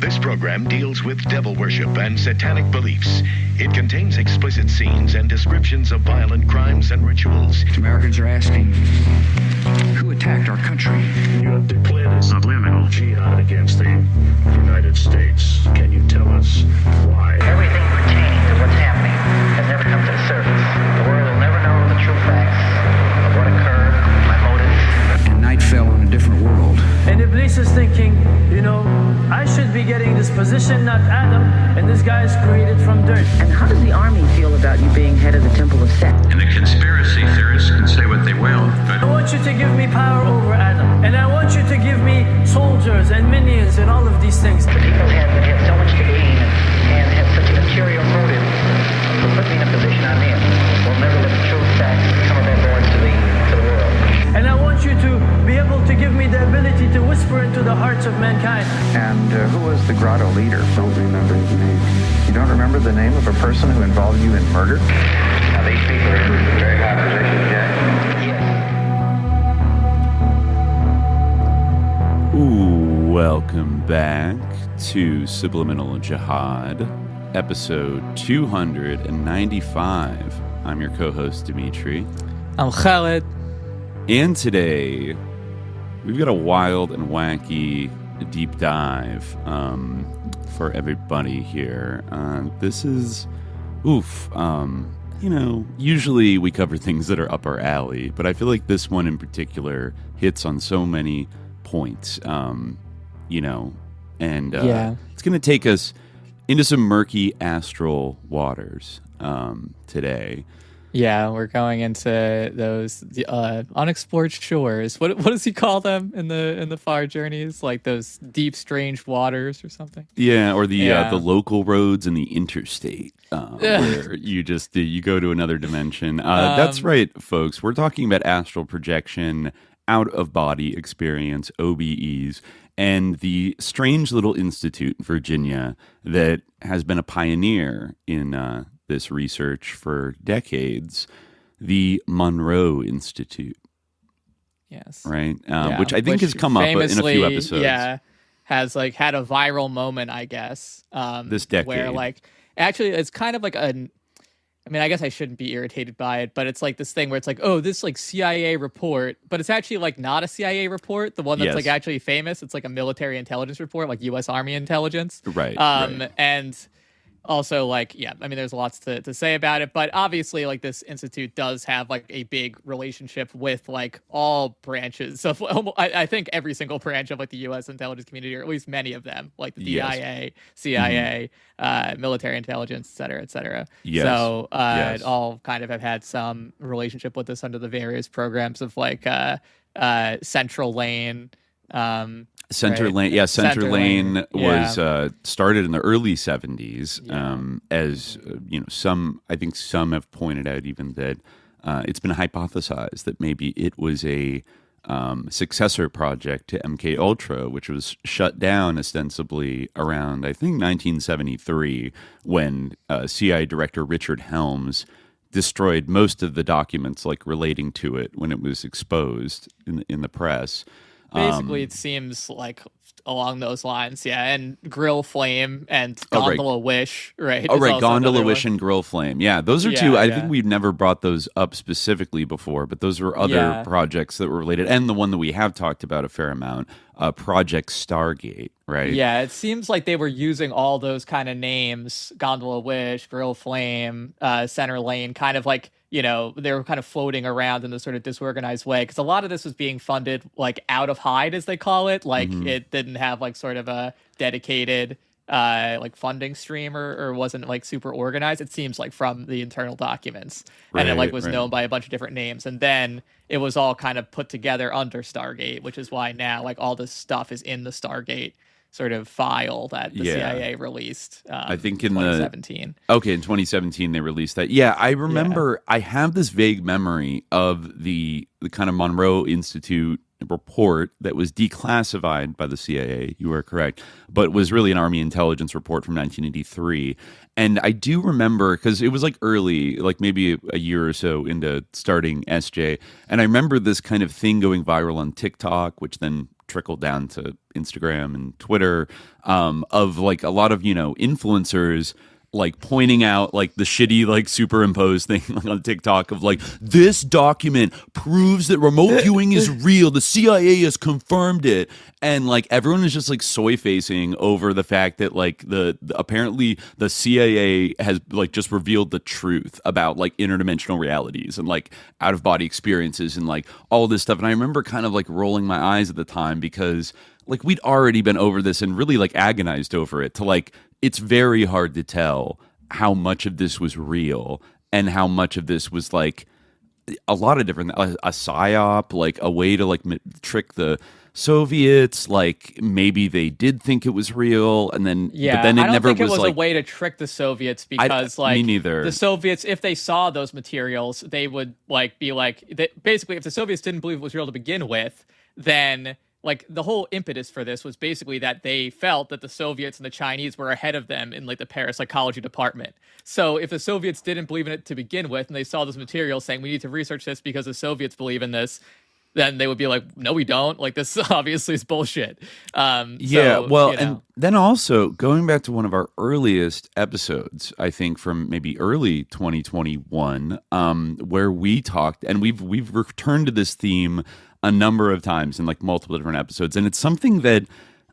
This program deals with devil worship and satanic beliefs. It contains explicit scenes and descriptions of violent crimes and rituals. Americans are asking, who attacked our country? You have declared a subliminal jihad against the United States. Can you tell us why? Everything pertaining to what's happening has never come to the surface. The world will never know the true facts of what occurred, my motives. And night fell on a different world. And Iblis is thinking, I should be getting this position, not Adam, and this guy is created from dirt. And how does the army feel about you being head of the Temple of Set? And the conspiracy theorists can say what they will, but I want you to give me power over Adam, and I want you to give me soldiers and minions and all of these things. The people have so much to gain and have such an ulterior motive for putting me in a position I'm in. We'll never let the true facts come above board to the world. And I want you to be able to give me the ability to whisper into the hearts of mankind. And who was the grotto leader? Don't remember his name. You don't remember the name of a person who involved you in murder? now these people are in very high positions, Jack. Yes. Ooh, welcome back to Subliminal Jihad, episode 295. I'm your co-host, Dimitri. I'm Khalid. And today, we've got a wild and wacky deep dive for everybody here. This is, usually we cover things that are up our alley, but I feel like this one in particular hits on so many points, and it's going to take us into some murky astral waters today. Yeah, we're going into those unexplored shores. What does he call them in the far journeys? Like those deep, strange waters or something? Yeah, or the local roads and the interstate, where you go to another dimension. That's right, folks. We're talking about astral projection, out of body experience, OBEs, and the strange little institute in Virginia that has been a pioneer in this research for decades, the Monroe Institute. Yes. Right? Which I think has come up in a few episodes. Yeah, has had a viral moment, I guess. This decade. Where actually it's kind of like I guess I shouldn't be irritated by it, but it's like this thing where it's like, oh, this CIA report, but it's actually not a CIA report. The one that's actually famous. It's like a military intelligence report, like U.S. Army intelligence. Right. And also, there's lots to say about it, but obviously, this institute does have a big relationship with all branches of, I think every single branch of the U.S. intelligence community, or at least many of them, like the DIA, CIA, military intelligence, et cetera, et cetera. Yes. So it all kind of have had some relationship with this under the various programs of Central Lane. Center Lane was started in the early 70s. As some have pointed out even that it's been hypothesized that maybe it was a successor project to MK Ultra, which was shut down ostensibly around 1973 when CIA Director Richard Helms destroyed most of the documents relating to it when it was exposed in the press. Basically, it seems along those lines, yeah. And Grill Flame and Gondola Wish, right? Oh, right. Gondola Wish and Grill Flame. Yeah, those are two. I think we've never brought those up specifically before, but those were other projects that were related. And the one that we have talked about a fair amount, Project Stargate, right? Yeah, it seems like they were using all those kind of names, Gondola Wish, Grill Flame, Center Lane, kind of they were kind of floating around in this sort of disorganized way, because a lot of this was being funded out of hide, as they call it. It didn't have sort of a dedicated funding stream or wasn't super organized. It seems from the internal documents, and it was known by a bunch of different names, and then it was all kind of put together under Stargate, which is why now all this stuff is in the Stargate sort of file that the CIA released. I think in 2017. In 2017 they released that. Yeah, I remember. I have this vague memory of the kind of Monroe Institute report that was declassified by the CIA. You are correct, but was really an Army intelligence report from 1983. And I do remember, because it was early, maybe a year or so into starting SJ, and I remember this kind of thing going viral on TikTok, which then trickled down to Instagram and Twitter, of like a lot of, influencers like pointing out like the shitty like superimposed thing on TikTok of like, this document proves that remote viewing is real. The CIA has confirmed it. And like everyone is just like soy facing over the fact that like apparently the CIA has like just revealed the truth about like interdimensional realities and like out of body experiences and like all this stuff. And I remember kind of like rolling my eyes at the time because like we'd already been over this and really like agonized over it to like, it's very hard to tell how much of this was real and how much of this was like a lot of different, a psyop, like a way to like trick the Soviets. Like maybe they did think it was real, and then but then I don't never think it was like a way to trick the Soviets because like me neither. The Soviets, if they saw those materials, they would like be like basically if the Soviets didn't believe it was real to begin with, then like the whole impetus for this was basically that they felt that the Soviets and the Chinese were ahead of them in like the parapsychology department. So if the Soviets didn't believe in it to begin with, and they saw this material saying we need to research this because the Soviets believe in this, then they would be like, no, we don't. Like this obviously is bullshit. And then also going back to one of our earliest episodes, I think from maybe early 2021, where we talked, and we've returned to this theme a number of times in like multiple different episodes. And it's something that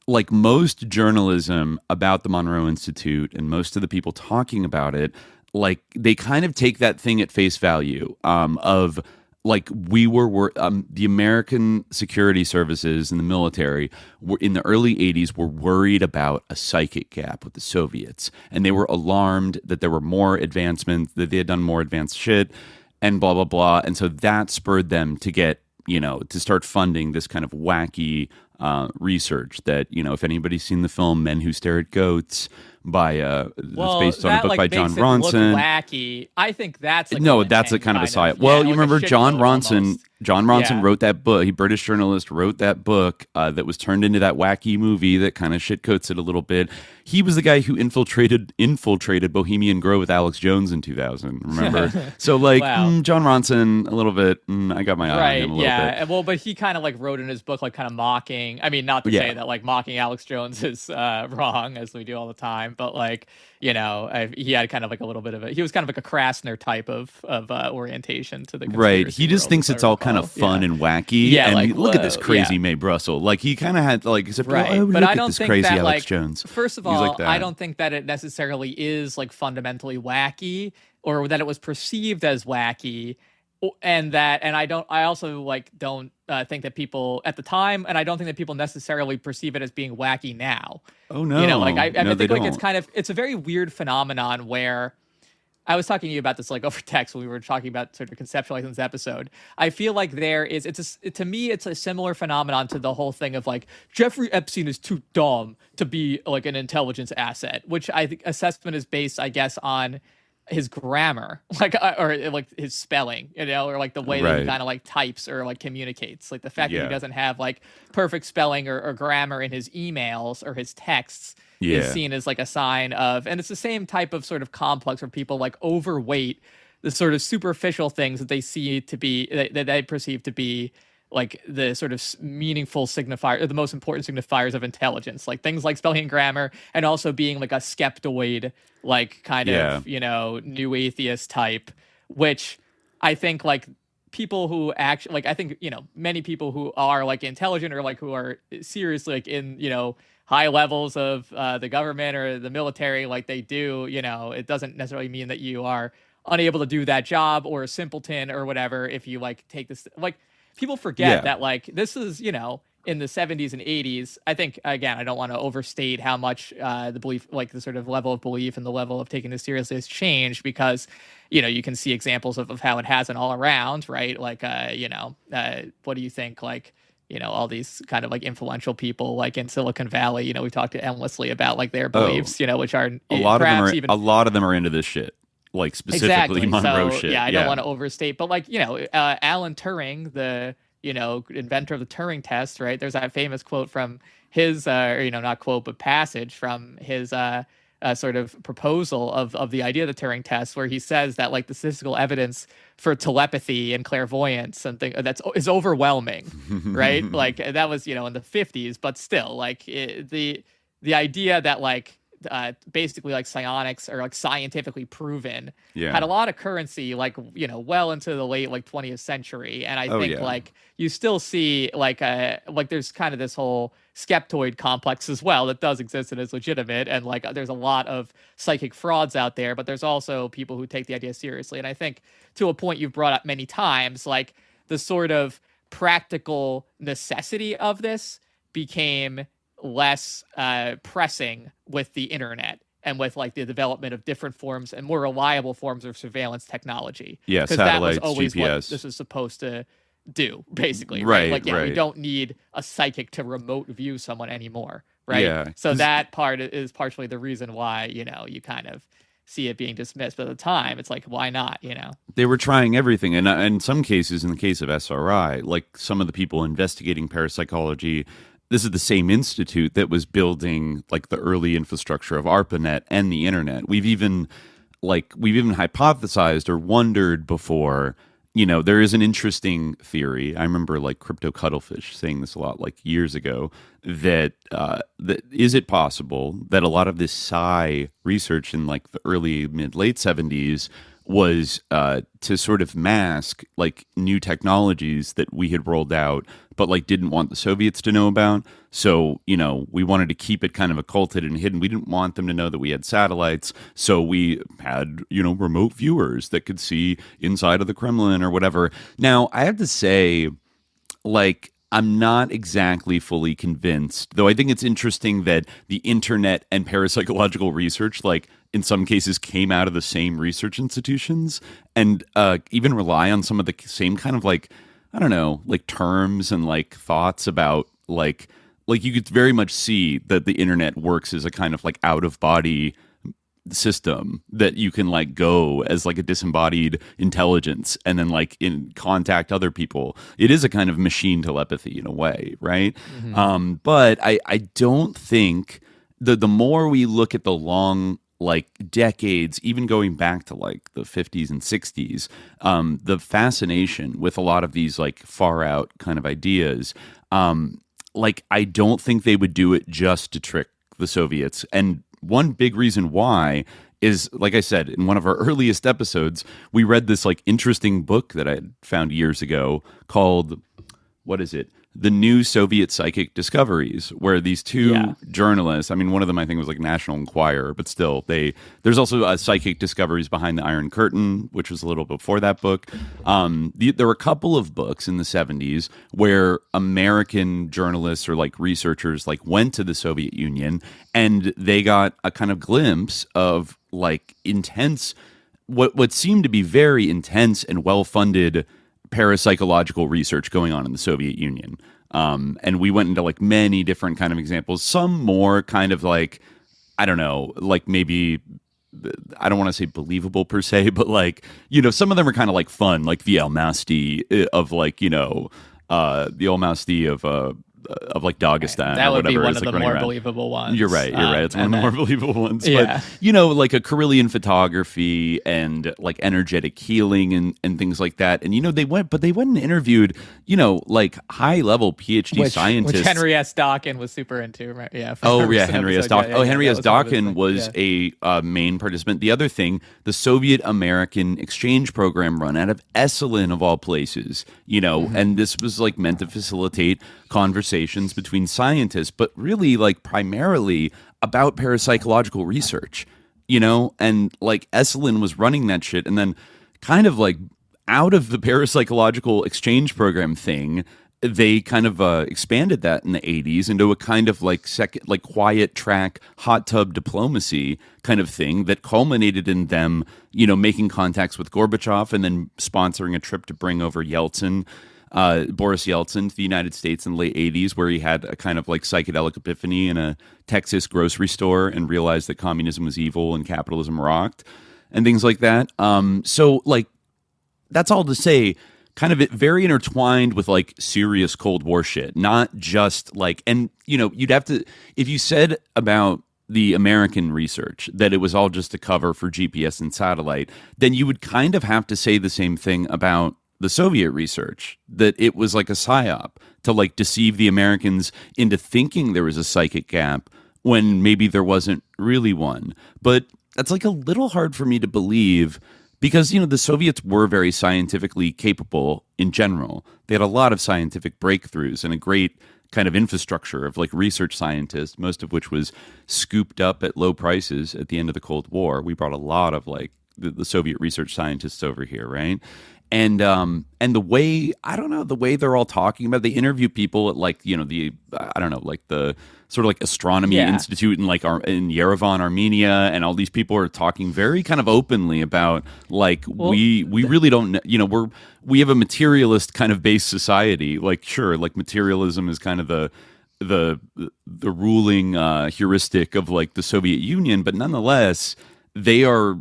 like most journalism about the Monroe Institute and most of the people talking about it, like they kind of take that thing at face value, of like the American security services and the military were in the early 80s were worried about a psychic gap with the Soviets. And they were alarmed that there were more advancements, that they had done more advanced shit and blah, blah, blah. And so that spurred them to get, to start funding this kind of wacky research that, if anybody's seen the film Men Who Stare at Goats it's based on a book by John Ronson. Wacky. I think that's like that's a kind of a science. Well, you remember John Ronson. Almost. John Ronson wrote that book. He British journalist wrote that book that was turned into that wacky movie that kind of shitcoats it a little bit. He was the guy who infiltrated Bohemian Grove with Alex Jones in 2000. Remember? So like John Ronson a little bit. I got my eye on him a little bit. Well, but he kind of like wrote in his book like kind of mocking. I mean, not to say that like mocking Alex Jones is wrong, as we do all the time, but like he had kind of like a little bit of he was kind of like a Krasner type of orientation to the conspiracy He just world, thinks it's all kind of fun and wacky. And like, look at this crazy Mae Brussel. Like he kind of had like, but I don't think crazy that Alex like Jones. First of all, I don't think that it necessarily is like fundamentally wacky or that it was perceived as wacky. And I also like don't think that people at the time, and I don't think that people necessarily perceive it as being wacky now. Oh no, I think like it's a very weird phenomenon where I was talking to you about this like over text when we were talking about sort of conceptualizing this episode. I feel like to me it's a similar phenomenon to the whole thing of like Jeffrey Epstein is too dumb to be like an intelligence asset, which I think assessment is based, I guess, on his grammar, or like his spelling, or like the way that he kind of like types or like communicates, like the fact that he doesn't have like perfect spelling or grammar in his emails or his texts is seen as like a sign of, and it's the same type of sort of complex where people like overweight the sort of superficial things that they see to be, that they perceive to be like the sort of meaningful signifier, or the most important signifiers of intelligence, like things like spelling and grammar, and also being like a skeptoid, like kind of, new atheist type, which I think like people who actually, like, I think, many people who are like intelligent or like who are seriously like in, high levels of the government or the military, like they do, it doesn't necessarily mean that you are unable to do that job or a simpleton or whatever if you like take this, like, people forget that, like, this is, in the 70s and 80s. I think, again, I don't want to overstate how much the belief, like the sort of level of belief and the level of taking this seriously has changed because, you can see examples of how it hasn't all around, right? Like, what do you think, like, all these kind of like influential people like in Silicon Valley, we've talked endlessly about like their beliefs, which are a lot of them are into this shit. Like specifically Monroe shit. Yeah, I don't want to overstate, but like, Alan Turing, the, inventor of the Turing test, right? There's that famous quote from his, not quote, but passage from his sort of proposal of the idea of the Turing test, where he says that like the statistical evidence for telepathy and clairvoyance and is overwhelming, right? Like that was, in the 50s, but still, like the idea that like basically like psionics are like scientifically proven had a lot of currency, like well into the late like 20th century. And I think like you still see like there's kind of this whole skeptoid complex as well that does exist and is legitimate, and like there's a lot of psychic frauds out there, but there's also people who take the idea seriously. And I think to a point you've brought up many times, like the sort of practical necessity of this became less pressing with the internet and with like the development of different forms and more reliable forms of surveillance technology. Yeah, because that was always GPS. What this is supposed to do, basically. Right. Like, we don't need a psychic to remote view someone anymore. Right. Yeah, so that part is partially the reason why, you kind of see it being dismissed. But at the time, it's like, why not? They were trying everything. And in some cases, in the case of SRI, like some of the people investigating parapsychology, this is the same institute that was building like the early infrastructure of ARPANET and the internet. We've even hypothesized or wondered before, there is an interesting theory. I remember like Crypto Cuttlefish saying this a lot like years ago, that is it possible that a lot of this psi research in like the early late 70s was to sort of mask like new technologies that we had rolled out, but like didn't want the Soviets to know about. So, we wanted to keep it kind of occulted and hidden. We didn't want them to know that we had satellites. So we had, remote viewers that could see inside of the Kremlin or whatever. Now, I have to say, like, I'm not exactly fully convinced, though I think it's interesting that the internet and parapsychological research, like in some cases, came out of the same research institutions and even rely on some of the same kind of like, I don't know, like terms and like thoughts about like you could very much see that the internet works as a kind of like out of body system that you can like go as like a disembodied intelligence and then like contact other people. It is a kind of machine telepathy in a way, right? Mm-hmm. But I don't think the more we look at the long like decades, even going back to like the 50s and 60s, the fascination with a lot of these like far out kind of ideas, like I don't think they would do it just to trick the Soviets. And one big reason why is, like I said, in one of our earliest episodes, we read this like interesting book that I had found years ago called, what is it? The New Soviet Psychic Discoveries, where these two journalists, I mean, one of them I think was like National Enquirer, but still, there's also Psychic Discoveries Behind the Iron Curtain, which was a little before that book. There were a couple of books in the 70s where American journalists or like researchers like went to the Soviet Union and they got a kind of glimpse of like intense, what seemed to be very intense and well-funded parapsychological research going on in the Soviet Union. And we went into like many different kind of examples, some more kind of like, I don't know, like maybe, I don't want to say believable per se, but like, some of them are kind of like fun, like the Almasty of like, the Almasty of like Dagestan. That would be one of the more believable ones. You're right. It's one of the more believable ones. Yeah. But, like a Carillion photography and like energetic healing and things like that. And, they went and interviewed, like high level PhD scientists. Which Henry S. Dawkins was super into, right? Yeah. Henry S. Dawkins. Henry S. Dawkins was a main participant. The other thing, the Soviet-American exchange program run out of Esalen of all places, and this was like meant to facilitate conversations between scientists, but really like primarily about parapsychological research, and like Esalen was running that shit. And then kind of like out of the parapsychological exchange program thing, they kind of expanded that in the 80s into a kind of like quiet track hot tub diplomacy kind of thing that culminated in them, making contacts with Gorbachev and then sponsoring a trip to bring over Boris Yeltsin to the United States in the late 80s, where he had a kind of like psychedelic epiphany in a Texas grocery store and realized that communism was evil and capitalism rocked and things like that. So like, that's all to say, kind of very intertwined with like serious Cold War shit, not just like, and you'd have to, if you said about the American research, that it was all just a cover for GPS and satellite, then you would kind of have to say the same thing about the Soviet research, that it was like a psyop to like deceive the Americans into thinking there was a psychic gap when maybe there wasn't really one. But that's like a little hard for me to believe because, you know, the Soviets were very scientifically capable in general. They had a lot of scientific breakthroughs and a great kind of infrastructure of like research scientists, most of which was scooped up at low prices at the end of the Cold War. We brought a lot of like the Soviet research scientists over here, right? And the way, I don't know, the way they're all talking about, they interview people at like, you know, the, I don't know, like the sort of like astronomy institute in like in Yerevan, Armenia, and all these people are talking very kind of openly about like, we really don't, you know, we have a materialist kind of based society. Like, sure, like materialism is kind of the ruling heuristic of like the Soviet Union, but nonetheless, they are,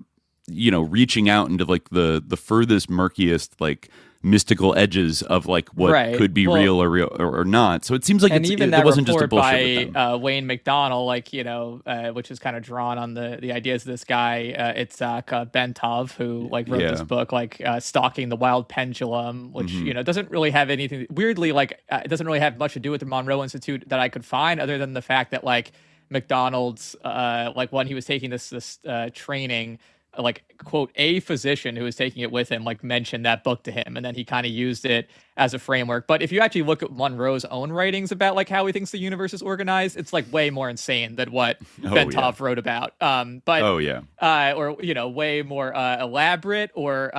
you know, reaching out into like the furthest, murkiest, like mystical edges of like what could be real or not. So it seems like it wasn't just a bullshit by Wayne McDonnell, like, you know, which is kind of drawn on the ideas of this guy Itzhak Bentov, who like wrote this book like Stalking the Wild Pendulum, which you know doesn't really have anything weirdly like it doesn't really have much to do with the Monroe Institute that I could find, other than the fact that like McDonald's like when he was taking this training, like, quote, a physician who was taking it with him, like, mentioned that book to him, and then he kind of used it as a framework. But if you actually look at Monroe's own writings about, like, how he thinks the universe is organized, it's, like, way more insane than what Bentov wrote about. Or, you know, way more elaborate or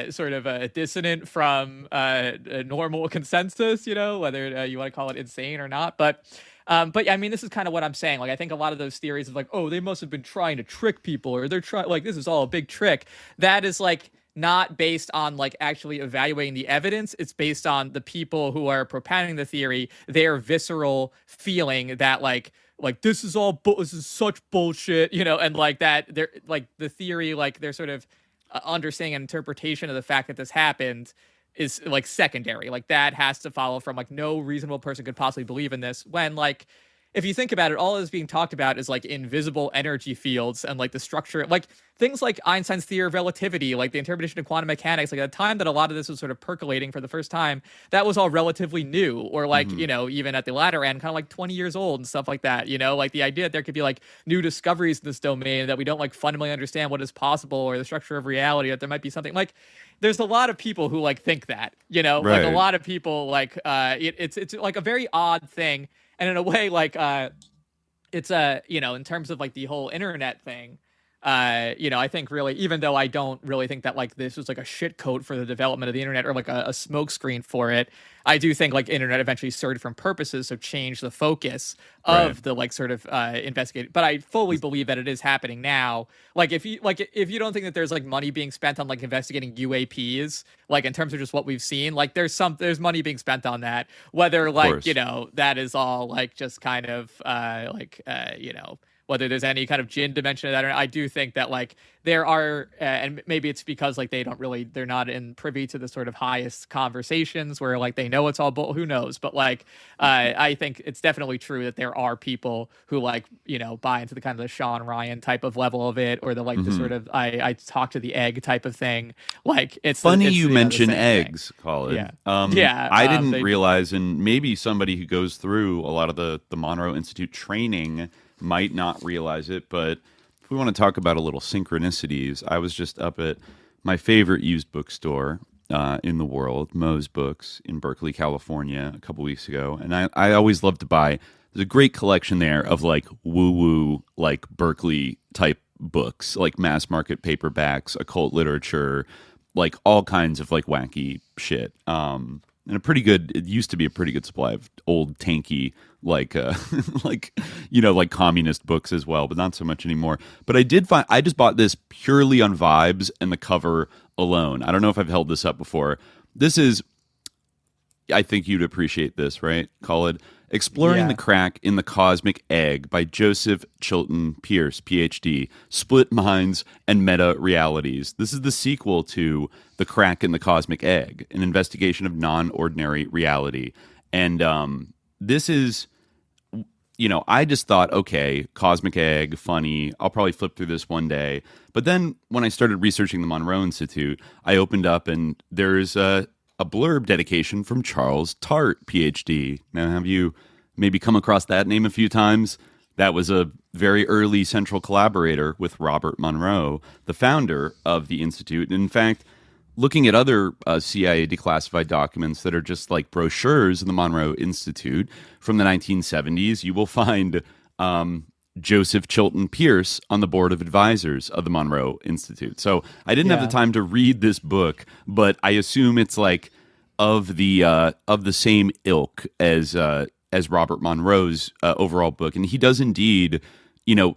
sort of dissonant from a normal consensus, you know, whether you want to call it insane or not. But I mean, this is kind of what I'm saying. Like, I think a lot of those theories of like, oh, they must have been trying to trick people, or they're trying, like, this is all a big trick. That is like not based on like actually evaluating the evidence. It's based on the people who are propounding the theory, their visceral feeling that like this is all this is such bullshit, you know, and like that they're like the theory, like their sort of understanding and interpretation of the fact that this happened is like secondary. Like that has to follow from like no reasonable person could possibly believe in this, when like if you think about it, all that's being talked about is like invisible energy fields and like the structure, like things like Einstein's theory of relativity, like the interpretation of quantum mechanics. Like at the time that a lot of this was sort of percolating for the first time, that was all relatively new, or like, you know, even at the latter end, kind of like 20 years old and stuff like that, you know, like the idea that there could be like new discoveries in this domain, that we don't like fundamentally understand what is possible or the structure of reality, that there might be something like, there's a lot of people who like think that, you know, like a lot of people like it's like a very odd thing. And in a way, like, it's you know, in terms of like the whole internet thing, you know, I think really, even though I don't really think that like this was like a shit coat for the development of the internet or like a smokescreen for it, I do think like internet eventually served different purposes, so change the focus of the like sort of investigate. But I fully believe that it is happening now. Like if you don't think that there's like money being spent on like investigating UAPs, like in terms of just what we've seen, like there's money being spent on that. Whether like, you know, that is all like just kind of you know, whether there's any kind of gin dimension of that or not. I do think that like there are, and maybe it's because like they're not in privy to the sort of highest conversations where like they know it's all who knows, but like I think it's definitely true that there are people who like, you know, buy into the kind of the Sean Ryan type of level of it, or the like the sort of I talk to the egg type of thing. Like it's funny it's, you mention eggs, Khalid. I didn't realize, and maybe somebody who goes through a lot of the Monroe Institute training might not realize it, but if we want to talk about a little synchronicities, I was just up at my favorite used bookstore in the world, Moe's Books in Berkeley, California, a couple weeks ago, and I always love to buy. There's a great collection there of like woo-woo, like Berkeley type books, like mass market paperbacks, occult literature, like all kinds of like wacky shit. And it used to be a pretty good supply of old tanky, like, like, you know, like communist books as well, but not so much anymore. But I just bought this purely on vibes and the cover alone. I don't know if I've held this up before. This is, I think you'd appreciate this, right, Khalid? Exploring the Crack in the Cosmic Egg by Joseph Chilton Pierce, PhD, Split Minds and Meta Realities. This is the sequel to The Crack in the Cosmic Egg, an investigation of non-ordinary reality. And this is, I just thought, okay, cosmic egg, funny. I'll probably flip through this one day. But then when I started researching the Monroe Institute, I opened up and there's a blurb dedication from Charles Tart, PhD. Now, have you maybe come across that name a few times? That was a very early central collaborator with Robert Monroe, the founder of the Institute. In fact, looking at other CIA declassified documents that are just like brochures in the Monroe Institute from the 1970s, you will find Joseph Chilton Pierce on the board of advisors of the Monroe Institute. So I didn't have the time to read this book, but I assume it's like of the same ilk as Robert Monroe's overall book. And he does indeed,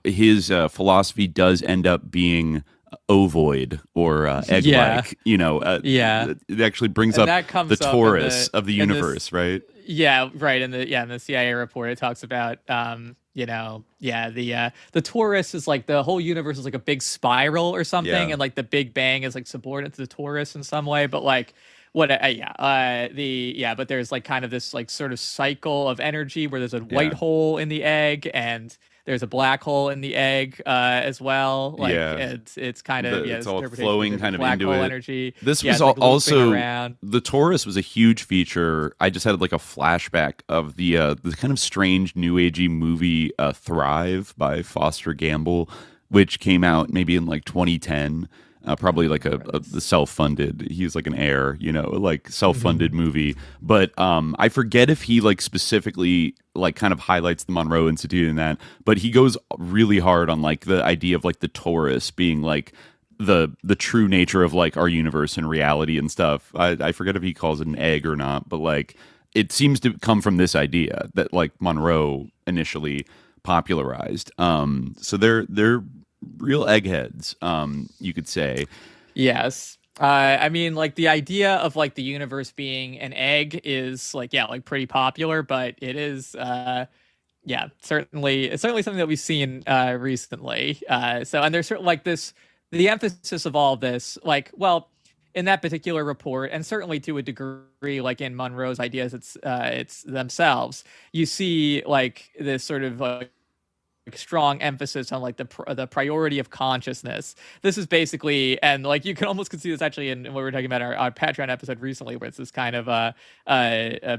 his philosophy does end up being ovoid or egg-like. It actually brings up the torus of the universe, right? Yeah, right. In the CIA report, it talks about the torus is like the whole universe is like a big spiral or something, and like the Big Bang is like subordinate to the torus in some way, but like. But there's like kind of this like sort of cycle of energy where there's a white hole in the egg and there's a black hole in the egg as well. Like it's kind of it's all flowing kind of into it. Energy. This was like also around. The torus was a huge feature. I just had like a flashback of the kind of strange new agey movie Thrive by Foster Gamble, which came out maybe in like 2010. Probably like the self-funded. He's like an heir, like self-funded movie. But I forget if he like specifically like kind of highlights the Monroe Institute in that. But he goes really hard on like the idea of like the torus being like the true nature of like our universe and reality and stuff. I forget if he calls it an egg or not, but like it seems to come from this idea that like Monroe initially popularized. So they're real eggheads, you could say. Yes. I mean, like the idea of like the universe being an egg is like, like pretty popular, but it is, certainly something that we've seen recently. And there's sort of like the emphasis of all of this, like, well, in that particular report, and certainly to a degree, like in Monroe's ideas, it's themselves. You see like this sort of like strong emphasis on like the priority of consciousness. This is basically, and like you can almost see this actually in what we were talking about our Patreon episode recently, where it's this kind of a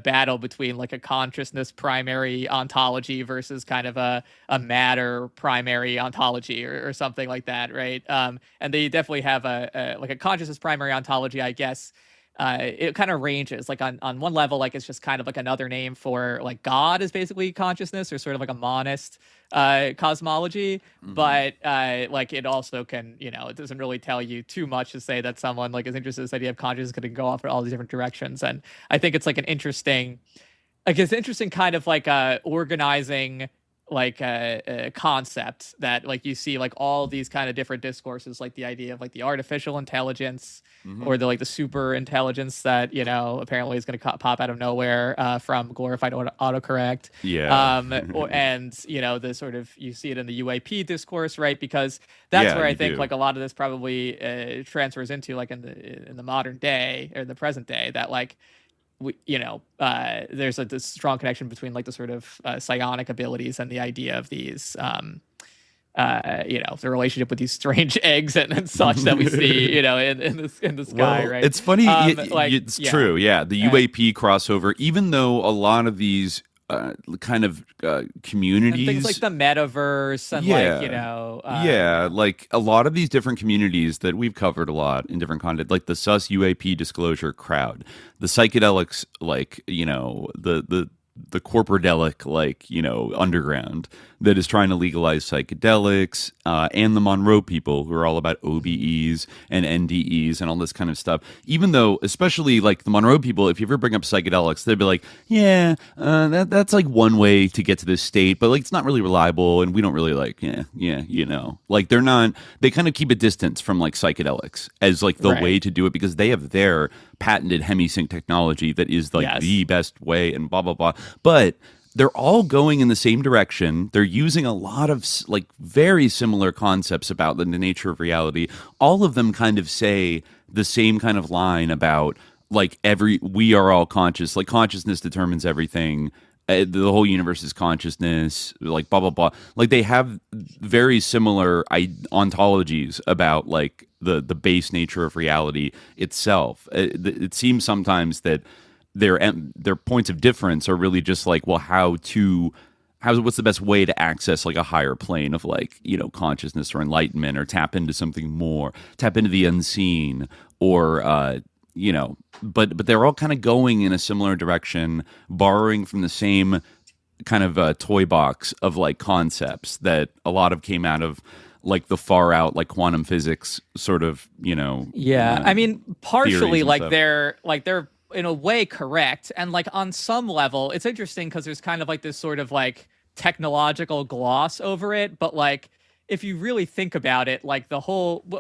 battle between like a consciousness primary ontology versus kind of a matter primary ontology or something like that, right? And they definitely have a consciousness primary ontology, I guess. It kind of ranges like on one level, like it's just kind of like another name for like God is basically consciousness, or sort of like a monist cosmology. But like it also can, it doesn't really tell you too much to say that someone like is interested in this idea of consciousness could go off in all these different directions. And I think it's like an interesting kind of like organizing like a concept that like you see like all these kind of different discourses, like the idea of like the artificial intelligence or the like the super intelligence that apparently is going to pop out of nowhere from glorified autocorrect. And the sort of you see it in the UAP discourse, right? Because that's where I think like a lot of this probably transfers into like in the modern day or the present day, that like there's this strong connection between like the sort of psionic abilities and the idea of these, the relationship with these strange eggs and such that we see, in the sky, right? It's funny. It's true. Yeah. The UAP crossover, even though a lot of these kind of communities, and things like the metaverse and like a lot of these different communities that we've covered a lot in different content, like the sus UAP disclosure crowd, the psychedelics, like the corporadelic, like underground that is trying to legalize psychedelics, and the Monroe people who are all about OBEs and NDEs and all this kind of stuff. Even though, especially like the Monroe people, if you ever bring up psychedelics, they'd be like, that's like one way to get to this state, but like it's not really reliable, and we don't really like, like they're not. They kind of keep a distance from like psychedelics as like the way to do it, because they have their patented Hemi-Sync technology that is like the best way, and blah blah blah. But they're all going in the same direction. They're using a lot of like very similar concepts about the nature of reality. All of them kind of say the same kind of line about like we are all conscious, like consciousness determines everything. the whole universe is consciousness, like blah blah blah. Like they have very similar ontologies about like the base nature of reality itself. It seems sometimes that their points of difference are really just like, well, what's the best way to access like a higher plane of like, you know, consciousness or enlightenment, or tap into something more, tap into the unseen, or you know, but they're all kind of going in a similar direction, borrowing from the same kind of toy box of like concepts that a lot of came out of like the far out like quantum physics sort of, you know. Yeah, I mean, partially like stuff. they're in a way correct, and like on some level it's interesting because there's kind of like this sort of like technological gloss over it, but like if you really think about it, like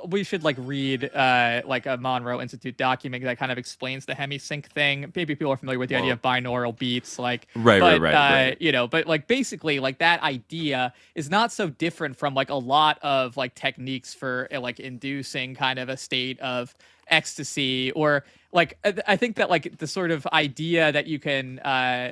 we should like read like a Monroe Institute document that kind of explains the Hemi-Sync thing. Maybe people are familiar with the idea of binaural beats, like right. You know, but like basically like that idea is not so different from like a lot of like techniques for like inducing kind of a state of ecstasy, or like I think that like the sort of idea that you can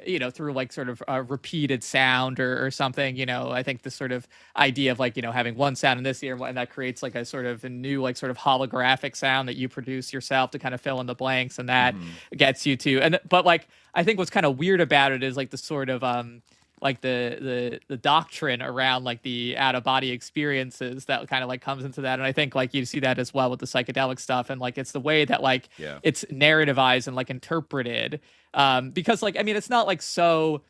you know, through like sort of a repeated sound or something, you know, I think the sort of idea of like, you know, having one sound in this ear and that creates like a sort of a new like sort of holographic sound that you produce yourself to kind of fill in the blanks, and that gets you to, and but like I think what's kind of weird about it is like the sort of like the doctrine around like the out of body experiences that kind of like comes into that. And I think like you see that as well with the psychedelic stuff, and like it's the way that like it's narrativized and like interpreted, because like I mean it's not like so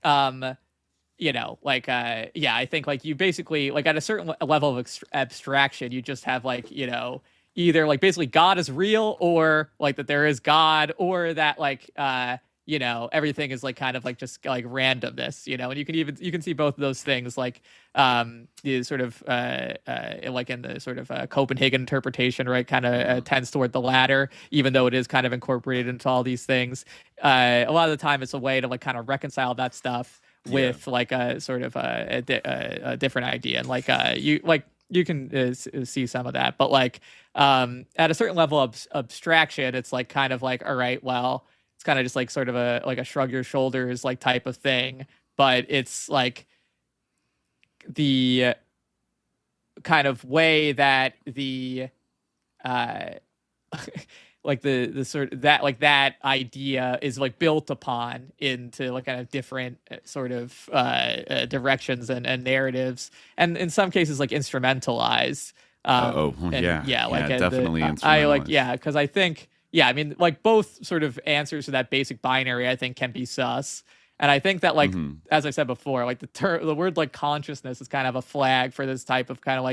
you know, like I think like you basically like at a certain level of abstraction you just have like, you know, either like basically God is real, or like that there is God, or that like you know, everything is like kind of like just like randomness, you know, and you can see both of those things, like the sort of like in the sort of Copenhagen interpretation, right, kind of tends toward the latter, even though it is kind of incorporated into all these things. A lot of the time it's a way to like kind of reconcile that stuff with like a sort of a different idea, and like you can see some of that, but like at a certain level of abstraction, it's like kind of like, all right, well, it's kind of just like sort of a shrug your shoulders like type of thing, but it's like the kind of way that the like the sort of that like that idea is like built upon into like kind of different sort of directions and narratives, and in some cases like instrumentalized. Definitely instrumentalized. I like because I think. Yeah, I mean, like both sort of answers to that basic binary, I think, can be sus. And I think that, like, as I said before, like the word like consciousness is kind of a flag for this type of kind of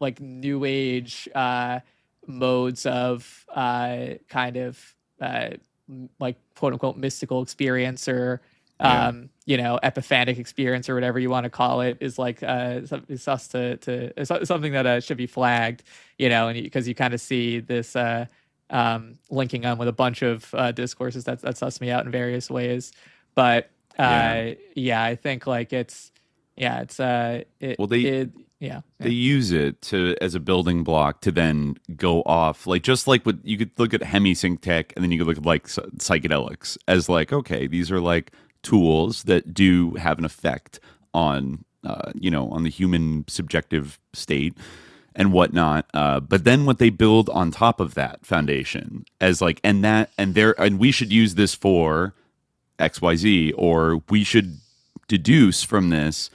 like new age modes of kind of like quote unquote mystical experience, or you know, epiphanic experience, or whatever you want to call it, is like is sus to something that should be flagged, you know, and because you kind of see this linking on with a bunch of discourses that suss me out in various ways, but I think like they use it as a building block to then go off, like just like what you could look at Hemi-Sync tech, and then you could look at like psychedelics as like, okay, these are like tools that do have an effect on you know, on the human subjective state and whatnot, but then what they build on top of that foundation as like, and we should use this for XYZ, or we should deduce from this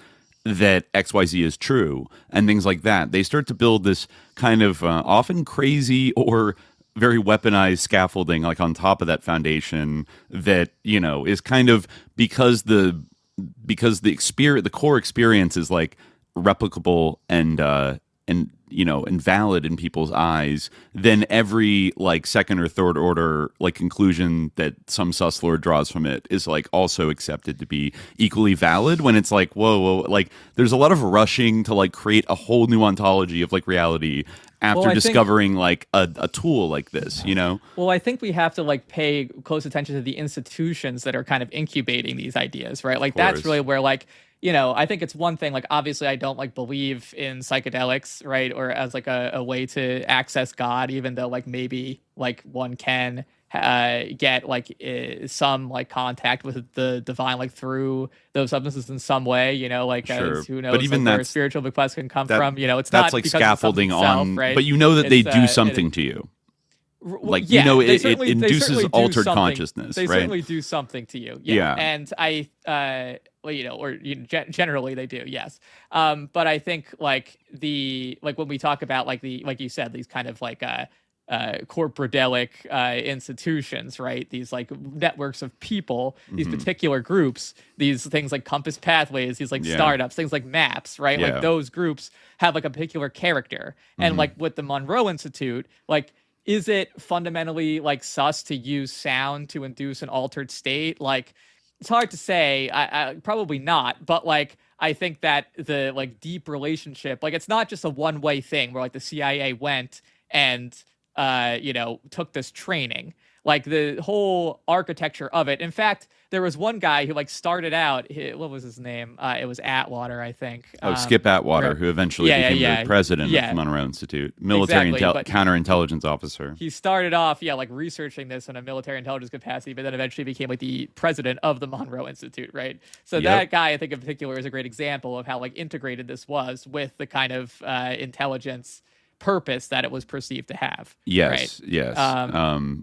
that XYZ is true, and things like that. They start to build this kind of often crazy or very weaponized scaffolding like on top of that foundation that, you know, is kind of because the core experience is like replicable and you know, and valid in people's eyes, then every like second or third order like conclusion that some sus lord draws from it is like also accepted to be equally valid, when it's like, whoa, like there's a lot of rushing to like create a whole new ontology of like reality after discovering like a tool like this, you know? Well, I think we have to like pay close attention to the institutions that are kind of incubating these ideas, right? Like that's really where like, you know, I think it's one thing, like, obviously I don't like believe in psychedelics, right? Or as like a way to access God, even though like maybe like one can get like some like contact with the divine, like through those substances in some way, you know, like sure. who knows, but even like, where spiritual bequests can come from, you know, it's that's not like because scaffolding on, right? but you know that they do something to you. Like, you know, it induces altered consciousness, they right? They certainly do something to you. Yeah. And well, you know, or generally they do, yes. But I think like when we talk about like you said, these kind of like corporadelic institutions, right? These like networks of people, these particular groups, these things like compass pathways, these like startups, things like maps, right? Like those groups have like a particular character. And like with the Monroe Institute, like, is it fundamentally like sus to use sound to induce an altered state? Like, it's hard to say. I probably not. But like, I think that the like deep relationship, like, it's not just a one-way thing where like the CIA went and you know, took this training. Like the whole architecture of it. In fact, there was one guy who like started out. What was his name? It was Atwater, I think. Skip Atwater, who eventually became the president of the Monroe Institute, military counterintelligence officer. He started off, like researching this in a military intelligence capacity, but then eventually became like the president of the Monroe Institute, right? So that guy, I think in particular, is a great example of how like integrated this was with the kind of intelligence purpose that it was perceived to have. Yes, right? yes.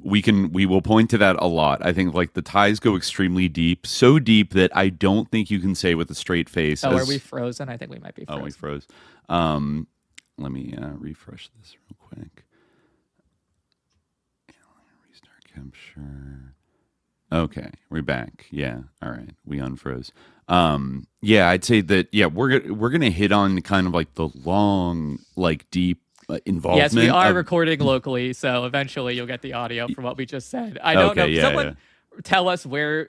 We will point to that a lot. I think like the ties go extremely deep, so deep that I don't think you can say with a straight face. Are we frozen? I think we might be frozen. Oh, we froze. Let me refresh this real quick. Restart capture. Okay, we're back. Yeah, all right, we unfroze. I'd say that. We're gonna hit on kind of like the long, like deep involvement. Yes, we are recording locally, so eventually you'll get the audio from what we just said. I don't know. Someone tell us where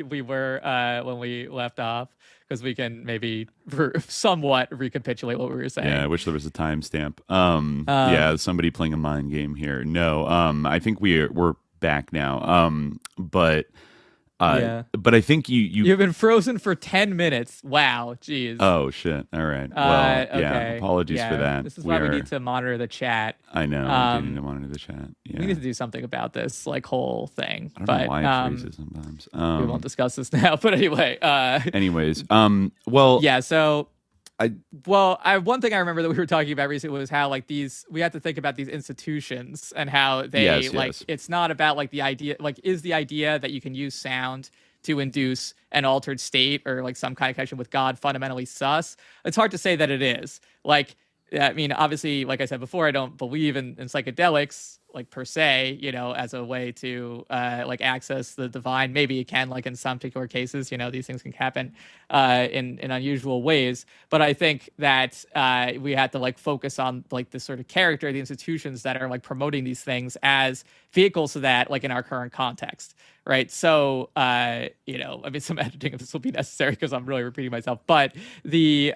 we were when we left off, because we can maybe somewhat recapitulate what we were saying. Yeah, I wish there was a timestamp. Somebody playing a mind game here. No, I think we're back now. But I think you've been frozen for 10 minutes. Wow, geez. Oh shit. All right. Well, okay. Apologies for that. This is why we need to monitor the chat. I know. We need to monitor the chat. Yeah. We need to do something about this whole thing. I don't know why it freezes sometimes. We won't discuss this now. But anyway. One thing I remember that we were talking about recently was how like we have to think about these institutions and how they it's not about like the idea, like is the idea that you can use sound to induce an altered state or like some kind of connection with God fundamentally sus. It's hard to say that it is. Like, I mean, obviously, like I said before, I don't believe in psychedelics like per se, as a way to like access the divine. Maybe it can, like in some particular cases, these things can happen in unusual ways. But I think that we have to like focus on like the sort of character of the institutions that are like promoting these things as vehicles to that, like in our current context. Right. So, I mean, some editing of this will be necessary because I'm really repeating myself. But like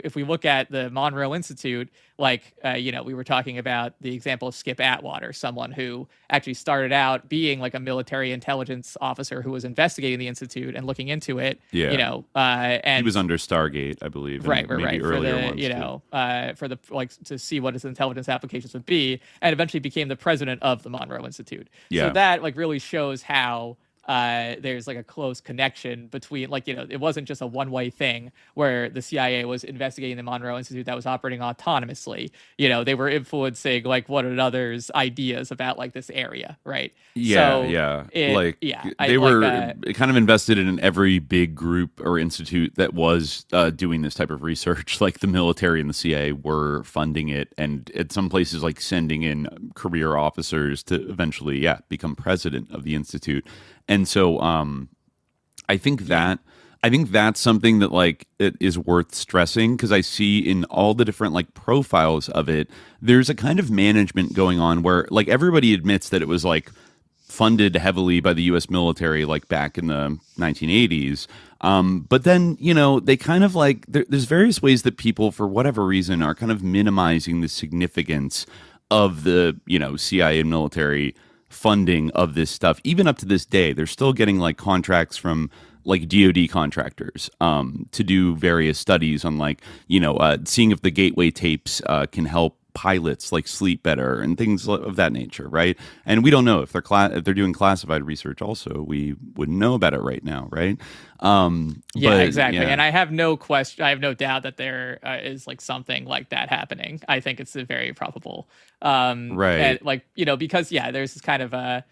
if we look at the Monroe Institute, like, we were talking about the example of Skip Atwater, someone who actually started out being like a military intelligence officer who was investigating the Institute and looking into it. Yeah. And he was under Stargate, I believe. Right. For the like to see what his intelligence applications would be, and eventually became the president of the Monroe Institute. Yeah. So that like really shows how there's like a close connection between like, it wasn't just a one-way thing where the CIA was investigating the Monroe Institute that was operating autonomously. They were influencing like one another's ideas about like this area, right? Yeah, they were kind of invested in every big group or institute that was doing this type of research. Like the military and the CIA were funding it, and at some places like sending in career officers to eventually become president of the institute. And so I think that's something that like it is worth stressing, because I see in all the different like profiles of it, there's a kind of management going on where like everybody admits that it was like funded heavily by the U.S. military like back in the 1980s. But then, they kind of like there's various ways that people for whatever reason are kind of minimizing the significance of the, CIA and military funding of this stuff. Even up to this day, they're still getting like contracts from like DoD contractors to do various studies on like, seeing if the Gateway tapes can help pilots like sleep better and things of that nature, right? And we don't know if they're doing classified research. Also, we wouldn't know about it right now, right? Exactly. And I have no question. I have no doubt that there is like something like that happening. I think it's very probable. Right. And, like, you know, because there's this kind of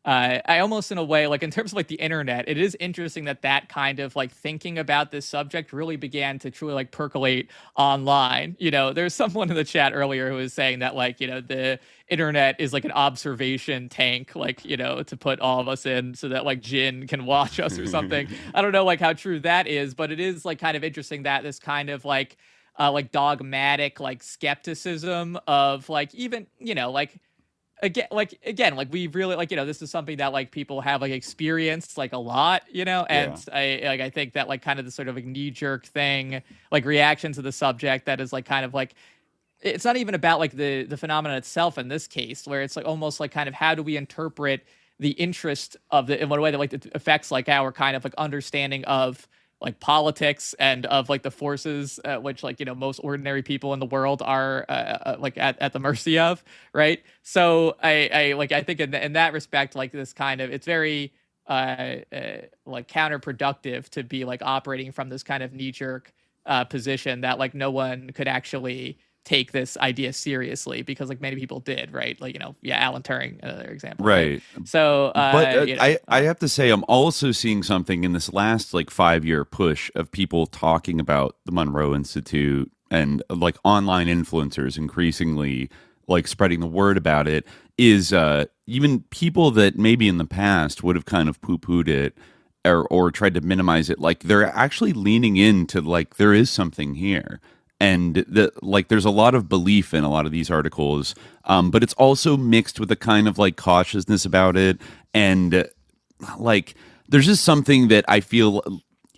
I almost, in a way, like in terms of like the internet, it is interesting that kind of like thinking about this subject really began to truly like percolate online. You know, there's someone in the chat earlier who was saying that, like, you know, the internet is like an observation tank, like, you know, to put all of us in so that like Jin can watch us or something. I don't know like how true that is, but it is like kind of interesting that this kind of like dogmatic like skepticism of like, even, you know, like again, like we really like, you know, this is something that like people have like experienced like a lot, you know, and I think that like kind of the sort of like knee-jerk thing, like reaction to the subject that is like kind of like, it's not even about like the phenomenon itself in this case, where it's like almost like kind of how do we interpret the interest of in what way that like it affects like our kind of like understanding of like politics and of like the forces which like, you know, most ordinary people in the world are like at the mercy of, right? So I think in that respect, like this kind of, it's very like counterproductive to be like operating from this kind of knee-jerk position that like no one could actually take this idea seriously, because like many people did, right? Like, you know, Alan Turing, another example, right? So but you know, I have to say, I'm also seeing something in this last like 5-year push of people talking about the Monroe Institute and like online influencers increasingly like spreading the word about it, is even people that maybe in the past would have kind of poo-pooed it or tried to minimize it, like they're actually leaning into like there is something here. And there's a lot of belief in a lot of these articles, but it's also mixed with a kind of like cautiousness about it. And like, there's just something that I feel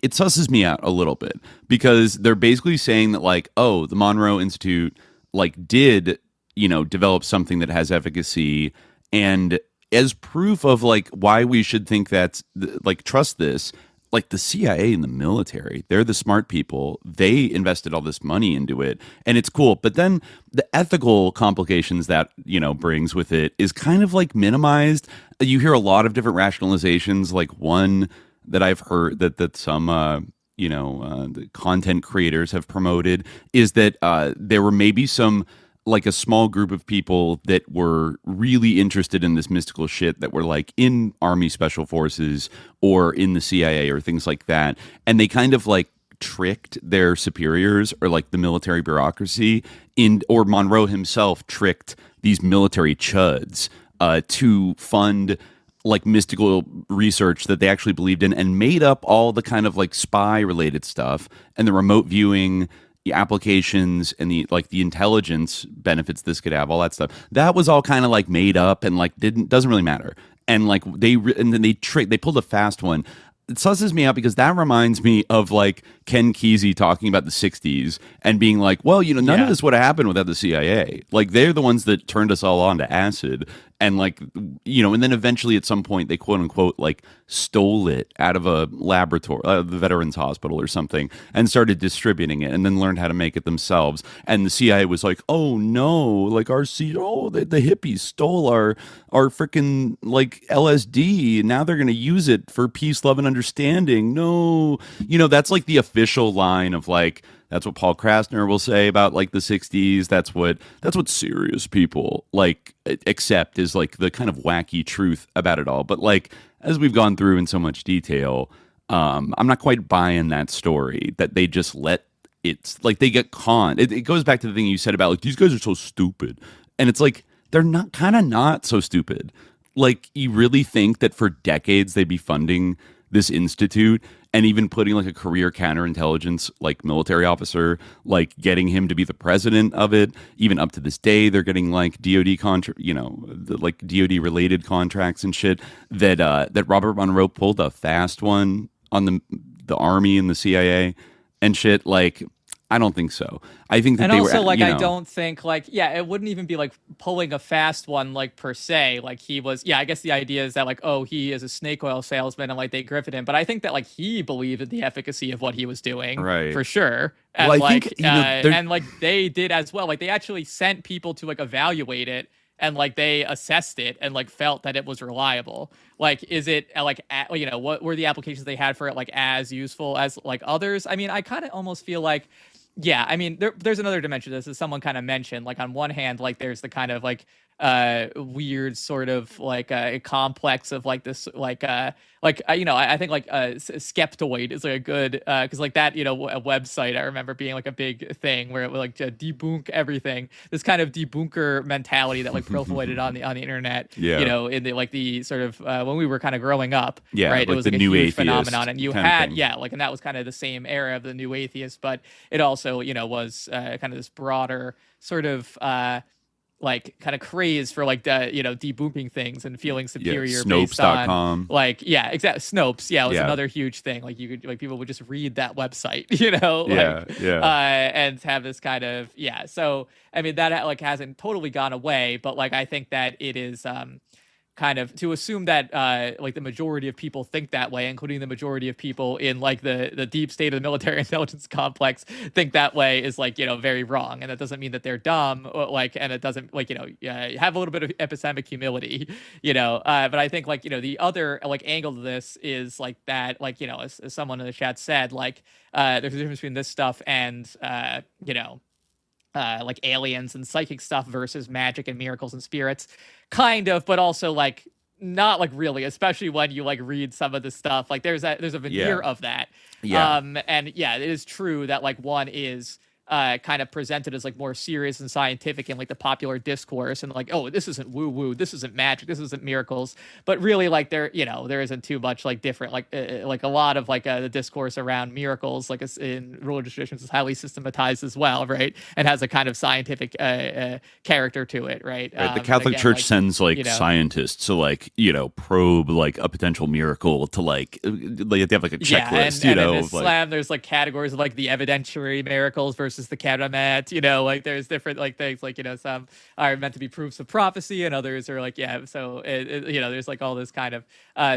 it susses me out a little bit, because they're basically saying that like, oh, the Monroe Institute like did, you know, develop something that has efficacy, and as proof of like why we should think that's like trust this. Like the CIA and the military, they're the smart people. They invested all this money into it, and it's cool. But then the ethical complications that, you know, brings with it is kind of like minimized. You hear a lot of different rationalizations. Like one that I've heard that some the content creators have promoted is that there were maybe some like a small group of people that were really interested in this mystical shit that were like in Army Special Forces or in the CIA or things like that. And they kind of like tricked their superiors or like the military bureaucracy or Monroe himself tricked these military chuds to fund like mystical research that they actually believed in, and made up all the kind of like spy related stuff and the remote viewing applications and the intelligence benefits this could have, all that stuff. That was all kind of like made up and like doesn't really matter. And like they pulled a fast one. It susses me out because that reminds me of like Ken Kesey talking about the 60s and being like, well, you know, none of this would have happened without the CIA. Like they're the ones that turned us all on to acid. And like, you know, and then eventually at some point they quote unquote like stole it out of a laboratory, the Veterans Hospital or something, and started distributing it, and then learned how to make it themselves. And the CIA was like, oh no, like the hippies stole our freaking like LSD, and now they're going to use it for peace, love, and understanding. No, you know, that's like the official line of like, that's what Paul Krasner will say about like the 60s. That's what serious people like accept is like the kind of wacky truth about it all. But like, as we've gone through in so much detail, I'm not quite buying that story that they just let it's like they get conned. It goes back to the thing you said about like, these guys are so stupid. And it's like, they're not so stupid. Like, you really think that for decades they'd be funding this institute and even putting like a career counterintelligence like military officer, like getting him to be the president of it. Even up to this day, they're getting like DoD like DoD related contracts and shit. That Robert Monroe pulled a fast one on the Army and the CIA and shit. Like, I don't think so. I think that and they also, were, like, I don't think, like, yeah, it wouldn't even be, like, pulling a fast one, like, per se. Like, he was, yeah, I guess the idea is that, like, oh, he is a snake oil salesman, and, like, they grifted him. But I think that, like, he believed in the efficacy of what he was doing, right, for sure. And, well, I like, think, and, like, they did as well. Like, they actually sent people to, like, evaluate it, and, like, they assessed it and, like, felt that it was reliable. Like, is it, like, you know, what were the applications they had for it, like, as useful as, like, others? I mean, I kind of almost feel like, yeah, I mean, there's another dimension to this, as someone kind of mentioned. Like, on one hand, like, there's the kind of, like, weird sort of, like, a complex of, like, this, like, you know, I think, like, Skeptoid is, like, a good, because, like, that, you know, a website, I remember being, like, a big thing where it would, like, debunk everything. This kind of debunker mentality that, like, proliferated on the internet, you know, in the, like, the sort of, when we were kind of growing up, right? Like, it was, the like, a new huge atheist phenomenon, and you had, thing. yeah, like, and that was kind of the same era of the new atheist, but it also, you know, was kind of this broader sort of, like, kind of craze for, like, you know, debunking things and feeling superior based on, like, yeah, exactly. Snopes, yeah, it was another huge thing. Like, you could, like, people would just read that website, you know, like, and have this kind of, yeah. So, I mean, that, like, hasn't totally gone away, but, like, I think that it is, kind of, to assume that like, the majority of people think that way, including the majority of people in, like, the deep state of the military intelligence complex think that way, is, like, you know, very wrong. And that doesn't mean that they're dumb, like, and it doesn't, like, you know, have a little bit of epistemic humility, you know. But I think, like, you know, the other, like, angle to this is, like, that, like, you know, as someone in the chat said, like, there's a difference between this stuff and you know, like, aliens and psychic stuff versus magic and miracles and spirits, kind of, but also, like, not, like, really, especially when you, like, read some of the stuff. Like, there's a veneer of that. And yeah, it is true that, like, one is kind of presented as, like, more serious and scientific in, like, the popular discourse, and, like, oh, this isn't woo woo, this isn't magic, this isn't miracles. But really, like, there, you know, there isn't too much, like, different, like a lot of, like, the discourse around miracles, like, in religious traditions, is highly systematized as well, right, and has a kind of scientific character to it, right? The Catholic Church, like, sends, like, you know, scientists to, like, you know, probe, like, a potential miracle to, like, they have, like, a checklist, you know, in Islam, there's, like, categories of, like, the evidentiary miracles versus the karamat, you know, like, there's different, like, things, like, you know, some are meant to be proofs of prophecy, and others are, like, yeah, so you know, there's, like, all this kind of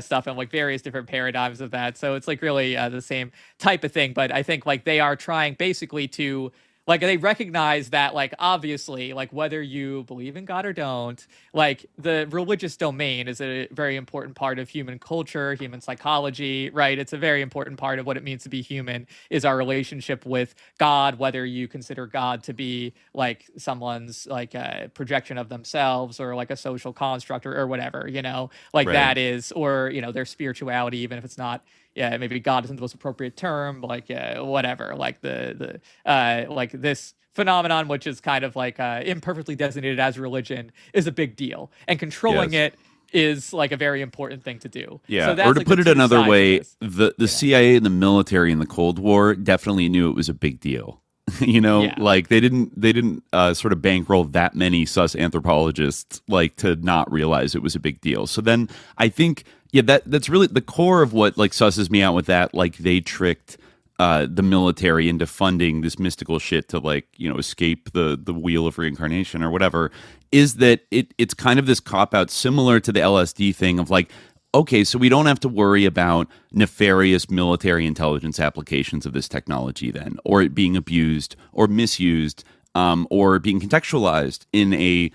stuff, and, like, various different paradigms of that. So it's, like, really the same type of thing. But I think, like, they are trying basically to, like, they recognize that, like, obviously, like, whether you believe in God or don't, like, the religious domain is a very important part of human culture, human psychology, right? It's a very important part of what it means to be human, is our relationship with God, whether you consider God to be, like, someone's, like, a projection of themselves, or, like, a social construct, or whatever, you know, like, that is, or, you know, their spirituality, even if it's not, yeah, maybe God isn't the most appropriate term, like, whatever, like, the like, this phenomenon, which is kind of, like, imperfectly designated as religion, is a big deal, and controlling it is, like, a very important thing to do. Yeah, so that's, or to, like, put it another way, the CIA and the military in the Cold War definitely knew it was a big deal. You know, like, they didn't sort of bankroll that many sus anthropologists, like, to not realize it was a big deal. So then I think, yeah, that's really the core of what, like, susses me out with that. Like, they tricked the military into funding this mystical shit to, like, you know, escape the wheel of reincarnation or whatever, is that it's kind of this cop-out similar to the LSD thing of, like, okay, so we don't have to worry about nefarious military intelligence applications of this technology then, or it being abused or misused, or being contextualized in a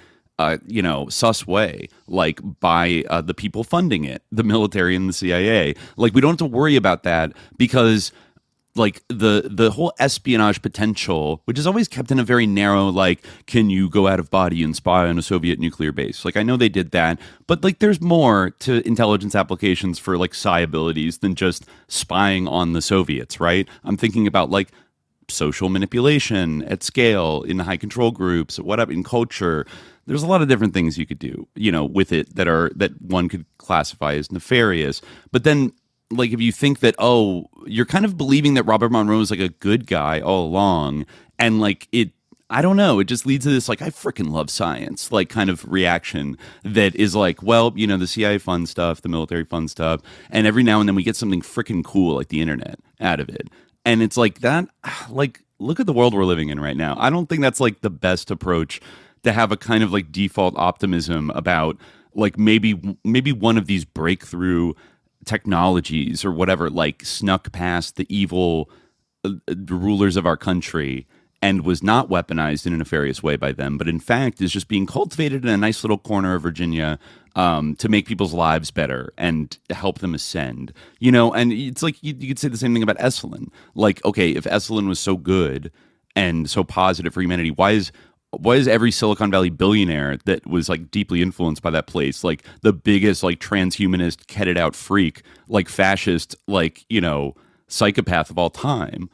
you know, sus way, like, by the people funding it, the military and the CIA. Like, we don't have to worry about that, because, like, the whole espionage potential, which is always kept in a very narrow, like, can you go out of body and spy on a Soviet nuclear base? Like, I know they did that, but, like, there's more to intelligence applications for, like, psi abilities than just spying on the Soviets, right? I'm thinking about, like, social manipulation at scale in high control groups, whatever, in culture. There's a lot of different things you could do, you know, with it that one could classify as nefarious. But then, like, if you think that, oh, you're kind of believing that Robert Monroe is, like, a good guy all along, and, like, it, I don't know, it just leads to this, like, I freaking love science, like, kind of reaction that is like, well, you know, the CIA fun stuff, the military fun stuff, and every now and then we get something freaking cool, like the internet, out of it. And it's like that, like, look at the world we're living in right now. I don't think that's like the best approach to have a kind of like default optimism about like maybe one of these breakthrough technologies or whatever like snuck past the evil rulers of our country and was not weaponized in a nefarious way by them, but in fact is just being cultivated in a nice little corner of Virginia to make people's lives better and help them ascend. You know, and it's like you could say the same thing about Esalen. Like, okay, if Esalen was so good and so positive for humanity, why is every Silicon Valley billionaire that was like deeply influenced by that place like the biggest like transhumanist, ketted out freak, like fascist, like, you know, psychopath of all time?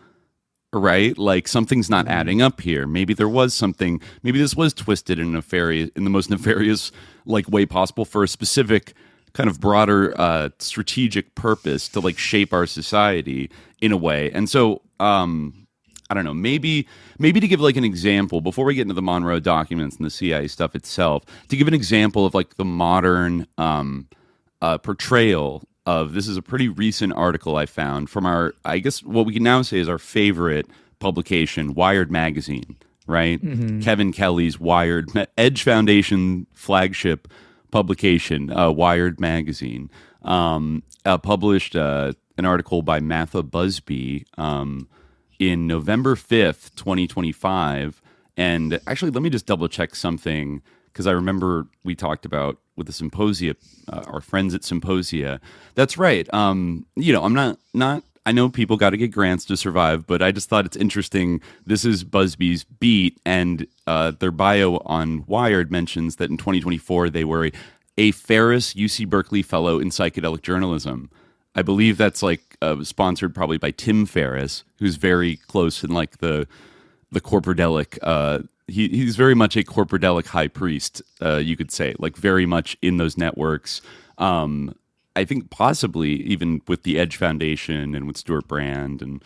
Right? Like something's not adding up here. Maybe there was something, maybe this was twisted in the most nefarious like way possible for a specific kind of broader strategic purpose to like shape our society in a way. And so I don't know, maybe to give like an example before we get into the Monroe documents and the CIA stuff itself, to give an example of like the modern portrayal of, this is a pretty recent article I found from our, I guess what we can now say is our favorite publication, Wired Magazine, right? Kevin Kelly's Edge Foundation flagship publication, Wired Magazine, published an article by Matha Busby in November 5th, 2025. And actually, let me just double check something, because I remember we talked about with the Symposia, our friends at Symposia. That's right. You know, I'm not. I know people got to get grants to survive, but I just thought it's interesting. This is Busby's beat, and their bio on Wired mentions that in 2024 they were a Ferris UC Berkeley Fellow in Psychedelic Journalism. I believe that's like sponsored probably by Tim Ferriss, who's very close in like the corporadelic. He's very much a corporadelic high priest, you could say, like very much in those networks. I think possibly even with the Edge Foundation and with Stuart Brand and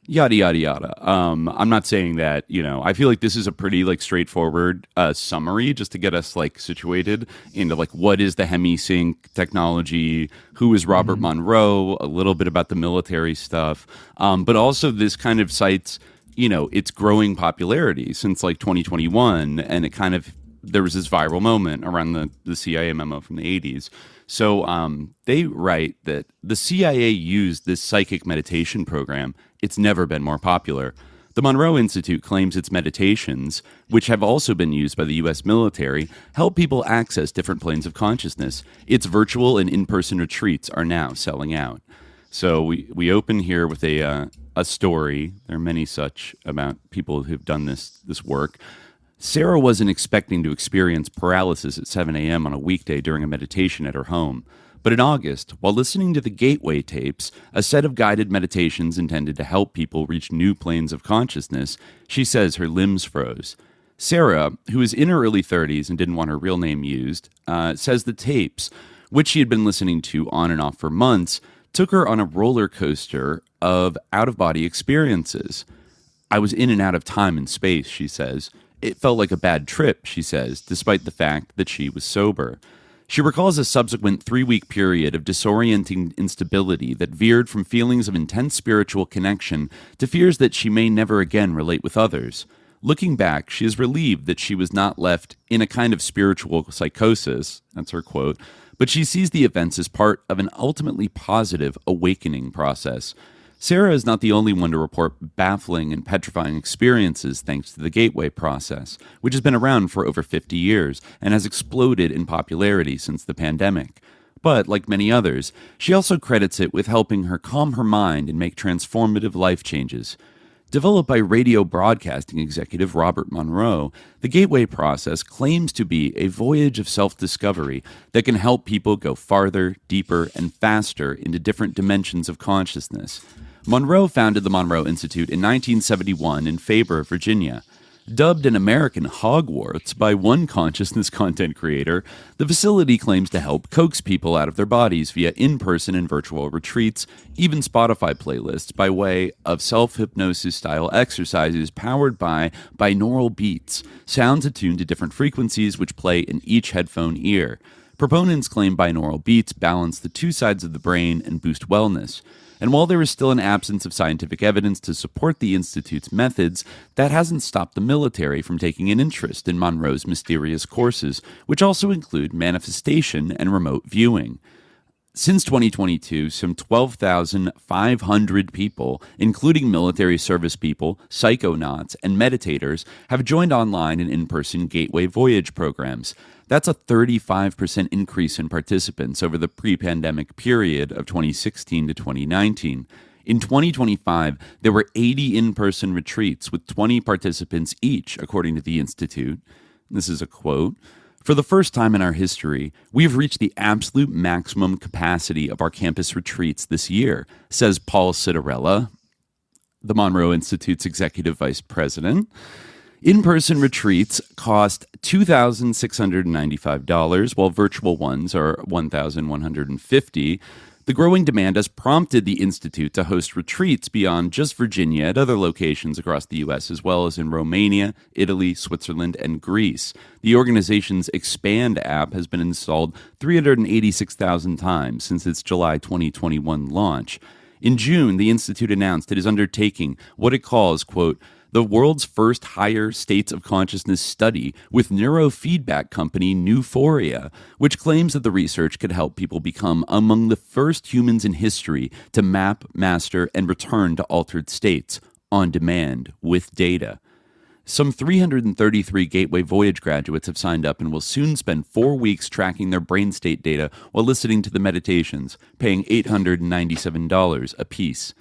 yada, yada, yada. I'm not saying that, you know, I feel like this is a pretty like straightforward summary just to get us like situated into like what is the Hemi-Sync technology, who is Robert Monroe, a little bit about the military stuff, but also this kind of cites, you know, its growing popularity since like 2021, and it kind of, there was this viral moment around the CIA memo from the 80s. So they write that the CIA used this psychic meditation program. It's never been more popular. The Monroe Institute claims its meditations, which have also been used by the U.S. military, help people access different planes of consciousness. Its virtual and in-person retreats are now selling out. So we open here with a story. There are many such about people who've done this work. Sarah wasn't expecting to experience paralysis at 7 a.m. on a weekday during a meditation at her home. But in August, while listening to the Gateway Tapes, a set of guided meditations intended to help people reach new planes of consciousness, she says her limbs froze. Sarah, who is in her early 30s and didn't want her real name used, says the tapes, which she had been listening to on and off for months, took her on a roller coaster of out-of-body experiences. I was in and out of time and space, she says. It felt like a bad trip, she says, despite the fact that she was sober. She recalls a subsequent 3-week period of disorienting instability that veered from feelings of intense spiritual connection to fears that she may never again relate with others. Looking back, she is relieved that she was not left in a kind of spiritual psychosis, that's her quote, but she sees the events as part of an ultimately positive awakening process. Sarah is not the only one to report baffling and petrifying experiences thanks to the Gateway process, which has been around for over 50 years and has exploded in popularity since the pandemic. But, like many others, she also credits it with helping her calm her mind and make transformative life changes. Developed by radio broadcasting executive Robert Monroe, the Gateway process claims to be a voyage of self-discovery that can help people go farther, deeper, and faster into different dimensions of consciousness. Monroe founded the Monroe Institute in 1971 in favor of Virginia. Dubbed an American Hogwarts by one consciousness content creator, the facility claims to help coax people out of their bodies via in-person and virtual retreats, even Spotify playlists by way of self-hypnosis style exercises powered by binaural beats, sounds attuned to different frequencies which play in each headphone ear. Proponents claim binaural beats balance the two sides of the brain and boost wellness. And while there is still an absence of scientific evidence to support the Institute's methods, that hasn't stopped the military from taking an interest in Monroe's mysterious courses, which also include manifestation and remote viewing. Since 2022, some 12,500 people, including military service people, psychonauts, and meditators, have joined online and in-person Gateway Voyage programs. That's a 35% increase in participants over the pre-pandemic period of 2016 to 2019. In 2025, there were 80 in-person retreats with 20 participants each, according to the Institute. This is a quote. For the first time in our history, we've reached the absolute maximum capacity of our campus retreats this year, says Paul Citarella, the Monroe Institute's executive vice president. In-person retreats cost $2,695, while virtual ones are $1,150. The growing demand has prompted the Institute to host retreats beyond just Virginia at other locations across the U.S., as well as in Romania, Italy, Switzerland, and Greece. The organization's Expand app has been installed 386,000 times since its July 2021 launch. In June, the Institute announced it is undertaking what it calls, quote, the world's first higher states of consciousness study with neurofeedback company Newphoria, which claims that the research could help people become among the first humans in history to map, master, and return to altered states on demand with data. Some 333 Gateway Voyage graduates have signed up and will soon spend 4 weeks tracking their brain state data while listening to the meditations, paying $897 apiece.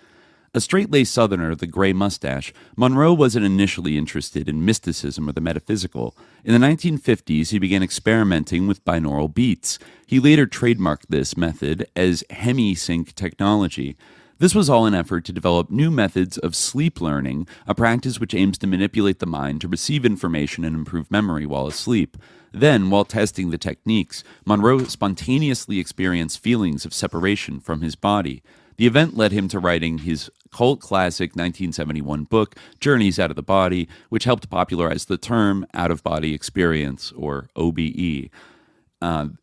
A straight-laced Southerner with a gray mustache, Monroe wasn't initially interested in mysticism or the metaphysical. In the 1950s, he began experimenting with binaural beats. He later trademarked this method as Hemi-Sync technology. This was all an effort to develop new methods of sleep learning, a practice which aims to manipulate the mind to receive information and improve memory while asleep. Then, while testing the techniques, Monroe spontaneously experienced feelings of separation from his body. The event led him to writing his cult classic 1971 book, Journeys Out of the Body, which helped popularize the term out-of-body experience, or OBE.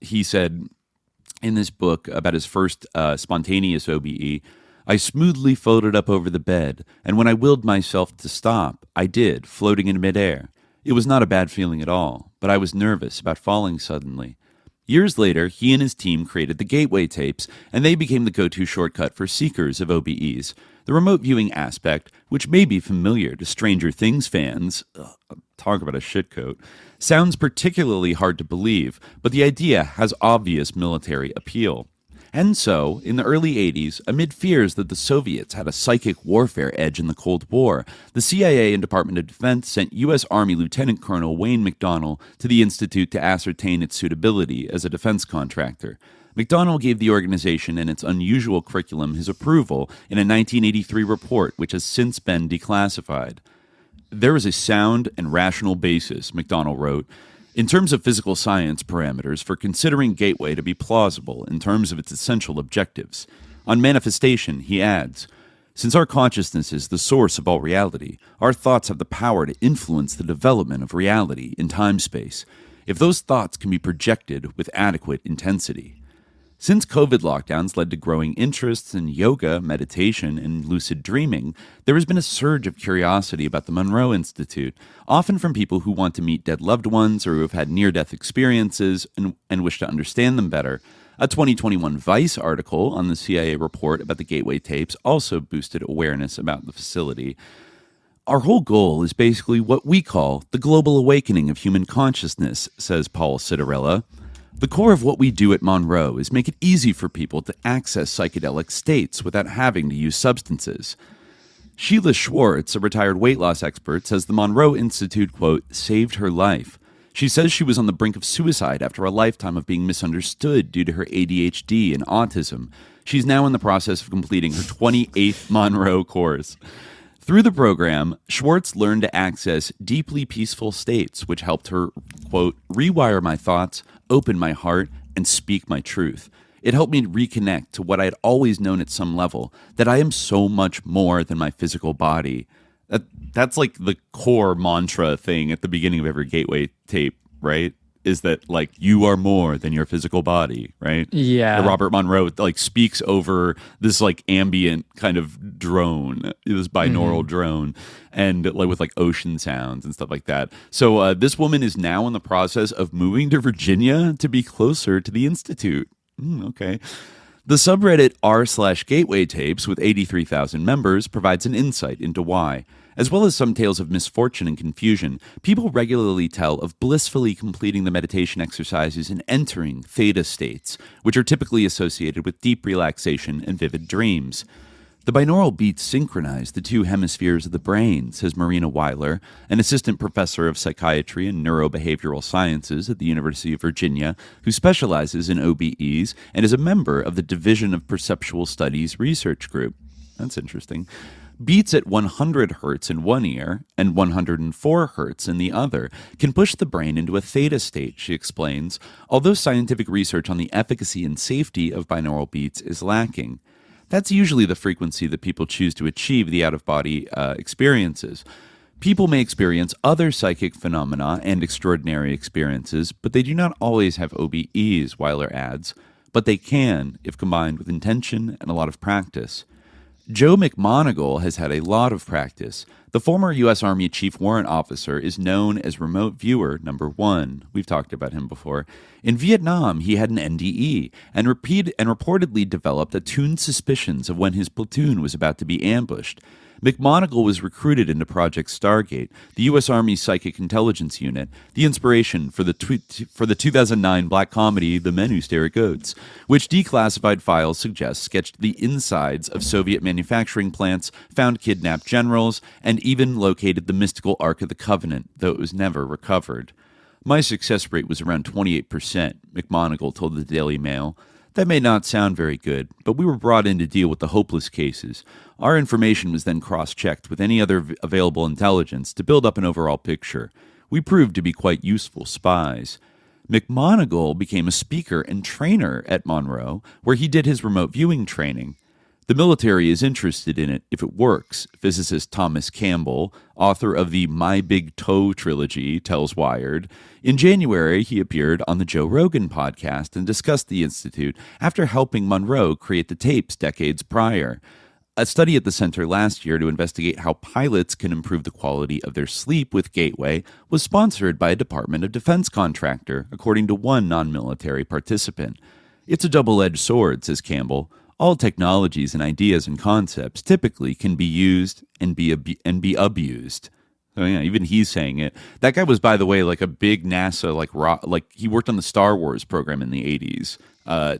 He said in this book about his first spontaneous OBE, I smoothly floated up over the bed, and when I willed myself to stop, I did, floating in midair. It was not a bad feeling at all, but I was nervous about falling suddenly. Years later, he and his team created the Gateway Tapes, and they became the go-to shortcut for seekers of OBEs. The remote viewing aspect, which may be familiar to Stranger Things fans, talk about a shitcoat, sounds particularly hard to believe, but the idea has obvious military appeal. And so, in the early 80s, amid fears that the Soviets had a psychic warfare edge in the Cold War, the CIA and Department of Defense sent U.S. Army Lieutenant Colonel Wayne McDonnell to the Institute to ascertain its suitability as a defense contractor. McDonnell gave the organization and its unusual curriculum his approval in a 1983 report, which has since been declassified. There is a sound and rational basis, McDonnell wrote, in terms of physical science parameters for considering Gateway to be plausible in terms of its essential objectives. On manifestation, he adds, since our consciousness is the source of all reality, our thoughts have the power to influence the development of reality in time-space, if those thoughts can be projected with adequate intensity. Since COVID lockdowns led to growing interests in yoga, meditation, and lucid dreaming, there has been a surge of curiosity about the Monroe Institute, often from people who want to meet dead loved ones or who have had near-death experiences and wish to understand them better. A 2021 Vice article on the CIA report about the Gateway Tapes also boosted awareness about the facility. Our whole goal is basically what we call the global awakening of human consciousness, says Paul Citarella. The core of what we do at Monroe is make it easy for people to access psychedelic states without having to use substances. Sheila Schwartz, a retired weight loss expert, says the Monroe Institute, quote, saved her life. She says she was on the brink of suicide after a lifetime of being misunderstood due to her ADHD and autism. She's now in the process of completing her 28th Monroe course. Through the program, Schwartz learned to access deeply peaceful states, which helped her, quote, rewire my thoughts, open my heart, and speak my truth. It helped me reconnect to what I had always known at some level, that I am so much more than my physical body. That's like the core mantra thing at the beginning of every Gateway tape, right? is that like you are more than your physical body, right? Yeah. Robert Monroe like speaks over this like ambient kind of drone, this binaural drone, and like with like ocean sounds and stuff like that. So this woman is now in the process of moving to Virginia to be closer to the Institute. Okay. The subreddit r/Gateway Tapes with 83,000 members provides an insight into why. As well as some tales of misfortune and confusion, people regularly tell of blissfully completing the meditation exercises and entering theta states, which are typically associated with deep relaxation and vivid dreams. The binaural beats synchronize the two hemispheres of the brain, says Marina Weiler, an assistant professor of psychiatry and neurobehavioral sciences at the University of Virginia, who specializes in OBEs and is a member of the Division of Perceptual Studies Research Group. That's interesting. Beats at 100 hertz in one ear and 104 hertz in the other can push the brain into a theta state, she explains, although scientific research on the efficacy and safety of binaural beats is lacking. That's usually the frequency that people choose to achieve the out-of-body experiences. People may experience other psychic phenomena and extraordinary experiences, but they do not always have OBEs, Weiler adds. But they can, if combined with intention and a lot of practice. Joe McMoneagle has had a lot of practice. The former U.S. Army Chief Warrant Officer is known as Remote Viewer Number 1. We've talked about him before. In Vietnam, he had an NDE and reportedly developed attuned suspicions of when his platoon was about to be ambushed. McMoneagle was recruited into Project Stargate, the U.S. Army Psychic Intelligence Unit, the inspiration for the 2009 black comedy The Men Who Stare at Goats, which declassified files suggest sketched the insides of Soviet manufacturing plants, found kidnapped generals, and even located the mystical Ark of the Covenant, though it was never recovered. My success rate was around 28%, McMoneagle told the Daily Mail. That may not sound very good, but we were brought in to deal with the hopeless cases. Our information was then cross-checked with any other available intelligence to build up an overall picture. We proved to be quite useful spies. McMoneagle became a speaker and trainer at Monroe, where he did his remote viewing training. The military is interested in it if it works, physicist Thomas Campbell, author of the My Big Toe trilogy, tells Wired. In January, he appeared on the Joe Rogan podcast and discussed the Institute after helping Monroe create the tapes decades prior. A study at the center last year to investigate how pilots can improve the quality of their sleep with Gateway was sponsored by a Department of Defense contractor, according to one non-military participant. It's a double-edged sword, says Campbell. All technologies and ideas and concepts typically can be used and be abused. So yeah, even he's saying it. That guy was, by the way, like a big NASA like he worked on the Star Wars program in the 80s.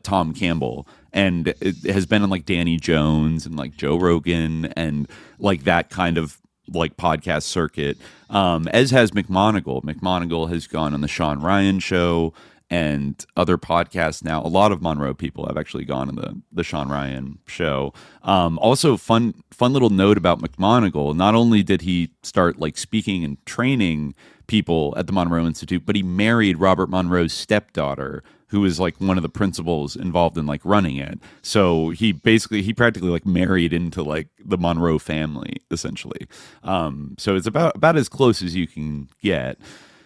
Tom Campbell, and it has been on like Danny Jones and like Joe Rogan and like that kind of like podcast circuit. As has McMoneagle. McMoneagle has gone on the Sean Ryan show and other podcasts now. A lot of Monroe people have actually gone on the Sean Ryan show. Also, fun little note about McMoneagle. Not only did he start like speaking and training people at the Monroe Institute, but he married Robert Monroe's stepdaughter, who was like one of the principals involved in like running it. So he practically like married into like the Monroe family, essentially. So it's about as close as you can get.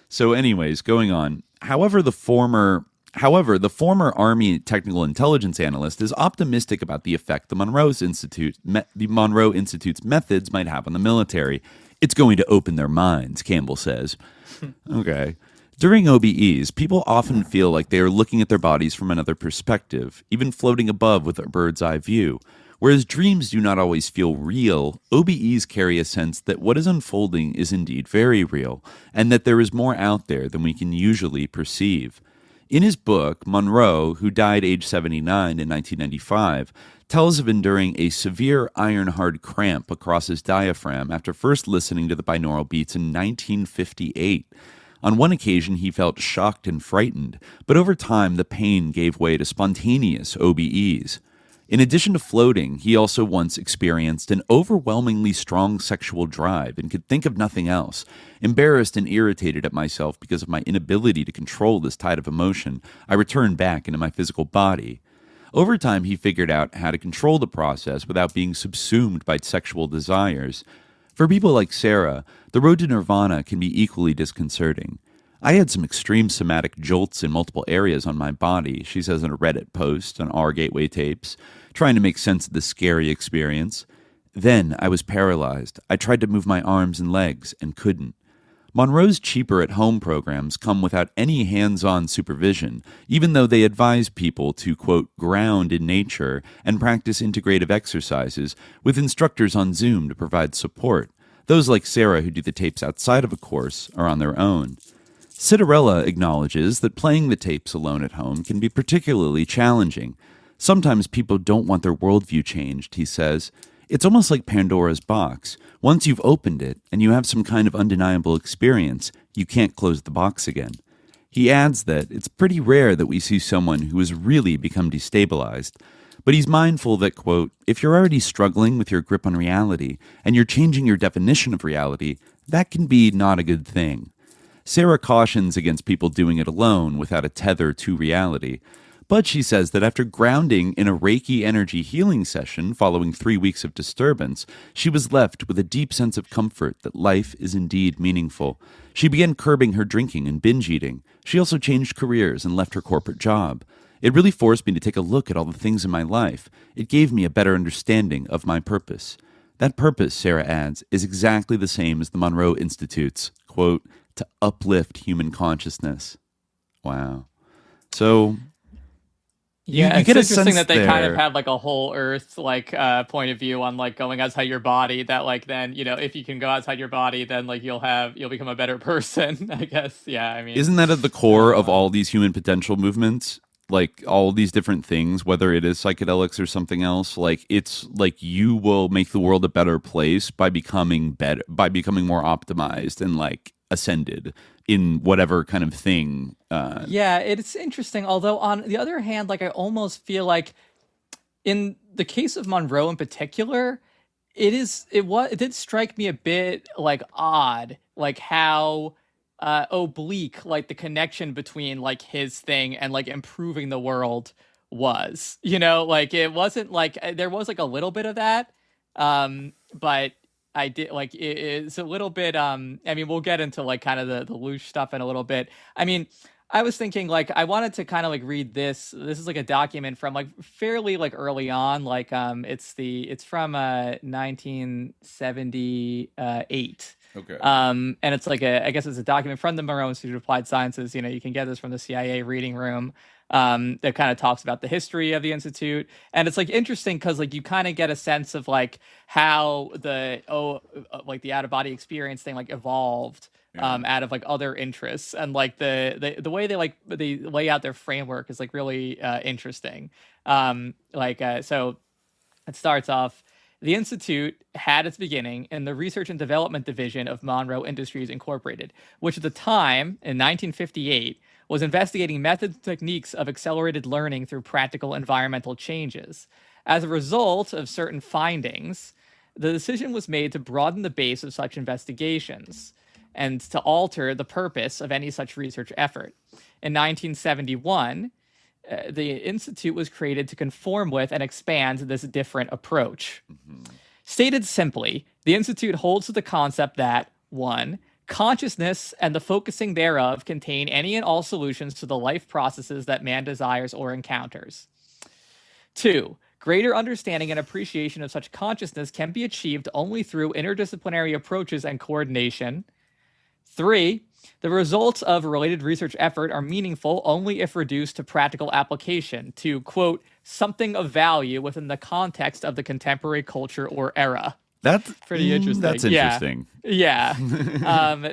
So anyways, going on. However, the former Army technical intelligence analyst is optimistic about the effect the Monroe Institute's methods might have on the military. It's going to open their minds, Campbell says. Okay. During OBEs, people often feel like they are looking at their bodies from another perspective, even floating above with a bird's eye view. Whereas dreams do not always feel real, OBEs carry a sense that what is unfolding is indeed very real, and that there is more out there than we can usually perceive. In his book, Monroe, who died age 79 in 1995, tells of enduring a severe iron-hard cramp across his diaphragm after first listening to the binaural beats in 1958. On one occasion, he felt shocked and frightened, but over time the pain gave way to spontaneous OBEs. In addition to floating, he also once experienced an overwhelmingly strong sexual drive and could think of nothing else. Embarrassed and irritated at myself because of my inability to control this tide of emotion, I returned back into my physical body. Over time, he figured out how to control the process without being subsumed by sexual desires. For people like Sarah, the road to nirvana can be equally disconcerting. I had some extreme somatic jolts in multiple areas on my body, she says in a Reddit post on our Gateway Tapes, trying to make sense of the scary experience. Then I was paralyzed. I tried to move my arms and legs and couldn't. Monroe's cheaper at-home programs come without any hands-on supervision, even though they advise people to, quote, ground in nature and practice integrative exercises with instructors on Zoom to provide support. Those like Sarah who do the tapes outside of a course are on their own. Citarella acknowledges that playing the tapes alone at home can be particularly challenging. Sometimes people don't want their worldview changed, he says. It's almost like Pandora's box. Once you've opened it and you have some kind of undeniable experience, you can't close the box again. He adds that it's pretty rare that we see someone who has really become destabilized, but he's mindful that, quote, if you're already struggling with your grip on reality and you're changing your definition of reality, that can be not a good thing. Sarah cautions against people doing it alone without a tether to reality. But she says that after grounding in a Reiki energy healing session following 3 weeks of disturbance, she was left with a deep sense of comfort that life is indeed meaningful. She began curbing her drinking and binge eating. She also changed careers and left her corporate job. It really forced me to take a look at all the things in my life. It gave me a better understanding of my purpose. That purpose, Sarah adds, is exactly the same as the Monroe Institute's, quote, to uplift human consciousness. Wow. So... Yeah, you get it's a interesting sense that they kind of there. had like a whole Earth like point of view on like going outside your body. That like then if you can go outside your body, then like you'll become a better person. I guess. Yeah, I mean, Isn't that at the core of all these human potential movements? Like all these different things, whether it is psychedelics or something else, like it's like you will make the world a better place by becoming better, by becoming more optimized and like ascended in whatever kind of thing. Yeah, it's interesting. Although on the other hand, like I almost feel like in the case of Monroe in particular, it did strike me a bit like odd, like how oblique like the connection between like his thing and like improving the world was. Like it wasn't like there was like a little bit of that, but I did like it's a little bit I mean we'll get into like kind of the LOOSH stuff in a little bit. I mean, I was thinking like I wanted to kind of like read this is like a document from like fairly like early on, like it's from 1978. Okay. And it's like I guess it's a document from the Monroe Institute of Applied Sciences. You can get this from the CIA reading room. That kind of talks about the history of the institute, and it's like interesting because like you kind of get a sense of like how the out of body experience thing like evolved out of like other interests, and like the way they lay out their framework is like really interesting. So it starts off. The Institute had its beginning in the Research and Development Division of Monroe Industries Incorporated, which at the time, in 1958, was investigating methods and techniques of accelerated learning through practical environmental changes. As a result of certain findings, the decision was made to broaden the base of such investigations and to alter the purpose of any such research effort. In 1971, the Institute was created to conform with and expand this different approach. Mm-hmm. Stated simply, the Institute holds to the concept that, 1, consciousness and the focusing thereof contain any and all solutions to the life processes that man desires or encounters. 2, greater understanding and appreciation of such consciousness can be achieved only through interdisciplinary approaches and coordination. 3, the results of a related research effort are meaningful only if reduced to practical application to, quote, something of value within the context of the contemporary culture or era. That's pretty interesting. That's interesting. Yeah.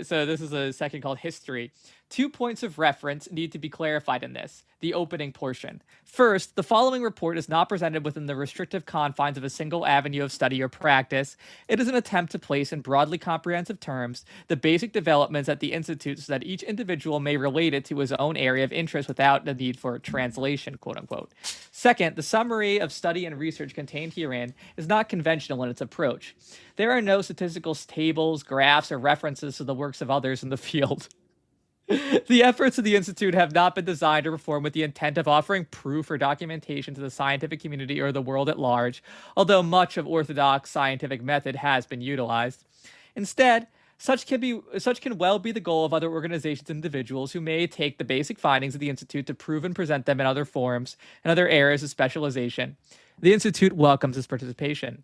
So this is a section called History. 2 points of reference need to be clarified in this, the opening portion. First, the following report is not presented within the restrictive confines of a single avenue of study or practice. It is an attempt to place in broadly comprehensive terms the basic developments at the Institute so that each individual may relate it to his own area of interest without the need for translation, quote unquote. Second, the summary of study and research contained herein is not conventional in its approach. There are no statistical tables, graphs, or references to the works of others in the field. The efforts of the Institute have not been designed to perform with the intent of offering proof or documentation to the scientific community or the world at large, although much of orthodox scientific method has been utilized. Instead, Such can well be the goal of other organizations and individuals who may take the basic findings of the Institute to prove and present them in other forms and other areas of specialization. The Institute welcomes this participation.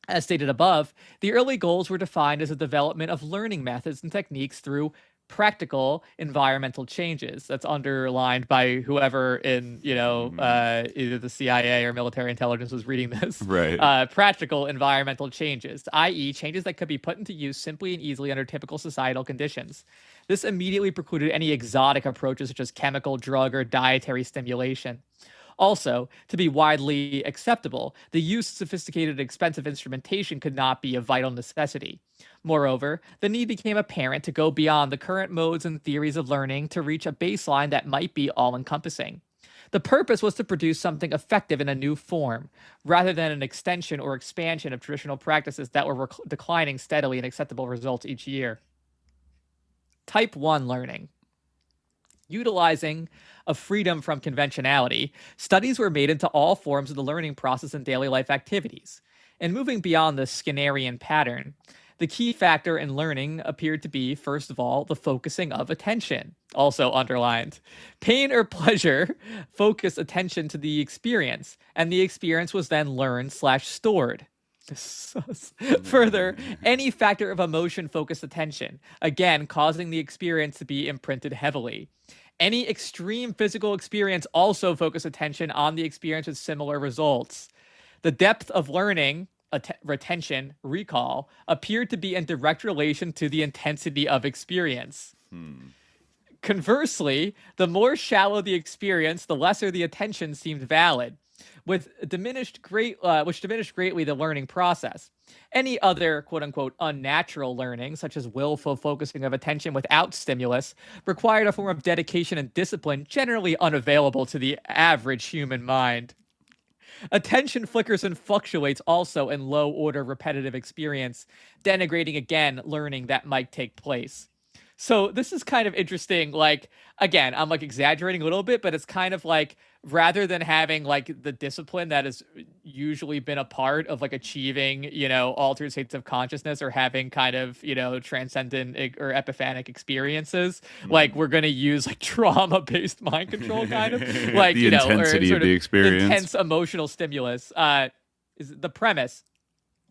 As stated above, the early goals were defined as the development of learning methods and techniques through practical environmental changes. That's underlined by whoever in, either the CIA or military intelligence was reading this. Right. Practical environmental changes, i.e. changes that could be put into use simply and easily under typical societal conditions. This immediately precluded any exotic approaches such as chemical, drug, or dietary stimulation. Also, to be widely acceptable, the use of sophisticated and expensive instrumentation could not be a vital necessity. Moreover, the need became apparent to go beyond the current modes and theories of learning to reach a baseline that might be all-encompassing. The purpose was to produce something effective in a new form, rather than an extension or expansion of traditional practices that were declining steadily in acceptable results each year. Type 1 learning. Utilizing a freedom from conventionality, studies were made into all forms of the learning process and daily life activities. And moving beyond the Skinnerian pattern, the key factor in learning appeared to be, first of all, the focusing of attention, also underlined. Pain or pleasure focused attention to the experience, and the experience was then learned/stored. Further, any factor of emotion focused attention, again causing the experience to be imprinted heavily. Any extreme physical experience also focused attention on the experience with similar results. The depth of learning, retention, recall, appeared to be in direct relation to the intensity of experience. Conversely, the more shallow the experience, the lesser the attention seemed valid, which diminished greatly the learning process. Any other quote-unquote unnatural learning, such as willful focusing of attention without stimulus, required a form of dedication and discipline generally unavailable to the average human mind. Attention flickers and fluctuates also in low-order repetitive experience, denigrating again learning that might take place. So this is kind of interesting. Like, again, I'm like exaggerating a little bit, but it's kind of like rather than having like the discipline that has usually been a part of like achieving, altered states of consciousness or having kind of, transcendent or epiphanic experiences, like we're going to use like trauma-based mind control kind of like, the intensity or sort of the experience. Intense emotional stimulus is the premise.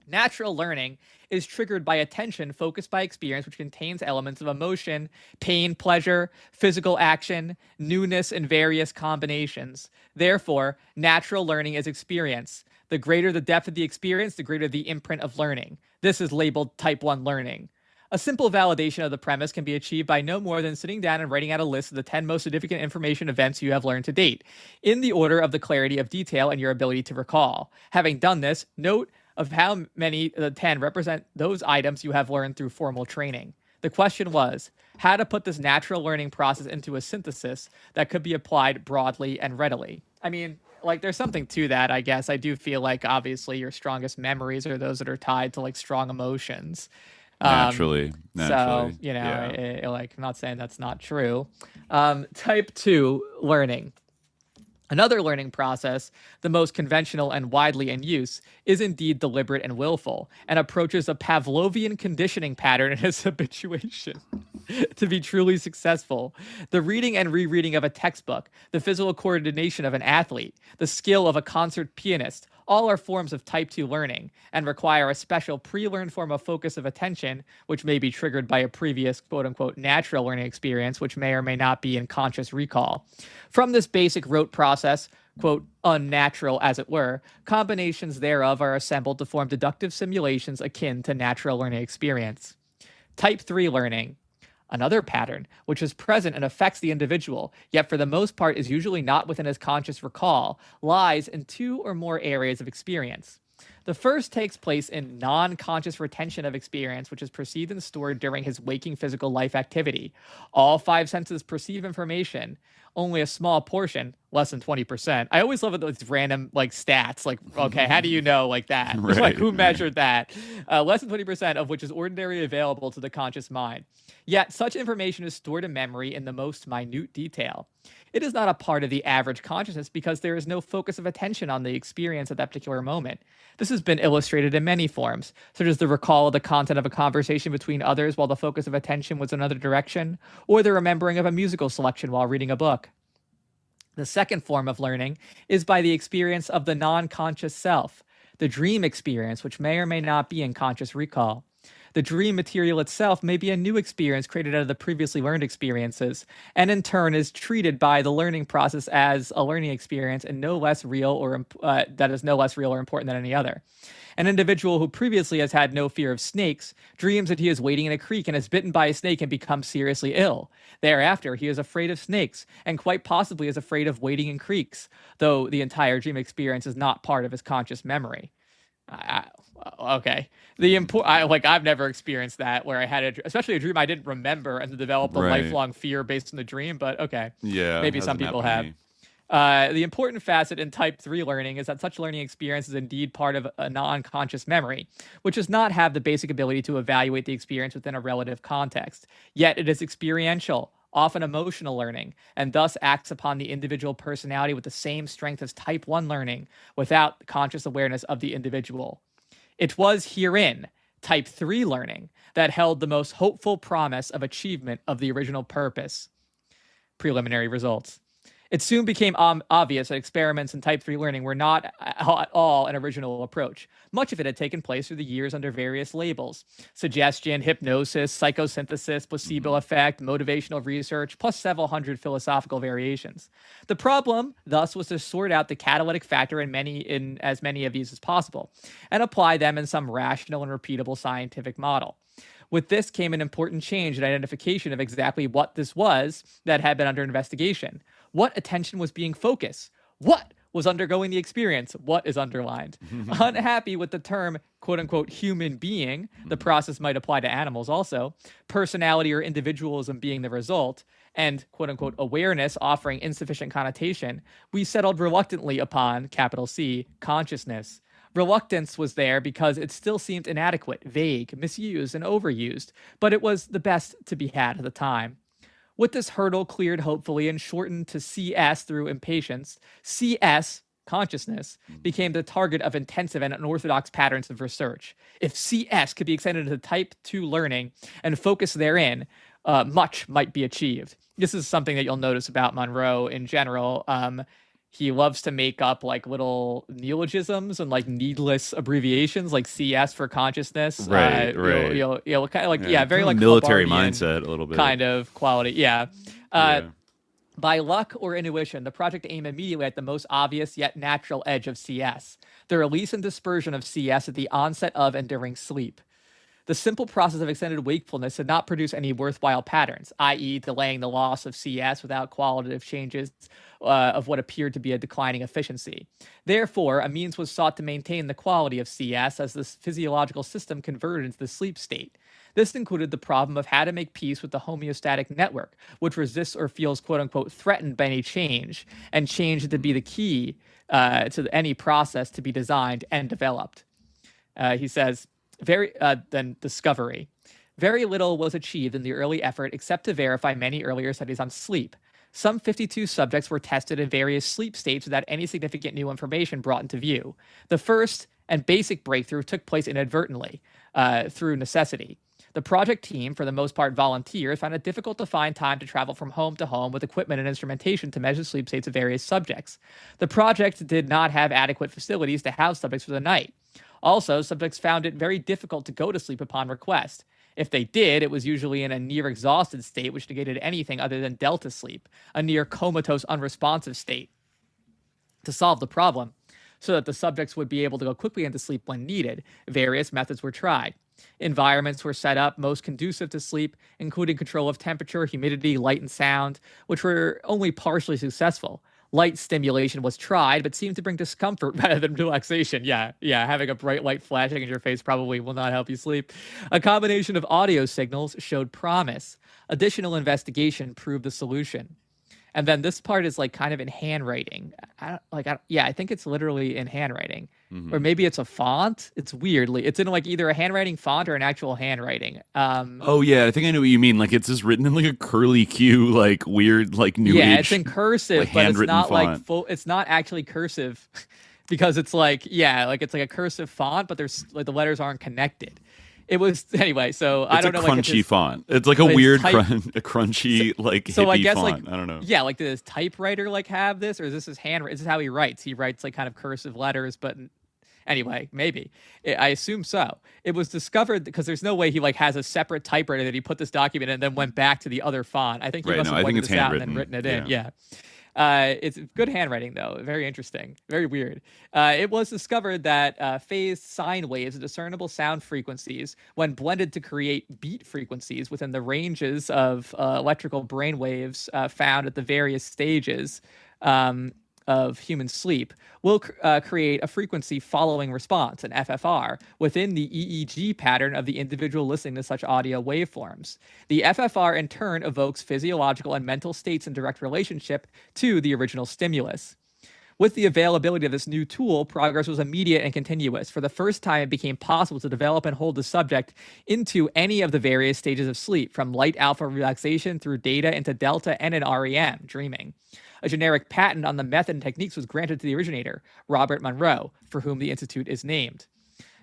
Natural learning is triggered by attention focused by experience, which contains elements of emotion, pain, pleasure, physical action, newness, and various combinations. Therefore, natural learning is experience. The greater the depth of the experience, the greater the imprint of learning. This is labeled type 1 learning. A simple validation of the premise can be achieved by no more than sitting down and writing out a list of the 10 most significant information events you have learned to date, in the order of the clarity of detail and your ability to recall. Having done this, note of how many of the 10 represent those items you have learned through formal training. The question was, how to put this natural learning process into a synthesis that could be applied broadly and readily. I mean, like, there's something to that, I guess. I do feel like, obviously, your strongest memories are those that are tied to, like, strong emotions. Naturally. So, I'm not saying that's not true. Type 2 learning. Another learning process, the most conventional and widely in use, is indeed deliberate and willful, and approaches a Pavlovian conditioning pattern in its habituation. To be truly successful, the reading and rereading of a textbook, the physical coordination of an athlete, the skill of a concert pianist, all are forms of type 2 learning and require a special pre-learned form of focus of attention, which may be triggered by a previous quote-unquote natural learning experience, which may or may not be in conscious recall. From this basic rote process, quote, unnatural as it were, combinations thereof are assembled to form deductive simulations akin to natural learning experience. Type 3 learning. Another pattern, which is present and affects the individual, yet for the most part is usually not within his conscious recall, lies in 2 or more areas of experience. The first takes place in non-conscious retention of experience, which is perceived and stored during his waking physical life activity. All 5 senses perceive information, only a small portion, less than 20%. I always love those random like stats, like, okay, how do you know like that? Right. Like, who measured that? Less than 20% of which is ordinarily available to the conscious mind. Yet such information is stored in memory in the most minute detail. It is not a part of the average consciousness because there is no focus of attention on the experience at that particular moment. This has been illustrated in many forms, such as the recall of the content of a conversation between others while the focus of attention was in another direction, or the remembering of a musical selection while reading a book. The second form of learning is by the experience of the non-conscious self, the dream experience, which may or may not be in conscious recall. The dream material itself may be a new experience created out of the previously learned experiences, and in turn is treated by the learning process as a learning experience and no less real or that is no less real or important than any other. An individual who previously has had no fear of snakes dreams that he is wading in a creek and is bitten by a snake and becomes seriously ill. Thereafter, he is afraid of snakes and quite possibly is afraid of wading in creeks, though the entire dream experience is not part of his conscious memory. Okay. I've never experienced that where I had especially a dream I didn't remember and developed a lifelong fear based on the dream, but okay. Yeah. Maybe some people have. The important facet in type 3 learning is that such learning experience is indeed part of a non-conscious memory, which does not have the basic ability to evaluate the experience within a relative context. Yet it is experiential, often emotional learning, and thus acts upon the individual personality with the same strength as type 1 learning without conscious awareness of the individual. It was herein, type 3 learning, that held the most hopeful promise of achievement of the original purpose. Preliminary results. It soon became obvious that experiments in type 3 learning were not at all an original approach. Much of it had taken place through the years under various labels: suggestion, hypnosis, psychosynthesis, placebo effect, motivational research, plus several hundred philosophical variations. The problem, thus, was to sort out the catalytic factor in as many of these as possible, and apply them in some rational and repeatable scientific model. With this came an important change in identification of exactly what this was that had been under investigation. What attention was being focused? What was undergoing the experience? What is underlined? Unhappy with the term, quote-unquote, human being, the process might apply to animals also, personality or individualism being the result, and, quote-unquote, awareness offering insufficient connotation, we settled reluctantly upon, capital C, consciousness. Reluctance was there because it still seemed inadequate, vague, misused, and overused, but it was the best to be had at the time. With this hurdle cleared hopefully and shortened to CS through impatience, CS, consciousness, became the target of intensive and unorthodox patterns of research. If CS could be extended to type 2 learning and focus therein, much might be achieved. This is something that you'll notice about Monroe in general. He loves to make up like little neologisms and like needless abbreviations, like CS for consciousness. Right. You'll kind of like very like military mindset a little bit, kind of quality. By luck or intuition, the project aimed immediately at the most obvious yet natural edge of CS: the release and dispersion of CS at the onset of and during sleep. The simple process of extended wakefulness did not produce any worthwhile patterns, i.e. delaying the loss of CS without qualitative changes of what appeared to be a declining efficiency. Therefore, a means was sought to maintain the quality of CS as the physiological system converted into the sleep state. This included the problem of how to make peace with the homeostatic network, which resists or feels quote-unquote threatened by any change, and change to be the key to any process to be designed and developed. He says, then discovery. Very little was achieved in the early effort except to verify many earlier studies on sleep. Some 52 subjects were tested in various sleep states without any significant new information brought into view. The first and basic breakthrough took place inadvertently, through necessity. The project team, for the most part volunteers, found it difficult to find time to travel from home to home with equipment and instrumentation to measure sleep states of various subjects. The project did not have adequate facilities to house subjects for the night. Also, subjects found it very difficult to go to sleep upon request. If they did, it was usually in a near-exhausted state, which negated anything other than delta sleep, a near-comatose, unresponsive state. To solve the problem, so that the subjects would be able to go quickly into sleep when needed, various methods were tried. Environments were set up most conducive to sleep, including control of temperature, humidity, light, and sound, which were only partially successful. Light stimulation was tried, but seemed to bring discomfort rather than relaxation. Yeah, having a bright light flashing in your face probably will not help you sleep. A combination of audio signals showed promise. Additional investigation proved the solution. And then this part is like kind of in handwriting. I think it's literally in handwriting. Mm-hmm. Or maybe it's a font. It's weirdly. It's in like either a handwriting font or an actual handwriting. I think I know what you mean. Like it's just written in like a curly Q, like weird, like new age. Yeah, it's in cursive, like but it's not font. like full. It's not actually cursive. because it's like, it's like a cursive font, but there's like the letters aren't connected. It was anyway. So I don't know. It's a crunchy font. It's like a weird, a crunchy, like hippie I guess font. like I don't know. Yeah, like does his typewriter like have this, or is this his handwriting? This is how he writes. He writes like kind of cursive letters, but anyway, maybe. I assume so. It was discovered because there's no way he like has a separate typewriter that he put this document in and then went back to the other font. I think he must have pointed this out and then written it in. Yeah. It's good handwriting, though. Very interesting. Very weird. It was discovered that phased sine waves are discernible sound frequencies when blended to create beat frequencies within the ranges of electrical brain waves found at the various stages of human sleep will create a frequency following response, an FFR, within the EEG pattern of the individual listening to such audio waveforms. The FFR in turn evokes physiological and mental states in direct relationship to the original stimulus. With the availability of this new tool, progress was immediate and continuous. For the first time, it became possible to develop and hold the subject into any of the various stages of sleep, from light alpha relaxation through theta into delta and in REM, dreaming. A generic patent on the method and techniques was granted to the originator, Robert Monroe, for whom the institute is named.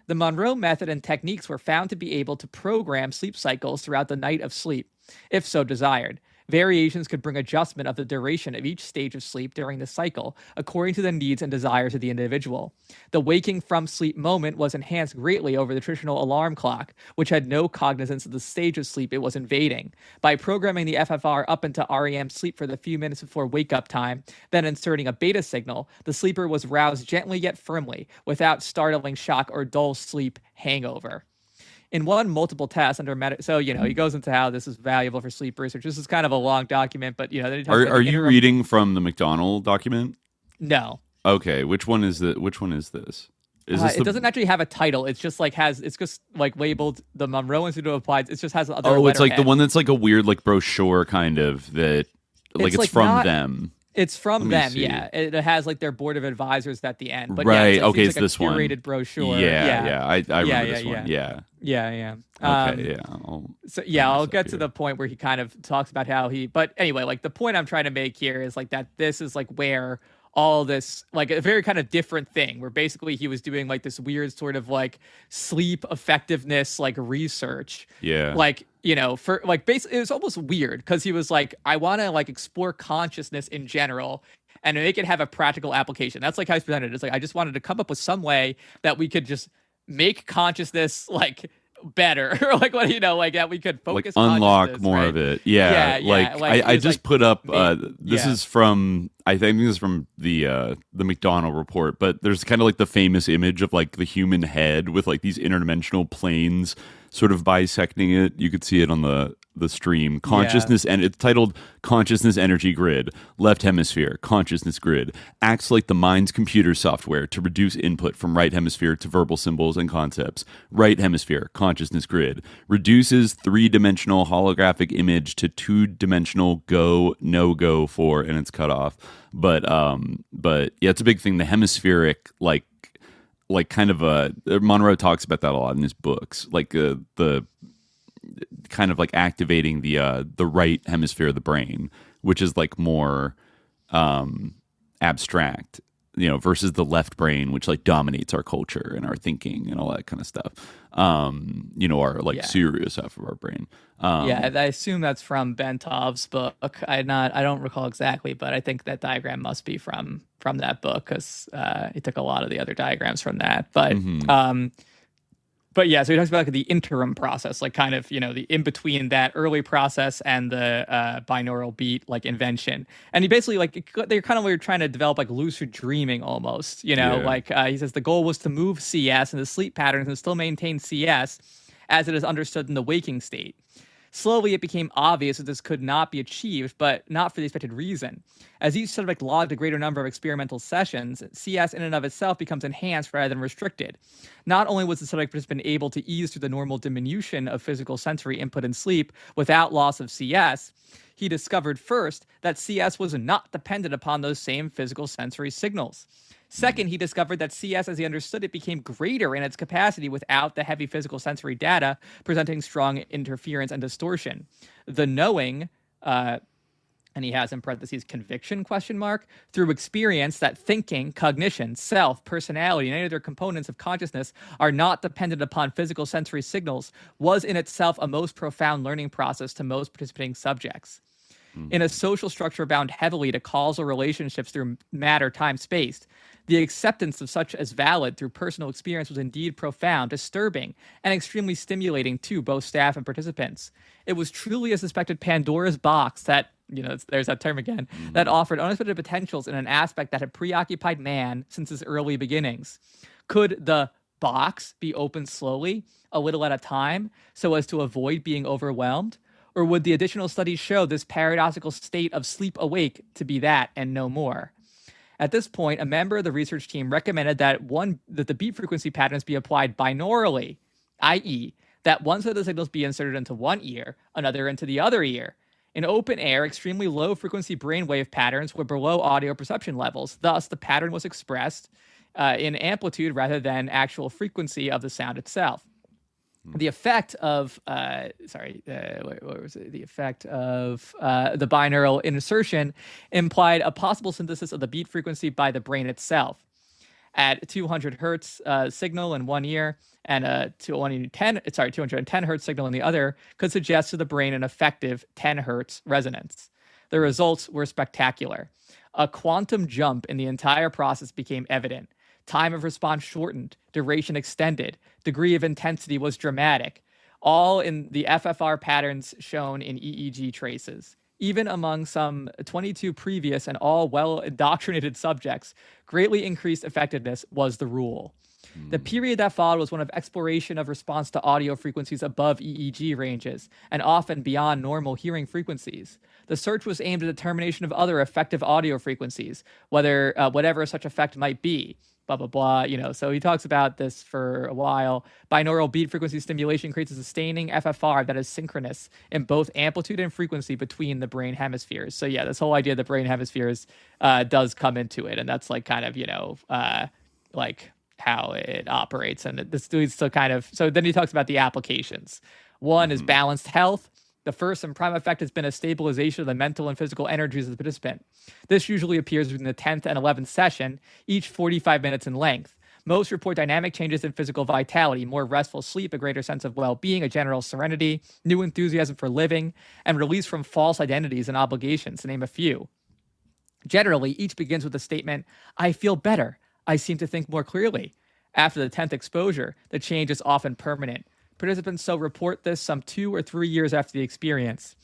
The Monroe method and techniques were found to be able to program sleep cycles throughout the night of sleep, if so desired. Variations could bring adjustment of the duration of each stage of sleep during the cycle, according to the needs and desires of the individual. The waking from sleep moment was enhanced greatly over the traditional alarm clock, which had no cognizance of the stage of sleep it was invading. By programming the FFR up into REM sleep for the few minutes before wake-up time, then inserting a beta signal, the sleeper was roused gently yet firmly, without startling shock or dull sleep hangover. In one multiple test under so he goes into how this is valuable for sleep research. This is kind of a long document, but then he talks are you reading from the McDonald document? No. Okay, which one is this? It doesn't actually have a title. It's just like it's just like labeled the Monroe Institute of Applied. It just has other. Oh, it's like the one that's like a weird like brochure kind of that it's from them. It's from them, yeah. It has like their board of advisors at the end. But right, yeah, okay, it's like this a curated one. Brochure. Yeah. I remember this one. Yeah. Okay, yeah. I'll get to the point where he kind of talks about how but anyway, like the point I'm trying to make here is like that this is like where all this, like a very kind of different thing where basically he was doing like this weird sort of like sleep effectiveness, like research. Yeah. Like, for like basically it was almost weird because he was like, I want to like explore consciousness in general and make it have a practical application. That's like how he's presented it. It's like, I just wanted to come up with some way that we could just make consciousness like better or like what like that we could focus like unlock more of it. I just put up this is from I think this is from the McDonald report, but there's kind of like the famous image of like the human head with like these interdimensional planes sort of bisecting it. You could see it on the stream. Consciousness, and it's titled Consciousness Energy Grid. Left hemisphere, consciousness grid, acts like the mind's computer software to reduce input from right hemisphere to verbal symbols and concepts. Right hemisphere, consciousness grid, reduces three-dimensional holographic image to two-dimensional go, no-go for, and it's cut off. But yeah, it's a big thing. The hemispheric, like kind of Monroe talks about that a lot in his books, like the kind of like activating the right hemisphere of the brain, which is like more abstract, versus the left brain, which like dominates our culture and our thinking and all that kind of stuff. Our like serious half of our brain. I assume that's from Bentov's book. I don't recall exactly, but I think that diagram must be from that book because he took a lot of the other diagrams from that. But But yeah, so he talks about like the interim process, like kind of, the in between that early process and the binaural beat like invention. And he basically they're kind of like trying to develop like lucid dreaming almost, like he says the goal was to move CS into sleep patterns and still maintain CS as it is understood in the waking state. Slowly, it became obvious that this could not be achieved, but not for the expected reason. As each subject logged a greater number of experimental sessions, CS in and of itself becomes enhanced rather than restricted. Not only was the subject participant able to ease through the normal diminution of physical sensory input in sleep without loss of CS, he discovered first that CS was not dependent upon those same physical sensory signals. Second, he discovered that CS, as he understood it, became greater in its capacity without the heavy physical sensory data, presenting strong interference and distortion. The knowing and he has in parentheses conviction question mark, through experience that thinking, cognition, self, personality, and any other components of consciousness are not dependent upon physical sensory signals, was in itself a most profound learning process to most participating subjects. In a social structure bound heavily to causal relationships through matter, time, space, the acceptance of such as valid through personal experience was indeed profound, disturbing, and extremely stimulating to both staff and participants. It was truly a suspected Pandora's box that, there's that term again, that offered unexpected potentials in an aspect that had preoccupied man since his early beginnings. Could the box be opened slowly, a little at a time, so as to avoid being overwhelmed? Or would the additional studies show this paradoxical state of sleep-awake to be that and no more? At this point, a member of the research team recommended that the beat frequency patterns be applied binaurally, i.e., that one set of the signals be inserted into one ear, another into the other ear. In open air, extremely low frequency brainwave patterns were below audio perception levels. Thus, the pattern was expressed in amplitude rather than actual frequency of the sound itself. The effect of the effect of the binaural insertion implied a possible synthesis of the beat frequency by the brain itself. At 200 hertz signal in one ear and a 210 hertz signal in the other could suggest to the brain an effective 10 hertz resonance. The results were spectacular. A quantum jump in the entire process became evident. Time of response shortened, duration extended, degree of intensity was dramatic, all in the FFR patterns shown in EEG traces. Even among some 22 previous and all well-indoctrinated subjects, greatly increased effectiveness was the rule. The period that followed was one of exploration of response to audio frequencies above EEG ranges, and often beyond normal hearing frequencies. The search was aimed at determination of other effective audio frequencies, whatever such effect might be. Blah, blah, blah, so he talks about this for a while. Binaural beat frequency stimulation creates a sustaining FFR that is synchronous in both amplitude and frequency between the brain hemispheres. So yeah, this whole idea of the brain hemispheres does come into it. And that's like kind of, like how it operates. And this leads to kind of, so then he talks about the applications. One is balanced health. The first and prime effect has been a stabilization of the mental and physical energies of the participant. This usually appears between the 10th and 11th session, each 45 minutes in length. Most report dynamic changes in physical vitality, more restful sleep, a greater sense of well-being, a general serenity, new enthusiasm for living, and release from false identities and obligations, to name a few. Generally, each begins with the statement, "I feel better. I seem to think more clearly." After the 10th exposure, the change is often permanent. Participants so report this some 2 or 3 years after the experience.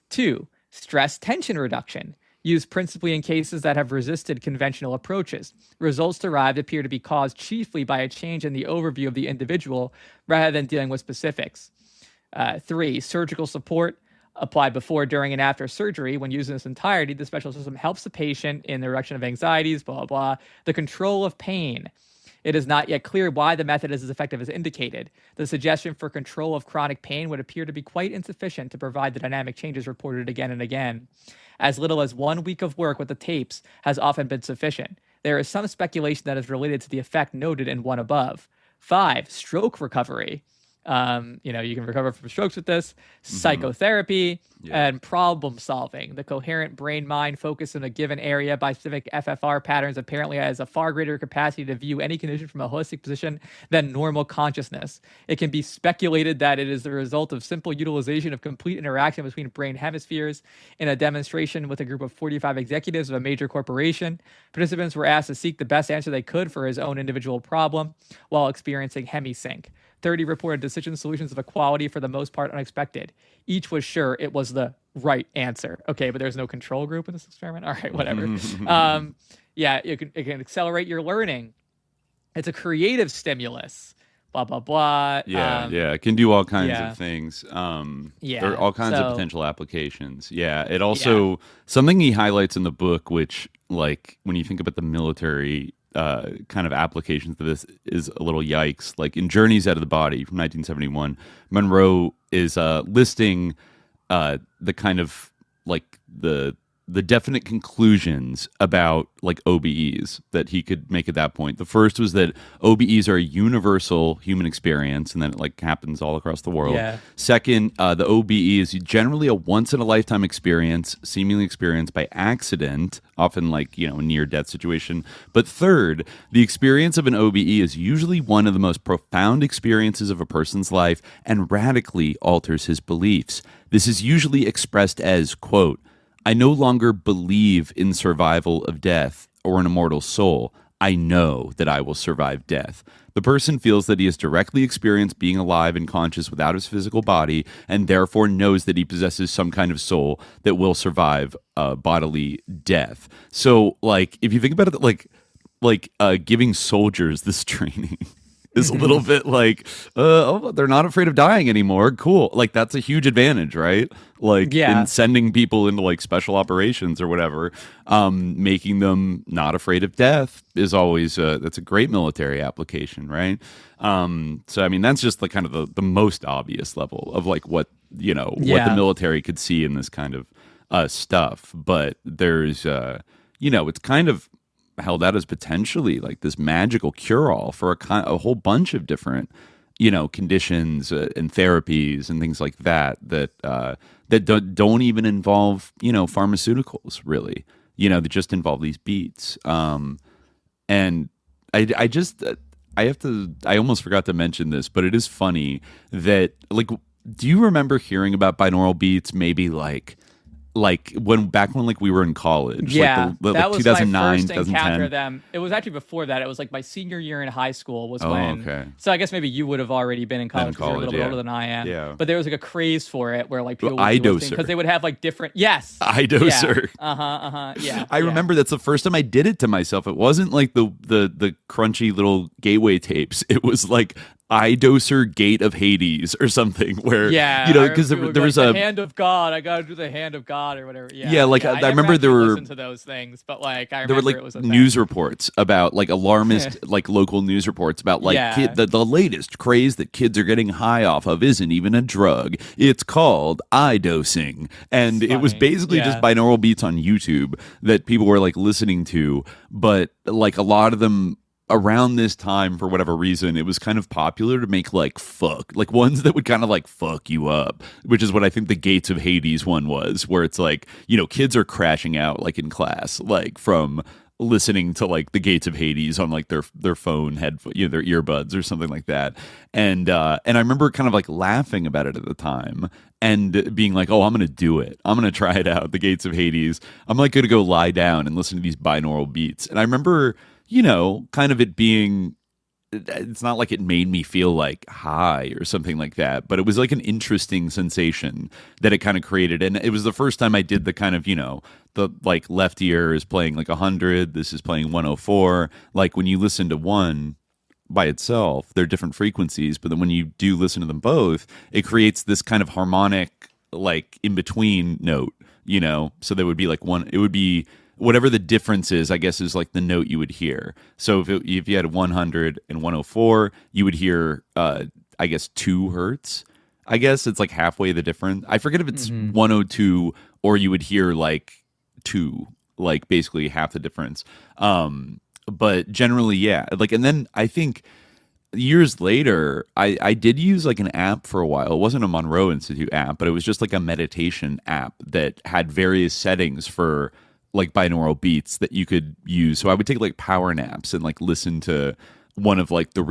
2. Stress tension reduction, used principally in cases that have resisted conventional approaches. Results derived appear to be caused chiefly by a change in the overview of the individual rather than dealing with specifics. 3. Surgical support, applied before, during, and after surgery. When used in its entirety, the special system helps the patient in the reduction of anxieties, blah, blah, blah. The control of pain. It is not yet clear why the method is as effective as indicated. The suggestion for control of chronic pain would appear to be quite insufficient to provide the dynamic changes reported again and again. As little as 1 week of work with the tapes has often been sufficient. There is some speculation that is related to the effect noted in one above. 5. Stroke recovery. You can recover from strokes with this. Psychotherapy and problem solving. The coherent brain-mind focus in a given area by specific FFR patterns apparently has a far greater capacity to view any condition from a holistic position than normal consciousness. It can be speculated that it is the result of simple utilization of complete interaction between brain hemispheres. In a demonstration with a group of 45 executives of a major corporation, participants were asked to seek the best answer they could for his own individual problem while experiencing Hemi-Sync. 30 reported decision solutions of a quality for the most part unexpected. Each was sure it was the right answer. Okay, but there's no control group in this experiment? All right, whatever. It can accelerate your learning. It's a creative stimulus. Blah, blah, blah. It can do all kinds of things. There are all kinds of potential applications. It also, something he highlights in the book, which, like, when you think about the military kind of applications of this, is a little yikes. Like in Journeys Out of the Body from 1971, Monroe is listing the kind of like the the definite conclusions about like OBEs that he could make at that point. The first was that OBEs are a universal human experience, and then it like happens all across the world. Yeah. Second, the OBE is generally a once in a lifetime experience, seemingly experienced by accident, often like, a near-death situation. But third, the experience of an OBE is usually one of the most profound experiences of a person's life and radically alters his beliefs. This is usually expressed as, quote, I no longer believe in survival of death or an immortal soul. I know that I will survive death. The person feels that he has directly experienced being alive and conscious without his physical body, and therefore knows that he possesses some kind of soul that will survive bodily death. So, like, if you think about it, giving soldiers this training is a little bit like, they're not afraid of dying anymore. Cool. Like, that's a huge advantage, right? Like, in sending people into, like, special operations or whatever, making them not afraid of death is always, that's a great military application, right? So, I mean, that's just, like, kind of the most obvious level of, like, what the military could see in this kind of stuff. But there's, it's kind of held out as potentially like this magical cure-all for a whole bunch of different, conditions and therapies and things like that don't even involve, pharmaceuticals really, that just involve these beats. And I almost forgot to mention this, but it is funny that, like, do you remember hearing about binaural beats maybe like when we were in college? Yeah, like that was 2009, my first 2010. encounter of them. It was actually before that. It was like my senior year in high school was when. Okay. So I guess maybe you would have already been in college because you're a little bit older than I am. Yeah. But there was like a craze for it where like people would iDoser. because they would have like different. Yes. iDoser. Yeah. Yeah. I remember that's the first time I did it to myself. It wasn't like the crunchy little Gateway tapes. It was like iDoser Gate of Hades or something where, because there was the a hand of God. I got to do the hand of God or whatever. Yeah, like I remember there were to those things, but like I remember there were like it was a news thing. reports about like alarmist like local news reports about like the latest craze that kids are getting high off of isn't even a drug. It's called iDosing, and it was basically just binaural beats on YouTube that people were like listening to, but like a lot of them around this time, for whatever reason, it was kind of popular to make like ones that would kind of like fuck you up, which is what I think the Gates of Hades one was, where it's like, kids are crashing out like in class, like from listening to like the Gates of Hades on like their phone headphone, their earbuds or something like that. And I remember kind of like laughing about it at the time and being like, oh, I'm going to do it. I'm going to try it out. The Gates of Hades. I'm like going to go lie down and listen to these binaural beats. And I remember, kind of it being, it's not like it made me feel like high or something like that, but it was like an interesting sensation that it kind of created. And it was the first time I did the kind of, the like left ear is playing like 100, this is playing 104. Like when you listen to one by itself, they're different frequencies, but then when you do listen to them both, it creates this kind of harmonic, like in between note, so there would be like it would be whatever the difference is, I guess, is like the note you would hear. So if you had 100 and 104, you would hear, I guess, 2 hertz. I guess it's like halfway the difference. I forget if it's 102 or you would hear like 2, like basically half the difference. But generally, yeah. Like, and then I think years later, I did use like an app for a while. It wasn't a Monroe Institute app, but it was just like a meditation app that had various settings for like binaural beats that you could use. So I would take like power naps and like listen to one of like the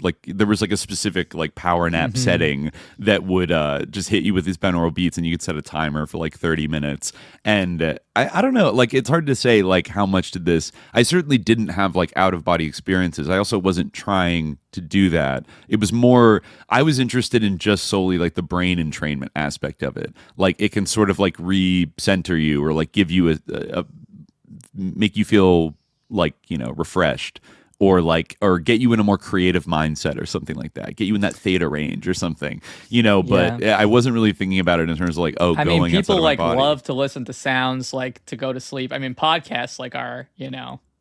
like there was like a specific like power nap setting that would just hit you with these binaural beats, and you could set a timer for like 30 minutes. And I don't know, like it's hard to say like how much did this, I certainly didn't have like out of body experiences. I also wasn't trying to do that. It was more, I was interested in just solely like the brain entrainment aspect of it. Like it can sort of like re-center you or like give you a make you feel like, refreshed. Or get you in a more creative mindset or something like that. Get you in that theta range or something, But I wasn't really thinking about it in terms of like, going outside of my people like body. love to listen to sounds like to go to sleep. I mean, podcasts like are,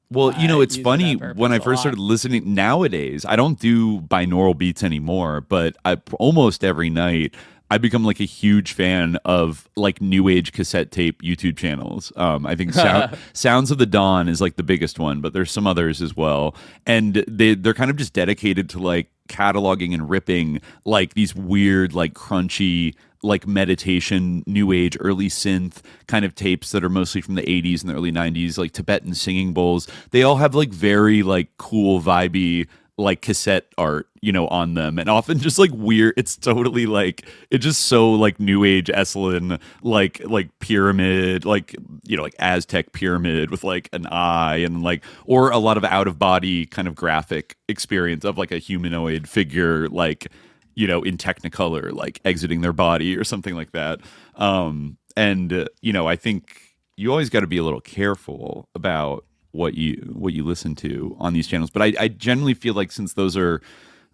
Well, it's funny when I first started listening. Nowadays, I don't do binaural beats anymore, but almost every night I've become like a huge fan of like new age cassette tape YouTube channels. I think Sounds of the Dawn is like the biggest one, but there's some others as well. And they're kind of just dedicated to like cataloging and ripping like these weird, like crunchy, like meditation, new age, early synth kind of tapes that are mostly from the 80s and the early 90s, like Tibetan singing bowls. They all have like very like cool, vibey, like cassette art, you know, on them, and often just like weird. It's totally like, it's just so like new age Esalen, like pyramid, like, you know, like Aztec pyramid with like an eye, and like, or a lot of out of body kind of graphic experience of like a humanoid figure, like, you know, in Technicolor, like exiting their body or something like that. You know, I think you always got to be a little careful about what you listen to on these channels. But I generally feel like, since those are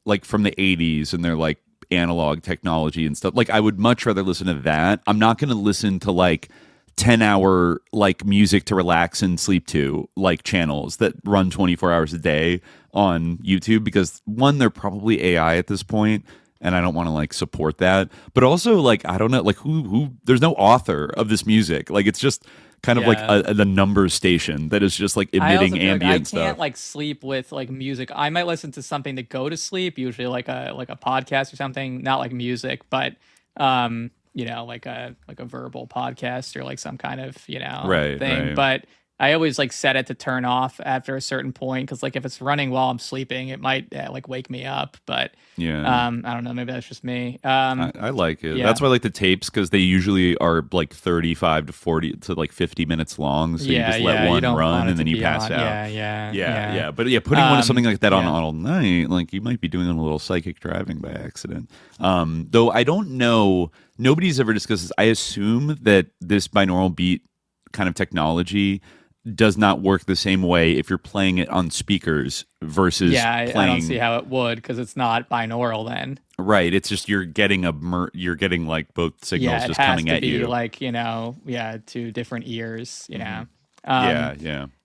like from the 80s and they're like analog technology and stuff, like I would much rather listen to that. I'm not going to listen to like 10-hour like music to relax and sleep to like channels that run 24 hours a day on YouTube, because one, they're probably AI at this point, and I don't want to like support that. But also, like, I don't know, like who there's no author of this music. Like, it's just kind of like the numbers station that is just like emitting ambient stuff. I can't like sleep with like music. I might listen to something to go to sleep, usually like a podcast or something, not like music, but you know, like a verbal podcast or like some kind of, you know, thing. Right. But I always like set it to turn off after a certain point, because like if it's running while I'm sleeping, it might like wake me up. But I don't know, maybe that's just me. I like it. Yeah. That's why I like the tapes, because they usually are like 35 to 40 to like 50 minutes long. So you just let one run and then you pass out. Yeah. But putting something like that on all night, like you might be doing a little psychic driving by accident. Though I don't know, nobody's ever discussed this. I assume that this binaural beat kind of technology does not work the same way if you're playing it on speakers versus I don't see how it would, because it's not binaural then. Right, it's just you're getting like both signals just coming at you. Like, you know, two different ears, you know.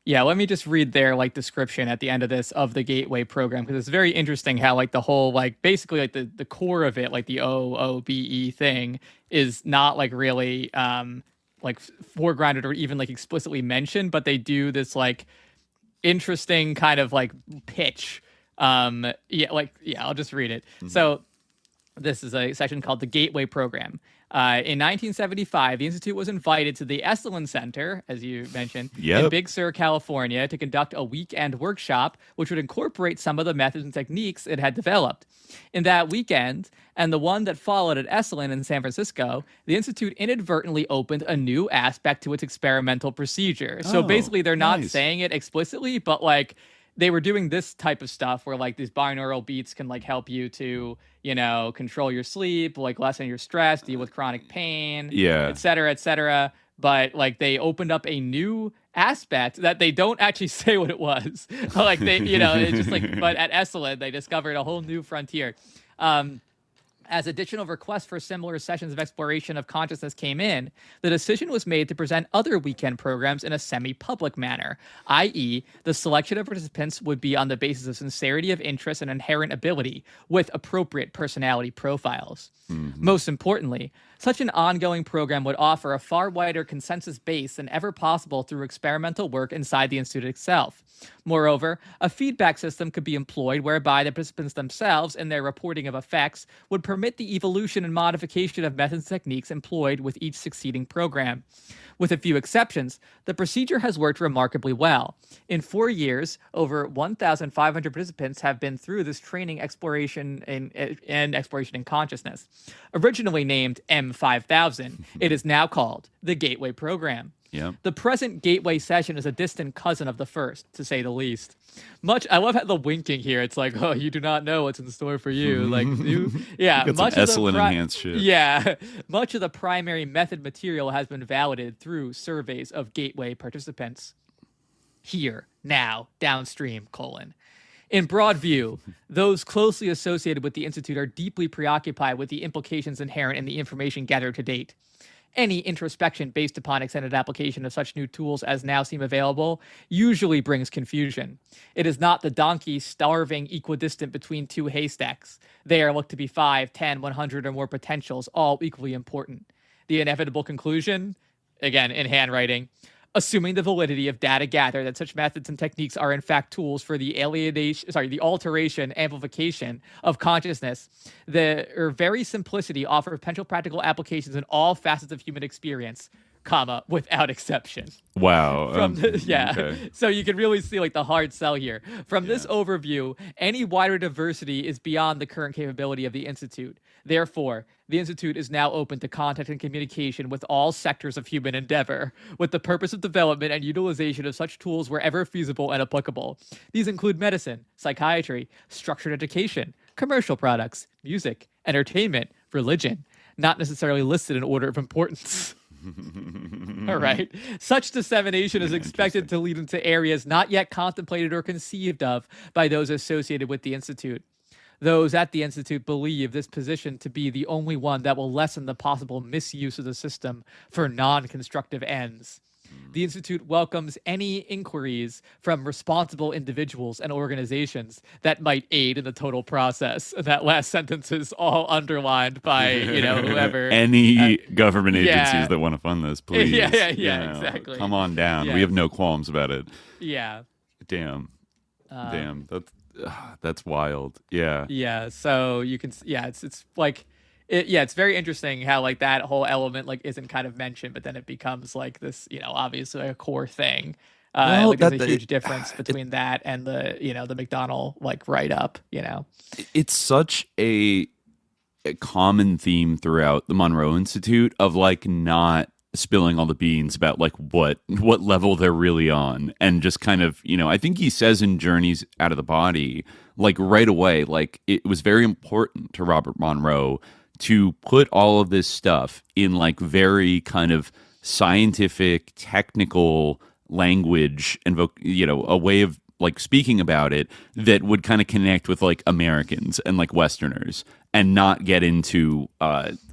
Yeah, let me just read their like description at the end of this of the Gateway program, because it's very interesting how like the whole like basically like the core of it, like the OBE thing, is not like really like foregrounded or even like explicitly mentioned, but they do this like interesting kind of like pitch. I'll just read it. Mm-hmm. So this is a section called the Gateway Program. In 1975, the Institute was invited to the Esalen Center, as you mentioned, in Big Sur, California, to conduct a weekend workshop, which would incorporate some of the methods and techniques it had developed. In that weekend, and the one that followed at Esalen in San Francisco, the Institute inadvertently opened a new aspect to its experimental procedure. So basically, they're not saying it explicitly, but like they were doing this type of stuff where like these binaural beats can like help you to, you know, control your sleep, like lessen your stress, deal with chronic pain, et cetera, et cetera. But like they opened up a new aspect that they don't actually say what it was. Like they, you know, it's just like, but at Esalen, they discovered a whole new frontier. As additional requests for similar sessions of exploration of consciousness came in, the decision was made to present other weekend programs in a semi-public manner, i.e., the selection of participants would be on the basis of sincerity of interest and inherent ability, with appropriate personality profiles. Mm-hmm. Most importantly, such an ongoing program would offer a far wider consensus base than ever possible through experimental work inside the Institute itself. Moreover, a feedback system could be employed whereby the participants themselves, in their reporting of effects, would permit the evolution and modification of methods and techniques employed with each succeeding program. With a few exceptions, the procedure has worked remarkably well. In 4 years, over 1,500 participants have been through this training exploration and exploration in consciousness. Originally named M5000, it is now called the Gateway Program. Yep. The present Gateway session is a distant cousin of the first, to say the least. I love how the winking here. It's like, oh, you do not know what's in store for you. Like, much of the enhanced shit. Yeah, much of the primary method material has been validated through surveys of Gateway participants. Here, now, downstream, : in broad view, those closely associated with the Institute are deeply preoccupied with the implications inherent in the information gathered to date. any introspection based upon extended application of such new tools as now seem available usually brings confusion. It is not the donkey starving equidistant between two haystacks. There look to be 5, 10, 100 or more potentials, all equally important. The inevitable conclusion, again in handwriting, assuming the validity of data gathered that such methods and techniques are in fact tools for the alteration, amplification of consciousness, their very simplicity offer potential practical applications in all facets of human experience, comma, without exception. Wow. Okay. So you can really see like the hard sell here. From this overview, any wider diversity is beyond the current capability of the Institute. Therefore, the Institute is now open to contact and communication with all sectors of human endeavor, with the purpose of development and utilization of such tools wherever feasible and applicable. These include medicine, psychiatry, structured education, commercial products, music, entertainment, religion, not necessarily listed in order of importance. All right. Such dissemination is expected to lead into areas not yet contemplated or conceived of by those associated with the Institute. Those at the Institute believe this position to be the only one that will lessen the possible misuse of the system for non-constructive ends. The Institute welcomes any inquiries from responsible individuals and organizations that might aid in the total process. And that last sentence is all underlined by, whoever. Any government agencies that want to fund this, please. Yeah, exactly. Come on down. Yeah. We have no qualms about it. Yeah. Damn. That's wild. Yeah. Yeah. So you can, it's like, it's very interesting how like that whole element like isn't kind of mentioned, but then it becomes like this, obviously a core thing. Like there's a huge difference between that and the, the McDonnell like write up, It's such a common theme throughout the Monroe Institute of like not spilling all the beans about like what level they're really on, and just kind of, I think he says in Journeys Out of the Body, like right away, like it was very important to Robert Monroe to put all of this stuff in like very kind of scientific, technical language and a way of like speaking about it that would kind of connect with like Americans and like Westerners, and not get into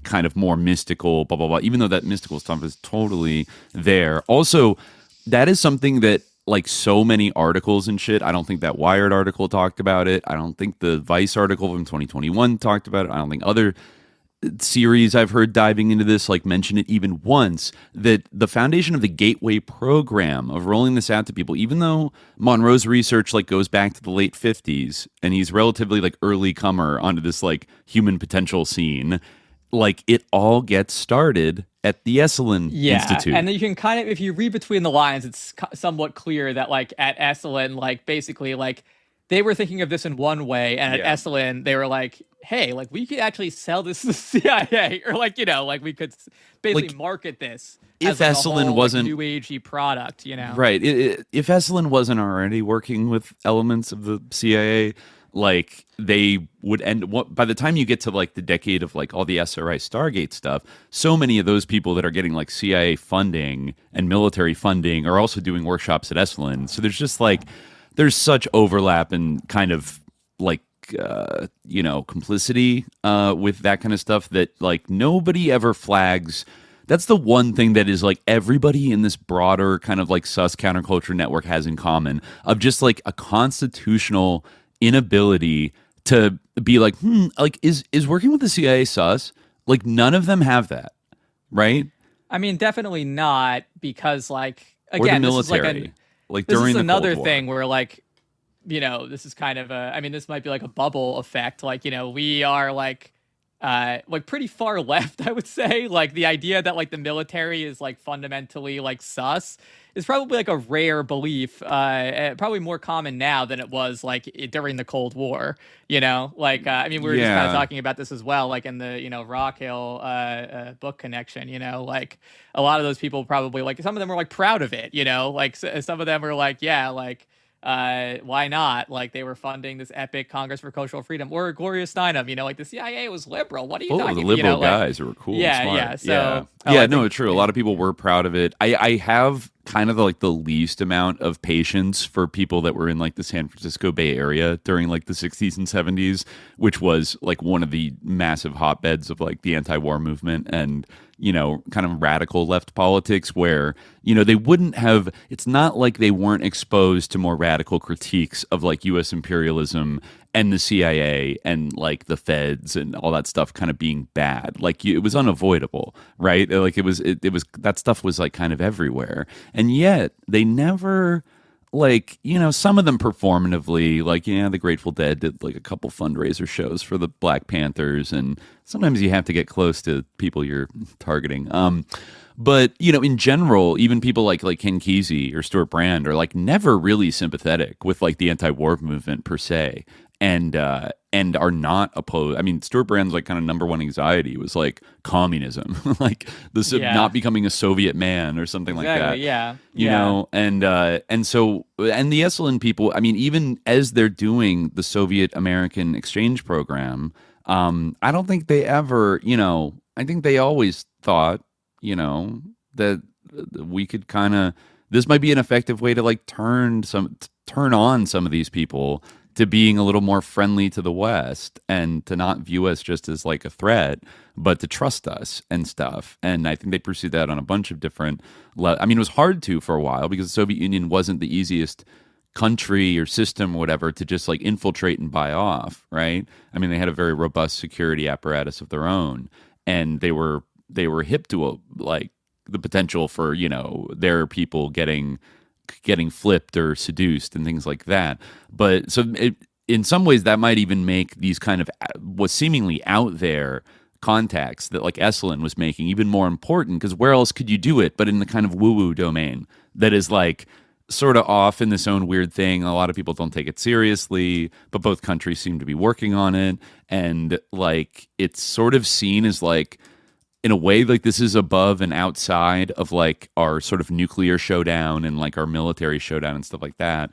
kind of more mystical blah blah blah, even though that mystical stuff is totally there. Also, that is something that like so many articles and shit, I don't think that Wired article talked about it. I don't think the Vice article from 2021 talked about it. I don't think other series I've heard diving into this like mention it even once, that the foundation of the Gateway program of rolling this out to people, even though Monroe's research like goes back to the late 50s and he's relatively like early comer onto this like human potential scene, like it all gets started at the Esalen Institute. And then you can kind of, if you read between the lines, it's somewhat clear that like at Esalen, like basically like they were thinking of this in one way, and at Esalen, they were like, hey, like we could actually sell this to the CIA, or like, like we could basically like, market this if as like Esalen a whole, wasn't like, new agey product, Right. If Esalen wasn't already working with elements of the CIA, like they would end by the time you get to like the decade of like all the SRI Stargate stuff, so many of those people that are getting like CIA funding and military funding are also doing workshops at Esalen. So there's just like there's such overlap and kind of like complicity with that kind of stuff that like nobody ever flags. That's the one thing that is like everybody in this broader kind of like sus counterculture network has in common, of just like a constitutional inability to be like, like is working with the CIA sus? Like none of them have that, right? I mean, definitely not, because like again, or the military. This is like during this is the another Cold thing War. where like, this is kind of this might be like a bubble effect. Like, we are like pretty far left, I would say. Like the idea that like the military is like fundamentally like sus is probably like a rare belief, probably more common now than it was like during the Cold War, like, we were just kind of talking about this as well, like in the, Rockhill book connection, like a lot of those people probably like, some of them were like proud of it, like some of them were like, yeah, like, why not? Like they were funding this epic Congress for Cultural Freedom, or Gloria Steinem, like the CIA was liberal. What are you talking about? The liberal guys who were cool and smart. Yeah. So no, true. A lot of people were proud of it. I have kind of like the least amount of patience for people that were in like the San Francisco Bay Area during like the 60s and 70s, which was like one of the massive hotbeds of like the anti-war movement and, you know, kind of radical left politics where, you know, they wouldn't have, it's not like they weren't exposed to more radical critiques of like US imperialism and the CIA and like the feds and all that stuff kind of being bad. Like it was unavoidable, right? Like it was that stuff was like kind of everywhere. And yet they never, like, you know, some of them performatively, like, yeah, the Grateful Dead did like a couple fundraiser shows for the Black Panthers, and sometimes you have to get close to people you're targeting. But, you know, in general, even people like Ken Kesey or Stuart Brand are like never really sympathetic with like the anti-war movement per se. And are not opposed. I mean, Stuart Brand's like kind of number one anxiety was like communism, like not becoming a Soviet man or something like that. Yeah, you know, and the Esalen people. I mean, even as they're doing the Soviet American exchange program, I don't think they ever, you know, I think they always thought, you know, that we could kind of, this might be an effective way to like turn on some of these people to being a little more friendly to the West and to not view us just as like a threat, but to trust us and stuff. And I think they pursued that on a bunch of different I mean, it was hard to for a while because the Soviet Union wasn't the easiest country or system or whatever to just like infiltrate and buy off, right? I mean, they had a very robust security apparatus of their own, and they were hip to like the potential for, you know, their people getting flipped or seduced and things like that. But so in some ways that might even make these kind of was seemingly out there contacts that like Esalen was making even more important, because where else could you do it but in the kind of woo-woo domain that is like sort of off in this own weird thing. A lot of people don't take it seriously, but both countries seem to be working on it. And like it's sort of seen as like, in a way, like this is above and outside of like our sort of nuclear showdown and like our military showdown and stuff like that.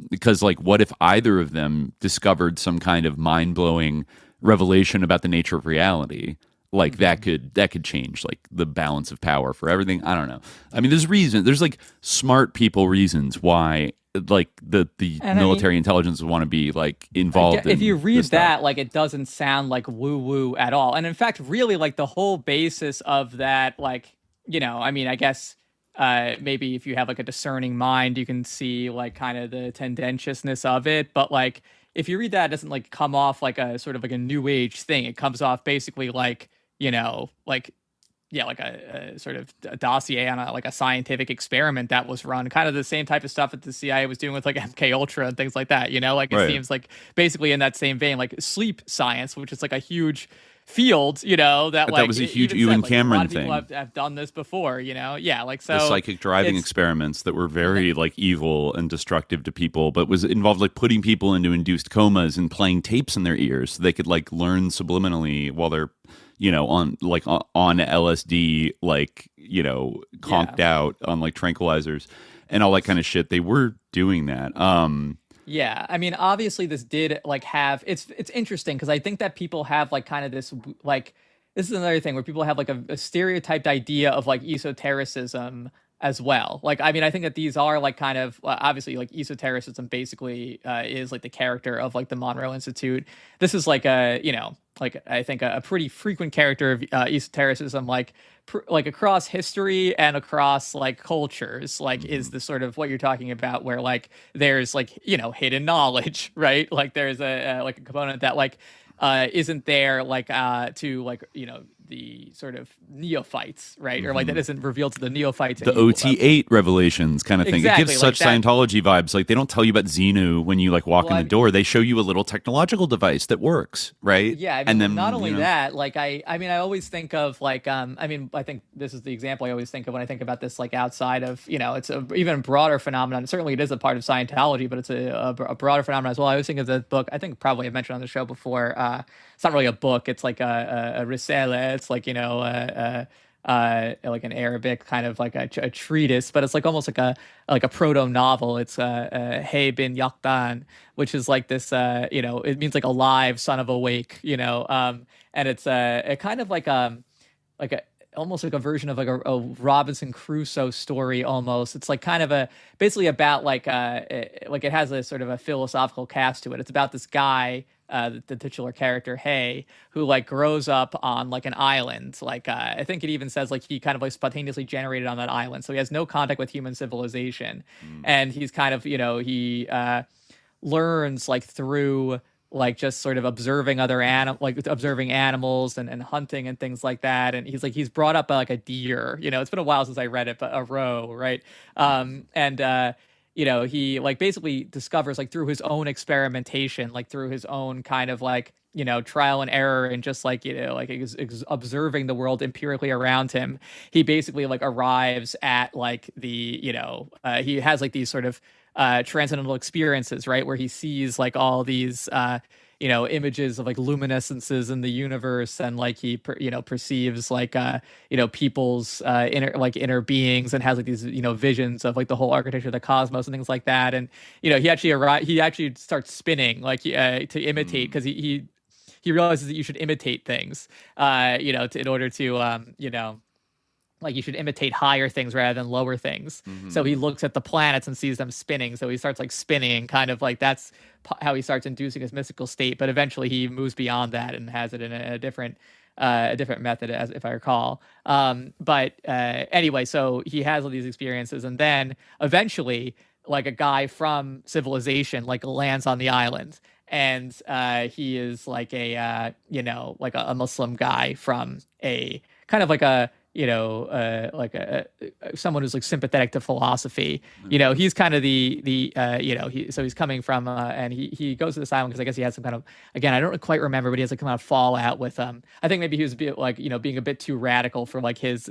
Because like, what if either of them discovered some kind of mind-blowing revelation about the nature of reality? Like that could change like the balance of power for everything. I don't know. I mean, there's like smart people reasons why like the military intelligence would want to be like involved. If you read that, like it doesn't sound like woo woo at all. And in fact, really like the whole basis of that, like, you know, I mean, I guess maybe if you have like a discerning mind, you can see like kind of the tendentiousness of it. But like, if you read that, it doesn't like come off like a sort of like a new age thing. It comes off basically like, you know, like, yeah, like a sort of a dossier on a scientific experiment that was run, kind of the same type of stuff that the CIA was doing with like MK Ultra and things like that, you know, like it seems like basically in that same vein, like sleep science, which is like a huge field, you know, that was a huge Ewan Cameron thing. A lot of people have done this before, you know, yeah, like so the psychic driving experiments that were very like evil and destructive to people, but was involved like putting people into induced comas and playing tapes in their ears so they could like learn subliminally while they're, you know, on LSD, like, you know, conked out on like tranquilizers and all that kind of shit. They were doing that. Yeah, I mean, obviously this did like have, it's interesting because I think that people have like kind of this, like, this is another thing where people have like a stereotyped idea of like esotericism as well. Like, I mean, I think that these are like kind of, obviously like esotericism basically is like the character of like the Monroe Institute. This is like a, you know, like I think a pretty frequent character of esotericism, like across history and across like cultures, like is the sort of what you're talking about, where like there's like, you know, hidden knowledge, right? Like there's a like a component that like isn't there like to like, you know, the sort of neophytes, right? Or like that isn't revealed to the neophytes. The OT8 revelations kind of thing. Exactly, it gives such like Scientology vibes. Like they don't tell you about Xenu when you like walk in the door. They show you a little technological device that works, right? Yeah, I mean, and then not only that, like I mean, I always think of like I mean, I think this is the example I always think of when I think about this, like outside of, you know, it's a even broader phenomenon. Certainly it is a part of Scientology, but it's a broader phenomenon as well. I always think of the book, I think probably I've mentioned on the show before, it's not really a book, it's like a risale. It's like, you know, like an Arabic kind of like a treatise, but it's like almost like a proto novel. It's Hey bin Yaqdan, which is like this, you know, it means like alive, son of awake, you know, and it's a kind of like a almost like a version of like a Robinson Crusoe story almost. It's like kind of basically about like it has a sort of a philosophical cast to it. It's about this guy, the titular character Hay, who like grows up on like an island. Like I think it even says like he kind of like spontaneously generated on that island, so he has no contact with human civilization, and he's kind of he learns like through like just sort of observing observing animals and hunting and things like that. And he's brought up by like a deer. It's been a while since I read it, but a roe, right? He like basically discovers like through his own experimentation, like through his own kind of like trial and error, and just like observing the world empirically around him, he basically like arrives at like the he has like these sort of transcendental experiences, right, where he sees like all these images of like luminescences in the universe, and like he perceives like people's inner beings, and has like these visions of like the whole architecture of the cosmos and things like that. And he actually starts spinning like to imitate, because he realizes that you should imitate things in order to like you should imitate higher things rather than lower things. So he looks at the planets and sees them spinning. So he starts like spinning, kind of like that's how he starts inducing his mystical state. But eventually he moves beyond that and has it in a different method, as if I recall. Anyway, so he has all these experiences, and then eventually like a guy from civilization like lands on the island, and he is like a like a Muslim guy from a kind of like a someone who's like sympathetic to philosophy. He's kind of so he's coming from and he goes to this island because I guess he has some kind of, again, I don't quite remember, but he has like kind of fallout with I think maybe he was a bit like being a bit too radical for like his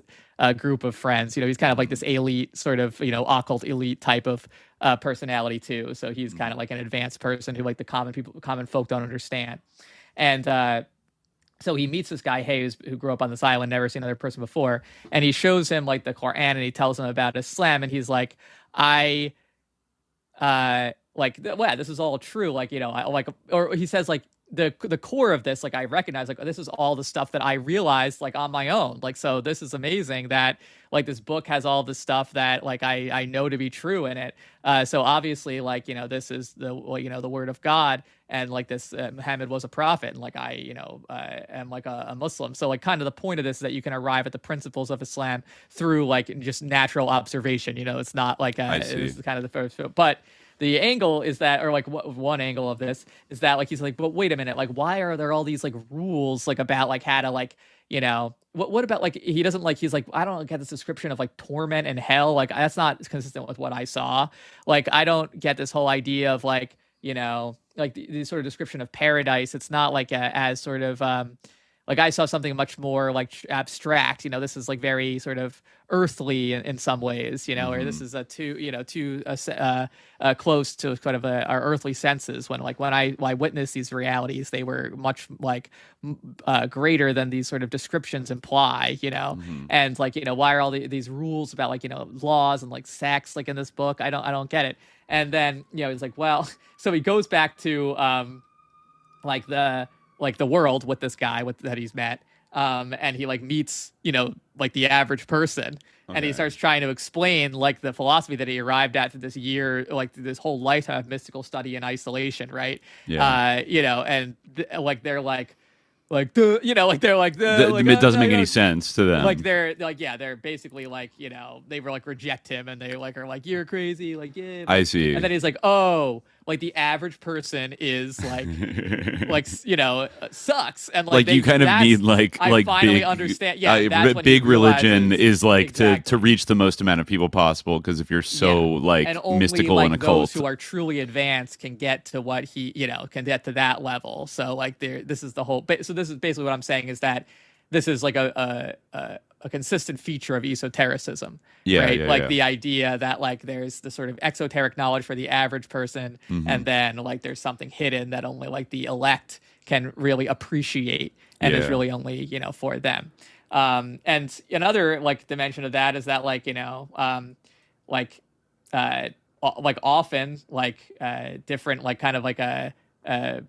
group of friends. He's kind of like this elite sort of occult elite type of personality too. So he's kind of like an advanced person who like the common folk don't understand. And so he meets this guy, Hay, who grew up on this island, never seen another person before, and he shows him like the Quran, and he tells him about Islam, and he's like, this is all true, or he says like the core of this, like I recognize, like this is all the stuff that I realized like on my own, like so this is amazing that like this book has all this stuff that like I know to be true in it. So obviously like this is the word of God, and like this Muhammad was a prophet, and like I am like a Muslim. So like kind of the point of this is that you can arrive at the principles of Islam through like just natural observation. It's not like it's kind of the first, but the angle is that, or like one angle of this is that like he's like, but wait a minute, like why are there all these like rules like about like how to like what about like he doesn't like, he's like, I don't get this description of like torment and hell, like that's not consistent with what I saw. Like I don't get this whole idea of like like the sort of description of paradise. It's not like as sort of like I saw something much more like abstract. This is like very sort of earthly in some ways. Or this is too close to kind of our earthly senses. When I witnessed these realities, they were much like greater than these sort of descriptions imply. And like why are all these rules about like laws and like sex like in this book? I don't get it. And then he's like, well, so he goes back to like the world with this guy that he's met, and he like meets like the average person, and he starts trying to explain like the philosophy that he arrived at through this year, like this whole lifetime of mystical study and isolation, right? And like they're like Like the, you know, like they're like the, like, it doesn't make any sense to them. Like they're like, yeah, they're basically like, you know, they were like reject him and they like are like, you're crazy, like yeah. I see. And then he's like, oh, like the average person is like, like you know, sucks. And like you kind of need like finally big, understand. Yeah, big religion is like to reach the most amount of people possible. Because if you're so like and only, mystical like, and occult, those who are truly advanced can get to what he, you know, can get to that level. So like this is the whole. So this is basically what I'm saying is that this is like a consistent feature of esotericism, right? Like the idea that like there's the sort of exoteric knowledge for the average person, and then like there's something hidden that only like the elect can really appreciate, and is really only, you know, for them. And another like dimension of that is that like, you know, like often like different like kind of like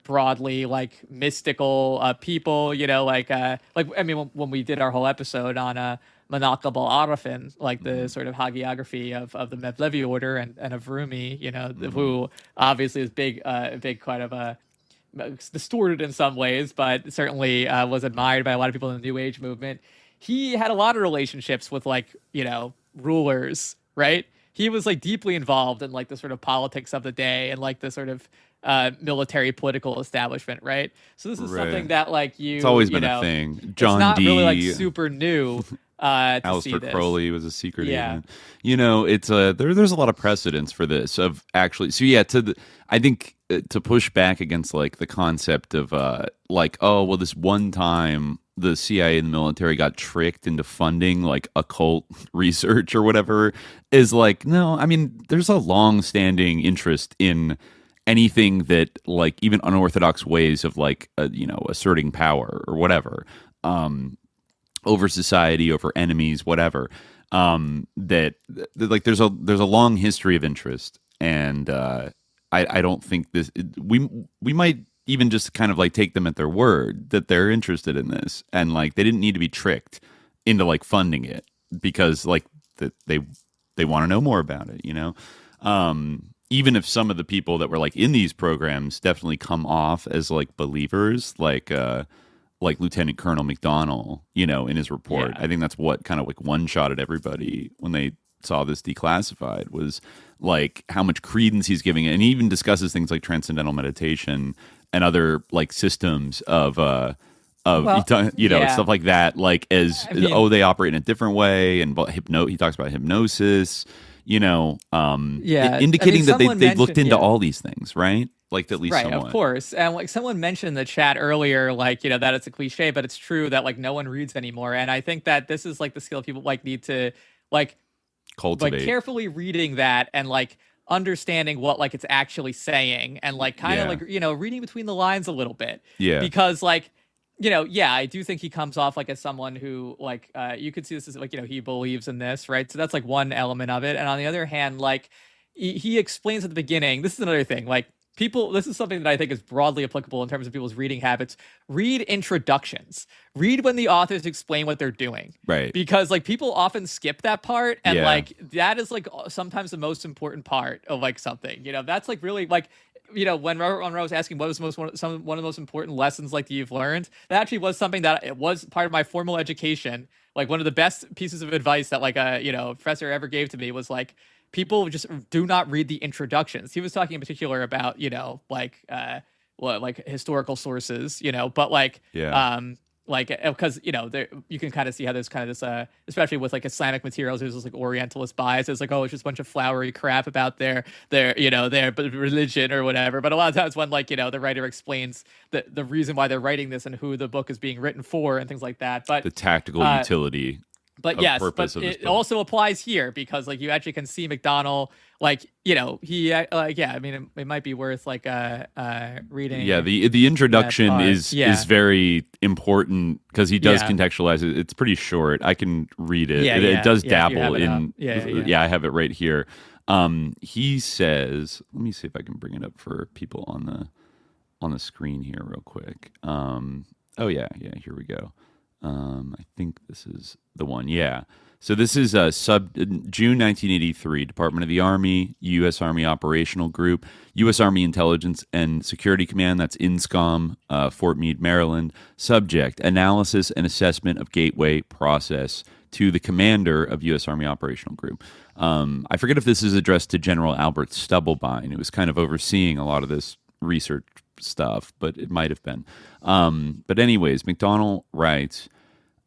broadly like mystical people, you know, like I mean, when we did our whole episode on Manakabal Arafin, like the sort of hagiography of the Mevlevi order and of Rumi, you know, who obviously is big kind of distorted in some ways, but certainly was admired by a lot of people in the New Age movement. He had a lot of relationships with like, you know, rulers, right? He was like deeply involved in like the sort of politics of the day and like the sort of military political establishment, right? So this is something that like it's always been a thing. John it's not Dee, really like super new. Alistair Crowley was a secret agent. You know, it's there's a lot of precedence for this of actually. So yeah, I think to push back against like the concept of like, oh well, this one time the CIA and the military got tricked into funding like occult research or whatever is like, no, I mean, there's a long-standing interest in anything that like even unorthodox ways of like you know, asserting power or whatever over society, over enemies, whatever. That like there's a long history of interest, and I don't think this we might even just kind of like take them at their word that they're interested in this, and like they didn't need to be tricked into like funding it because like they want to know more about it, you know. Even if some of the people that were like in these programs definitely come off as like believers, like Lieutenant Colonel McDonnell, you know, in his report. I think that's what kind of like one-shotted everybody when they saw this declassified, was like how much credence he's giving it. And he even discusses things like transcendental meditation and other like systems of you know, stuff like that, like as I mean, they operate in a different way, and he talks about hypnosis, you know, indicating that they looked into all these things, right? Like at least somewhat. Of course. And like someone mentioned in the chat earlier, like, you know, that it's a cliche, but it's true that like no one reads anymore. And I think that this is like the skill people like need to like cultivate, like carefully reading that and like understanding what like it's actually saying, and like kind of like, you know, reading between the lines a little bit. Yeah. Because like, you know, I do think he comes off like as someone who like you could see this as like, you know, he believes in this, right? So that's like one element of it. And on the other hand, like he explains at the beginning, this is another thing, like this is something that I think is broadly applicable in terms of people's reading habits. Read introductions. Read when the authors explain what they're doing. Right. Because like people often skip that part, and like that is like sometimes the most important part of like something. You know, that's like really like, you know, when Monroe was asking what was one of the most important lessons like that you've learned, that actually was something that it was part of my formal education. Like one of the best pieces of advice that like a, you know, professor ever gave to me was like, people just do not read the introductions. He was talking in particular about, you know, like like historical sources, you know, but like like because, you know, there you can kind of see how there's kind of this especially with like Islamic materials, there's this like Orientalist bias. It's like, oh, it's just a bunch of flowery crap about their you know, their religion or whatever. But a lot of times when like, you know, the writer explains the reason why they're writing this and who the book is being written for and things like that. But the tactical utility. But yes, but it also applies here because like you actually can see McDonnell, like, you know, he I mean it might be worth like reading. Yeah, the introduction is very important because he does contextualize it. It's pretty short. I can read it. It does dabble in. I have it right here. He says, let me see if I can bring it up for people on the screen here real quick. Here we go. I think this is the one. Yeah. So this is June 1983, Department of the Army, U.S. Army Operational Group, U.S. Army Intelligence and Security Command, that's INSCOM, Fort Meade, Maryland. Subject, analysis and assessment of Gateway process to the commander of U.S. Army Operational Group. I forget if this is addressed to General Albert Stubblebine, who was kind of overseeing a lot of this research stuff, but it might have been. But anyways, McDonnell writes,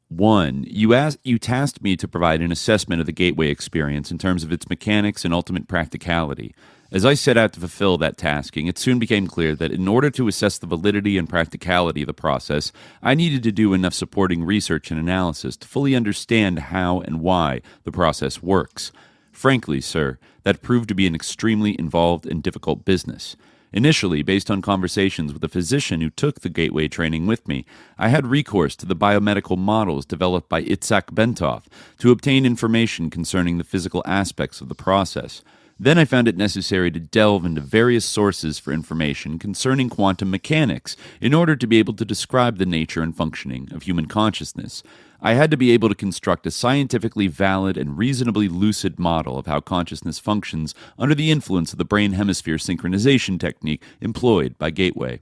1, you tasked me to provide an assessment of the Gateway experience in terms of its mechanics and ultimate practicality. As I set out to fulfill that tasking, it soon became clear that in order to assess the validity and practicality of the process, I needed to do enough supporting research and analysis to fully understand how and why the process works. Frankly, sir, that proved to be an extremely involved and difficult business. Initially, based on conversations with a physician who took the Gateway training with me, I had recourse to the biomedical models developed by Itzhak Bentov to obtain information concerning the physical aspects of the process. Then I found it necessary to delve into various sources for information concerning quantum mechanics in order to be able to describe the nature and functioning of human consciousness. I had to be able to construct a scientifically valid and reasonably lucid model of how consciousness functions under the influence of the brain hemisphere synchronization technique employed by Gateway.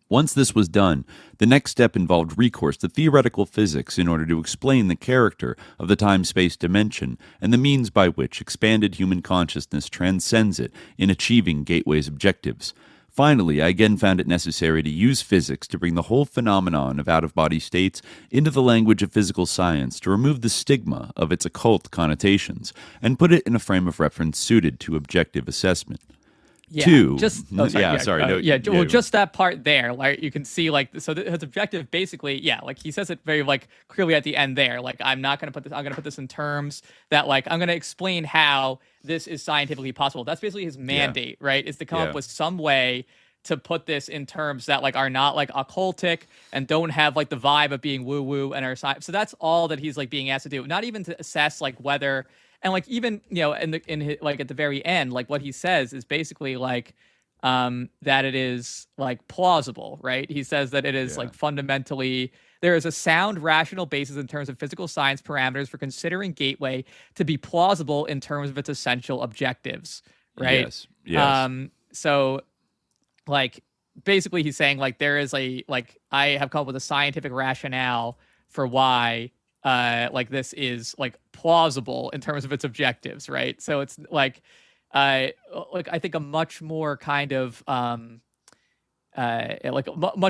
Once this was done, the next step involved recourse to theoretical physics in order to explain the character of the time-space dimension and the means by which expanded human consciousness transcends it in achieving Gateway's objectives. Finally, I again found it necessary to use physics to bring the whole phenomenon of out-of-body states into the language of physical science to remove the stigma of its occult connotations and put it in a frame of reference suited to objective assessment. Yeah, Two. just just that part there, like you can see, like, so his objective basically, like he says it very like clearly at the end there, like I'm gonna put this in terms that like I'm gonna explain how this is scientifically possible. That's basically his mandate, right? Is to come up with some way to put this in terms that like are not like occultic and don't have like the vibe of being woo woo and are science. So that's all that he's like being asked to do, not even to assess like whether. And like even like at the very end, like what he says is basically like that it is like plausible, right? He says that it is like fundamentally there is a sound, rational basis in terms of physical science parameters for considering Gateway to be plausible in terms of its essential objectives, right? Yes. So like basically he's saying like there is a like I have come up with a scientific rationale for why like this is like plausible in terms of its objectives, right? So it's like I think a much more kind of much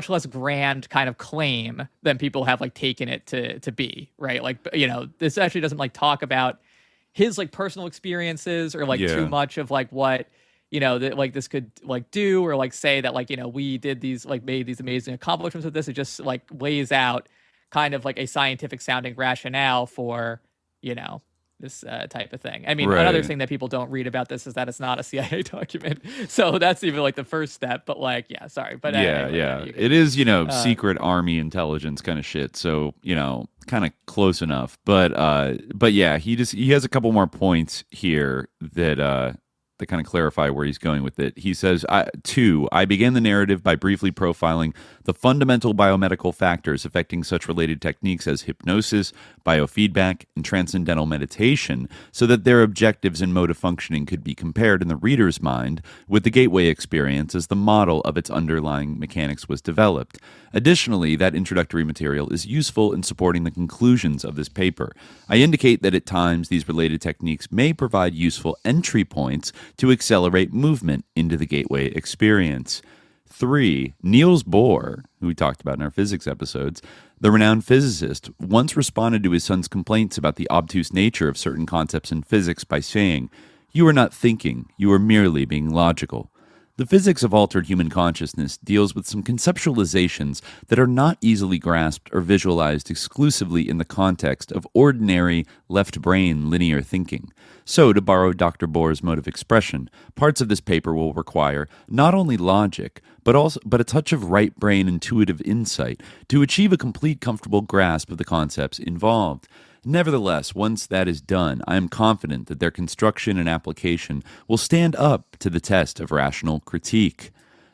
less grand kind of claim than people have like taken it to be, right? Like, you know, this actually doesn't like talk about his like personal experiences or like too much of like what, you know, that like this could like do or like say that like, you know, we did these like made these amazing accomplishments with this. It just like lays out kind of like a scientific sounding rationale for, you know, this type of thing. I mean, another thing that people don't read about this is that it's not a CIA document. So that's even like the first step. But like, sorry. But it is, you know, secret army intelligence kind of shit. So, you know, kind of close enough. But yeah, he has a couple more points here that kind of clarify where he's going with it. He says, I began the narrative by briefly profiling the fundamental biomedical factors affecting such related techniques as hypnosis, biofeedback, and transcendental meditation, so that their objectives and mode of functioning could be compared in the reader's mind with the Gateway experience as the model of its underlying mechanics was developed. Additionally, that introductory material is useful in supporting the conclusions of this paper. I indicate that at times these related techniques may provide useful entry points to accelerate movement into the Gateway experience. 3. Niels Bohr, who we talked about in our physics episodes, the renowned physicist, once responded to his son's complaints about the obtuse nature of certain concepts in physics by saying, "You are not thinking, you are merely being logical." The physics of altered human consciousness deals with some conceptualizations that are not easily grasped or visualized exclusively in the context of ordinary left-brain linear thinking. So, to borrow Dr. Bohr's mode of expression, parts of this paper will require not only logic, but a touch of right-brain intuitive insight to achieve a complete comfortable grasp of the concepts involved. Nevertheless, once that is done, I am confident that their construction and application will stand up to the test of rational critique.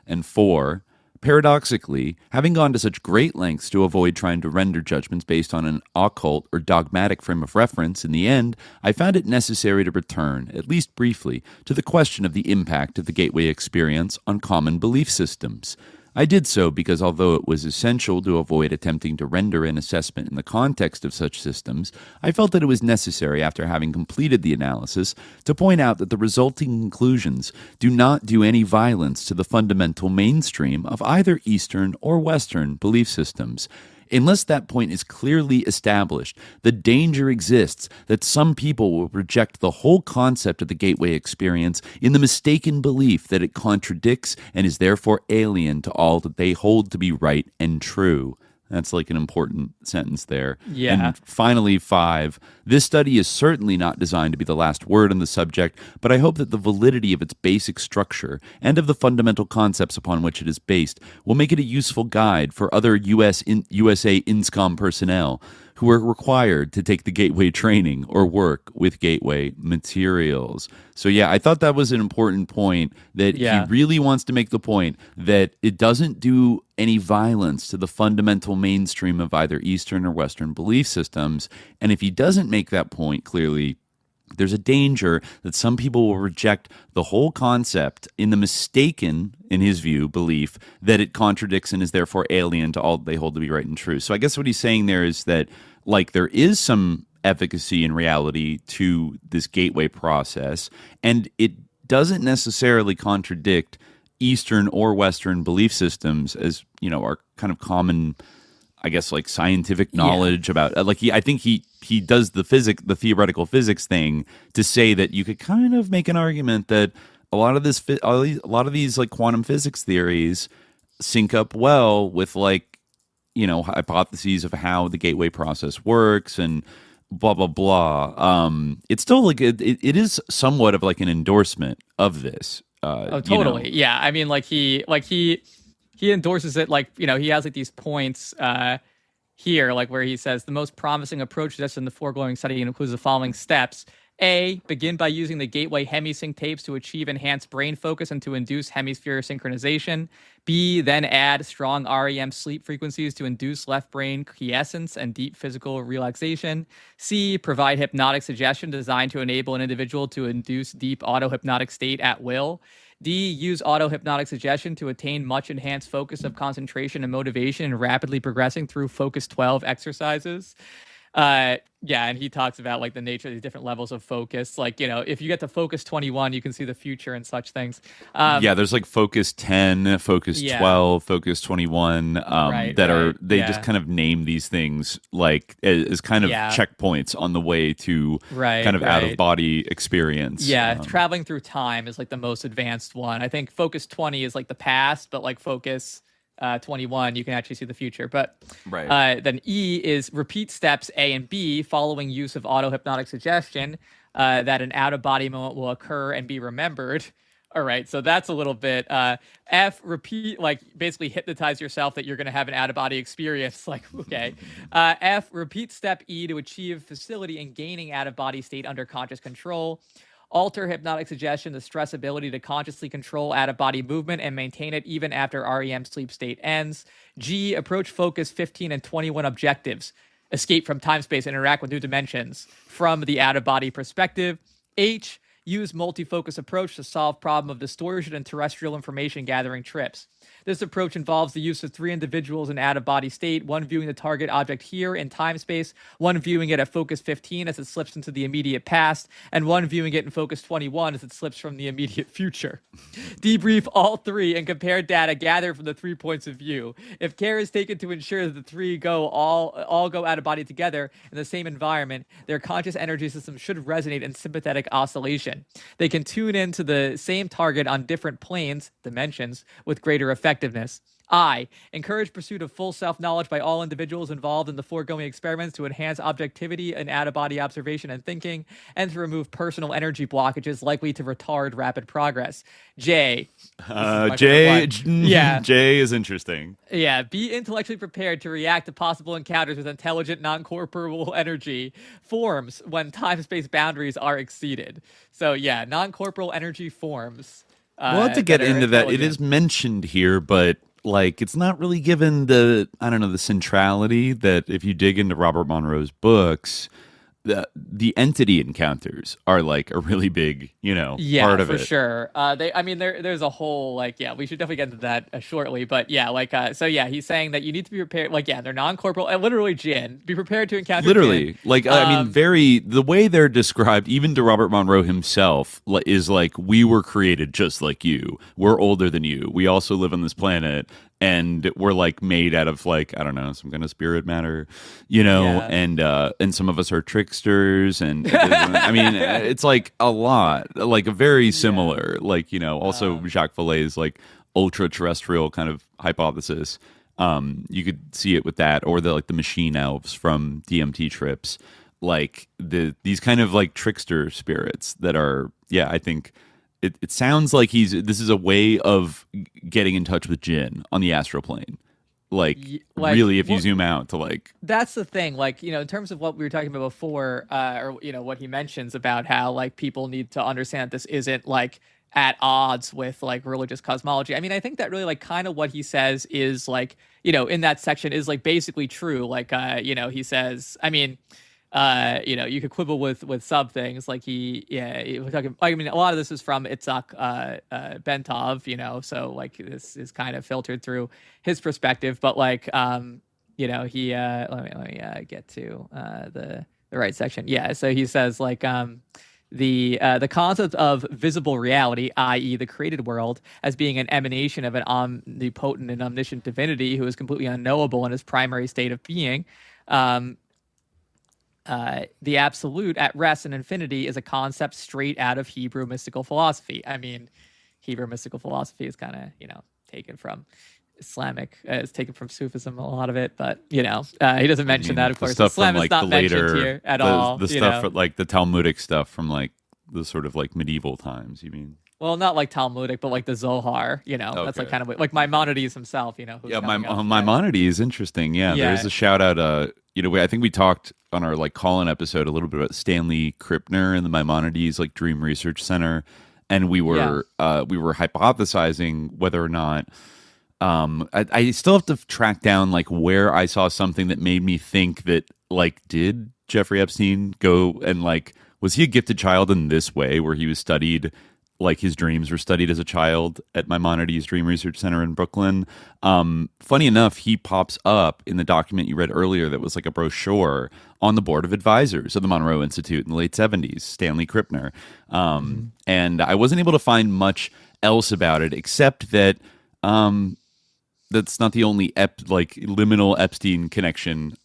And 4, paradoxically, having gone to such great lengths to avoid trying to render judgments based on an occult or dogmatic frame of reference, in the end, I found it necessary to return, at least briefly, to the question of the impact of the Gateway experience on common belief systems. I did so because although it was essential to avoid attempting to render an assessment in the context of such systems, I felt that it was necessary, after having completed the analysis, to point out that the resulting conclusions do not do any violence to the fundamental mainstream of either Eastern or Western belief systems. Unless that point is clearly established, the danger exists that some people will reject the whole concept of the Gateway experience in the mistaken belief that it contradicts and is therefore alien to all that they hold to be right and true. That's like an important sentence there. Yeah. And finally, 5, this study is certainly not designed to be the last word on the subject, but I hope that the validity of its basic structure and of the fundamental concepts upon which it is based will make it a useful guide for other USA INSCOM personnel who are required to take the Gateway training or work with Gateway materials. So yeah, I thought that was an important point, that he really wants to make the point that it doesn't do any violence to the fundamental mainstream of either Eastern or Western belief systems. And if he doesn't make that point clearly, there's a danger that some people will reject the whole concept in the mistaken, in his view, belief that it contradicts and is therefore alien to all they hold to be right and true. So I guess what he's saying there is that, like, there is some efficacy in reality to this Gateway process, and it doesn't necessarily contradict Eastern or Western belief systems as, you know, our kind of common, I guess, like, scientific knowledge about, like, I think he does the theoretical physics thing to say that you could kind of make an argument that a lot of these like quantum physics theories sync up well with, like, you know, hypotheses of how the Gateway process works and blah blah blah. It's still like it is somewhat of like an endorsement of this. Oh, totally. You know? Yeah, I mean, he endorses it, like, you know, he has like these points here, like where he says the most promising approach to this in the foregoing study includes the following steps. A, begin by using the Gateway Hemi-Sync tapes to achieve enhanced brain focus and to induce hemisphere synchronization. B, then add strong REM sleep frequencies to induce left brain quiescence and deep physical relaxation. C, provide hypnotic suggestion designed to enable an individual to induce deep auto-hypnotic state at will. D, use auto-hypnotic suggestion to attain much enhanced focus of concentration and motivation and rapidly progressing through Focus 12 exercises. Yeah, and he talks about like the nature of the different levels of focus. Like, you know, if you get to Focus 21, you can see the future and such things. Yeah, there's like Focus 10, Focus 12, Focus 21 just kind of name these things like as kind of checkpoints on the way to kind of out-of-body experience. Yeah, traveling through time is like the most advanced one. I think Focus 20 is like the past, but like Focus 21, you can actually see the future. But then E is repeat steps A and B following use of auto-hypnotic suggestion that an out-of-body moment will occur and be remembered. All right, so that's a little bit. F, repeat, like basically hypnotize yourself that you're going to have an out-of-body experience. Like, okay. F, repeat step E to achieve facility in gaining out-of-body state under conscious control. Alter hypnotic suggestion, the stress ability to consciously control out-of-body movement and maintain it even after REM sleep state ends. G, approach Focus 15 and 21 objectives. Escape from time-space, interact with new dimensions from the out-of-body perspective. H, use multi-focus approach to solve problem of distortion and terrestrial information gathering trips. This approach involves the use of 3 individuals in out-of-body state, one viewing the target object here in time-space, one viewing it at Focus 15 as it slips into the immediate past, and one viewing it in Focus 21 as it slips from the immediate future. Debrief all 3 and compare data gathered from the 3 points of view. If care is taken to ensure that the 3 all go out-of-body together in the same environment, their conscious energy systems should resonate in sympathetic oscillation. They can tune into the same target on different planes, dimensions, with greater effectiveness. I, encourage pursuit of full self-knowledge by all individuals involved in the foregoing experiments to enhance objectivity and out-of-body observation and thinking, and to remove personal energy blockages likely to retard rapid progress. J. J is interesting. Yeah, be intellectually prepared to react to possible encounters with intelligent, non-corporeal energy forms when time-space boundaries are exceeded. So yeah, non-corporeal energy forms. We'll have to get into that. It is mentioned here, but like it's not really given the centrality that if you dig into Robert Monroe's books, the entity encounters are like a really big, part of it. Yeah, for sure. There's a whole we should definitely get into that shortly. But yeah, he's saying that you need to be prepared. They're non-corporeal, literally jinn. Be prepared to encounter literally. Jinn. The way they're described, even to Robert Monroe himself, is like we were created just like you. We're older than you. We also live on this planet. And we're like made out of some kind of spirit matter, and some of us are tricksters, and it's like a lot, like a very similar, also Jacques Vallée's like ultra terrestrial kind of hypothesis. You could see it with that, or the machine elves from DMT trips, these kind of like trickster spirits that are, I think. It sounds like this is a way of getting in touch with jinn on the astral plane. really, if you zoom out to like. That's the thing, like, in terms of what we were talking about before, or what he mentions about how like people need to understand that this isn't like at odds with like religious cosmology. I mean, I think that really like kind of what he says is like, in that section is like basically true. Like, he says, I mean, you could quibble with some things like he was talking. I mean, a lot of this is from Itzhak Bentov, so like this is kind of filtered through his perspective. But like, he let me get to the right section. Yeah, so he says like the concept of visible reality, i.e., the created world, as being an emanation of an omnipotent and omniscient divinity who is completely unknowable in his primary state of being. The absolute at rest and infinity is a concept straight out of Hebrew mystical philosophy. I mean, Hebrew mystical philosophy is kind of, taken from Islamic, it's taken from Sufism, a lot of it, but, he doesn't mention that, of course. Islam is not mentioned here at all. The stuff, like the Talmudic stuff from like the sort of like medieval times, you mean? Well, not like Talmudic, but like the Zohar, that's like kind of like Maimonides himself, Yeah, Maimonides is interesting. Yeah, there's a shout out. I think we talked on our like call-in episode a little bit about Stanley Krippner and the Maimonides like Dream Research Center, and we were hypothesizing whether or not. I still have to track down like where I saw something that made me think that like did Jeffrey Epstein go and like was he a gifted child in this way where he was studied. Like his dreams were studied as a child at Maimonides Dream Research Center in Brooklyn. Funny enough, he pops up in the document you read earlier that was like a brochure on the board of advisors of the Monroe Institute in the late 70s, Stanley Krippner. And I wasn't able to find much else about it except that that's not the only liminal Epstein connection.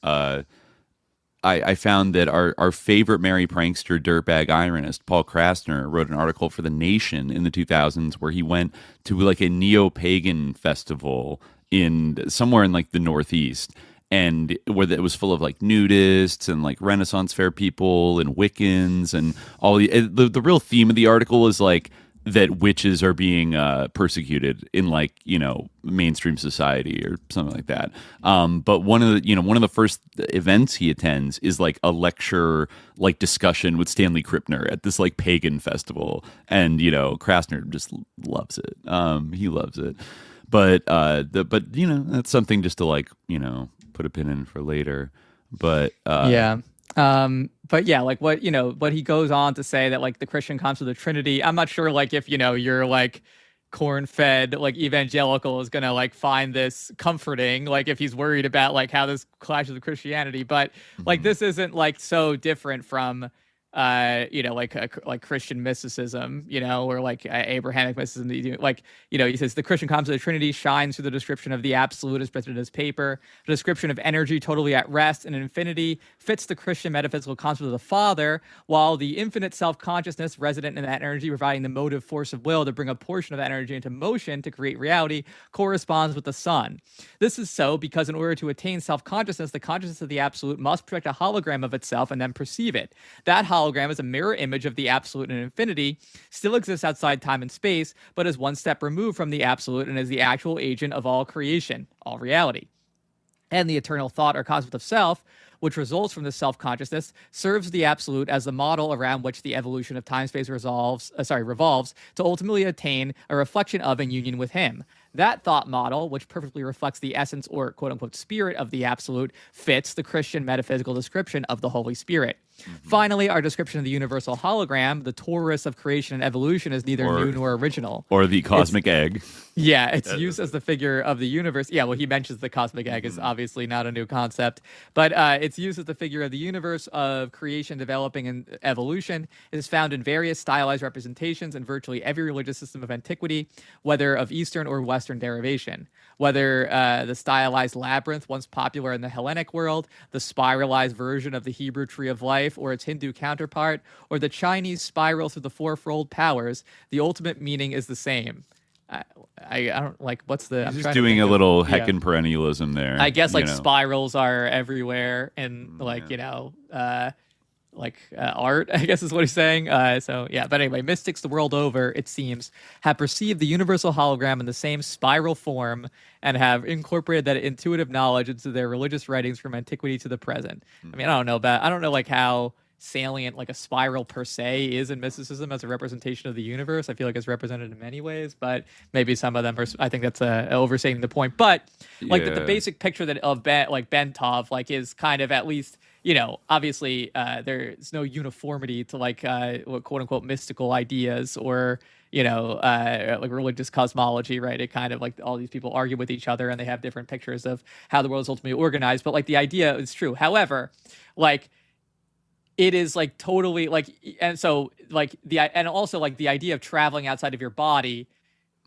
I found that our favorite merry prankster, dirtbag ironist, Paul Krasner, wrote an article for The Nation in the 2000s where he went to like a neo-pagan festival somewhere in like the Northeast, and where it was full of like nudists and like Renaissance fair people and Wiccans and all the real theme of the article is like that witches are being persecuted in like mainstream society or something like that. But one of the first events he attends is like a lecture like discussion with Stanley Krippner at this like pagan festival, and Krasner just loves it. He loves it, but that's something just to like put a pin in for later. But yeah. But yeah, like what he goes on to say that like the Christian concept of the Trinity, I'm not sure like if you're like corn-fed like evangelical is gonna like find this comforting, like if he's worried about like how this clashes with Christianity, but like this isn't like so different from like Christian mysticism, or like Abrahamic mysticism. He says the Christian concept of the Trinity shines through the description of the absolute as presented in his paper. The description of energy totally at rest and infinity fits the Christian metaphysical concept of the Father, while the infinite self-consciousness resident in that energy, providing the motive force of will to bring a portion of that energy into motion to create reality, corresponds with the Son. This is so because in order to attain self-consciousness, the consciousness of the absolute must project a hologram of itself and then perceive it. That hologram is a mirror image of the absolute and infinity, still exists outside time and space, but is one step removed from the absolute and is the actual agent of all creation, all reality. And the eternal thought or concept of self, which results from this self-consciousness, serves the absolute as the model around which the evolution of time-space revolves to ultimately attain a reflection of and union with him. That thought model, which perfectly reflects the essence or quote-unquote spirit of the absolute, fits the Christian metaphysical description of the Holy Spirit. Finally, our description of the universal hologram, the torus of creation and evolution, is neither new nor original. Or the cosmic egg. Yeah, its use as the figure of the universe. Yeah, well, he mentions the cosmic egg is obviously not a new concept, but its use as the figure of the universe of creation, developing, and evolution is found in various stylized representations in virtually every religious system of antiquity, whether of Eastern or Western derivation. Whether the stylized labyrinth, once popular in the Hellenic world, the spiralized version of the Hebrew tree of life, or its Hindu counterpart, or the Chinese spiral through the fourfold powers, the ultimate meaning is the same. I don't like what's the. I'm just doing a little heckin' perennialism there. I guess like spirals are everywhere, and like art, I guess is what he's saying. So yeah, but anyway, mystics the world over, it seems, have perceived the universal hologram in the same spiral form and have incorporated that intuitive knowledge into their religious writings from antiquity to the present. I mean, I don't know like how salient like a spiral per se is in mysticism as a representation of the universe. I feel like it's represented in many ways, but maybe some of them are, I think that's overstating the point. But like the basic picture that of Bentov like is kind of, at least, you know, obviously there's no uniformity to like quote unquote mystical ideas or, you know, like religious cosmology, right? It kind of like all these people argue with each other and they have different pictures of how the world is ultimately organized. But like the idea is true. However, like it is like totally like, and so like and also like the idea of traveling outside of your body,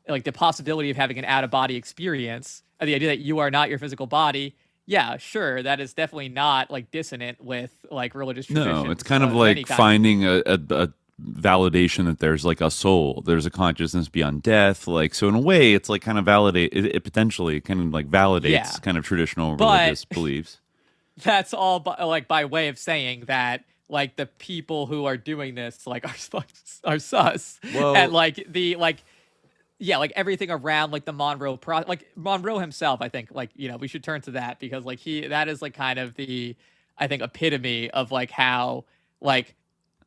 like the possibility of having an out of body experience, and the idea that you are not your physical body. Yeah, sure. That is definitely not like dissonant with like religious traditions. No, it's kind of like finding a validation that there's like a soul, there's a consciousness beyond death. Like, so in a way, it's like kind of validate. It potentially kind of like validates kind of traditional religious beliefs. That's all by way of saying that like the people who are doing this like are sus. Well, and like the like. Yeah, like everything around like the Monroe like Monroe himself, I think, like, you know, we should turn to that because like that is like kind of the, I think, epitome of like how like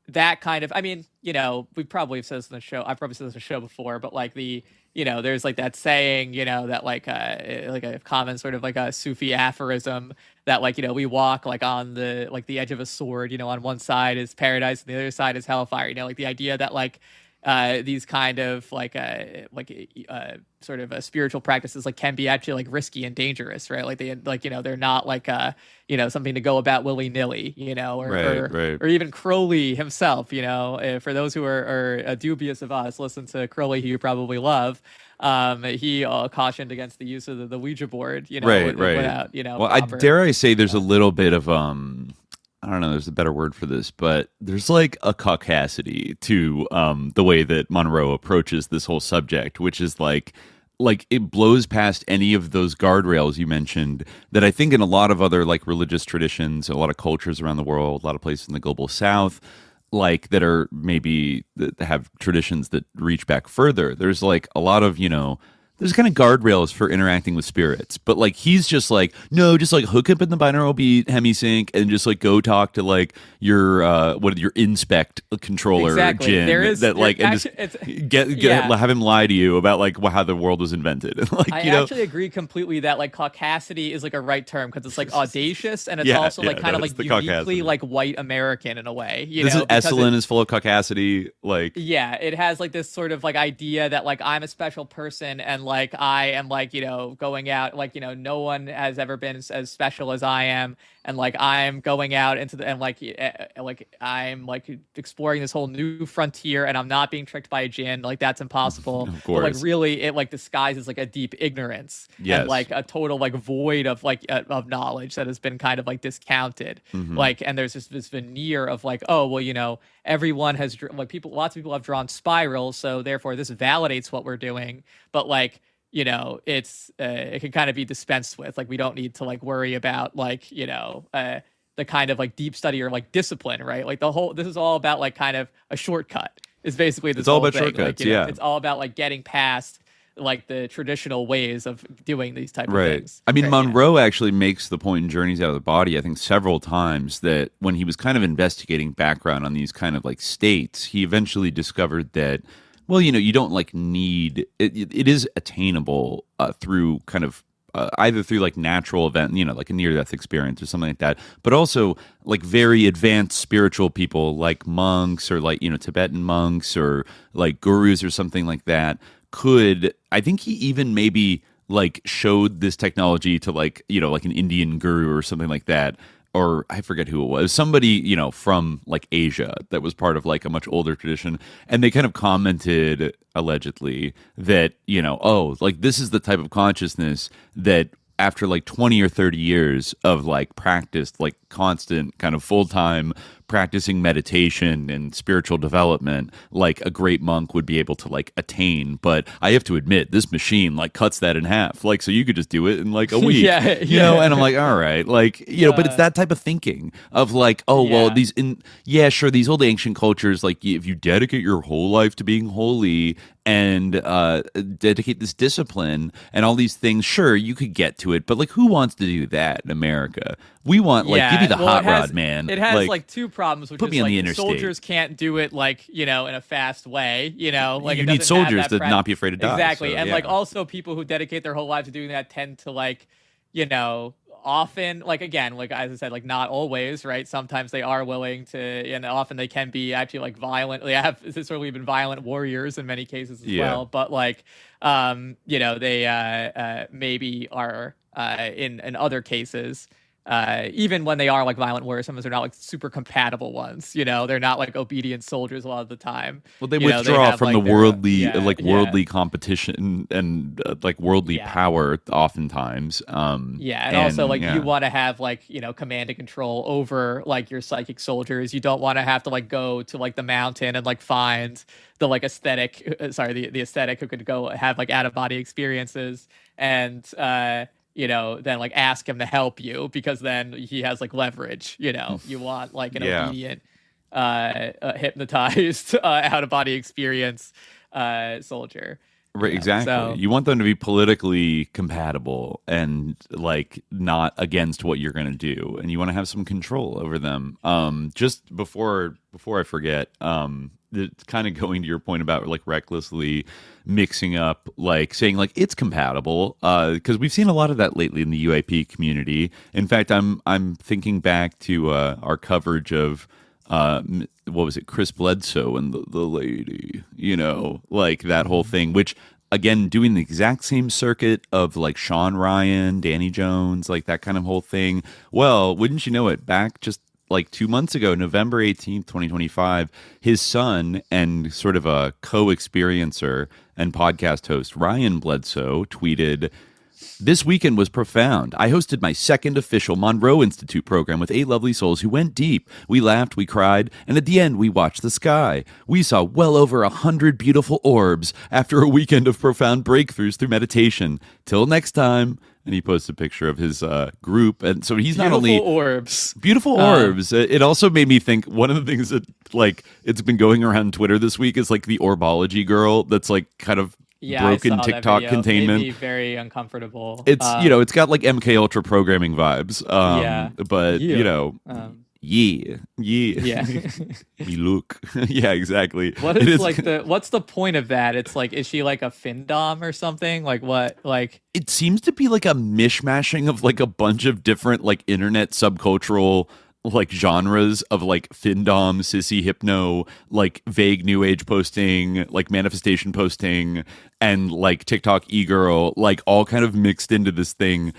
that kind of, I mean, you know, we probably have said this in the show. I've probably said this in the show before, but like the, you know, there's like that saying, you know, that like a common sort of like a Sufi aphorism that like, you know, we walk like on the edge of a sword, you know, on one side is paradise and the other side is hellfire, you know, like the idea that like these kind of sort of spiritual practices like can be actually like risky and dangerous, right? Like they like, you know, they're not like you know, something to go about willy-nilly, you know, or even Crowley himself, you know, for those who are dubious of us, listen to Crowley, who you probably love. He cautioned against the use of the Ouija board, you know, without, you know. Well, dare I say there's a little bit of I don't know, there's a better word for this, but there's like a caucasity to the way that Monroe approaches this whole subject, which is like it blows past any of those guardrails you mentioned that I think in a lot of other like religious traditions, a lot of cultures around the world, a lot of places in the global south, like that are maybe that have traditions that reach back further. There's like a lot of, you know, there's kind of guardrails for interacting with spirits, but like he's just like, no, just like hook up in the binaural beat Hemi-Sync and just like go talk to like your your inspect controller Jin have him lie to you about like how the world was invented. Like, I actually agree completely that like caucasity is like a right term because it's like audacious and it's also like kind of like uniquely like white American in a way. Esalen is full of caucasity. Like, yeah, it has like this sort of like idea that like I'm a special person and like I am like, you know, going out like, you know, no one has ever been as special as I am, and like I'm going out into the and like I'm like exploring this whole new frontier and I'm not being tricked by a djinn, like that's impossible. Of course. But like really it like disguises like a deep ignorance and like a total like void of like of knowledge that has been kind of like discounted. Like, and there's this veneer of like, oh well, you know, everyone has like lots of people have drawn spirals, so therefore this validates what we're doing. But like, you know, it's it can kind of be dispensed with. Like we don't need to like worry about like, you know, the kind of like deep study or like discipline, right? Like this is all about like kind of a shortcut. Is basically this. It's all about thing. shortcuts. Like, you know, it's all about like getting past like the traditional ways of doing these type of things. I mean, Monroe actually makes the point in Journeys Out of the Body, I think several times, that when he was kind of investigating background on these kind of like states, he eventually discovered that, well, you know, you don't like need it is attainable through kind of either through like natural event, you know, like a near-death experience or something like that, but also like very advanced spiritual people like monks or like, you know, Tibetan monks or like gurus or something like that could, I think he even maybe like showed this technology to like, you know, like an Indian guru or something like that, or I forget who it was, somebody, you know, from like Asia that was part of like a much older tradition. And they kind of commented allegedly that, you know, oh, like this is the type of consciousness that after like 20 or 30 years of like practiced, like constant kind of full-time practicing meditation and spiritual development like a great monk would be able to like attain. But I have to admit, this machine like cuts that in half. Like, so you could just do it in like a week, you know? And I'm like, all right, like, you know, but it's that type of thinking of like, oh, well, sure, these old ancient cultures, like if you dedicate your whole life to being holy and dedicate this discipline and all these things, sure, you could get to it, but like, who wants to do that in America? We want like, give me the hot rod, man. It has like two problems, which put is me on like the interstate. Soldiers can't do it like, you know, in a fast way, you know, like you need soldiers to not be afraid to die. Exactly. So, and like also people who dedicate their whole lives to doing that tend to like, you know, often, like, again, like as I said, like not always, right? Sometimes they are willing to, and often they can be actually like violent. They have certainly been violent warriors in many cases as well. But like, you know, they maybe are in other cases. Even when they are like violent warriors, sometimes they're not like super compatible ones. You know, they're not like obedient soldiers a lot of the time. Well, they withdraw from the worldly, worldly competition and like worldly power oftentimes. And also like you want to have like, you know, command and control over like your psychic soldiers. You don't want to have to like go to like the mountain and like find the like the aesthetic who could go have like out of body experiences and you know, then like ask him to help you because then he has like leverage. You know, you want like an obedient, hypnotized, out of body experience soldier. Right, exactly. So, you want them to be politically compatible and like not against what you're going to do, and you want to have some control over them. Just before I forget, it's kind of going to your point about like recklessly mixing up, like saying like it's compatible, because we've seen a lot of that lately in the UAP community. In fact, I'm thinking back to our coverage of what was it, Chris Bledsoe and the lady, you know, like that whole thing, which again, doing the exact same circuit of like Sean Ryan, Danny Jones, like that kind of whole thing. Well, wouldn't you know it, back just like 2 months ago, November 18th, 2025, his son and sort of a co-experiencer and podcast host, Ryan Bledsoe, tweeted, "This weekend was profound. I hosted my second official Monroe Institute program with 8 lovely souls who went deep. We laughed, we cried, and at the end, we watched the sky. We saw well over 100 beautiful orbs after a weekend of profound breakthroughs through meditation. Till next time." And he posts a picture of his group. And so he's not only... Beautiful orbs. It also made me think, one of the things that, like, it's been going around Twitter this week is, like, the orbology girl that's, like, kind of broken TikTok containment. Made me very uncomfortable. It's, you know, it's got, like, MK Ultra programming vibes. But, you know... Yeah. We look. Yeah, exactly. What's the point of that? It's like, is she like a findom or something? Like what? Like it seems to be like a mishmashing of like a bunch of different like internet subcultural like genres of like findom, sissy hypno, like vague new age posting, like manifestation posting, and like TikTok e-girl, like all kind of mixed into this thing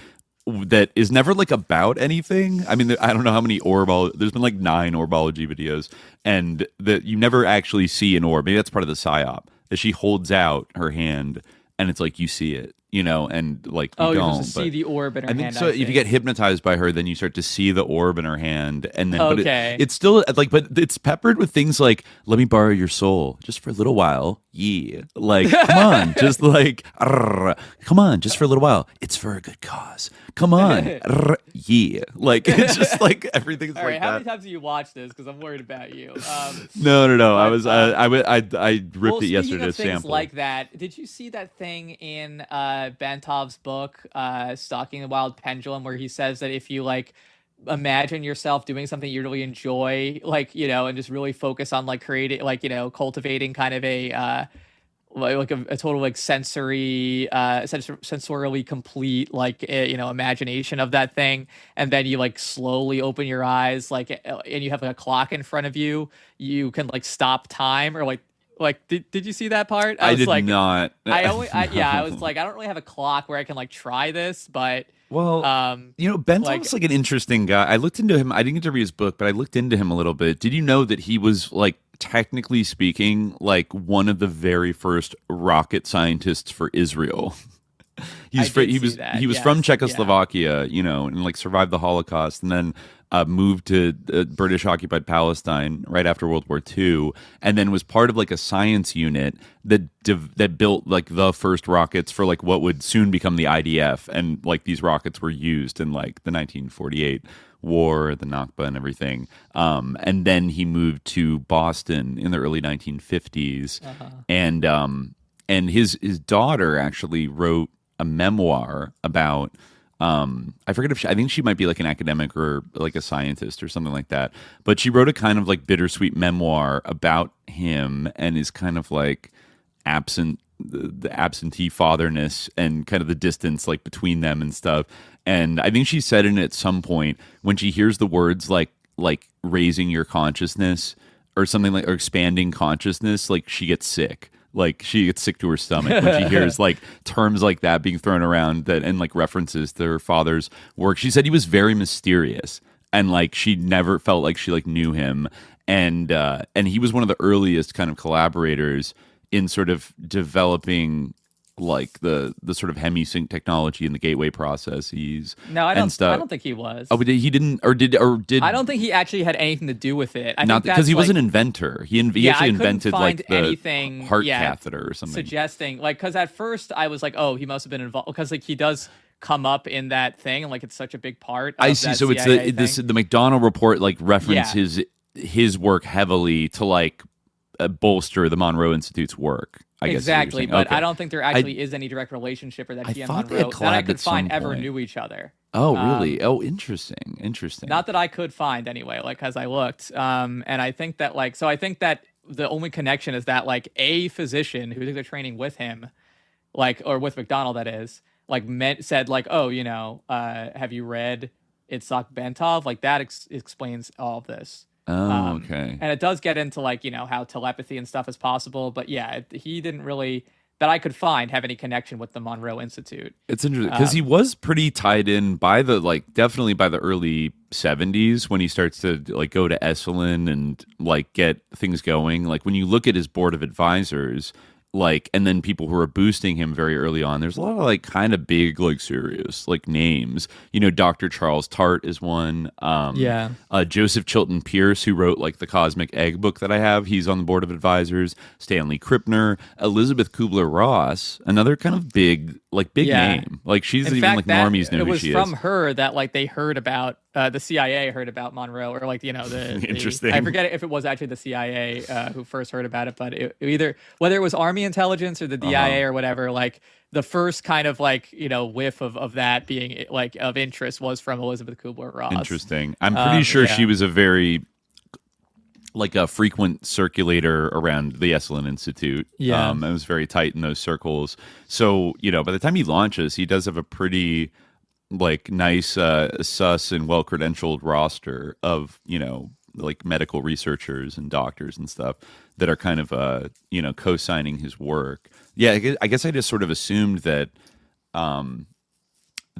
that is never like about anything. I mean, I don't know how many there's been like 9 orbology videos, and that you never actually see an orb. Maybe that's part of the psyop, that she holds out her hand and it's like you see it, you know, and like you don't. You see the orb in her hand. So if you get hypnotized by her, then you start to see the orb in her hand, and then but it's still like, but it's peppered with things like, "Let me borrow your soul just for a little while." Yeah, like come on, just like come on, just for a little while. It's for a good cause. Come on, yeah, like it's just like everything's all like right, that. How many times do you watch this? Because I'm worried about you. No. I ripped it yesterday to sample. Like that. Did you see that thing in Bentov's book, Stalking the Wild Pendulum, where he says that if you like imagine yourself doing something you really enjoy, like, you know, and just really focus on like creating, like, you know, cultivating kind of a total like sensory sensorially complete, like, you know, imagination of that thing, and then you like slowly open your eyes, like, and you have like a clock in front of you, you can like stop time, or like did you see that part? I did not. I was like, I don't really have a clock where I can like try this, but well, you know, Bentov's like an interesting guy. I looked into him. I didn't get to read his book, but I looked into him a little bit. Did you know that he was like, technically speaking, like one of the very first rocket scientists for Israel? he was from Czechoslovakia, you know, and like survived the Holocaust, and then moved to British occupied Palestine right after World War II, and then was part of like a science unit that built like the first rockets for like what would soon become the IDF, and like these rockets were used in like the 1948 war, the Nakba, and everything. And then he moved to Boston in the early 1950s, and his daughter actually wrote a memoir about. I forget I think she might be like an academic or like a scientist or something like that. But she wrote a kind of like bittersweet memoir about him and his kind of like the absentee fatherness and kind of the distance like between them and stuff. And I think she said in it at some point when she hears the words like raising your consciousness or something like, or expanding consciousness, like she gets sick. Like she gets sick to her stomach when she hears like terms like that being thrown around that and like references to her father's work. She said he was very mysterious and like she never felt like she like knew him, and he was one of the earliest kind of collaborators in sort of developing like the sort of Hemi-Sync technology and the gateway processes. No, I don't think he was. Oh, he didn't, or did? I don't think he actually had anything to do with it. Not because he was an inventor. He actually invented like the anything, heart catheter or something. Suggesting like, because at first I was like, oh, he must have been involved, because like he does come up in that thing and like it's such a big part. Of I see. That so CIA it's the McDonnell report like references his work heavily to like bolster the Monroe Institute's work. Exactly, but okay. I don't think there actually is any direct relationship, or that he and Monroe that I could find ever knew each other. Oh, really? Interesting. Not that I could find anyway, like as I looked. And I think that I think that the only connection is that like a physician who did the training with him, like, or with McDonnell, that is, like said like, oh, you know, have you read Itzhak Bentov? Like that explains all of this. Oh, okay. And it does get into like, you know, how telepathy and stuff is possible, but yeah, he didn't really, that I could find, have any connection with the Monroe Institute. It's interesting because he was pretty tied in by the definitely by the early 70s when he starts to like go to Esalen and like get things going. Like when you look at his board of advisors, like, and then people who are boosting him very early on, there's a lot of like kind of big, like serious like names. You know, Dr. Charles Tart is one. Joseph Chilton Pierce, who wrote like the Cosmic Egg book that I have, he's on the board of advisors. Stanley Krippner, Elizabeth Kubler-Ross, another kind of big name. Like she's in even fact, like normies know who she is. It was from her that like they heard about the CIA heard about Monroe, or like, you know, interesting. I forget if it was actually the CIA who first heard about it, but either whether it was Army intelligence or the DIA or whatever, like the first kind of like, you know, whiff of that being like of interest was from Elizabeth Kubler-Ross. Interesting. I'm pretty sure she was a very like a frequent circulator around the Esalen Institute. It was very tight in those circles. So, you know, by the time he launches, he does have a pretty like nice sus and well-credentialed roster of, you know, like medical researchers and doctors and stuff that are kind of you know, co-signing his work. I guess I just sort of assumed that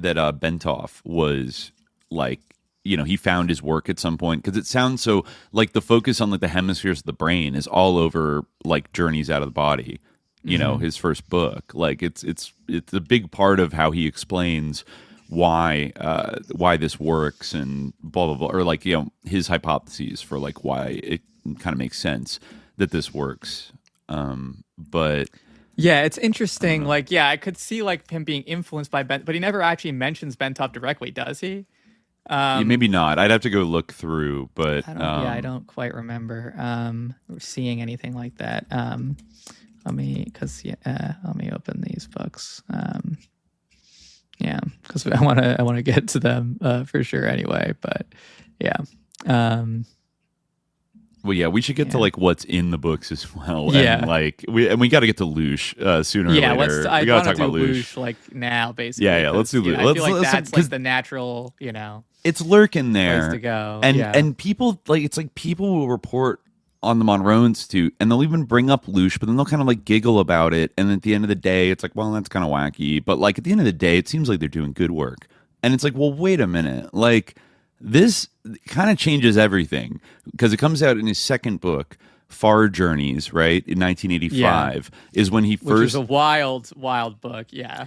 Bentov was like, you know, he found his work at some point, because it sounds so like the focus on like the hemispheres of the brain is all over like Journeys Out of the Body, you know, his first book. Like it's a big part of how he explains why this works and blah blah blah, or like, you know, his hypotheses for like why it kind of makes sense that this works. But yeah, it's interesting. Like, yeah, I could see like him being influenced by Ben, but he never actually mentions Bentov directly, does he? Maybe not. I'd have to go look through, but I don't quite remember seeing anything like that. Let me open these books. Yeah, because I want to get to them for sure anyway. But yeah. Well, yeah, we should get to like what's in the books as well. Yeah, and like we got to get to LOOSH sooner or later. I we got to talk about LOOSH like now, basically. Yeah, let's do LOOSH. I feel like that's like the natural, you know, it's lurking there. Place to go. And people like, it's like people will report on the Monroe Institute and they'll even bring up LOOSH, but then they'll kind of like giggle about it. And at the end of the day, it's like, well, that's kind of wacky. But like at the end of the day, it seems like they're doing good work. And it's like, well, wait a minute, like. This kind of changes everything, because it comes out in his second book, Far Journeys, right, in 1985, is when he first... Which is a wild book, yeah.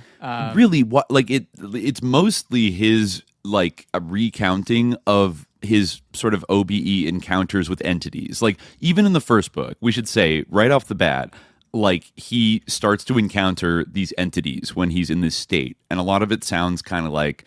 Really, what like it's mostly his like a recounting of his sort of OBE encounters with entities. Like, even in the first book, we should say right off the bat, like, he starts to encounter these entities when he's in this state, and a lot of it sounds kind of like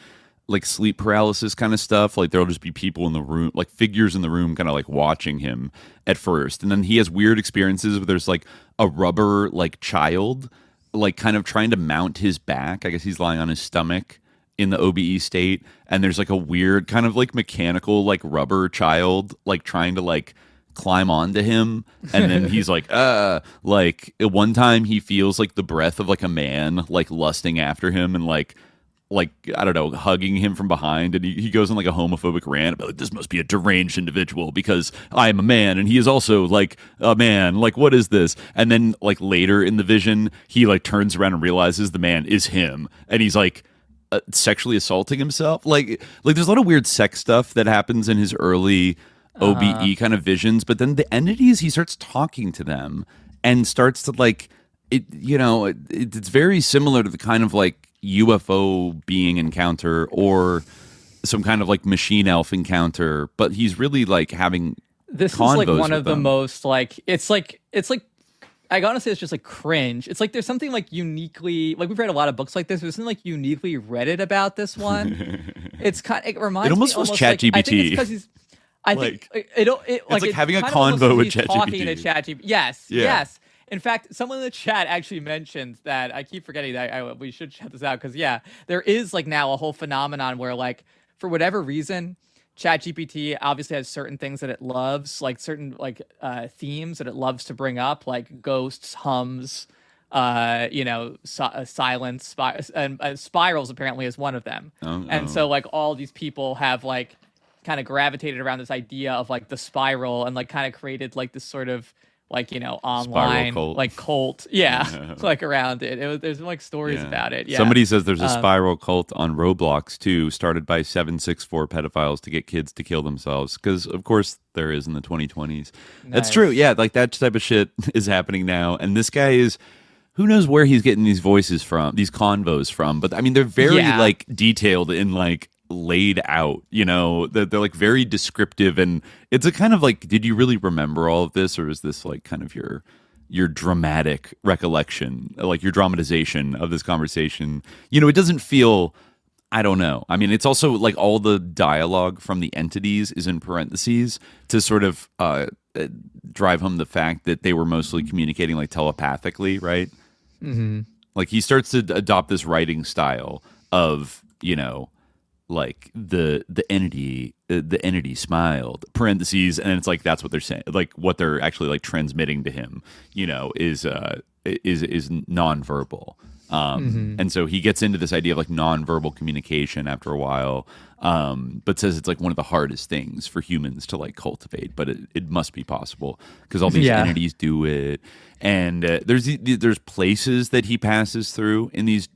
sleep paralysis kind of stuff. Like, there'll just be people in the room, like figures in the room, kind of like watching him at first, and then he has weird experiences where there's like a rubber like child like kind of trying to mount his back. I guess he's lying on his stomach in the OBE state, and there's like a weird kind of like mechanical like rubber child like trying to like climb onto him, and then he's like like at one time he feels like the breath of like a man like lusting after him and like I don't know, hugging him from behind, and he goes on like a homophobic rant about like, this must be a deranged individual because I am a man and he is also like a man, like what is this? And then like later in the vision he like turns around and realizes the man is him, and he's like sexually assaulting himself. Like there's a lot of weird sex stuff that happens in his early OBE kind of visions, but then the entities, he starts talking to them and starts to like it, you know, it's very similar to the kind of like UFO being encounter or some kind of like machine elf encounter, but he's really like having this is like one of the most like it's like I gotta say it's just like cringe. It's like there's something like uniquely, like we've read a lot of books like this. There's something like uniquely Reddit about this one. It reminds me almost feels ChatGPT. Like, I think it's because he's. I think it's like having a convo with ChatGPT. Talking to ChatGPT. Yes. In fact, someone in the chat actually mentioned that. I keep forgetting that we should check this out because there is like now a whole phenomenon where like for whatever reason, ChatGPT obviously has certain things that it loves, like certain like themes that it loves to bring up, like ghosts, hums, silence, and spirals apparently is one of them. And so like all these people have like kind of gravitated around this idea of like the spiral and like kind of created like this sort of like, you know, online cult. Like cult. Yeah. Like around it. There's like stories about it. Yeah. Somebody says there's a spiral cult on Roblox too, started by 764 pedophiles to get kids to kill themselves. Because of course there is in the 2020s. Nice. That's true. Yeah. Like that type of shit is happening now. And this guy is, who knows where he's getting these voices from, these convos from. But I mean, they're very like detailed in like laid out, you know, they're like very descriptive, and it's a kind of like, did you really remember all of this, or is this like kind of your dramatic recollection, like your dramatization of this conversation? You know, it doesn't feel, I don't know. I mean, it's also like all the dialogue from the entities is in parentheses to sort of drive home the fact that they were mostly communicating like telepathically, right? Mm-hmm. Like he starts to adopt this writing style of, you know, like the entity smiled, parentheses, and it's like that's what they're saying, like what they're actually like transmitting to him, you know, is nonverbal. And so he gets into this idea of like nonverbal communication after a while, but says it's like one of the hardest things for humans to like cultivate, but it must be possible because all these entities do it. And there's places that he passes through in these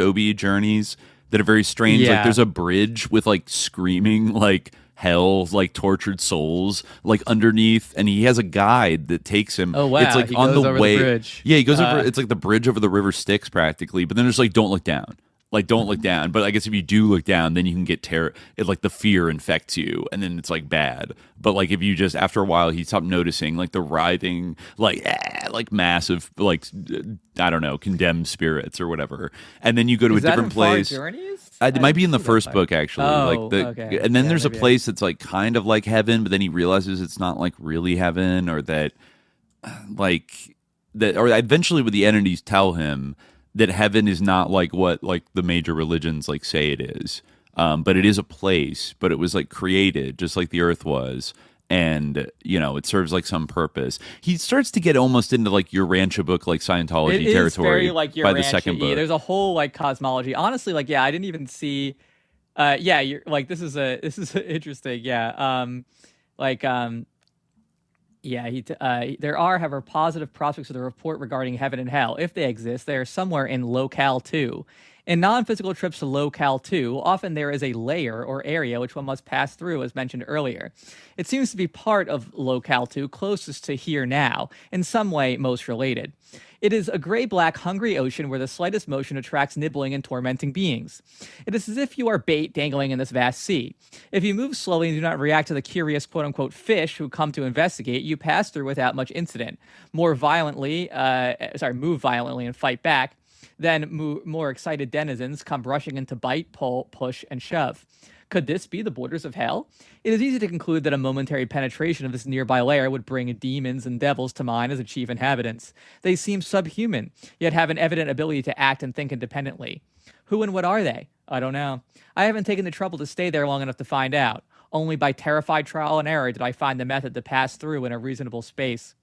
OBE journeys that are very strange. Like there's a bridge with like screaming like hell, like tortured souls like underneath, and he has a guide that takes him. Oh wow! It's like he on goes the over way. The bridge. Yeah, he goes over. It's like the bridge over the river Styx practically, but then there's like don't look down. Like don't look down. But I guess if you do look down, then you can get terror. It like the fear infects you, and then it's like bad. But like if you just after a while, he stopped noticing like the writhing, like massive, like I don't know, condemned spirits or whatever. And then you go to a different place. Far Journeys? It might be in the first book actually. Okay. And then there's a place that's like kind of like heaven, but then he realizes it's not like really heaven, or that or eventually with the entities tell him that heaven is not like what like the major religions like say it is, but it is a place, but it was like created just like the earth was, and you know it serves like some purpose. He starts to get almost into like your Rancha book like Scientology territory very, like, by the second book. There's a whole like cosmology. Honestly, like I didn't even see. You're like this is interesting. There are, however, positive prospects of the report regarding heaven and hell. If they exist, they are somewhere in locale 2. In non-physical trips to Locale 2, often there is a layer or area which one must pass through, as mentioned earlier. It seems to be part of Locale 2 closest to Here Now, in some way most related. It is a gray-black hungry ocean where the slightest motion attracts nibbling and tormenting beings. It is as if you are bait dangling in this vast sea. If you move slowly and do not react to the curious quote-unquote fish who come to investigate, you pass through without much incident. Move violently and fight back. Then more excited denizens come rushing in to bite, pull, push, and shove. Could this be the borders of hell? It is easy to conclude that a momentary penetration of this nearby layer would bring demons and devils to mind as the chief inhabitants. They seem subhuman, yet have an evident ability to act and think independently. Who and what are they? I don't know. I haven't taken the trouble to stay there long enough to find out. Only by terrified trial and error did I find the method to pass through in a reasonable space.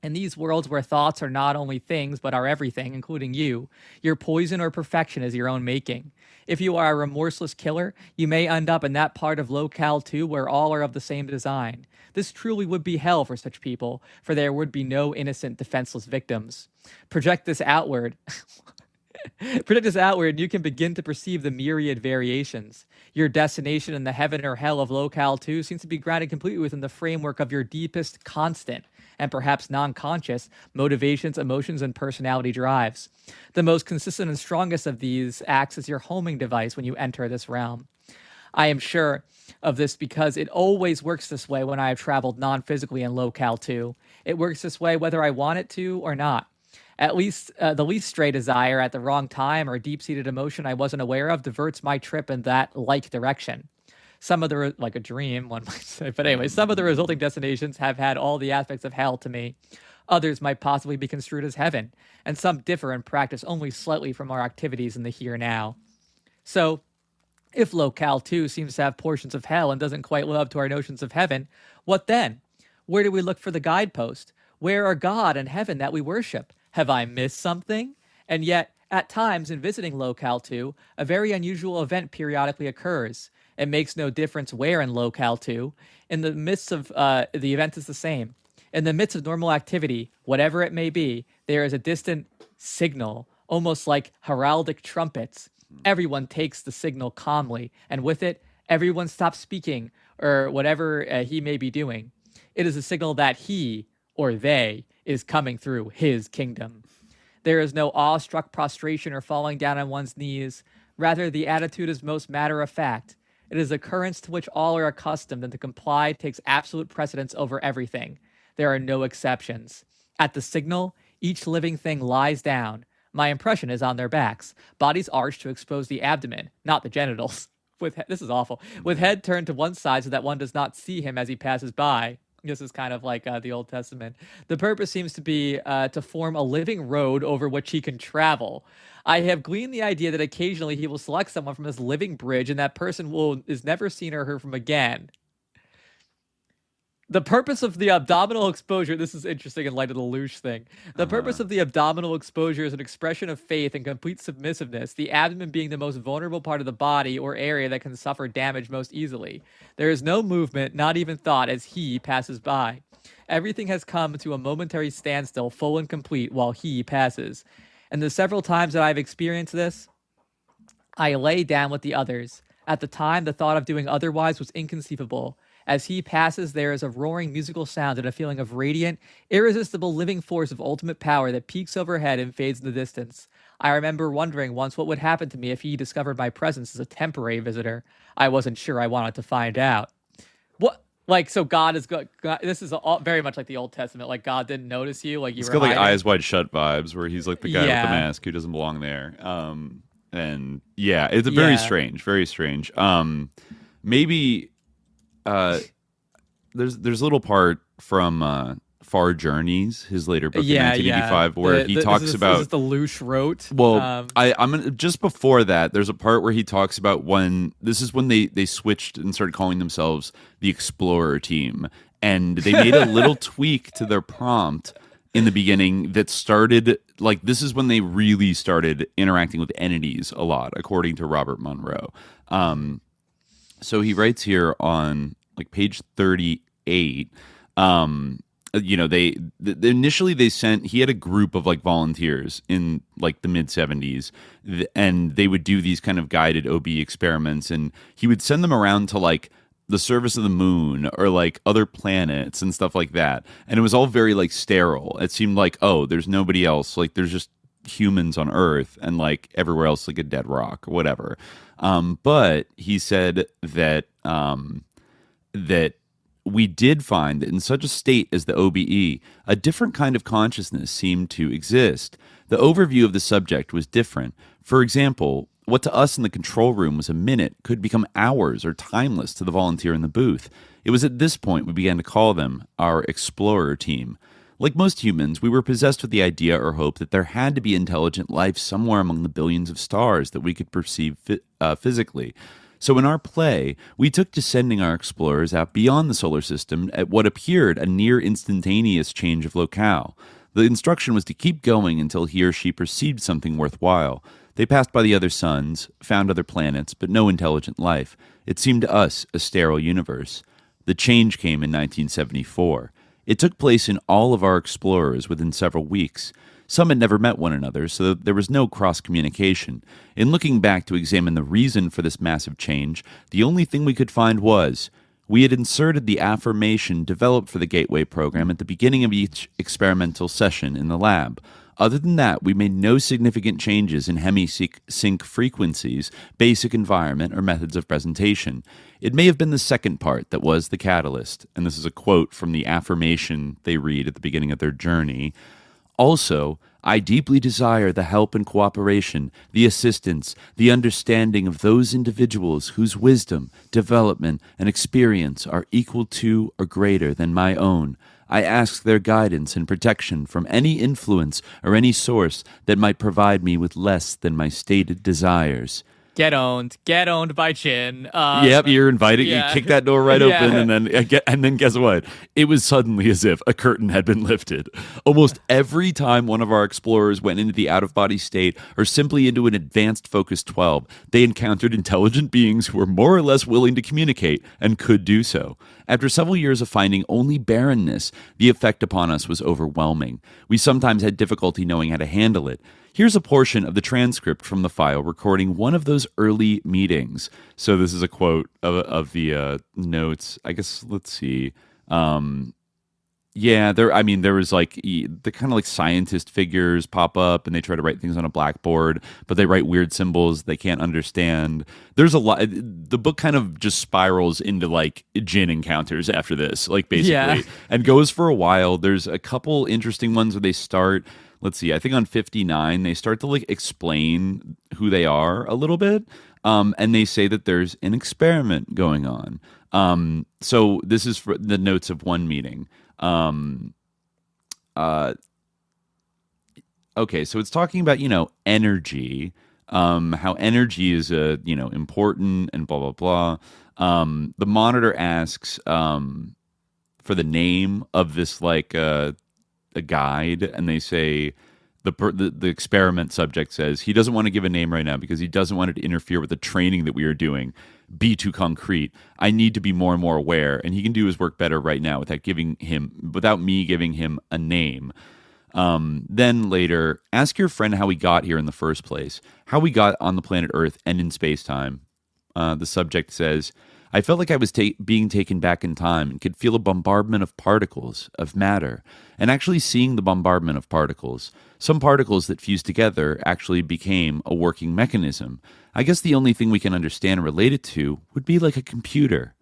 In these worlds where thoughts are not only things, but are everything, including you, your poison or perfection is your own making. If you are a remorseless killer, you may end up in that part of Locale 2 where all are of the same design. This truly would be hell for such people, for there would be no innocent, defenseless victims. Project this outward, and you can begin to perceive the myriad variations. Your destination in the heaven or hell of Locale 2 seems to be grounded completely within the framework of your deepest, constant, and perhaps non-conscious motivations, emotions, and personality drives. The most consistent and strongest of these acts as your homing device when you enter this realm. I am sure of this because it always works this way when I have traveled non-physically in Locale 2. It works this way whether I want it to or not. At least the least stray desire at the wrong time or deep-seated emotion I wasn't aware of diverts my trip in that like direction. Some of the, like a dream, one might say. But anyway, some of the resulting destinations have had all the aspects of hell to me. Others might possibly be construed as heaven, and some differ in practice only slightly from our activities in the here now. So, if Locale 2 seems to have portions of hell and doesn't quite live up to our notions of heaven, what then? Where do we look for the guidepost? Where are God and heaven that we worship? Have I missed something? And yet, at times in visiting Locale 2, a very unusual event periodically occurs. It makes no difference where in Locale 2. In the midst of the event is the same. In the midst of normal activity, whatever it may be, there is a distant signal, almost like heraldic trumpets. Everyone takes the signal calmly, and with it, everyone stops speaking or whatever he may be doing. It is a signal that he, or they, is coming through his kingdom. There is no awestruck prostration or falling down on one's knees. Rather, the attitude is most matter-of-fact. It is an occurrence to which all are accustomed, and to comply takes absolute precedence over everything. There are no exceptions. At the signal, each living thing lies down. My impression is on their backs, bodies arched to expose the abdomen, not the genitals. This is awful. With head turned to one side so that one does not see him as he passes by. This is kind of like the Old Testament. The purpose seems to be to form a living road over which he can travel. I have gleaned the idea that occasionally he will select someone from this living bridge, and that person is never seen or heard from again. The purpose of the abdominal exposure, this is interesting in light of the LOOSH thing. The purpose of the abdominal exposure is an expression of faith and complete submissiveness, the abdomen being the most vulnerable part of the body or area that can suffer damage most easily. There is no movement, not even thought, as he passes by. Everything has come to a momentary standstill, full and complete, while he passes. And the several times that I've experienced this, I lay down with the others. At the time, the thought of doing otherwise was inconceivable. As he passes, there is a roaring musical sound and a feeling of radiant, irresistible living force of ultimate power that peaks overhead and fades in the distance. I remember wondering once what would happen to me if he discovered my presence as a temporary visitor. I wasn't sure I wanted to find out. What? Like, so God is God, this is very much like the Old Testament. Like, God didn't notice you. Like, it's got like Eyes Wide Shut vibes, where he's like the guy with the mask who doesn't belong there. And yeah, it's very strange, very strange. Maybe there's a little part from Far Journeys, his later book in 1985, where he talks about... This is the LOOSH wrote. Well, I'm just before that, there's a part where he talks about when they switched and started calling themselves the Explorer Team, and they made a little tweak to their prompt in the beginning that started, like, this is when they really started interacting with entities a lot, according to Robert Monroe. So he writes here on like page 38, initially they sent, he had a group of like volunteers in like the mid 70s, and they would do these kind of guided OB experiments, and he would send them around to like the surface of the moon or like other planets and stuff like that. And it was all very like sterile. It seemed like, oh, there's nobody else. Like there's just humans on Earth, and like everywhere else like a dead rock or whatever. But he said that that we did find that in such a state as the OBE, a different kind of consciousness seemed to exist. The overview of the subject was different. For example, what to us in the control room was a minute could become hours or timeless to the volunteer in the booth. It was at this point we began to call them our explorer team. Like most humans, we were possessed with the idea or hope that there had to be intelligent life somewhere among the billions of stars that we could perceive physically. So in our play, we took to sending our explorers out beyond the solar system at what appeared a near instantaneous change of locale. The instruction was to keep going until he or she perceived something worthwhile. They passed by the other suns, found other planets, but no intelligent life. It seemed to us a sterile universe. The change came in 1974. It took place in all of our explorers within several weeks. Some had never met one another, so there was no cross-communication. In looking back to examine the reason for this massive change, the only thing we could find was, we had inserted the affirmation developed for the Gateway program at the beginning of each experimental session in the lab. Other than that, we made no significant changes in Hemi-Sync frequencies, basic environment, or methods of presentation. It may have been the second part that was the catalyst, and this is a quote from the affirmation they read at the beginning of their journey. Also, I deeply desire the help and cooperation, the assistance, the understanding of those individuals whose wisdom, development, and experience are equal to or greater than my own. I ask their guidance and protection from any influence or any source that might provide me with less than my stated desires. Get owned by Chin. Yep, you're invited. Yeah. You kick that door right open, and then guess what? It was suddenly as if a curtain had been lifted. Almost every time one of our explorers went into the out-of-body state or simply into an advanced Focus 12, they encountered intelligent beings who were more or less willing to communicate and could do so. After several years of finding only barrenness, the effect upon us was overwhelming. We sometimes had difficulty knowing how to handle it. Here's a portion of the transcript from the file recording one of those early meetings. So this is a quote of the notes. I guess, let's see. There was like the kind of like scientist figures pop up and they try to write things on a blackboard, but they write weird symbols they can't understand. There's a lot. The book kind of just spirals into like Jinn encounters after this, like basically, and goes for a while. There's a couple interesting ones where they start. Let's see, I think on 59, they start to like explain who they are a little bit. And they say that there's an experiment going on. So this is for the notes of one meeting. Okay, so it's talking about, energy, how energy is, important and blah, blah, blah. The monitor asks, for the name of this, like, a guide, and they say the experiment subject says he doesn't want to give a name right now because he doesn't want it to interfere with the training that we are doing. Be too concrete. I need to be more and more aware, and he can do his work better right now without me giving him a name. Then later, ask your friend how we got here in the first place, how we got on the planet Earth and in space-time. The subject says, I felt like I was being taken back in time and could feel a bombardment of particles, of matter, and actually seeing the bombardment of particles. Some particles that fused together actually became a working mechanism. I guess the only thing we can understand and relate it to would be like a computer.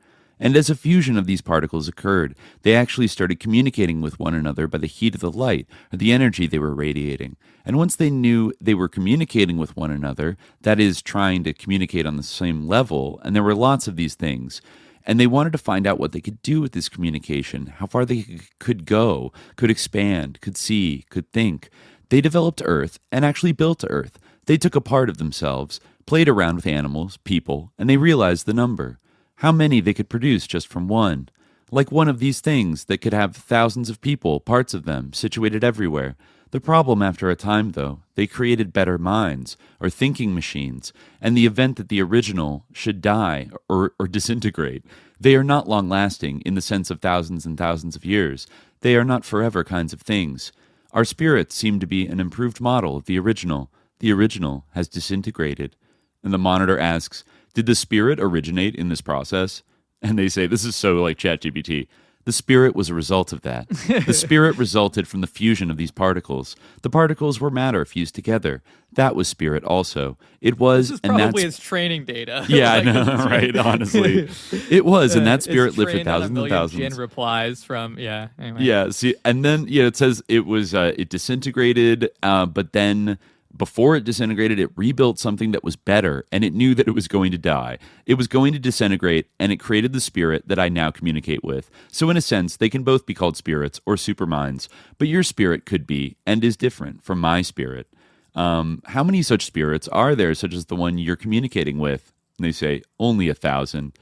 And as a fusion of these particles occurred, they actually started communicating with one another by the heat of the light or the energy they were radiating. And once they knew they were communicating with one another, that is, trying to communicate on the same level, and there were lots of these things, and they wanted to find out what they could do with this communication, how far they could go, could expand, could see, could think. They developed Earth and actually built Earth. They took a part of themselves, played around with animals, people, and they realized the number. How many they could produce just from one. Like one of these things that could have thousands of people, parts of them, situated everywhere. The problem after a time, though, they created better minds, or thinking machines, and the event that the original should die or disintegrate. They are not long-lasting in the sense of thousands and thousands of years. They are not forever kinds of things. Our spirits seem to be an improved model of the original. The original has disintegrated. And the monitor asks, did the spirit originate in this process? And they say, this is so like ChatGPT. The spirit was a result of that. The spirit resulted from the fusion of these particles. The particles were matter fused together. That was spirit also. It was, this is probably its training data. Yeah, like, I know, right? Honestly, it was, and that spirit lived for thousands and thousands. GIMME replies from Anyway. Yeah. See, and then it says it was it disintegrated, but then. Before it disintegrated, it rebuilt something that was better, and it knew that it was going to die. It was going to disintegrate, and it created the spirit that I now communicate with. So in a sense, they can both be called spirits or superminds, but your spirit could be, and is different from my spirit. How many such spirits are there, such as the one you're communicating with? And they say, only 1,000.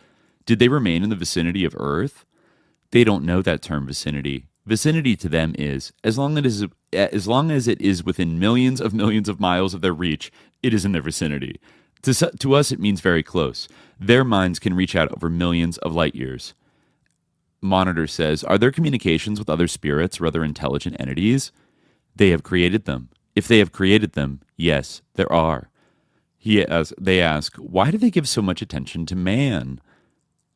Did they remain in the vicinity of Earth? They don't know that term vicinity. Vicinity to them is, as long as it is within millions of miles of their reach, it is in their vicinity. To us, it means very close. Their minds can reach out over millions of light years. Monitor says, are there communications with other spirits or other intelligent entities? They have created them. If they have created them, yes, there are. They ask, why do they give so much attention to man?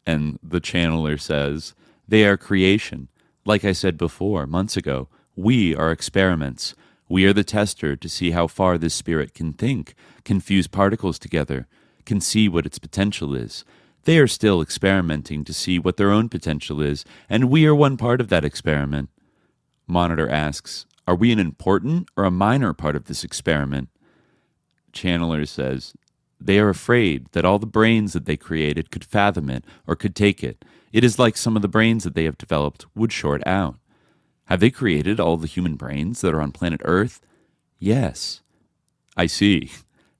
And the channeler says, they are creation. Like I said before, months ago, we are experiments. We are the tester to see how far this spirit can think, can fuse particles together, can see what its potential is. They are still experimenting to see what their own potential is, and we are one part of that experiment. Monitor asks, are we an important or a minor part of this experiment? Channeler says, they are afraid that all the brains that they created could fathom it or could take it. It is like some of the brains that they have developed would short out. Have they created all the human brains that are on planet Earth? Yes. I see.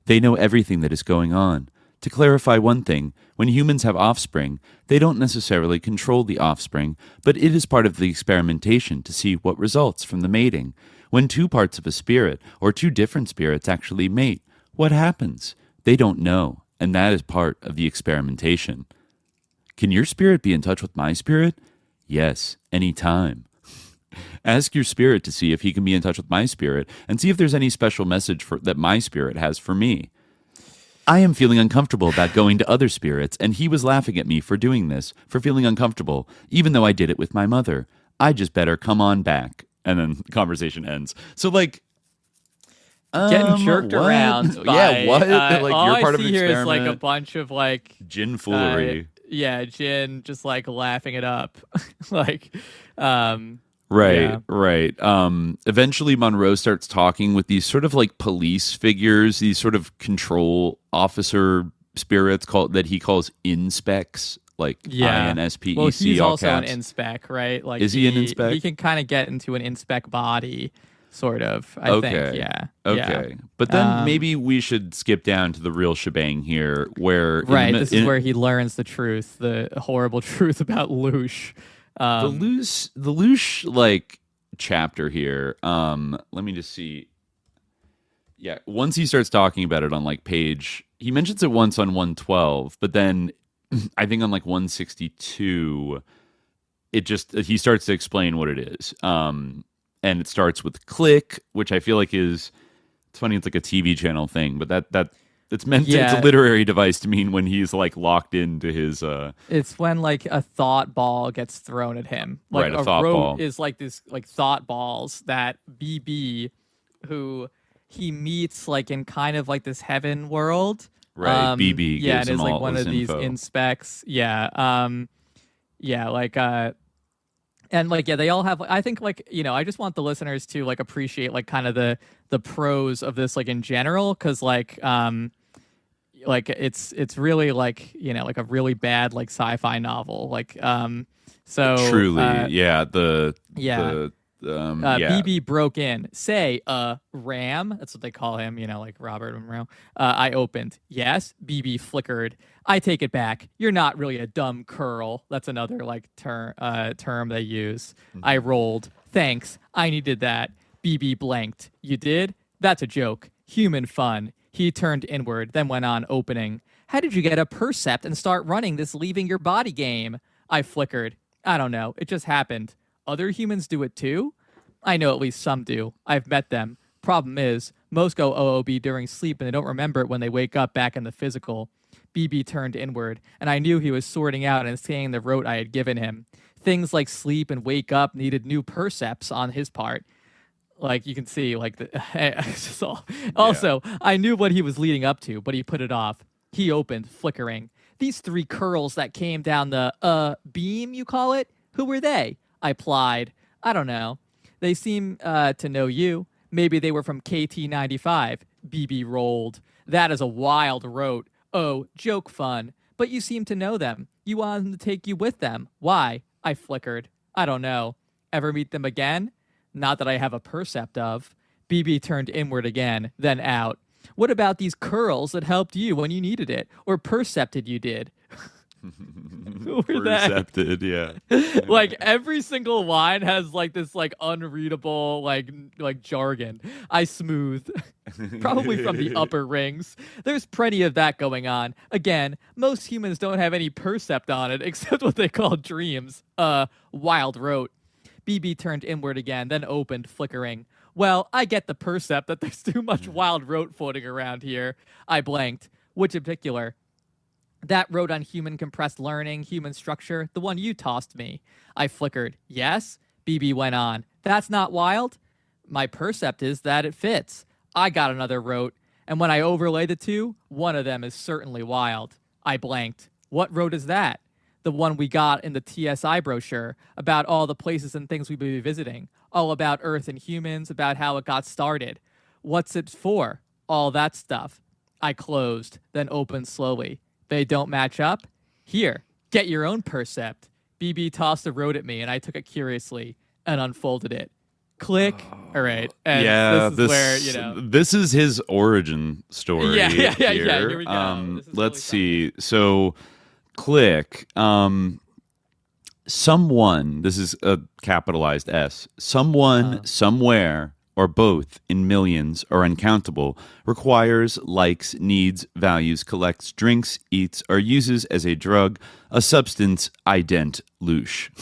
They know everything that is going on. To clarify one thing, when humans have offspring, they don't necessarily control the offspring, but it is part of the experimentation to see what results from the mating. When two parts of a spirit, or two different spirits actually mate, what happens? They don't know, and that is part of the experimentation. Can your spirit be in touch with my spirit? Yes, anytime. Ask your spirit to see if he can be in touch with my spirit and see if there's any special message that my spirit has for me. I am feeling uncomfortable about going to other spirits, and he was laughing at me for doing this, for feeling uncomfortable, even though I did it with my mother. I just better come on back. And then the conversation ends. So, like, getting jerked around by, what? Like, all you're part I of an see here experiment. is like a bunch of like Jinn foolery. Jinn just like laughing it up. like, right. Eventually, Monroe starts talking with these sort of like police figures, these sort of control officer spirits that he calls inspecs, like INSPEC. Well, he's all also caps. an inspec, right? Like, is he an inspec? He can kind of get into an inspec body. Sort of, I think, yeah. Okay. Yeah. But then maybe we should skip down to the real shebang here, where... This is where he learns the truth, the horrible truth about LOOSH. The LOOSH, like, chapter here, let me just see. Yeah, once he starts talking about it on, like, page... He mentions it once on 112, but then I think on, like, 162, he starts to explain what it is. And it starts with click, which I feel like it's funny. It's like a TV channel thing, but it's meant to, it's a literary device to mean when he's like locked into his. It's when like a thought ball gets thrown at him. Like right, a thought ball is like this like thought balls that BB, who he meets like in kind of like this heaven world. Right, BB. Yeah, gives it is him like all one his of these info. inspects. Yeah, like And like, yeah, they all have, I think like, I just want the listeners to like appreciate like kind of the pros of this, like in general. Cause like it's really like, like a really bad, like sci-fi novel. Like, so truly. BB broke in, say, Ram. That's what they call him, like Robert Monroe. I opened. Yes. BB flickered. I take it back. You're not really a dumb curl. That's another like term they use. I rolled. Thanks. I needed that. BB blanked. You did? That's a joke. Human fun. He turned inward, then went on, opening. How did you get a percept and start running this leaving your body game? I flickered. I don't know. It just happened. Other humans do it too? I know at least some do. I've met them. Problem is, most go OOB during sleep and they don't remember it when they wake up back in the physical. BB turned inward, and I knew he was sorting out and scanning the rote I had given him. Things like sleep and wake up needed new percepts on his part. Like, you can see, like, also, I knew what he was leading up to, but he put it off. He opened, flickering. These 3 curls that came down the, beam, you call it? Who were they? I plied. I don't know. They seem, to know you. Maybe they were from KT-95. BB rolled. That is a wild rote. Oh, joke fun. But you seem to know them. You want them to take you with them. Why? I flickered. I don't know. Ever meet them again? Not that I have a percept of. BB turned inward again, then out. What about these curls that helped you when you needed it? Or percepted you did? Who were Percepted, yeah. Like, every single line has, like, this, like, unreadable, like jargon. I smoothed. Probably from the upper rings. There's plenty of that going on. Again, most humans don't have any percept on it, except what they call dreams. Wild rote. BB turned inward again, then opened, flickering. Well, I get the percept that there's too much wild rote floating around here. I blanked. Which in particular? That wrote on human compressed learning, human structure, the one you tossed me. I flickered. Yes? BB went on. That's not wild? My percept is that it fits. I got another rote, and when I overlay the two, one of them is certainly wild. I blanked. What rote is that? The one we got in the TSI brochure about all the places and things we'd be visiting. All about Earth and humans, about how it got started. What's it for? All that stuff. I closed, then opened slowly. They don't match up? Here, get your own percept. BB tossed a rote at me, and I took it curiously and unfolded it. Click. All right. And yeah, this is where, you know. This is his origin story. Yeah. Here we go. Let's see. So, click. Someone, this is a capitalized S, someone, somewhere, or both in millions or uncountable, requires, likes, needs, values, collects, drinks, eats, or uses as a drug, a substance, ident, LOOSH.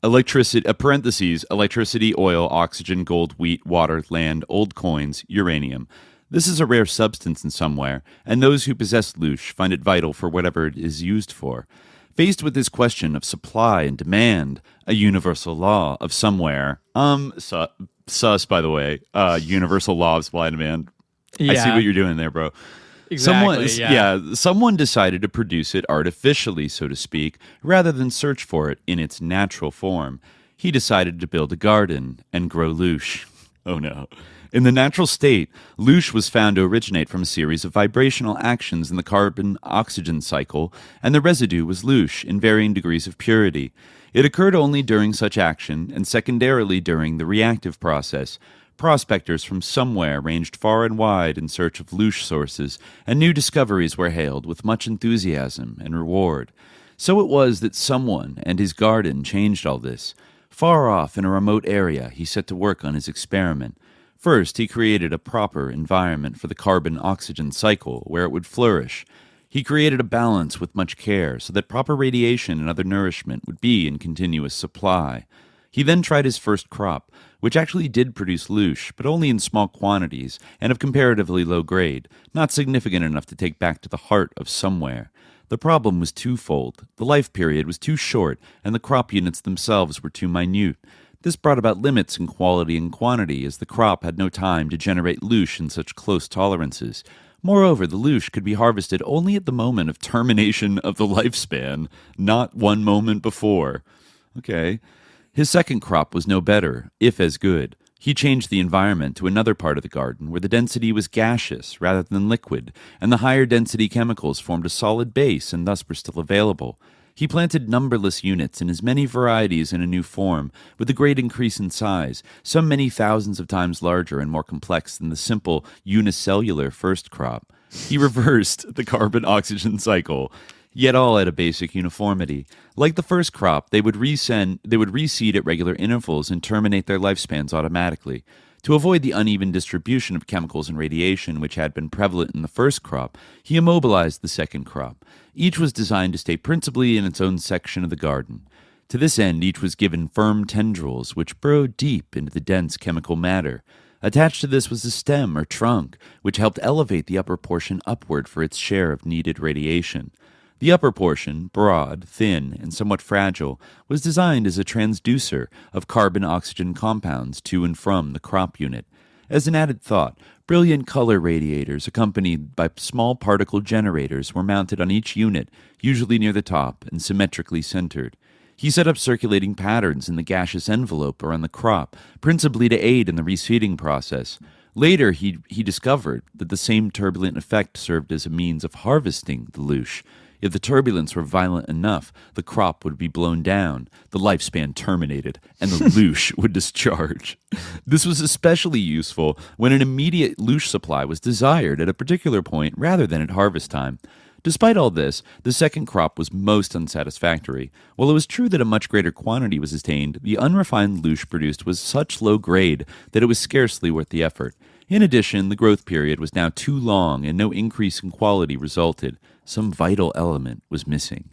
Electricity, parentheses, electricity, oil, oxygen, gold, wheat, water, land, old coins, uranium. This is a rare substance in somewhere, and those who possess LOOSH find it vital for whatever it is used for. Faced with this question of supply and demand, a universal law of somewhere, sus, by the way, universal law of supply and demand. Yeah. I see what you're doing there, bro. Exactly, someone decided to produce it artificially, so to speak, rather than search for it in its natural form. He decided to build a garden and grow LOOSH. Oh no. In the natural state, LOOSH was found to originate from a series of vibrational actions in the carbon-oxygen cycle, and the residue was LOOSH in varying degrees of purity. It occurred only during such action, and secondarily during the reactive process. Prospectors from somewhere ranged far and wide in search of LOOSH sources, and new discoveries were hailed with much enthusiasm and reward. So it was that someone and his garden changed all this. Far off in a remote area, he set to work on his experiment. First, he created a proper environment for the carbon-oxygen cycle where it would flourish. He created a balance with much care so that proper radiation and other nourishment would be in continuous supply. He then tried his first crop, which actually did produce LOOSH, but only in small quantities and of comparatively low grade, not significant enough to take back to the heart of somewhere. The problem was twofold. The life period was too short, and the crop units themselves were too minute. This brought about limits in quality and quantity, as the crop had no time to generate LOOSH in such close tolerances. Moreover, the LOOSH could be harvested only at the moment of termination of the lifespan, not one moment before. Okay. His second crop was no better, if as good. He changed the environment to another part of the garden where the density was gaseous rather than liquid, and the higher density chemicals formed a solid base and thus were still available. He planted numberless units in as many varieties in a new form, with a great increase in size, some many thousands of times larger and more complex than the simple unicellular first crop. He reversed the carbon-oxygen cycle. yet all had a basic uniformity. Like the first crop, they would reseed at regular intervals and terminate their lifespans automatically. To avoid the uneven distribution of chemicals and radiation which had been prevalent in the first crop, he immobilized the second crop. Each was designed to stay principally in its own section of the garden. To this end, each was given firm tendrils which burrowed deep into the dense chemical matter. Attached to this was a stem or trunk, which helped elevate the upper portion upward for its share of needed radiation. The upper portion, broad, thin, and somewhat fragile, was designed as a transducer of carbon-oxygen compounds to and from the crop unit. As an added thought, brilliant color radiators accompanied by small particle generators were mounted on each unit, usually near the top and symmetrically centered. He set up circulating patterns in the gaseous envelope around the crop, principally to aid in the reseeding process. Later, he discovered that the same turbulent effect served as a means of harvesting the LOOSH. If the turbulence were violent enough, the crop would be blown down, the lifespan terminated, and the LOOSH would discharge. This was especially useful when an immediate LOOSH supply was desired at a particular point rather than at harvest time. Despite all this, the second crop was most unsatisfactory. While it was true that a much greater quantity was attained, the unrefined LOOSH produced was such low grade that it was scarcely worth the effort. In addition, the growth period was now too long and no increase in quality resulted. Some vital element was missing.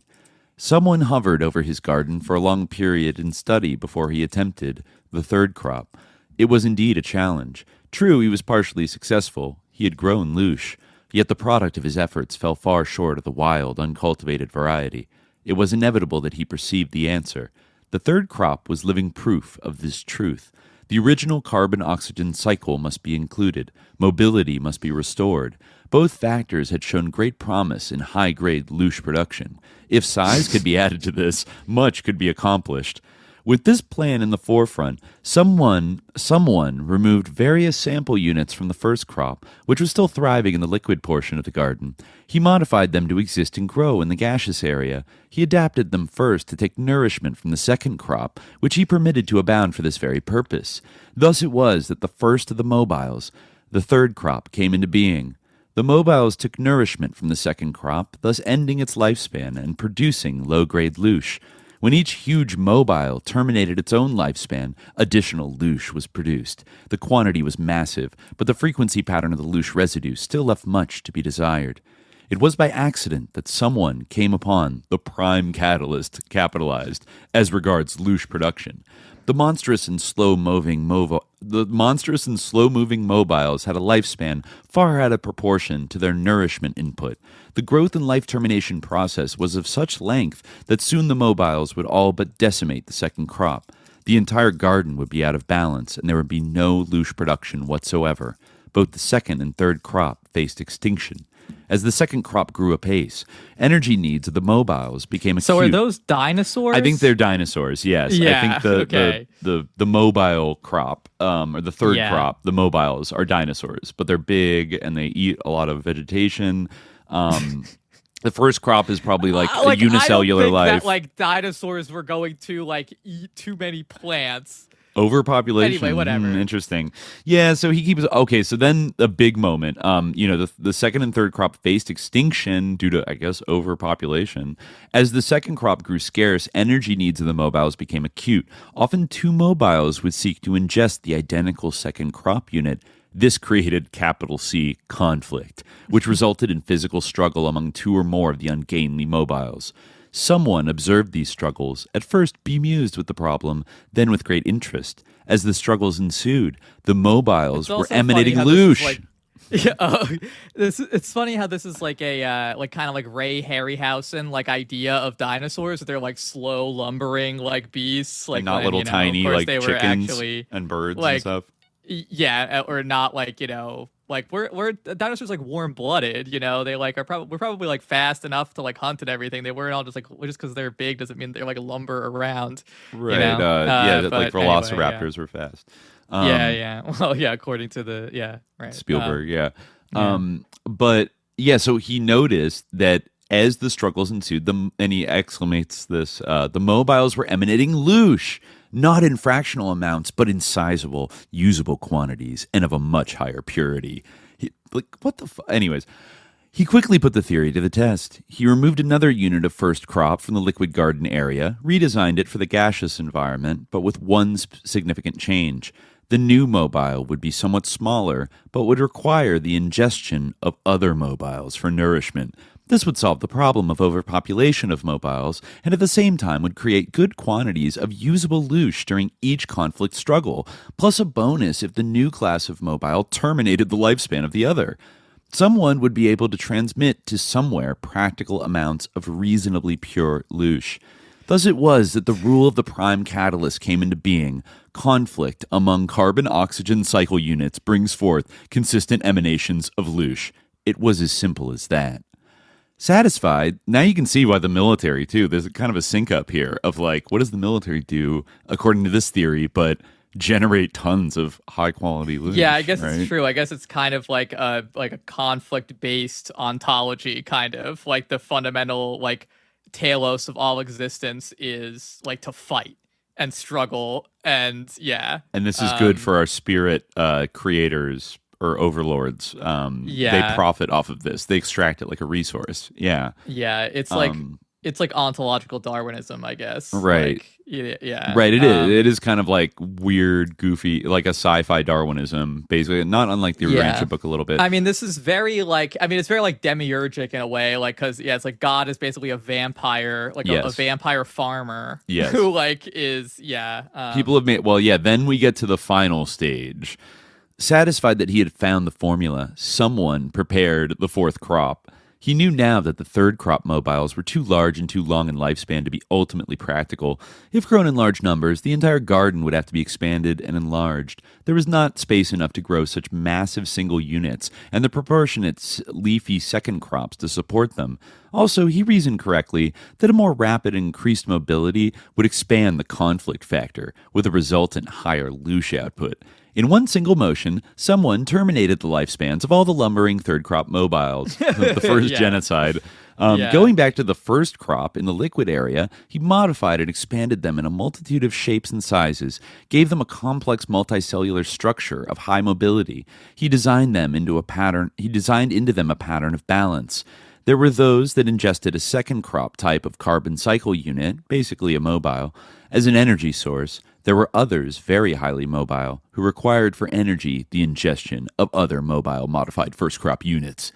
Someone hovered over his garden for a long period in study before he attempted the third crop. It was indeed a challenge. True, he was partially successful. He had grown LOOSH. Yet the product of his efforts fell far short of the wild, uncultivated variety. It was inevitable that he perceived the answer. The third crop was living proof of this truth. The original carbon-oxygen cycle must be included. Mobility must be restored. Both factors had shown great promise in high-grade LOOSH production. If size could be added to this, much could be accomplished. With this plan in the forefront, someone removed various sample units from the first crop, which was still thriving in the liquid portion of the garden. He modified them to exist and grow in the gaseous area. He adapted them first to take nourishment from the second crop, which he permitted to abound for this very purpose. Thus it was that the first of the mobiles, the third crop, came into being. The mobiles took nourishment from the second crop, thus ending its lifespan and producing low-grade LOOSH. When each huge mobile terminated its own lifespan, additional LOOSH was produced. The quantity was massive, but the frequency pattern of the LOOSH residue still left much to be desired. It was by accident that someone came upon the prime catalyst capitalized as regards LOOSH production. The monstrous and slow-moving mobiles had a lifespan far out of proportion to their nourishment input. The growth and life termination process was of such length that soon the mobiles would all but decimate the second crop. The entire garden would be out of balance, and there would be no LOOSH production whatsoever. Both the second and third crop faced extinction. As the second crop grew apace, energy needs of the mobiles became acute. So are those dinosaurs? I think they're dinosaurs, yes. Yeah, I think the mobile crop, or the third crop, the mobiles are dinosaurs, but they're big and they eat a lot of vegetation. The first crop is probably like a unicellular life. That, dinosaurs were going to eat too many plants. Overpopulation. Anyway, whatever. Interesting. Yeah, so he keeps... Okay, so then a big moment. The second and third crop faced extinction due to, I guess, overpopulation. As the second crop grew scarce, energy needs of the mobiles became acute. Often two mobiles would seek to ingest the identical second crop unit. This created capital C conflict, which resulted in physical struggle among two or more of the ungainly mobiles. Someone observed these struggles, at first bemused with the problem, then with great interest. As the struggles ensued, the mobiles were emanating LOOSH. It's funny how this is like a kind of like Ray Harryhausen idea of dinosaurs. They're slow lumbering beasts, not little tiny they chickens were actually, and birds and stuff. Yeah, or not we're dinosaurs warm-blooded, they we're probably fast enough to hunt and everything. They weren't all just because they're big doesn't mean they're lumber around, right? Velociraptors were fast. Well, according to the Spielberg, but so he noticed that as the struggles ensued, and he exclamates this: the mobiles were emanating LOOSH. Not in fractional amounts, but in sizable, usable quantities, and of a much higher purity. What the fuck? Anyways, He quickly put the theory to the test. He removed another unit of first crop from the liquid garden area, redesigned it for the gaseous environment, but with one significant change. The new mobile would be somewhat smaller, but would require the ingestion of other mobiles for nourishment. This would solve the problem of overpopulation of mobiles, and at the same time would create good quantities of usable loosh during each conflict struggle, plus a bonus if the new class of mobile terminated the lifespan of the other. Someone would be able to transmit to somewhere practical amounts of reasonably pure loosh. Thus it was that the rule of the prime catalyst came into being. Conflict among carbon-oxygen cycle units brings forth consistent emanations of loosh. It was as simple as that. Satisfied, now you can see why the military, too, there's kind of a sync-up here of like, what does the military do, according to this theory, but generate tons of high-quality loosh? Yeah, I guess right? It's true. I guess it's kind of like a conflict-based ontology, kind of. Like the fundamental, like, telos of all existence is, like, to fight and struggle, and, yeah. And this is good for our spirit creators or overlords. They profit off of this. They extract it like a resource. Yeah. Yeah, it's like ontological Darwinism, I guess. Right. Like, yeah. Right, it is. It is kind of like weird, goofy, like a sci-fi Darwinism, basically. Not unlike the Urantia book a little bit. I mean, this is very like, it's very like demiurgic in a way, like, because, it's like God is basically a vampire, like a vampire farmer who, like, is, People have made, then we get to the final stage. Satisfied that he had found the formula, someone prepared the fourth crop. He knew now that the third crop mobiles were too large and too long in lifespan to be ultimately practical. If grown in large numbers, the entire garden would have to be expanded and enlarged. There was not space enough to grow such massive single units and the proportionate leafy second crops to support them. Also, he reasoned correctly that a more rapid and increased mobility would expand the conflict factor, with a resultant higher loosh output. In one single motion, someone terminated the lifespans of all the lumbering third crop mobiles, the first genocide. Going back to the first crop in the liquid area, he modified and expanded them in a multitude of shapes and sizes, gave them a complex multicellular structure of high mobility. He designed into them a pattern of balance. There were those that ingested a second crop type of carbon cycle unit, basically a mobile, as an energy source. There were others, very highly mobile, who required for energy the ingestion of other mobile modified first crop units.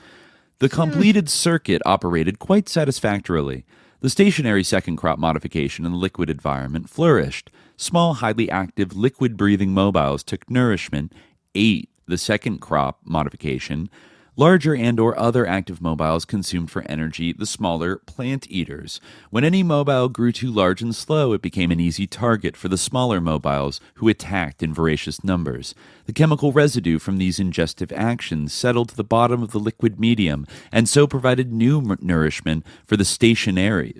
The completed circuit operated quite satisfactorily. The stationary second crop modification in the liquid environment flourished. Small, highly active, liquid-breathing mobiles took nourishment, ate the second crop modification. Larger and or other active mobiles consumed for energy the smaller plant eaters. When any mobile grew too large and slow, it became an easy target for the smaller mobiles who attacked in voracious numbers. The chemical residue from these ingestive actions settled to the bottom of the liquid medium and so provided new nourishment for the stationaries,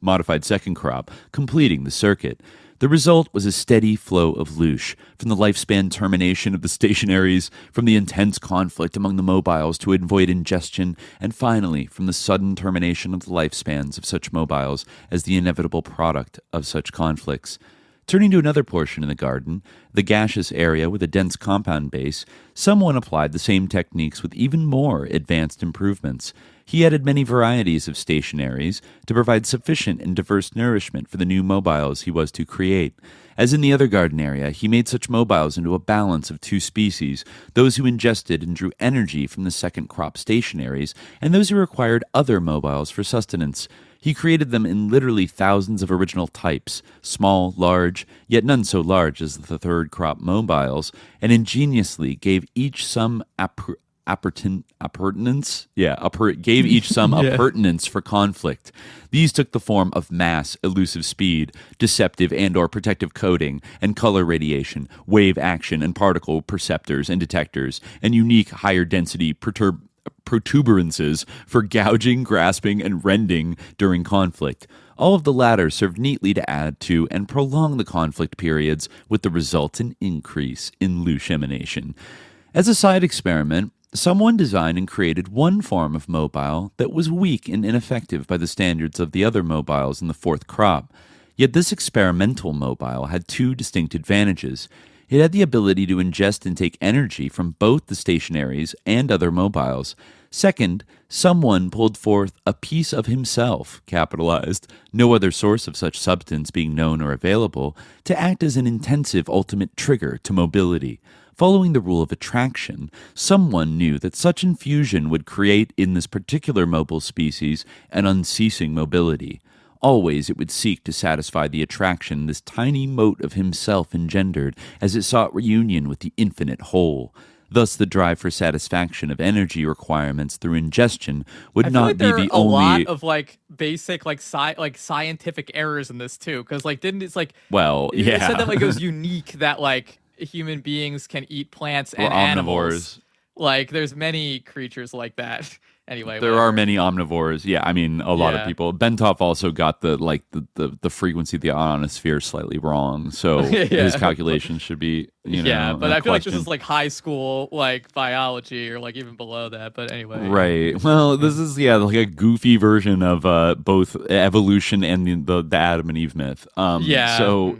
modified second crop, completing the circuit. The result was a steady flow of loosh, from the lifespan termination of the stationaries, from the intense conflict among the mobiles to avoid ingestion, and finally from the sudden termination of the lifespans of such mobiles as the inevitable product of such conflicts. Turning to another portion in the garden, the gaseous area with a dense compound base, someone applied the same techniques with even more advanced improvements. He added many varieties of stationaries to provide sufficient and diverse nourishment for the new mobiles he was to create. As in the other garden area, he made such mobiles into a balance of two species, those who ingested and drew energy from the second crop stationaries, and those who required other mobiles for sustenance. He created them in literally thousands of original types, small, large, yet none so large as the third crop mobiles, and ingeniously gave each some appurtenance for conflict. These took the form of mass, elusive speed, deceptive and or protective coding, and color radiation, wave action and particle perceptors and detectors, and unique higher density protuberances for gouging, grasping, and rending during conflict. All of the latter served neatly to add to and prolong the conflict periods with the resultant increase in loosh emanation. As a side experiment, someone designed and created one form of mobile that was weak and ineffective by the standards of the other mobiles in the fourth crop. Yet this experimental mobile had two distinct advantages. It had the ability to ingest and take energy from both the stationaries and other mobiles. Second, someone pulled forth a piece of himself, capitalized, no other source of such substance being known or available, to act as an intensive ultimate trigger to mobility. Following the rule of attraction, someone knew that such infusion would create in this particular mobile species an unceasing mobility. Always it would seek to satisfy the attraction this tiny mote of himself engendered as it sought reunion with the infinite whole. Thus, the drive for satisfaction of energy requirements through ingestion would not be the only. A lot of basic scientific errors in this too, because didn't it's well, yeah, it said that it was unique that human beings can eat plants and omnivores. Animals. There's many creatures like that. Anyway, there are many omnivores. Yeah, I mean, a lot of people. Bentov also got the frequency of the ionosphere slightly wrong, so his calculations should be but I feel like this is high school biology or even below that. But anyway, right. Well, this is a goofy version of both evolution and the Adam and Eve myth. So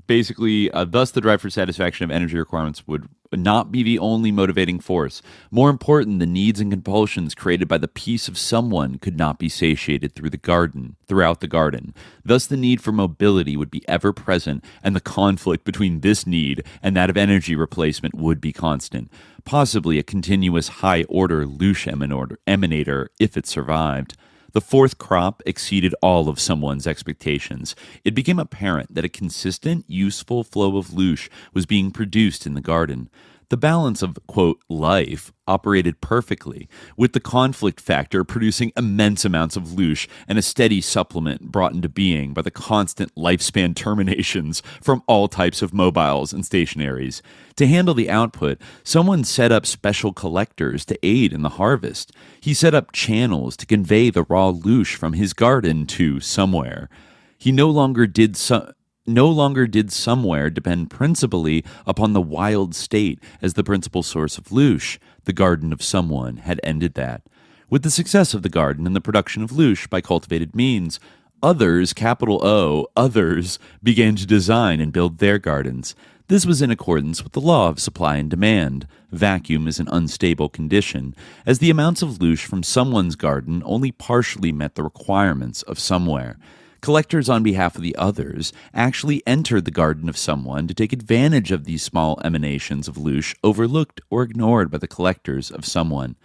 basically, thus the drive for satisfaction of energy requirements would not be the only motivating force. More important, the needs and compulsions created by the piece of someone could not be satiated throughout the garden. Thus, the need for mobility would be ever present, and the conflict between this need and that of energy replacement would be constant. Possibly a continuous high-order LOOSH emanator if it survived. The fourth crop exceeded all of someone's expectations. It became apparent that a consistent, useful flow of LOOSH was being produced in the garden. The balance of, quote, life operated perfectly, with the conflict factor producing immense amounts of LOOSH and a steady supplement brought into being by the constant lifespan terminations from all types of mobiles and stationaries. To handle the output, someone set up special collectors to aid in the harvest. He set up channels to convey the raw LOOSH from his garden to somewhere. He no longer did somewhere depend principally upon the wild state as the principal source of LOOSH. The garden of someone had ended that. With the success of the garden and the production of LOOSH by cultivated means, others, capital O, others, began to design and build their gardens. This was in accordance with the law of supply and demand. Vacuum is an unstable condition, as the amounts of LOOSH from someone's garden only partially met the requirements of somewhere. Collectors on behalf of the others actually entered the garden of someone to take advantage of these small emanations of LOOSH overlooked or ignored by the collectors of someone.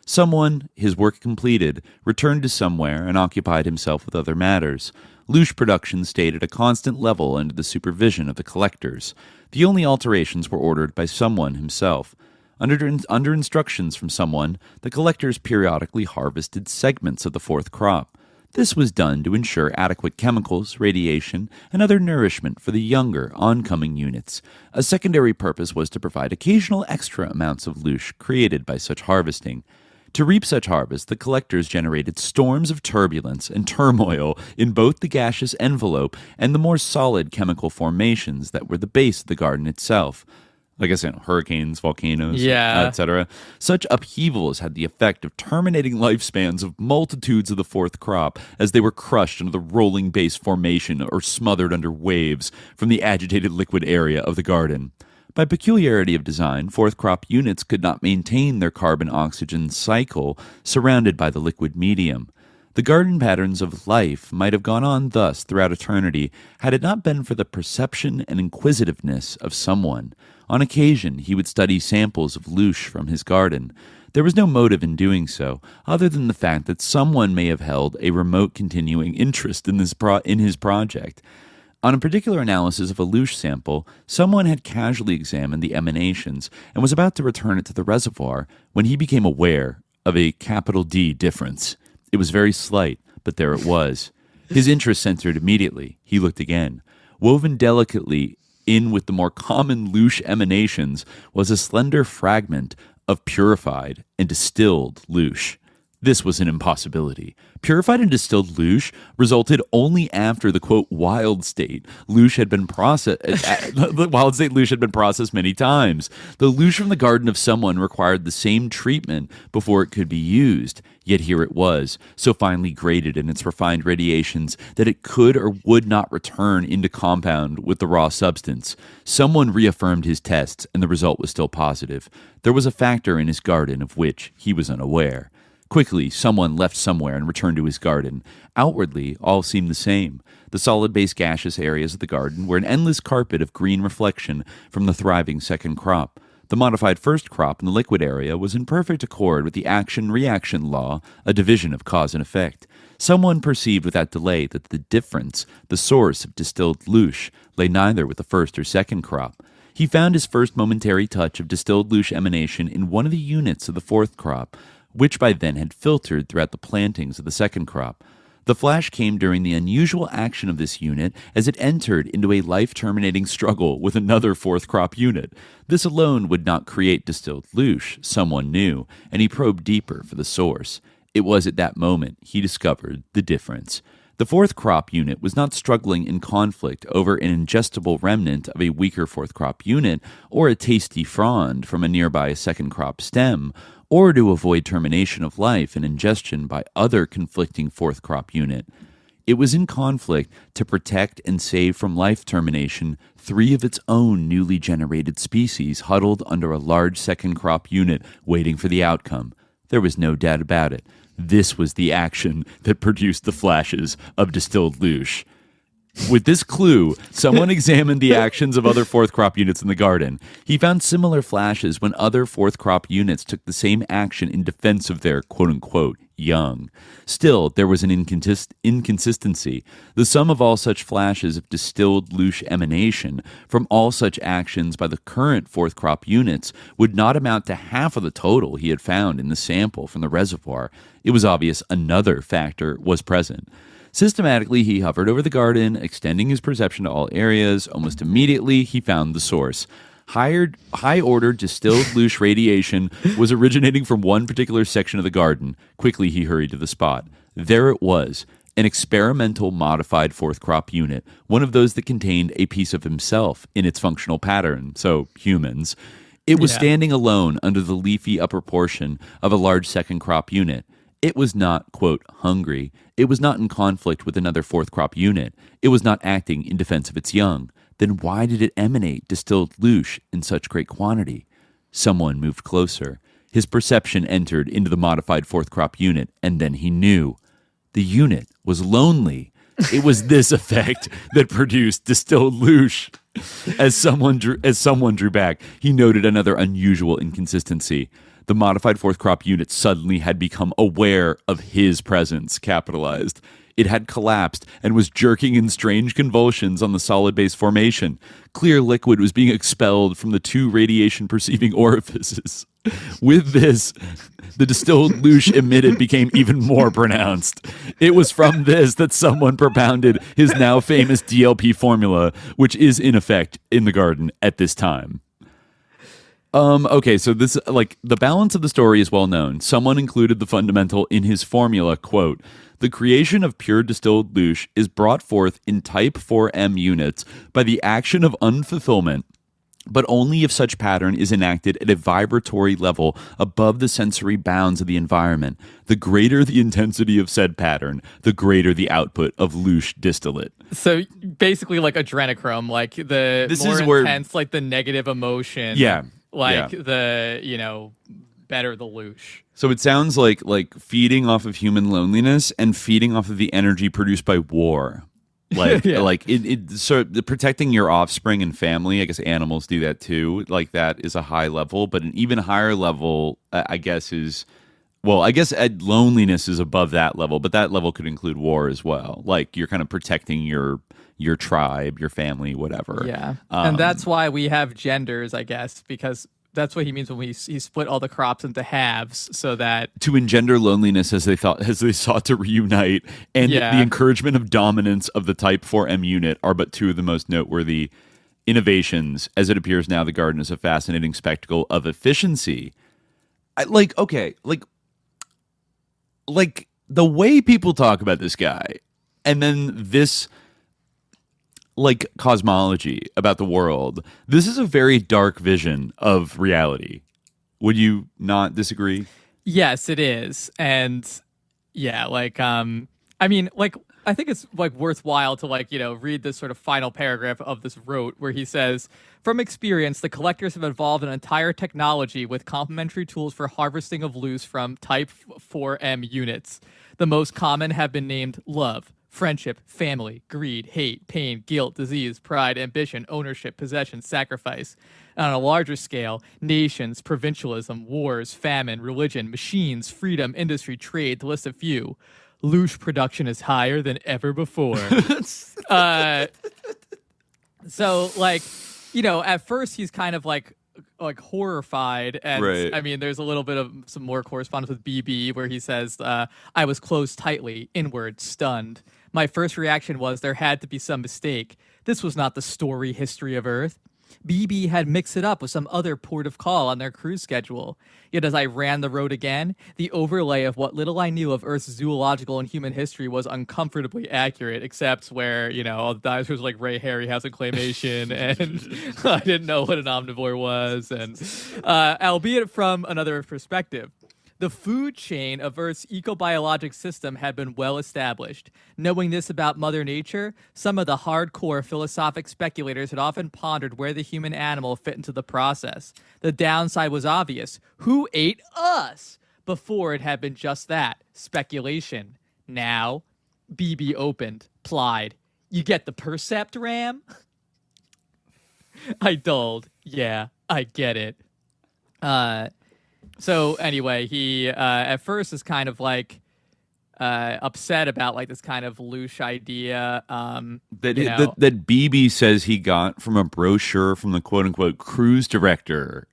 Someone, his work completed, returned to somewhere and occupied himself with other matters. LOOSH production stayed at a constant level under the supervision of the collectors. The only alterations were ordered by someone himself. Under instructions from someone, the collectors periodically harvested segments of the fourth crop. This was done to ensure adequate chemicals, radiation, and other nourishment for the younger, oncoming units. A secondary purpose was to provide occasional extra amounts of LOOSH created by such harvesting. To reap such harvest, the collectors generated storms of turbulence and turmoil in both the gaseous envelope and the more solid chemical formations that were the base of the garden itself. Hurricanes, volcanoes, etc. Such upheavals had the effect of terminating lifespans of multitudes of the fourth crop as they were crushed into the rolling base formation or smothered under waves from the agitated liquid area of the garden. By peculiarity of design, fourth crop units could not maintain their carbon-oxygen cycle surrounded by the liquid medium. The garden patterns of life might have gone on thus throughout eternity had it not been for the perception and inquisitiveness of someone. On occasion, he would study samples of LOOSH from his garden. There was no motive in doing so, other than the fact that someone may have held a remote continuing interest in his project. On a particular analysis of a LOOSH sample, someone had casually examined the emanations and was about to return it to the reservoir when he became aware of a capital D difference. It was very slight, but there it was. His interest centered immediately. He looked again. Woven delicately in with the more common LOOSH emanations was a slender fragment of purified and distilled LOOSH. This was an impossibility. Purified and distilled loosh resulted only after the, quote, wild state loosh had been processed. The wild state loosh had been processed many times. The loosh from the garden of someone required the same treatment before it could be used. Yet here it was, so finely graded in its refined radiations that it could or would not return into compound with the raw substance. Someone reaffirmed his tests, and the result was still positive. There was a factor in his garden of which he was unaware. Quickly, someone left somewhere and returned to his garden. Outwardly, all seemed the same. The solid base gaseous areas of the garden were an endless carpet of green reflection from the thriving second crop. The modified first crop in the liquid area was in perfect accord with the action-reaction law, a division of cause and effect. Someone perceived without delay that the difference, the source of distilled loosh, lay neither with the first or second crop. He found his first momentary touch of distilled loosh emanation in one of the units of the fourth crop, which by then had filtered throughout the plantings of the second crop. The flash came during the unusual action of this unit as it entered into a life-terminating struggle with another fourth crop unit. This alone would not create distilled loosh, someone knew, and he probed deeper for the source. It was at that moment he discovered the difference. The fourth crop unit was not struggling in conflict over an ingestible remnant of a weaker fourth crop unit or a tasty frond from a nearby second crop stem, or to avoid termination of life and ingestion by other conflicting fourth crop unit. It was in conflict to protect and save from life termination 3 of its own newly generated species huddled under a large second crop unit waiting for the outcome. There was no doubt about it. This was the action that produced the flashes of distilled loosh. With this clue, someone examined the actions of other fourth crop units in the garden. He found similar flashes when other fourth crop units took the same action in defense of their quote-unquote young. Still, there was an inconsistency. The sum of all such flashes of distilled loosh emanation from all such actions by the current fourth crop units would not amount to half of the total he had found in the sample from the reservoir. It was obvious another factor was present. Systematically, he hovered over the garden, extending his perception to all areas. Almost immediately, he found the source. High-order distilled loosh radiation was originating from one particular section of the garden. Quickly, he hurried to the spot. There it was, an experimental modified fourth crop unit, one of those that contained a piece of himself in its functional pattern, so humans. It was standing alone under the leafy upper portion of a large second crop unit. It was not, quote, hungry. It was not in conflict with another fourth crop unit. It was not acting in defense of its young. Then why did it emanate distilled loosh in such great quantity? Someone moved closer. His perception entered into the modified fourth crop unit, and then he knew. The unit was lonely. It was this effect that produced distilled loosh. As someone drew back, he noted another unusual inconsistency. The modified fourth crop unit suddenly had become aware of his presence, capitalized. It had collapsed and was jerking in strange convulsions on the solid base formation. Clear liquid was being expelled from the 2 radiation-perceiving orifices. With this, the distilled loosh emitted became even more pronounced. It was from this that someone propounded his now famous DLP formula, which is in effect in the garden at this time. Okay, so this, the balance of the story is well known. Someone included the fundamental in his formula, quote, the creation of pure distilled loosh is brought forth in type 4M units by the action of unfulfillment, but only if such pattern is enacted at a vibratory level above the sensory bounds of the environment. The greater the intensity of said pattern, the greater the output of loosh distillate. So basically like adrenochrome, like the this more is intense, like the negative emotion. Yeah. The better the loosh. So it sounds like feeding off of human loneliness and feeding off of the energy produced by war. So protecting your offspring and family, I guess animals do that too. Like that is a high level, but an even higher level, I guess loneliness is above that level, but that level could include war as well. Like you're kind of protecting your tribe, your family, whatever. Yeah. And that's why we have genders, I guess, because that's what he means when he split all the crops into halves, so that to engender loneliness as they sought to reunite, and the encouragement of dominance of the Type 4M unit are but 2 of the most noteworthy innovations. As it appears now, the garden is a fascinating spectacle of efficiency. like the way people talk about this guy, and then this like cosmology about the world. This is a very dark vision of reality. Would you not disagree? Yes, it is. And yeah, like I mean, like I think it's like worthwhile to like, read this sort of final paragraph of this rote where he says, from experience, the collectors have evolved an entire technology with complementary tools for harvesting of loose from type 4M units. The most common have been named love, friendship, family, greed, hate, pain, guilt, disease, pride, ambition, ownership, possession, sacrifice. And on a larger scale, nations, provincialism, wars, famine, religion, machines, freedom, industry, trade, to list a few. LOOSH production is higher than ever before. So, like, at first he's kind of like horrified, and right. I mean, there's a little bit of some more correspondence with BB where he says, I was closed tightly, inward, stunned. My first reaction was there had to be some mistake. This was not the story history of Earth. BB had mixed it up with some other port of call on their cruise schedule. Yet as I ran the road again, the overlay of what little I knew of Earth's zoological and human history was uncomfortably accurate, except where, all the dinosaurs like Ray Harryhausen claymation, and I didn't know what an omnivore was, and albeit from another perspective. The food chain of Earth's ecobiologic system had been well established. Knowing this about Mother Nature, some of the hardcore philosophic speculators had often pondered where the human animal fit into the process. The downside was obvious. Who ate us? Before it had been just that, speculation. Now, BB opened, plied. You get the percept, Ram? I dulled. Yeah, I get it. So anyway, he at first is kind of like upset about like this kind of LOOSH idea that BB says he got from a brochure from the quote unquote cruise director.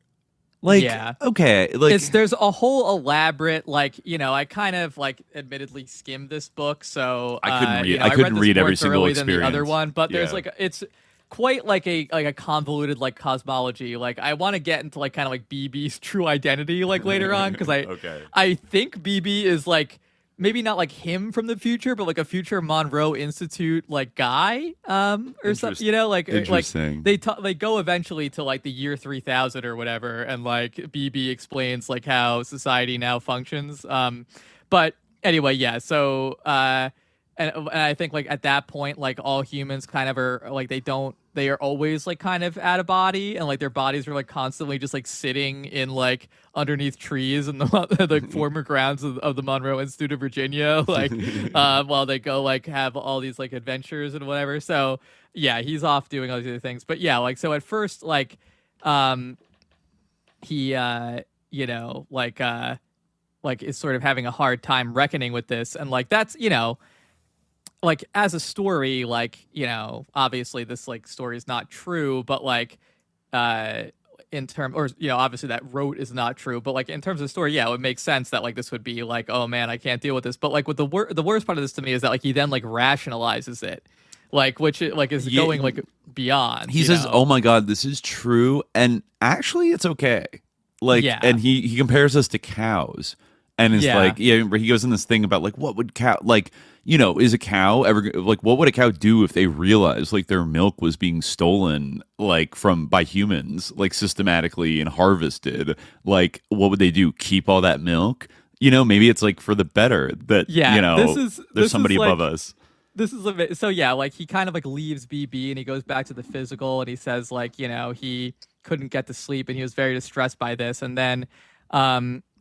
Like, yeah. Okay, like there's a whole elaborate I kind of like admittedly skimmed this book, so I couldn't read every single experience than the other one, but there's it's quite like a convoluted like cosmology. Like I want to get into like kind of like BB's true identity like later on, because I think BB is like maybe not like him from the future, but like a future Monroe Institute like guy or something. Like they go eventually to like the year 3000 or whatever, and like BB explains like how society now functions. But anyway, yeah. So. And I think like at that point, like all humans kind of are like they are always like kind of out of body, and like their bodies are like constantly just like sitting in like underneath trees in the former grounds of the Monroe Institute of Virginia, like while they go like have all these like adventures and whatever. So yeah, he's off doing all these other things. But yeah, like so at first like he like is sort of having a hard time reckoning with this, and like that's like as a story, like, obviously this like story is not true, but like in term or obviously that rote is not true, but like in terms of the story, yeah, it would make sense that like this would be like, oh man, I can't deal with this. But like with the worst part of this to me is that like he then like rationalizes it, like which like is going like beyond. He says, oh my god, this is true, and actually it's okay. Like and he compares us to cows. And it's like, he goes in this thing about like, what would cow, like, is a cow ever, like, what would a cow do if they realized like their milk was being stolen, like by humans, like systematically and harvested? Like, what would they do? Keep all that milk? Maybe it's like for the better that, there's somebody above us. This is so yeah, like he kind of like leaves BB and he goes back to the physical, and he says like, he couldn't get to sleep and he was very distressed by this. And then,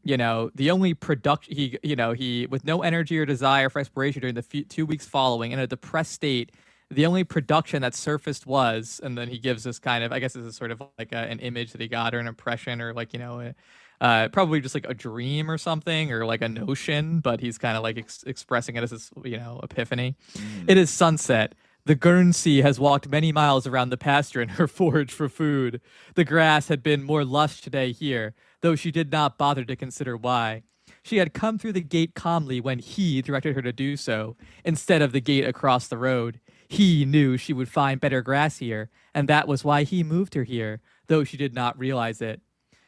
the only production he with no energy or desire for exploration during the 2 weeks following, in a depressed state, the only production that surfaced was, and then he gives this kind of, I guess this is sort of like an image that he got, or an impression, or like probably just like a dream or something, or like a notion, but he's kind of like expressing it as this epiphany. It is sunset. The Guernsey has walked many miles around the pasture in her forage for food. The grass had been more lush today here, though she did not bother to consider why. She had come through the gate calmly when he directed her to do so, instead of the gate across the road. He knew she would find better grass here, and that was why he moved her here, though she did not realize it.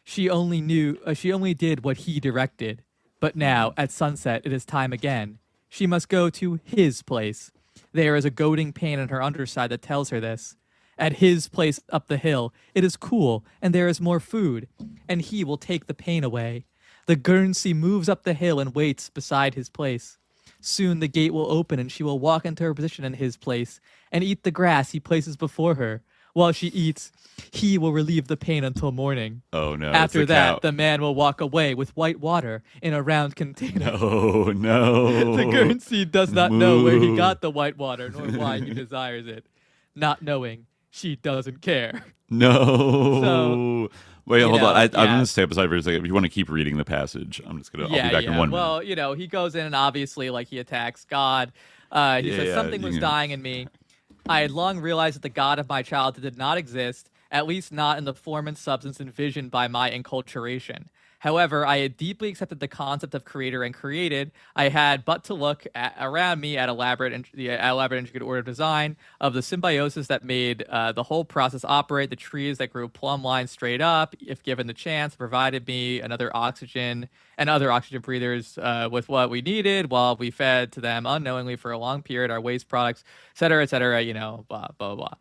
She only did what he directed. But now, at sunset, it is time again. She must go to his place. There is a goading pain in her underside that tells her this. At his place up the hill, it is cool, and there is more food, and he will take the pain away. The Guernsey moves up the hill and waits beside his place. Soon the gate will open, and she will walk into her position in his place, and eat the grass he places before her. While she eats, he will relieve the pain until morning. Oh, no. After that, the man will walk away with white water in a round container. No. The Guernsey does not know where he got the white water, nor why he desires it. Not knowing, she doesn't care. No. So, wait, hold on. I'm going to stay up aside for a second. If you want to keep reading the passage, I'm just going to. I'll be back in 1 minute. Well, he goes in and obviously, like, he attacks God. He says something was dying in me. I had long realized that the God of my childhood did not exist, at least not in the form and substance envisioned by my enculturation. However, I had deeply accepted the concept of creator and created. I had but to look around me at elaborate intricate order of design, of the symbiosis that made the whole process operate, the trees that grew plumb lines straight up, if given the chance, provided me another oxygen and other oxygen breathers with what we needed while we fed to them unknowingly for a long period, our waste products, et cetera, blah, blah, blah.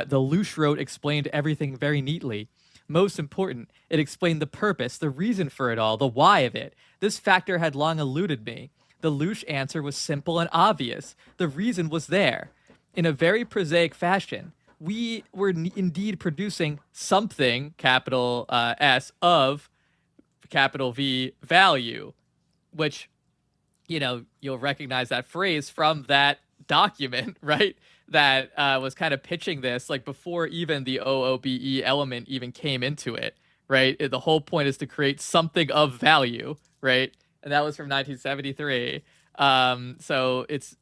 The LOOSH wrote explained everything very neatly. Most important, it explained the purpose, the reason for it all, the why of it. This factor had long eluded me. The LOOSH answer was simple and obvious. The reason was there. In a very prosaic fashion, we were indeed producing something, capital S, of capital V value, which, you'll recognize that phrase from that document, right? That was kind of pitching this, like, before even the OOBE element even came into it, right? The whole point is to create something of value, right? And that was from 1973. So it's,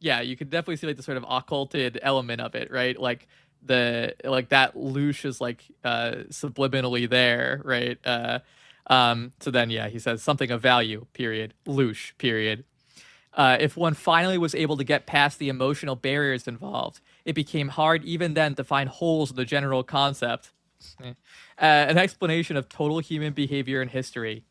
you could definitely see, like, the sort of occulted element of it, right? Like, that LOOSH is, like, subliminally there, right? So then, he says something of value, period. LOOSH, period. If one finally was able to get past the emotional barriers involved, it became hard even then to find holes in the general concept. An explanation of total human behavior and history.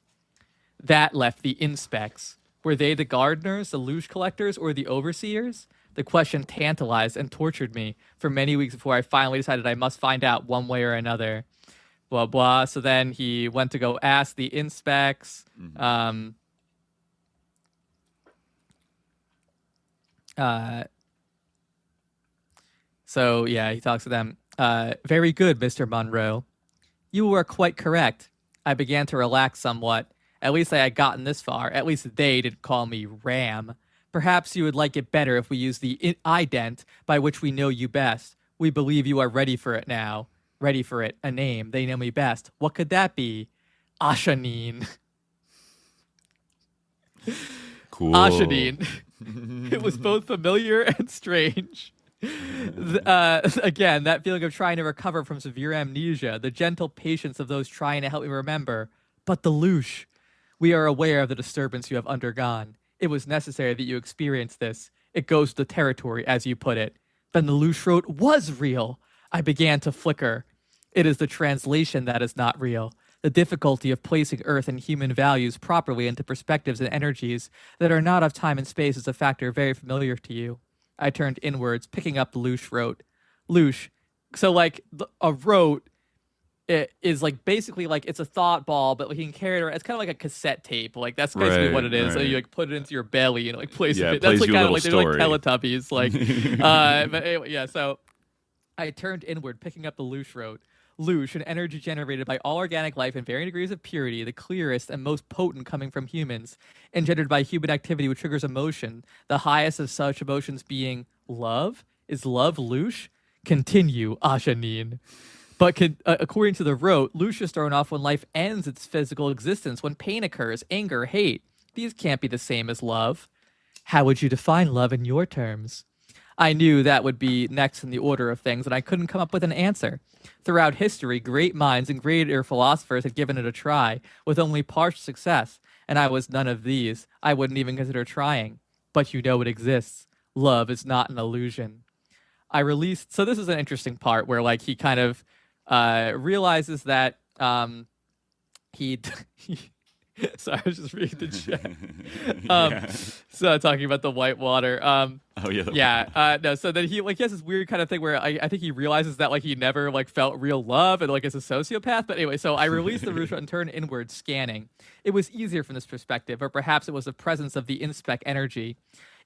That left the inspects. Were they the gardeners, the LOOSH collectors, or the overseers? The question tantalized and tortured me for many weeks before I finally decided I must find out one way or another. Blah, blah. So then he went to go ask the inspects. Mm-hmm. He talks to them. Very good, Mr. Monroe. You were quite correct. I began to relax somewhat. At least I had gotten this far. At least they didn't call me Ram. Perhaps you would like it better if we use the ident by which we know you best. We believe you are ready for it now. Ready for it. A name. They know me best. What could that be? Ashanine. Cool. Ashanine. It was both familiar and strange. Again, that feeling of trying to recover from severe amnesia, the gentle patience of those trying to help me remember. But the LOOSH. We are aware of the disturbance you have undergone. It was necessary that you experience this. It goes to the territory, as you put it. Then the LOOSH wrote was real. I began to flicker. It is the translation that is not real. The difficulty of placing Earth and human values properly into perspectives and energies that are not of time and space is a factor very familiar to you. I turned inwards, picking up the LOOSH wrote. LOOSH. So, like, a rote it is, like, basically, like, it's a thought ball, but, like, you can carry it around. It's kind of like a cassette tape. Like, that's basically what it is. Right. So you, like, put it into your belly and, like, place it. Plays That's, like, you a kind of little like, they're like story. Teletubbies. Like, but anyway, so I turned inward, picking up the LOOSH wrote. LOOSH, an energy generated by all organic life in varying degrees of purity, the clearest and most potent coming from humans, engendered by human activity which triggers emotion, the highest of such emotions being love? Is love LOOSH? Continue, Ashanine. But according to the rote, LOOSH is thrown off when life ends its physical existence, when pain occurs, anger, hate. These can't be the same as love. How would you define love in your terms? I knew that would be next in the order of things, and I couldn't come up with an answer. Throughout history, great minds and greater philosophers had given it a try, with only partial success, and I was none of these. I wouldn't even consider trying. But you know it exists. Love is not an illusion. So this is an interesting part where, like, he kind of realizes that So I was just reading the chat. So talking about the white water. No. So then he has this weird kind of thing where I think he realizes that he never felt real love and is a sociopath. But anyway, so I released the roosh and turned inward, scanning. It was easier from this perspective, or perhaps it was the presence of the inspec energy.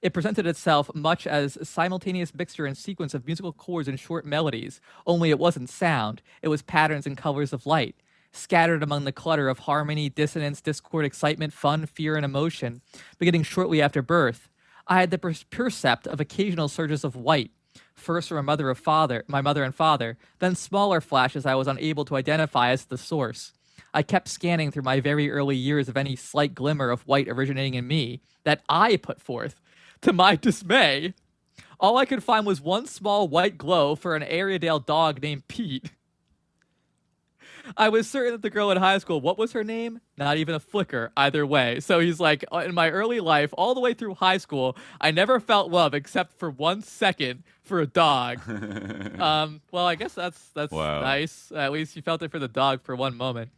It presented itself much as a simultaneous mixture and sequence of musical chords and short melodies. Only it wasn't sound; it was patterns and colors of light, scattered among the clutter of harmony, dissonance, discord, excitement, fun, fear, and emotion, beginning shortly after birth. I had the percept of occasional surges of white, first from my mother and father, then smaller flashes I was unable to identify as the source. I kept scanning through my very early years of any slight glimmer of white originating in me that I put forth. To my dismay, all I could find was one small white glow for an Airedale dog named Pete. I was certain that the girl in high school, what was her name? Not even a flicker either way. So he's like, in my early life, all the way through high school, I never felt love except for 1 second for a dog. Well, I guess that's wow. Nice. At least you felt it for the dog for one moment.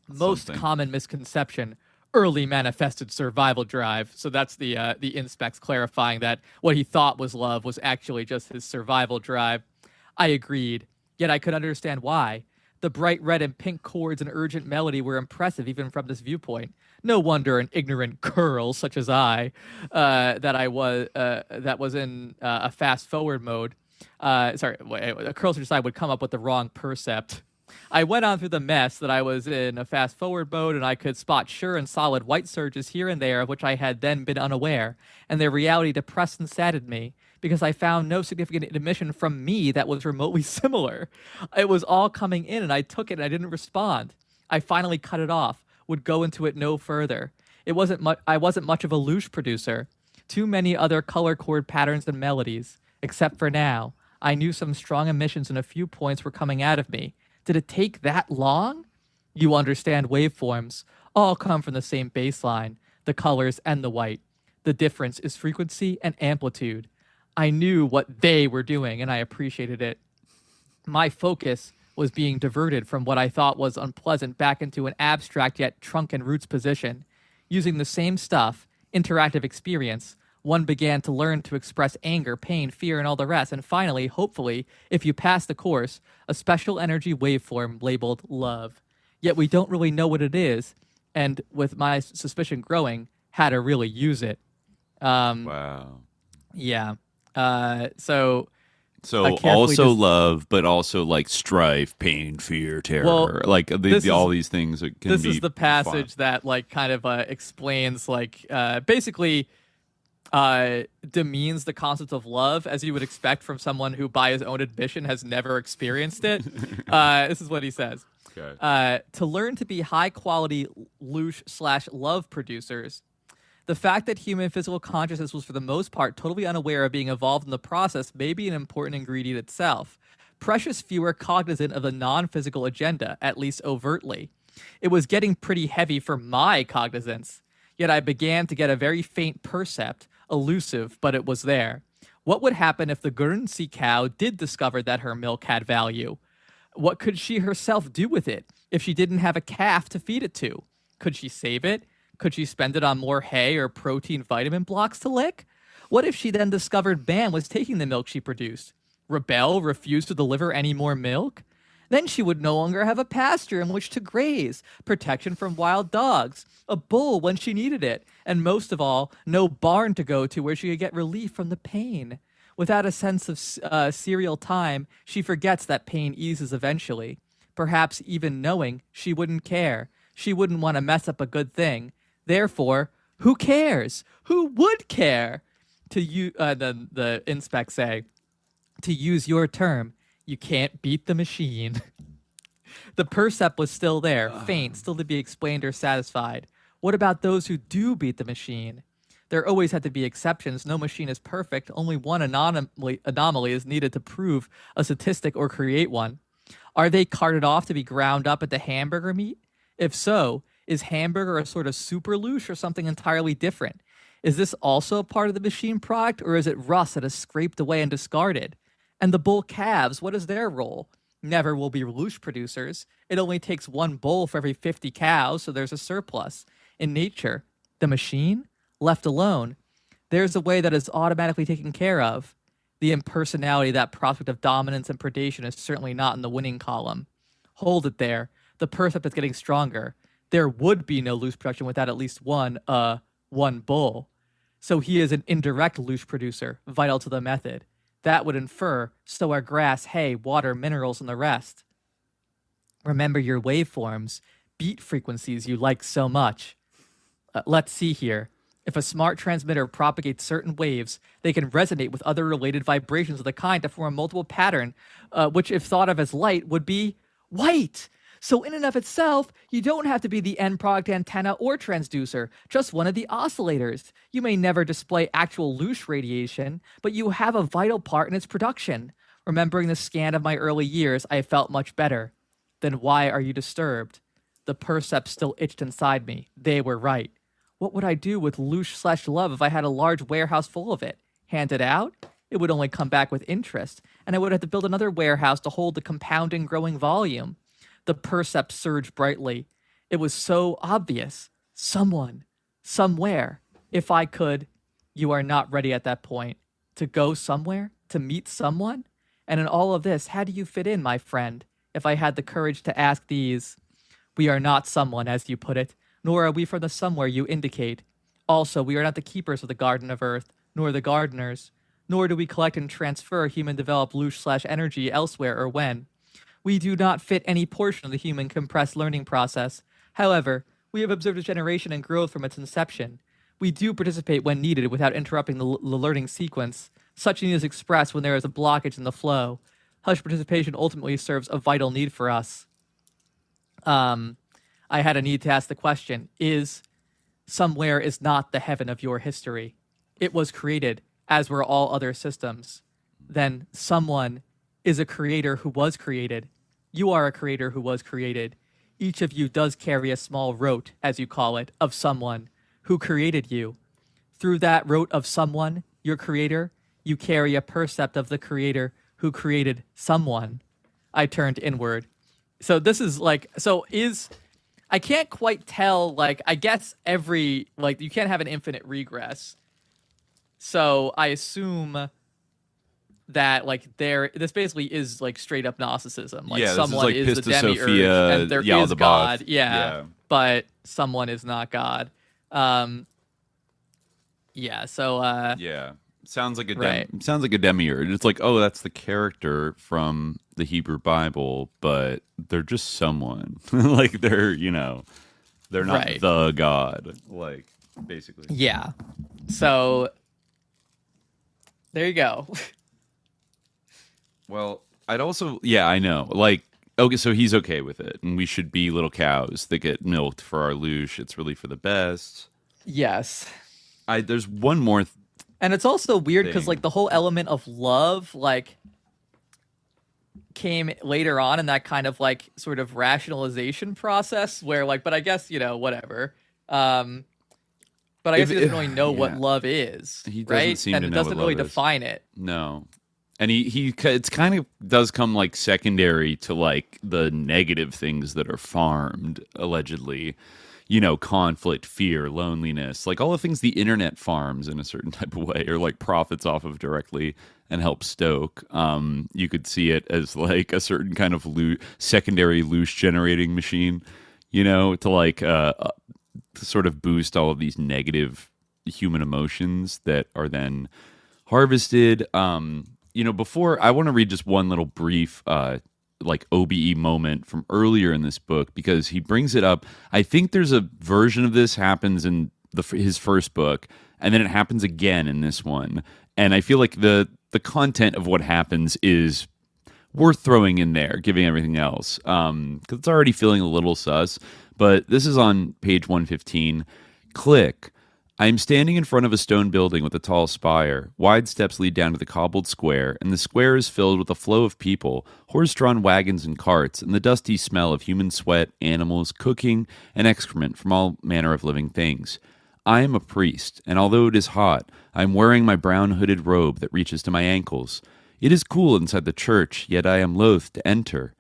Most common misconception, early manifested survival drive. So that's the inspects clarifying that what he thought was love was actually just his survival drive. I agreed, yet I could understand why. The bright red and pink chords and urgent melody were impressive even from this viewpoint. No wonder an ignorant curl such as I, that was in a fast forward mode. A curl such as I would come up with the wrong percept. I went on through the mess that I was in a fast forward mode, and I could spot sure and solid white surges here and there of which I had then been unaware, and their reality depressed and saddened me, because I found no significant emission from me that was remotely similar. It was all coming in, and I took it, and I didn't respond. I finally cut it off, would go into it no further. I wasn't much of a LOOSH producer. Too many other color chord patterns and melodies. Except for now. I knew some strong emissions and a few points were coming out of me. Did it take that long? You understand waveforms. All come from the same baseline, the colors and the white. The difference is frequency and amplitude. I knew what they were doing, and I appreciated it. My focus was being diverted from what I thought was unpleasant back into an abstract yet trunk and roots position. Using the same stuff, interactive experience, one began to learn to express anger, pain, fear, and all the rest, and finally, hopefully, if you pass the course, a special energy waveform labeled love. Yet we don't really know what it is, and with my suspicion growing, how to really use it. Wow. Yeah. So also love, but also strife, pain, fear, terror, all these things that can be. This is the passage that explains basically demeans the concept of love as you would expect from someone who, by his own admission, has never experienced it. This is what he says. Okay. To learn to be high-quality LOOSH/love producers, the fact that human physical consciousness was for the most part totally unaware of being involved in the process may be an important ingredient itself. Precious few are cognizant of the non-physical agenda, at least overtly. It was getting pretty heavy for my cognizance, yet I began to get a very faint percept, elusive, but it was there. What would happen if the Guernsey cow did discover that her milk had value? What could she herself do with it if she didn't have a calf to feed it to? Could she save it? Could she spend it on more hay or protein vitamin blocks to lick? What if she then discovered man was taking the milk she produced? Rebel, refuse to deliver any more milk? Then she would no longer have a pasture in which to graze, protection from wild dogs, a bull when she needed it, and most of all, no barn to go to where she could get relief from the pain. Without a sense of serial time, she forgets that pain eases eventually. Perhaps even knowing, she wouldn't care. She wouldn't want to mess up a good thing. Therefore, who cares? Who would care? The inspects say, to use your term, you can't beat the machine. The percept was still there, faint, still to be explained or satisfied. What about those who do beat the machine? There always had to be exceptions. No machine is perfect. Only one anomaly is needed to prove a statistic or create one. Are they carted off to be ground up at the hamburger meat? If so, is hamburger a sort of super loosh or something entirely different? Is this also a part of the machine product, or is it rust that is scraped away and discarded? And the bull calves, what is their role? Never will be loosh producers. It only takes one bull for every 50 cows, so there's a surplus. in nature. The machine, left alone, there's a way that is automatically taken care of. The impersonality, that prospect of dominance and predation, is certainly not in the winning column. Hold it there. The percept is getting stronger. There would be no LOOSH production without at least one bull. So he is an indirect LOOSH producer, vital to the method. That would infer, so are grass, hay, water, minerals, and the rest. Remember your waveforms, beat frequencies you like so much. Let's see here. If a smart transmitter propagates certain waves, they can resonate with other related vibrations of the kind to form a multiple pattern, which, if thought of as light, would be white. So in and of itself, you don't have to be the end product antenna or transducer, just one of the oscillators. You may never display actual LOOSH radiation, but you have a vital part in its production. Remembering the scan of my early years, I felt much better. Then why are you disturbed? The percepts still itched inside me. They were right. What would I do with LOOSH/love if I had a large warehouse full of it? Hand it out? It would only come back with interest, and I would have to build another warehouse to hold the compounding growing volume. The percept surged brightly. It was so obvious. Someone. Somewhere. If I could. You are not ready at that point. To go somewhere? To meet someone? And in all of this, how do you fit in, my friend? If I had the courage to ask these. We are not someone, as you put it, nor are we from the somewhere you indicate. Also, we are not the keepers of the Garden of Earth, nor the gardeners, nor do we collect and transfer human-developed LOOSH/energy elsewhere or when. We do not fit any portion of the human compressed learning process. However, we have observed a generation and growth from its inception. We do participate when needed without interrupting the learning sequence. Such need is expressed when there is a blockage in the flow. Hush participation ultimately serves a vital need for us. I had a need to ask the question, somewhere is not the heaven of your history. It was created, as were all other systems. Then someone is a creator who was created. You are a creator who was created. Each of you does carry a small rote, as you call it, of someone who created you. Through that rote of someone, your creator, you carry a percept of the creator who created someone. I turned inward. So this is I can't quite tell, I guess you can't have an infinite regress. So I assume that, this basically is, straight up Gnosticism. Someone is the demiurge, and there is God. Yeah, but someone is not God. Sounds like a demiurge. It's that's the character from the Hebrew Bible, but they're just someone. They're not the God. Basically. Yeah. So there you go. Well, I'd also I know. Okay, so he's okay with it, and we should be little cows that get milked for our LOOSH. It's really for the best. Yes. There's one more and it's also weird because the whole element of love came later on in that kind of sort of rationalization process where but I guess whatever. But I guess he doesn't really know what love is. He doesn't seem to know what love is. And it doesn't really define it. No. And it's kind of does come secondary to the negative things that are farmed allegedly. Conflict, fear, loneliness, all the things the internet farms in a certain type of way, or profits off of directly and help stoke. You could see it as a certain kind of secondary LOOSH generating machine, to sort of boost all of these negative human emotions that are then harvested. Before I want to read just one little brief OBE moment from earlier in this book, because he brings it up. I think there's a version of this happens in his first book, and then it happens again in this one. And I feel like the content of what happens is worth throwing in there, giving everything else, because it's already feeling a little sus. But this is on page 115. Click. I am standing in front of a stone building with a tall spire. Wide steps lead down to the cobbled square, and the square is filled with a flow of people, horse-drawn wagons and carts, and the dusty smell of human sweat, animals, cooking, and excrement from all manner of living things. I am a priest, and although it is hot, I am wearing my brown hooded robe that reaches to my ankles. It is cool inside the church, yet I am loath to enter.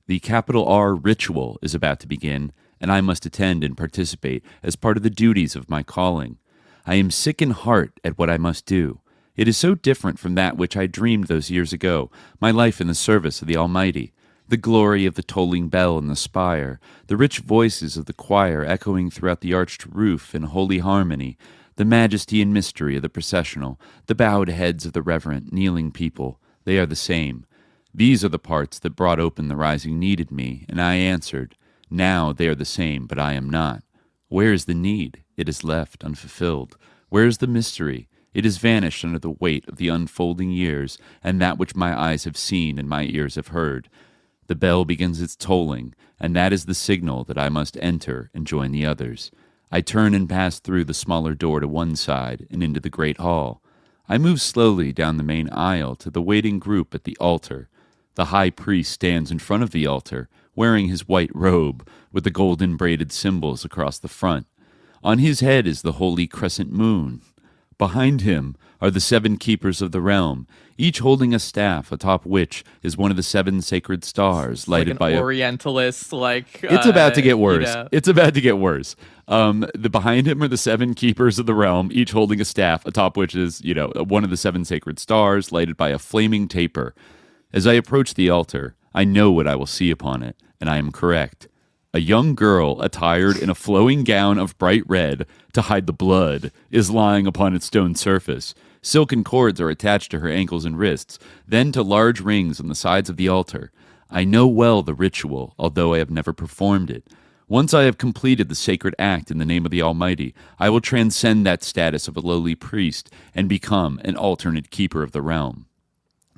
The capital R ritual is about to begin, and I must attend and participate as part of the duties of my calling. I am sick in heart at what I must do. It is so different from that which I dreamed those years ago, my life in the service of the Almighty. The glory of the tolling bell in the spire, the rich voices of the choir echoing throughout the arched roof in holy harmony, the majesty and mystery of the processional, the bowed heads of the reverent, kneeling people, they are the same. These are the parts that brought open the rising need in me, and I answered, now they are the same, but I am not. Where is the need? It is left unfulfilled. Where is the mystery? It has vanished under the weight of the unfolding years, and that which my eyes have seen and my ears have heard. The bell begins its tolling, and that is the signal that I must enter and join the others. I turn and pass through the smaller door to one side and into the great hall. I move slowly down the main aisle to the waiting group at the altar. The high priest stands in front of the altar, wearing his white robe, with the golden braided symbols across the front. On his head is the holy crescent moon. Behind him are the 7 keepers of the realm, each holding a staff atop which is one of the 7 sacred stars, lighted like by Orientalist. It's about to get worse. You know. It's about to get worse. Behind him are the 7 keepers of the realm, each holding a staff atop which is, one of the 7 sacred stars, lighted by a flaming taper. As I approach the altar, I know what I will see upon it, and I am correct. A young girl, attired in a flowing gown of bright red to hide the blood, is lying upon its stone surface. Silken cords are attached to her ankles and wrists, then to large rings on the sides of the altar. I know well the ritual, although I have never performed it. Once I have completed the sacred act in the name of the Almighty, I will transcend that status of a lowly priest and become an alternate keeper of the realm.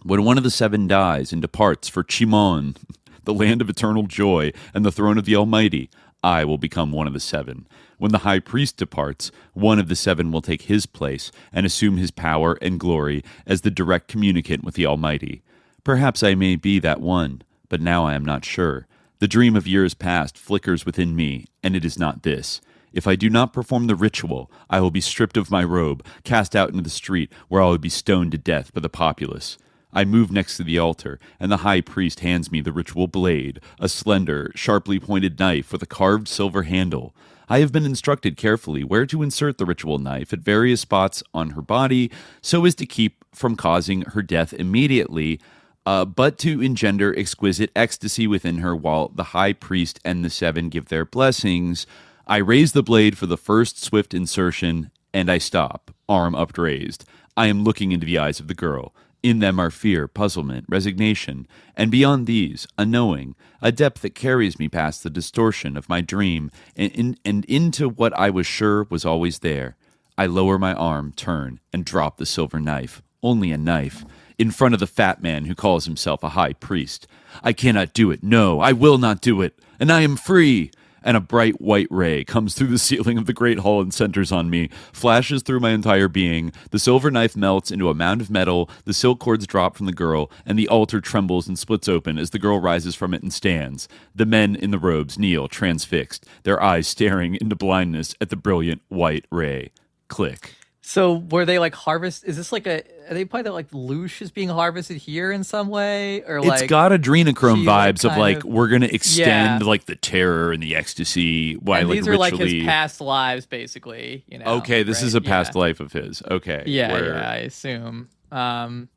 When one of the 7 dies and departs for Chimon, the land of eternal joy and the throne of the Almighty, I will become one of the 7. When the high priest departs, one of the 7 will take his place and assume his power and glory as the direct communicant with the Almighty. Perhaps I may be that one, but now I am not sure. The dream of years past flickers within me, and it is not this. If I do not perform the ritual, I will be stripped of my robe, cast out into the street, where I will be stoned to death by the populace. I move next to the altar, and the high priest hands me the ritual blade, a slender, sharply pointed knife with a carved silver handle. I have been instructed carefully where to insert the ritual knife at various spots on her body so as to keep from causing her death immediately, but to engender exquisite ecstasy within her while the high priest and the 7 give their blessings. I raise the blade for the first swift insertion, and I stop, arm upraised. I am looking into the eyes of the girl. In them are fear, puzzlement, resignation, and beyond these, a knowing, a depth that carries me past the distortion of my dream and into what I was sure was always there. I lower my arm, turn, and drop the silver knife, only a knife, in front of the fat man who calls himself a high priest. I cannot do it. No, I will not do it. And I am free. And a bright white ray comes through the ceiling of the great hall and centers on me, flashes through my entire being. The silver knife melts into a mound of metal, the silk cords drop from the girl, and the altar trembles and splits open as the girl rises from it and stands. The men in the robes kneel, transfixed, their eyes staring into blindness at the brilliant white ray. Click. So were they harvest? Is this are they implying that LOOSH is being harvested here in some way, or it's got adrenochrome vibes of of we're gonna extend the terror and the ecstasy. Why and these ritually... are his past lives, basically. Okay, this is a past life of his. Okay, yeah, I assume. That's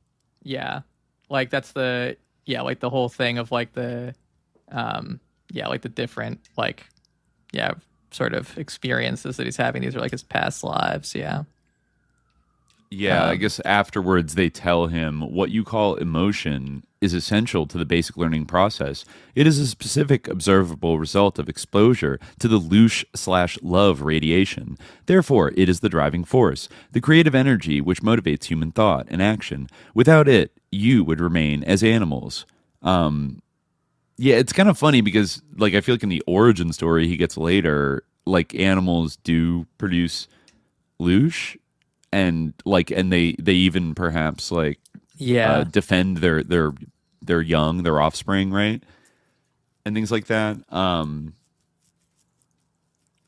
the the whole thing of the the different sort of experiences that he's having. These are his past lives. Yeah, I guess afterwards they tell him what you call emotion is essential to the basic learning process. It is a specific observable result of exposure to the LOOSH/love radiation. Therefore, it is the driving force, the creative energy which motivates human thought and action. Without it, you would remain as animals. It's kind of funny because, I feel like in the origin story he gets later, animals do produce LOOSH. And they even perhaps defend their young, their offspring, right? And things like that.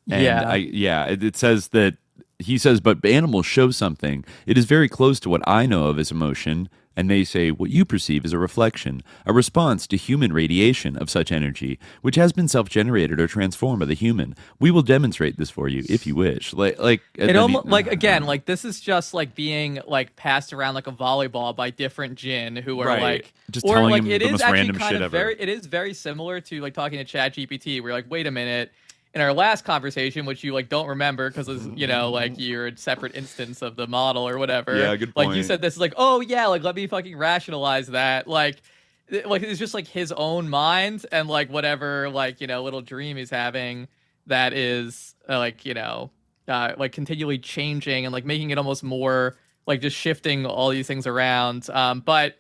It says that he says, but animals show something. It is very close to what I know of as emotion. And they say what you perceive is a reflection, a response to human radiation of such energy, which has been self-generated or transformed by the human. We will demonstrate this for you if you wish. It almost again, this is just like being like passed around like a volleyball by different jinn who are like, just telling him it the is most actually random kind shit of ever. it is very similar to like talking to ChatGPT, where you're like, wait a minute. In our last conversation, which you like don't remember because it's like you're a separate instance of the model or whatever. Yeah, good point. Like you said, this is like, oh yeah, like let me fucking rationalize that. Like it's just like his own mind and like whatever like little dream he's having that is like continually changing and like making it almost more like just shifting all these things around. But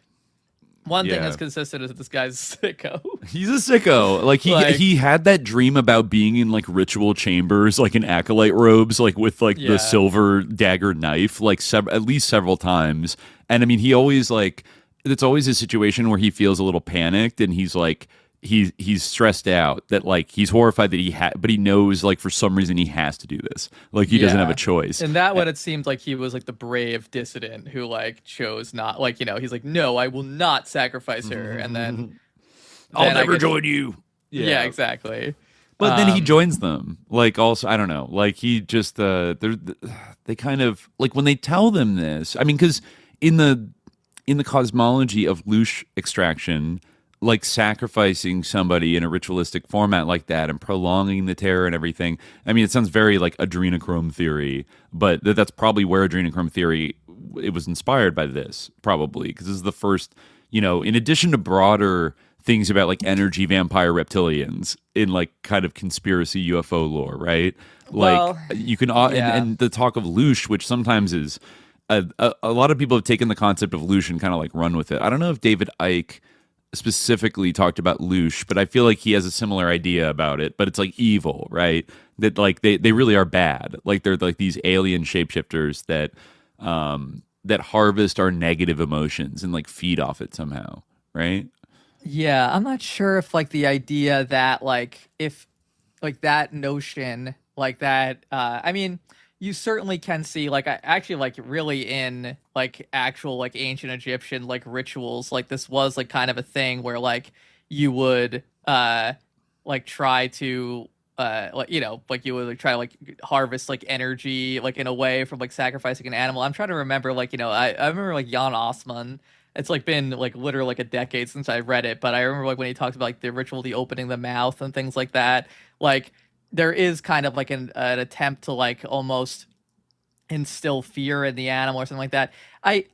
one thing that's consistent is that this guy's a sicko. He's a sicko. Like he had that dream about being in like ritual chambers, like in acolyte robes, like with like the silver dagger knife, like at least several times. And I mean, he always like it's always a situation where he feels a little panicked, and he's like he's stressed out that like he's horrified that but he knows like for some reason he has to do this. Like he doesn't have a choice. And that what it seemed like he was like the brave dissident who like chose not like he's like, no, I will not sacrifice her, and then I'll never join you. Yeah, exactly. But then he joins them. Like also, I don't know. Like he just they kind of like when they tell them this. I mean, because in the cosmology of LOOSH extraction, like sacrificing somebody in a ritualistic format like that and prolonging the terror and everything. I mean, it sounds very like adrenochrome theory, but that's probably where adrenochrome theory, it was inspired by this, probably, because this is the first, in addition to broader things about like energy vampire reptilians in like kind of conspiracy UFO lore, right? Like you can, and the talk of LOOSH, which sometimes is, a lot of people have taken the concept of LOOSH and kind of like run with it. I don't know if David Icke specifically talked about LOOSH, but I feel like he has a similar idea about it, but it's like evil, right? That like they really are bad. Like they're like these alien shapeshifters that that harvest our negative emotions and like feed off it somehow, right? Yeah, I'm not sure if like the idea that like if like that notion like that I mean, you certainly can see like I actually like really in like actual like ancient Egyptian like rituals, like this was like kind of a thing where like you would like try to like like you would like, try to like harvest like energy like in a way from like sacrificing an animal. I'm trying to remember like I remember like Jan Osman. It's like been like literally like a decade since I read it, but I remember like when he talks about like the ritual, the opening the mouth and things like that. Like there is kind of like an attempt to like almost instill fear in the animal or something like that. I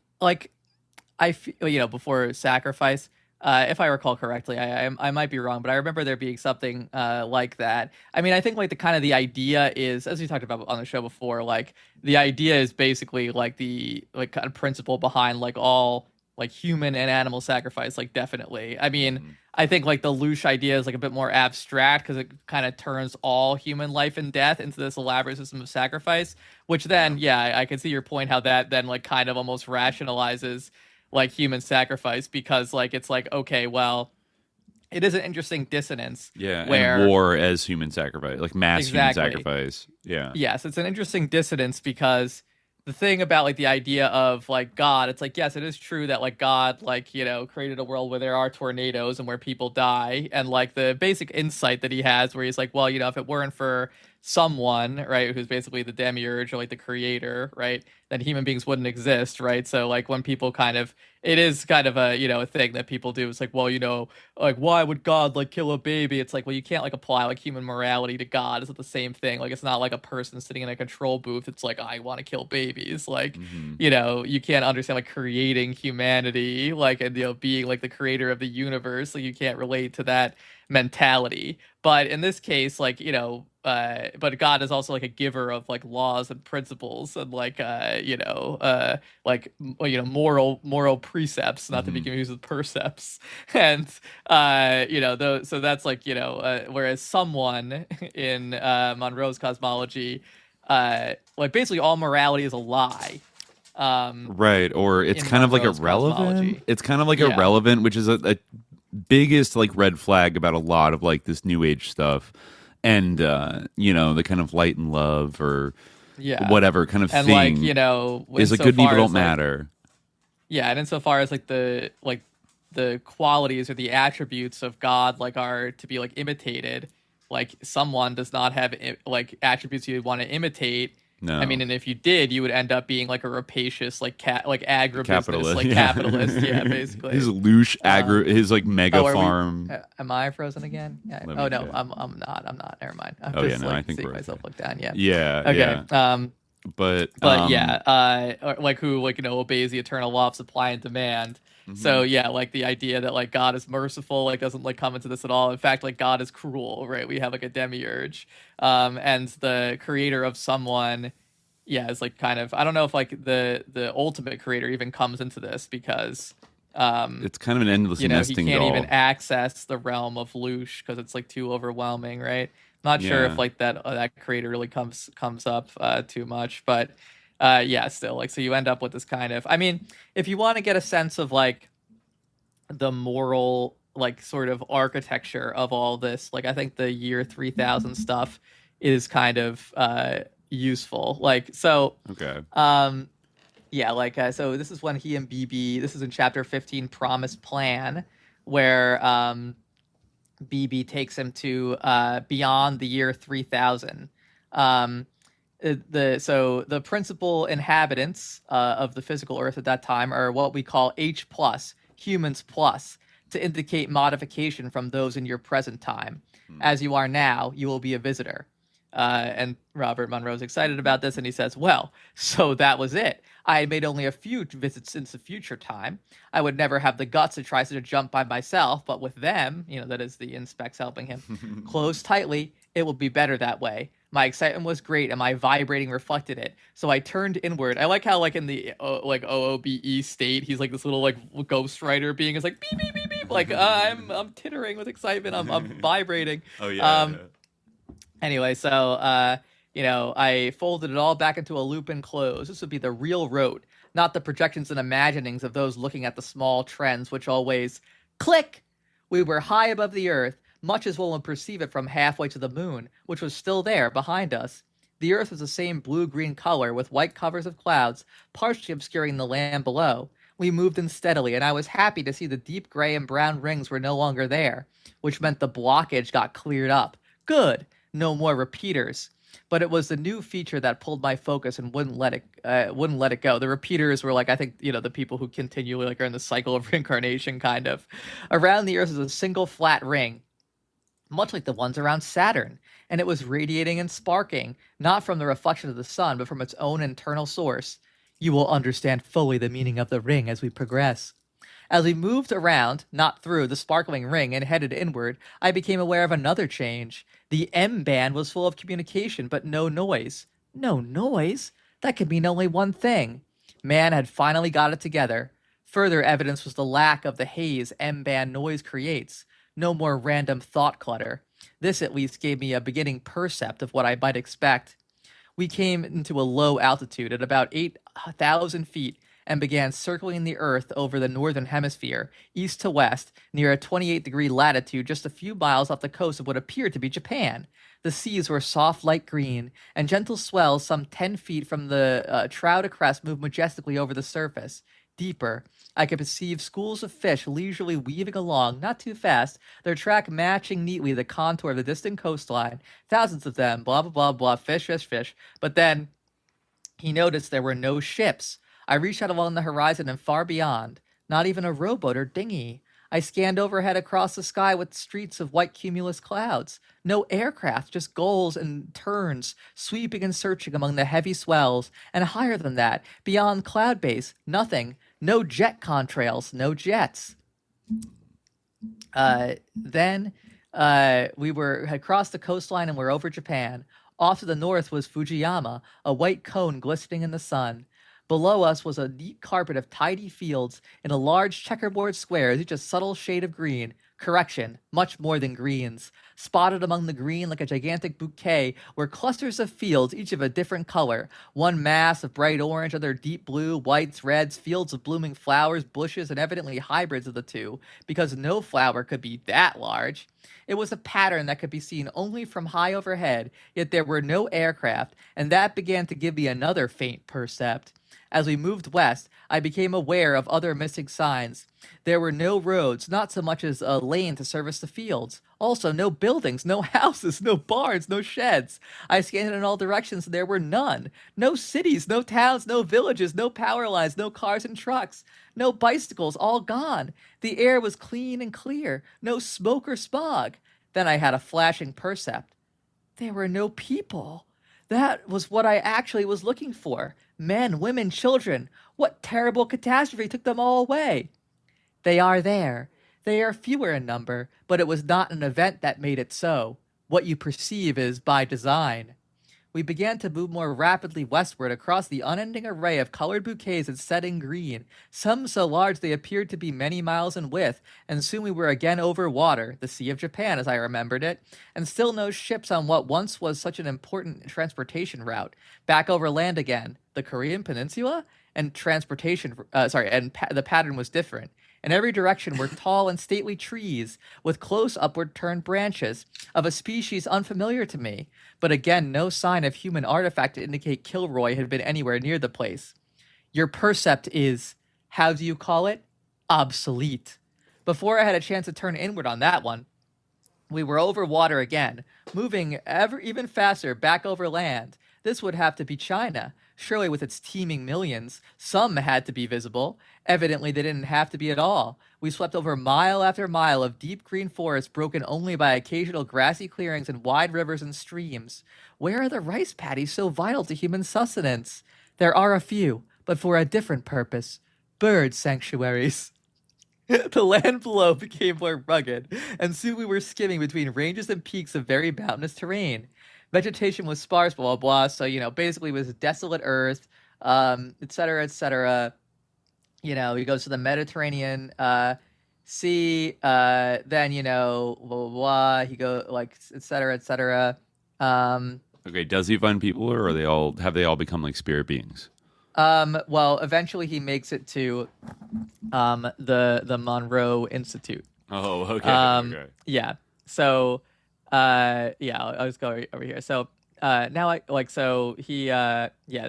feel, before sacrifice, if I recall correctly, I might be wrong, but I remember there being something like that. I mean, I think like the idea is, as we talked about on the show before, like the idea is basically like the like kind of principle behind like all like human and animal sacrifice, like definitely. I mean, I think like the LOOSH idea is like a bit more abstract because it kind of turns all human life and death into this elaborate system of sacrifice, which then, I can see your point how that then like kind of almost rationalizes like human sacrifice because like it's like, okay, well, it is an interesting dissonance. Yeah, where and war as human sacrifice, like mass human sacrifice. Yeah. Yes, it's an interesting dissonance because the thing about like the idea of like God, it's like, yes, it is true that like God like created a world where there are tornadoes and where people die, and like the basic insight that he has where he's like, well, if it weren't for someone, right, who's basically the demiurge or like the creator, right, then human beings wouldn't exist, right? So like when people kind of, it is kind of a a thing that people do. It's like, well, like why would God like kill a baby? It's like, well, you can't like apply like human morality to God. It's not the same thing. Like it's not like a person sitting in a control booth. It's like, I want to kill babies. Like you can't understand like creating humanity, like and being like the creator of the universe. Like you can't relate to that mentality. But in this case, like but God is also like a giver of like laws and principles and like moral precepts, not to be confused with percepts, and so that's like whereas someone in Monroe's cosmology, like basically all morality is a lie. Right, or it's kind of like irrelevant. It's kind of like irrelevant, which is a biggest like red flag about a lot of like this new age stuff. And the kind of light and love or whatever kind of and thing like, is like good and evil don't matter. Yeah, and insofar as like the qualities or the attributes of God like are to be like imitated, like someone does not have like attributes you would want to imitate. No. I mean, and if you did, you would end up being like a rapacious, like agribusiness, capitalist, like capitalist, yeah, basically. His LOOSH his like mega farm. Am I frozen again? Yeah. Oh no, I'm not. I'm not. Never mind. I'm just, I think seeing myself look down. Yeah. Yeah. Okay. Yeah. But yeah, or like who like obeys the eternal law of supply and demand. So yeah, like the idea that like God is merciful like doesn't like come into this at all. In fact, like God is cruel, right? We have like a demiurge, and the creator of someone, yeah, is like kind of, I don't know if like the ultimate creator even comes into this because it's kind of an endless nesting he can't doll. even access the realm of LOOSH because it's like too overwhelming, right? Not sure if like that creator really comes up too much, but. Yeah, still, like, so you end up with this kind of, I mean, if you want to get a sense of like the moral, like sort of architecture of all this, like, I think the year 3000 stuff is kind of useful. Like, so, okay. Yeah, like, so this is when he and BB, this is in chapter 15, Promised Plan, where BB takes him to beyond the year 3000. The principal inhabitants of the physical Earth at that time are what we call H+, humans plus, to indicate modification from those in your present time. As you are now, you will be a visitor. And Robert Monroe's excited about this, and he says, well, so that was it. I had made only a few visits since the future time. I would never have the guts to try to jump by myself, but with them, that is the inspects helping him, close tightly, it will be better that way. My excitement was great, and my vibrating reflected it. So I turned inward. I like how, like, in the OOBE state, he's like this little like ghostwriter being is like beep beep beep beep. Like I'm tittering with excitement. I'm vibrating. Oh yeah. Anyway, so I folded it all back into a loop and closed. This would be the real road, not the projections and imaginings of those looking at the small trends, which always click. We were high above the earth, much as one would perceive it from halfway to the moon, which was still there behind us. The earth was the same blue-green color, with white covers of clouds, partially obscuring the land below. We moved in steadily, and I was happy to see the deep gray and brown rings were no longer there, which meant the blockage got cleared up. Good! No more repeaters. But it was the new feature that pulled my focus and wouldn't let it go. The repeaters were like, I think, the people who continually like are in the cycle of reincarnation, kind of. Around the earth is a single flat ring, much like the ones around Saturn, and it was radiating and sparking, not from the reflection of the sun, but from its own internal source. You will understand fully the meaning of the ring as we progress. As we moved around, not through, the sparkling ring and headed inward, I became aware of another change. The M band was full of communication, but no noise. No noise? That could mean only one thing. Man had finally got it together. Further evidence was the lack of the haze M band noise creates. No more random thought clutter. This at least gave me a beginning percept of what I might expect. We came into a low altitude at about 8,000 feet and began circling the Earth over the northern hemisphere, east to west, near a 28-degree latitude just a few miles off the coast of what appeared to be Japan. The seas were soft light green, and gentle swells some 10 feet from the trow to crest moved majestically over the surface. Deeper, I could perceive schools of fish leisurely weaving along, not too fast, their track matching neatly the contour of the distant coastline. Thousands of them, blah, blah, blah, blah, fish, fish, fish. But then he noticed there were no ships. I reached out along the horizon and far beyond. Not even a rowboat or dinghy. I scanned overhead across the sky with streets of white cumulus clouds. No aircraft, just gulls and terns, sweeping and searching among the heavy swells. And higher than that, beyond cloud base, nothing. No jet contrails, no jets. Then we had crossed the coastline and were over Japan. Off to the north was Fujiyama, a white cone glistening in the sun. Below us was a neat carpet of tidy fields in a large checkerboard square, each a subtle shade of green. Correction, much more than greens. Spotted among the green like a gigantic bouquet were clusters of fields, each of a different color. One mass of bright orange, other deep blue, whites, reds, fields of blooming flowers, bushes, and evidently hybrids of the two, because no flower could be that large. It was a pattern that could be seen only from high overhead, yet there were no aircraft, and that began to give me another faint percept. As we moved west, I became aware of other missing signs. There were no roads, not so much as a lane to service the fields. Also, no buildings, no houses, no barns, no sheds. I scanned in all directions, and there were none. No cities, no towns, no villages, no power lines, no cars and trucks. No bicycles, all gone. The air was clean and clear, no smoke or smog. Then I had a flashing percept. There were no people. That was what I actually was looking for. Men, women, children. What terrible catastrophe took them all away? They are there. They are fewer in number, but it was not an event that made it so. What you perceive is by design. We began to move more rapidly westward across the unending array of colored bouquets in setting green, some so large they appeared to be many miles in width, and soon we were again over water, the Sea of Japan as I remembered it, and still no ships on what once was such an important transportation route. Back over land again, the Korean Peninsula, and the pattern was different. In every direction were tall and stately trees with close upward turned branches of a species unfamiliar to me, but again no sign of human artifact to indicate Kilroy had been anywhere near the place. Your percept is, how do you call it? Obsolete. Before I had a chance to turn inward on that one, we were over water again, moving even faster back over land. This would have to be China. Surely with its teeming millions, some had to be visible. Evidently they didn't have to be at all. We swept over mile after mile of deep green forest broken only by occasional grassy clearings and wide rivers and streams. Where are the rice paddies so vital to human sustenance? There are a few, but for a different purpose. Bird sanctuaries. The land below became more rugged, and soon we were skimming between ranges and peaks of very mountainous terrain. Vegetation was sparse, blah, blah, blah. So, basically it was desolate earth, et cetera, et cetera. He goes to the Mediterranean Sea, then, blah, blah, blah. He goes, et cetera, et cetera. Okay, does he find people, or have they all become like spirit beings? Well, eventually he makes it to the Monroe Institute. Oh, okay. Okay. Yeah. So... I'll just go over here. So, the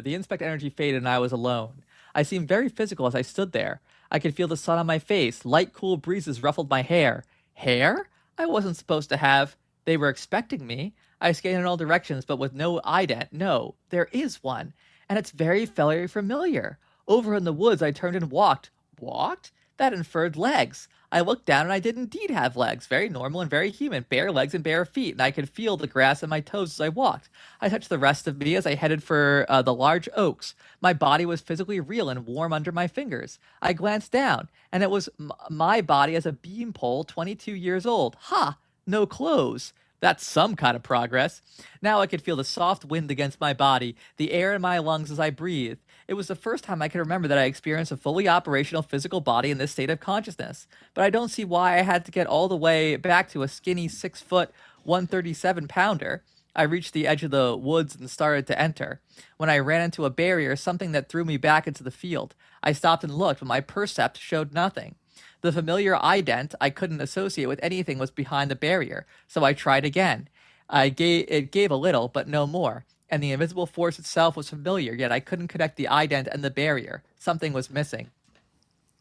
inspect energy faded and I was alone. I seemed very physical as I stood there. I could feel the sun on my face. Light, cool breezes ruffled my hair. Hair? I wasn't supposed to have. They were expecting me. I scanned in all directions, but with no ident. No, there is one. And it's very familiar. Over in the woods, I turned and walked. Walked? That inferred legs. I looked down and I did indeed have legs, very normal and very human, bare legs and bare feet, and I could feel the grass on my toes as I walked. I touched the rest of me as I headed for the large oaks. My body was physically real and warm under my fingers. I glanced down, and it was my body as a beanpole, 22 years old. Ha! No clothes. That's some kind of progress. Now I could feel the soft wind against my body, the air in my lungs as I breathed. It was the first time I could remember that I experienced a fully operational physical body in this state of consciousness. But I don't see why I had to get all the way back to a skinny 6-foot, 137-pounder. I reached the edge of the woods and started to enter. When I ran into a barrier, something that threw me back into the field. I stopped and looked, but my percept showed nothing. The familiar ident I couldn't associate with anything was behind the barrier, so I tried again. It gave a little, but no more. And the invisible force itself was familiar, yet I couldn't connect the ident and the barrier. Something was missing.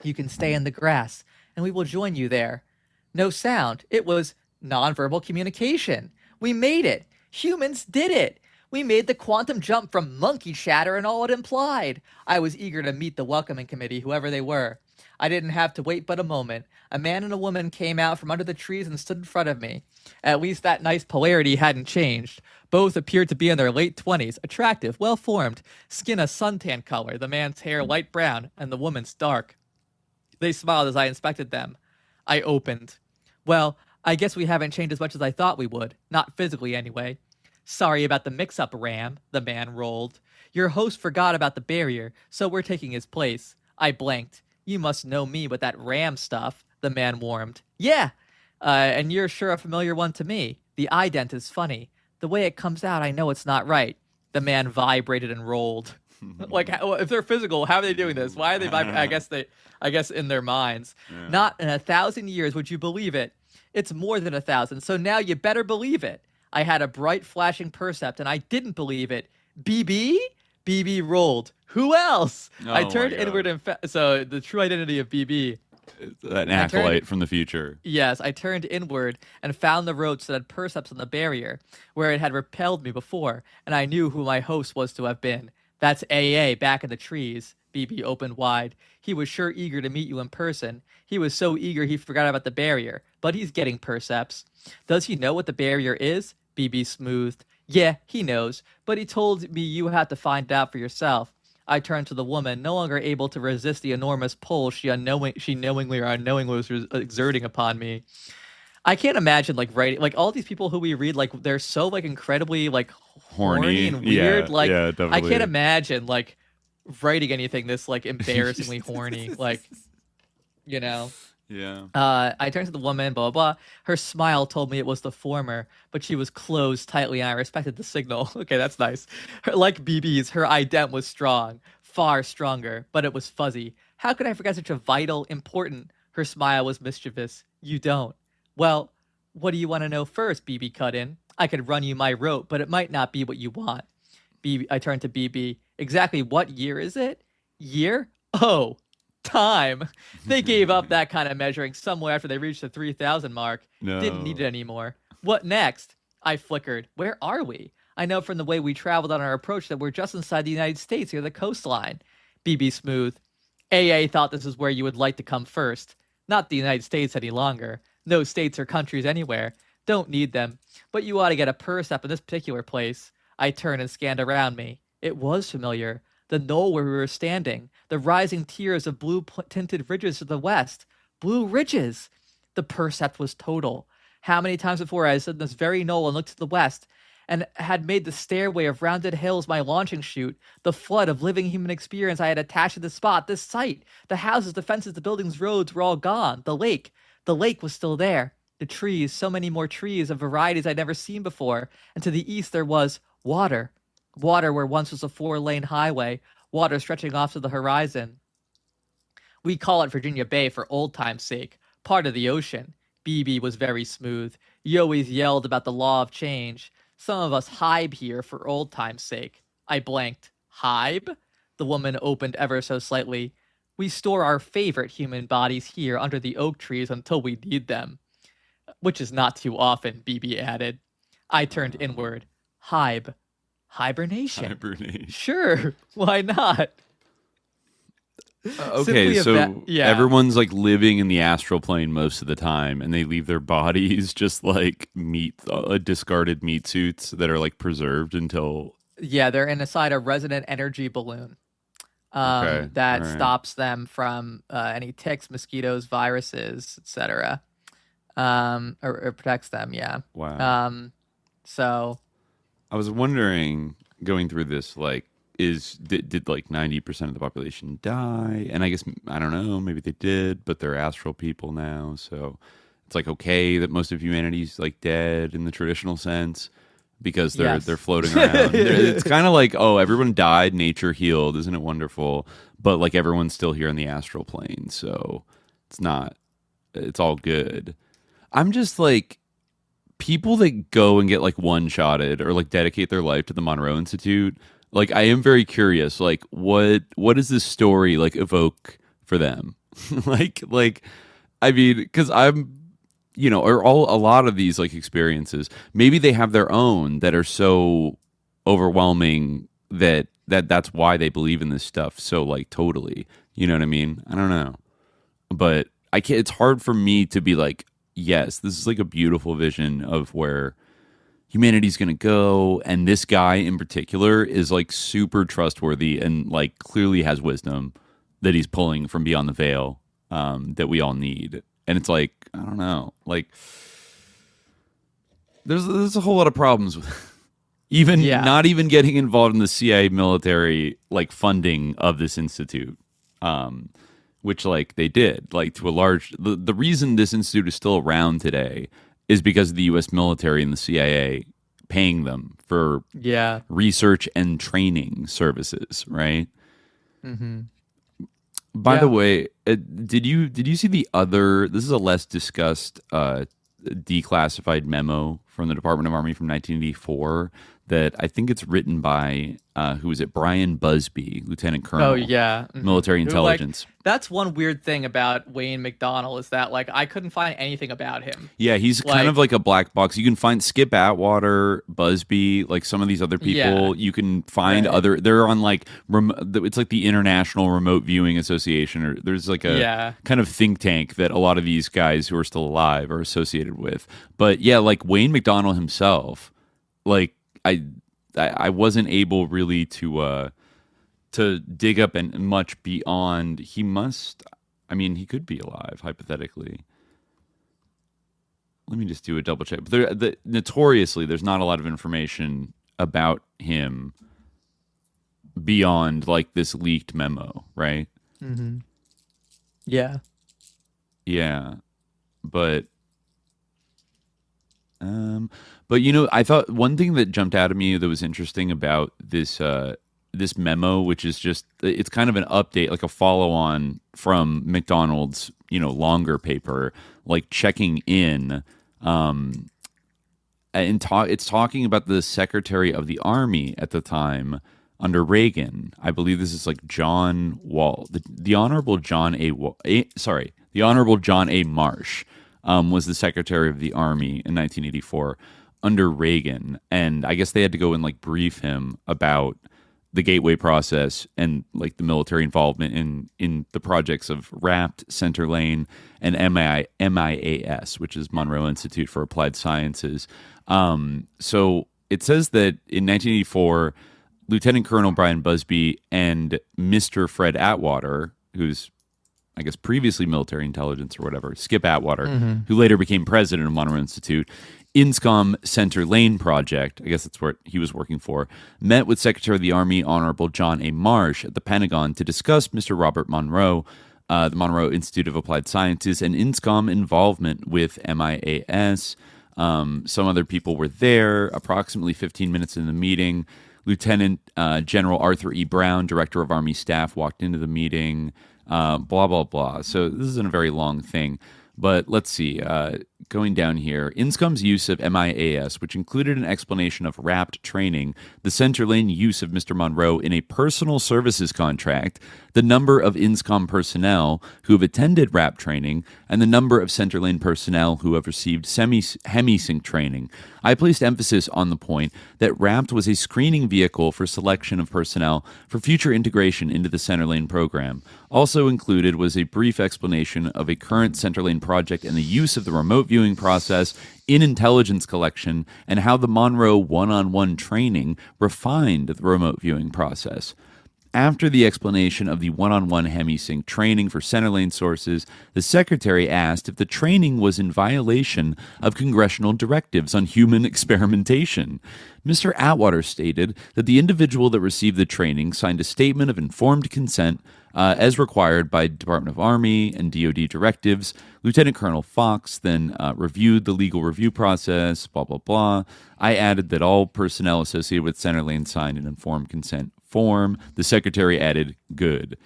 You can stay in the grass, and we will join you there. No sound. It was nonverbal communication. We made it. Humans did it. We made the quantum jump from monkey chatter and all it implied. I was eager to meet the welcoming committee, whoever they were. I didn't have to wait but a moment. A man and a woman came out from under the trees and stood in front of me. At least that nice polarity hadn't changed. Both appeared to be in their late 20s, attractive, well-formed, skin a suntan color, the man's hair light brown, and the woman's dark. They smiled as I inspected them. I opened. Well, I guess we haven't changed as much as I thought we would. Not physically, anyway. Sorry about the mix-up, Ram, the man rolled. Your host forgot about the barrier, so we're taking his place. I blinked. You must know me with that Ram stuff, the man warmed. Yeah, and you're sure a familiar one to me. The ident is funny. The way it comes out, I know it's not right. The man vibrated and rolled. Like, if they're physical, how are they doing this? Why are they vibrating? I guess in their minds. Yeah. Not in 1,000 years would you believe it. It's more than 1,000, so now you better believe it. I had a bright flashing percept, and I didn't believe it. BB? BB rolled. Who else? Oh I turned my God. inward and so the true identity of BB. An acolyte from the future. Yes, I turned inward and found the ropes that had percepts on the barrier, where it had repelled me before, and I knew who my host was to have been. That's AA back in the trees. BB opened wide. He was sure eager to meet you in person. He was so eager he forgot about the barrier, but he's getting percepts. Does he know what the barrier is? BB smoothed. Yeah, he knows, but he told me you had to find out for yourself. I turned to the woman, no longer able to resist the enormous pull she knowingly or unknowingly was exerting upon me. I can't imagine like writing like all these people who we read like they're so like incredibly like horny and weird. Yeah, definitely. I can't imagine like writing anything this like embarrassingly horny. Like, you know. Yeah. I turned to the woman, blah, blah, blah. Her smile told me it was the former, but she was closed tightly, and I respected the signal. Okay, that's nice. Like BB's, her ident was strong, far stronger, but it was fuzzy. How could I forget such a vital, important? Her smile was mischievous. You don't. Well, what do you want to know first? BB cut in. I could run you my rope, but it might not be what you want. I turned to BB. Exactly what year is it? Year? Oh. Time. They gave up that kind of measuring somewhere after they reached the 3,000 mark. No. Didn't need it anymore. What next? I flickered. Where are we? I know from the way we traveled on our approach that we're just inside the United States near the coastline. BB smooth. AA thought this is where you would like to come first. Not the United States any longer. No states or countries anywhere. Don't need them. But you ought to get a percept in this particular place. I turned and scanned around me. It was familiar. The knoll where we were standing, the rising tiers of blue-tinted ridges to the west. Blue ridges! The percept was total. How many times before I stood in this very knoll and looked to the west, and had made the stairway of rounded hills my launching chute, the flood of living human experience I had attached to this spot, this site. The houses, the fences, the buildings, roads were all gone. The lake was still there. The trees, so many more trees of varieties I'd never seen before. And to the east there was water. Water where once was a 4-lane highway, water stretching off to the horizon. We call it Virginia Bay for old time's sake, part of the ocean. BB was very smooth. You always yelled about the law of change. Some of us hibe here for old time's sake. I blanked. Hibe? The woman opened ever so slightly. We store our favorite human bodies here under the oak trees until we need them. Which is not too often, BB added. I turned inward. Hibe. Hibernation. Sure, why not? Okay, so everyone's like living in the astral plane most of the time, and they leave their bodies just like discarded meat suits that are like preserved until. Yeah, they're inside a resonant energy balloon that stops them from any ticks, mosquitoes, viruses, etc. Or protects them. Yeah. Wow. So. I was wondering, going through this, like, did like 90% of the population die? And I guess, I don't know, maybe they did, but they're astral people now, so it's like okay that most of humanity's like dead in the traditional sense because they're floating around. It's kind of like, oh, everyone died, nature healed, isn't it wonderful? But like everyone's still here in the astral plane, so it's all good. I'm just like, people that go and get like one-shotted or like dedicate their life to the Monroe Institute, like I am very curious, like what does this story like evoke for them? like I mean, because I'm, you know, or a lot of these like experiences, maybe they have their own that are so overwhelming that's why they believe in this stuff so like totally, you know what I mean? I don't know, but I can't. It's hard for me to be like, yes, this is like a beautiful vision of where humanity's going to go. And this guy in particular is like super trustworthy and like clearly has wisdom that he's pulling from beyond the veil that we all need. And it's like, I don't know, like there's a whole lot of problems with not even getting involved in the CIA military like funding of this institute. Which like they did, like to a large, the reason this institute is still around today is because of the U.S. military and the CIA paying them for research and training services, right? Mm-hmm. By the way, did you see the other? This is a less discussed declassified memo from the Department of Army from 1984 that I think it's written by, who is it? Brian Busby, Lieutenant Colonel. Oh, yeah. Mm-hmm. Military Intelligence. Like, that's one weird thing about Wayne McDonnell is that, like, I couldn't find anything about him. Yeah, he's kind of like a black box. You can find Skip Atwater, Busby, like some of these other people. You can find they're on like, it's like the International Remote Viewing Association, or there's like a kind of think tank that a lot of these guys who are still alive are associated with. But yeah, like Wayne McDonnell himself, like I wasn't able really to dig up and much beyond. He could be alive hypothetically. Let me just do a double check. But notoriously, there's not a lot of information about him beyond like this leaked memo, right? Mm-hmm. Yeah. Yeah, but I thought one thing that jumped out at me that was interesting about this this memo, which is just, it's kind of an update, like a follow-on from McDonald's, longer paper, like checking in, it's talking about the Secretary of the Army at the time under Reagan. I believe this is like John Wall, the Honorable John the Honorable John A. Marsh was the Secretary of the Army in 1984 under Reagan, and I guess they had to go and like brief him about the Gateway process and like the military involvement in the projects of RAPT, Center Lane, and MIAS, which is Monroe Institute for Applied Sciences. So it says that in 1984, Lieutenant Colonel Brian Busby and Mr. Fred Atwater, who's I guess previously military intelligence or whatever, Skip Atwater, who later became president of Monroe Institute, INSCOM Center Lane Project, I guess that's where he was working for, met with Secretary of the Army Honorable John A. Marsh at the Pentagon to discuss Mr. Robert Monroe, the Monroe Institute of Applied Sciences, and INSCOM involvement with MIAS. Some other people were there. Approximately 15 minutes in the meeting, Lieutenant General Arthur E. Brown, Director of Army Staff, walked into the meeting, blah, blah, blah. So this isn't a very long thing. But let's see, going down here, INSCOM's use of MIAS, which included an explanation of RAPT training, the Center Lane use of Mr. Monroe in a personal services contract, the number of INSCOM personnel who have attended RAPT training, and the number of Center Lane personnel who have received Hemi-Sync training. I placed emphasis on the point that RAPT was a screening vehicle for selection of personnel for future integration into the Center Lane program. Also included was a brief explanation of a current Center Lane project and the use of the remote viewing process in intelligence collection and how the Monroe one-on-one training refined the remote viewing process. After the explanation of the one-on-one Hemi-Sync training for Center Lane sources, the Secretary asked if the training was in violation of congressional directives on human experimentation. Mr. Atwater stated that the individual that received the training signed a statement of informed consent as required by Department of Army and DoD directives. Lieutenant Colonel Fox then reviewed the legal review process, blah, blah, blah. I added that all personnel associated with Center Lane signed an informed consent form. The Secretary added, good.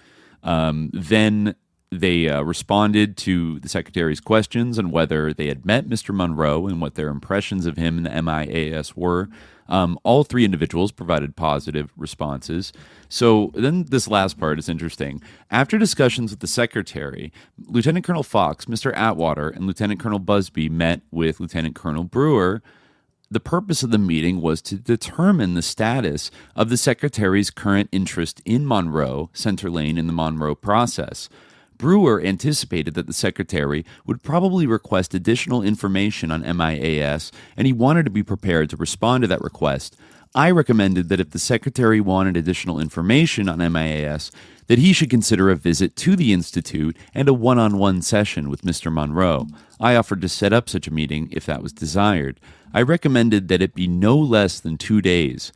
Then they responded to the Secretary's questions on whether they had met Mr. Monroe and what their impressions of him and the MIAS were. All three individuals provided positive responses. So then this last part is interesting. After discussions with the Secretary, Lieutenant Colonel Fox, Mr. Atwater, and Lieutenant Colonel Busby met with Lieutenant Colonel Brewer. The purpose of the meeting was to determine the status of the Secretary's current interest in Monroe, Center Lane, and the Monroe process. Brewer anticipated that the Secretary would probably request additional information on MIAS, and he wanted to be prepared to respond to that request. I recommended that if the Secretary wanted additional information on MIAS, that he should consider a visit to the Institute and a one-on-one session with Mr. Monroe. I offered to set up such a meeting if that was desired. I recommended that it be no less than 2 days.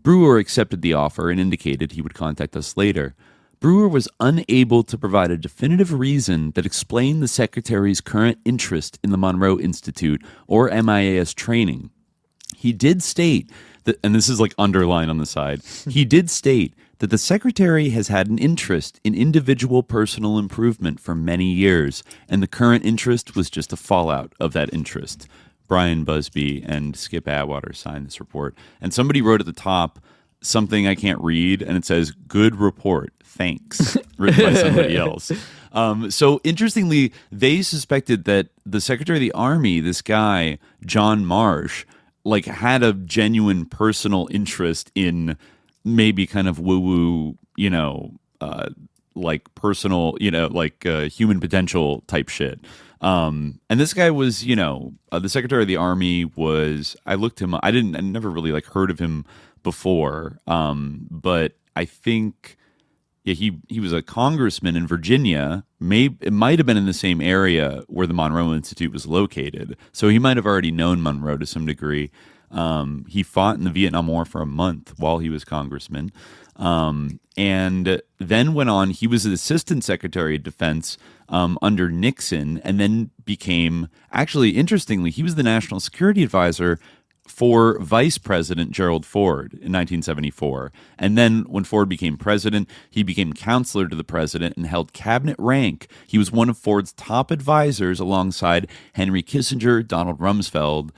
Brewer accepted the offer and indicated he would contact us later. Brewer was unable to provide a definitive reason that explained the Secretary's current interest in the Monroe Institute or MIAS training. He did state that, and this is like underlined on the side, he did state that the Secretary has had an interest in individual personal improvement for many years, and the current interest was just a fallout of that interest. Brian Busby and Skip Atwater signed this report. And somebody wrote at the top something I can't read, and it says, "Good report, thanks," written by somebody else. So interestingly, they suspected that the Secretary of the Army, this guy, John Marsh, like had a genuine personal interest in maybe kind of woo-woo, like personal, like human potential type shit. And this guy was, the Secretary of the Army was, I looked him up. I never really like heard of him before. But I think, he was a congressman in Virginia. It might have been in the same area where the Monroe Institute was located. So he might have already known Monroe to some degree. He fought in the Vietnam War for a month while he was congressman. And then went on, he was the Assistant Secretary of Defense under Nixon, and then became, actually, interestingly, he was the National Security Advisor for Vice President Gerald Ford in 1974. And then when Ford became president, he became counselor to the president and held cabinet rank. He was one of Ford's top advisors alongside Henry Kissinger, Donald Rumsfeld,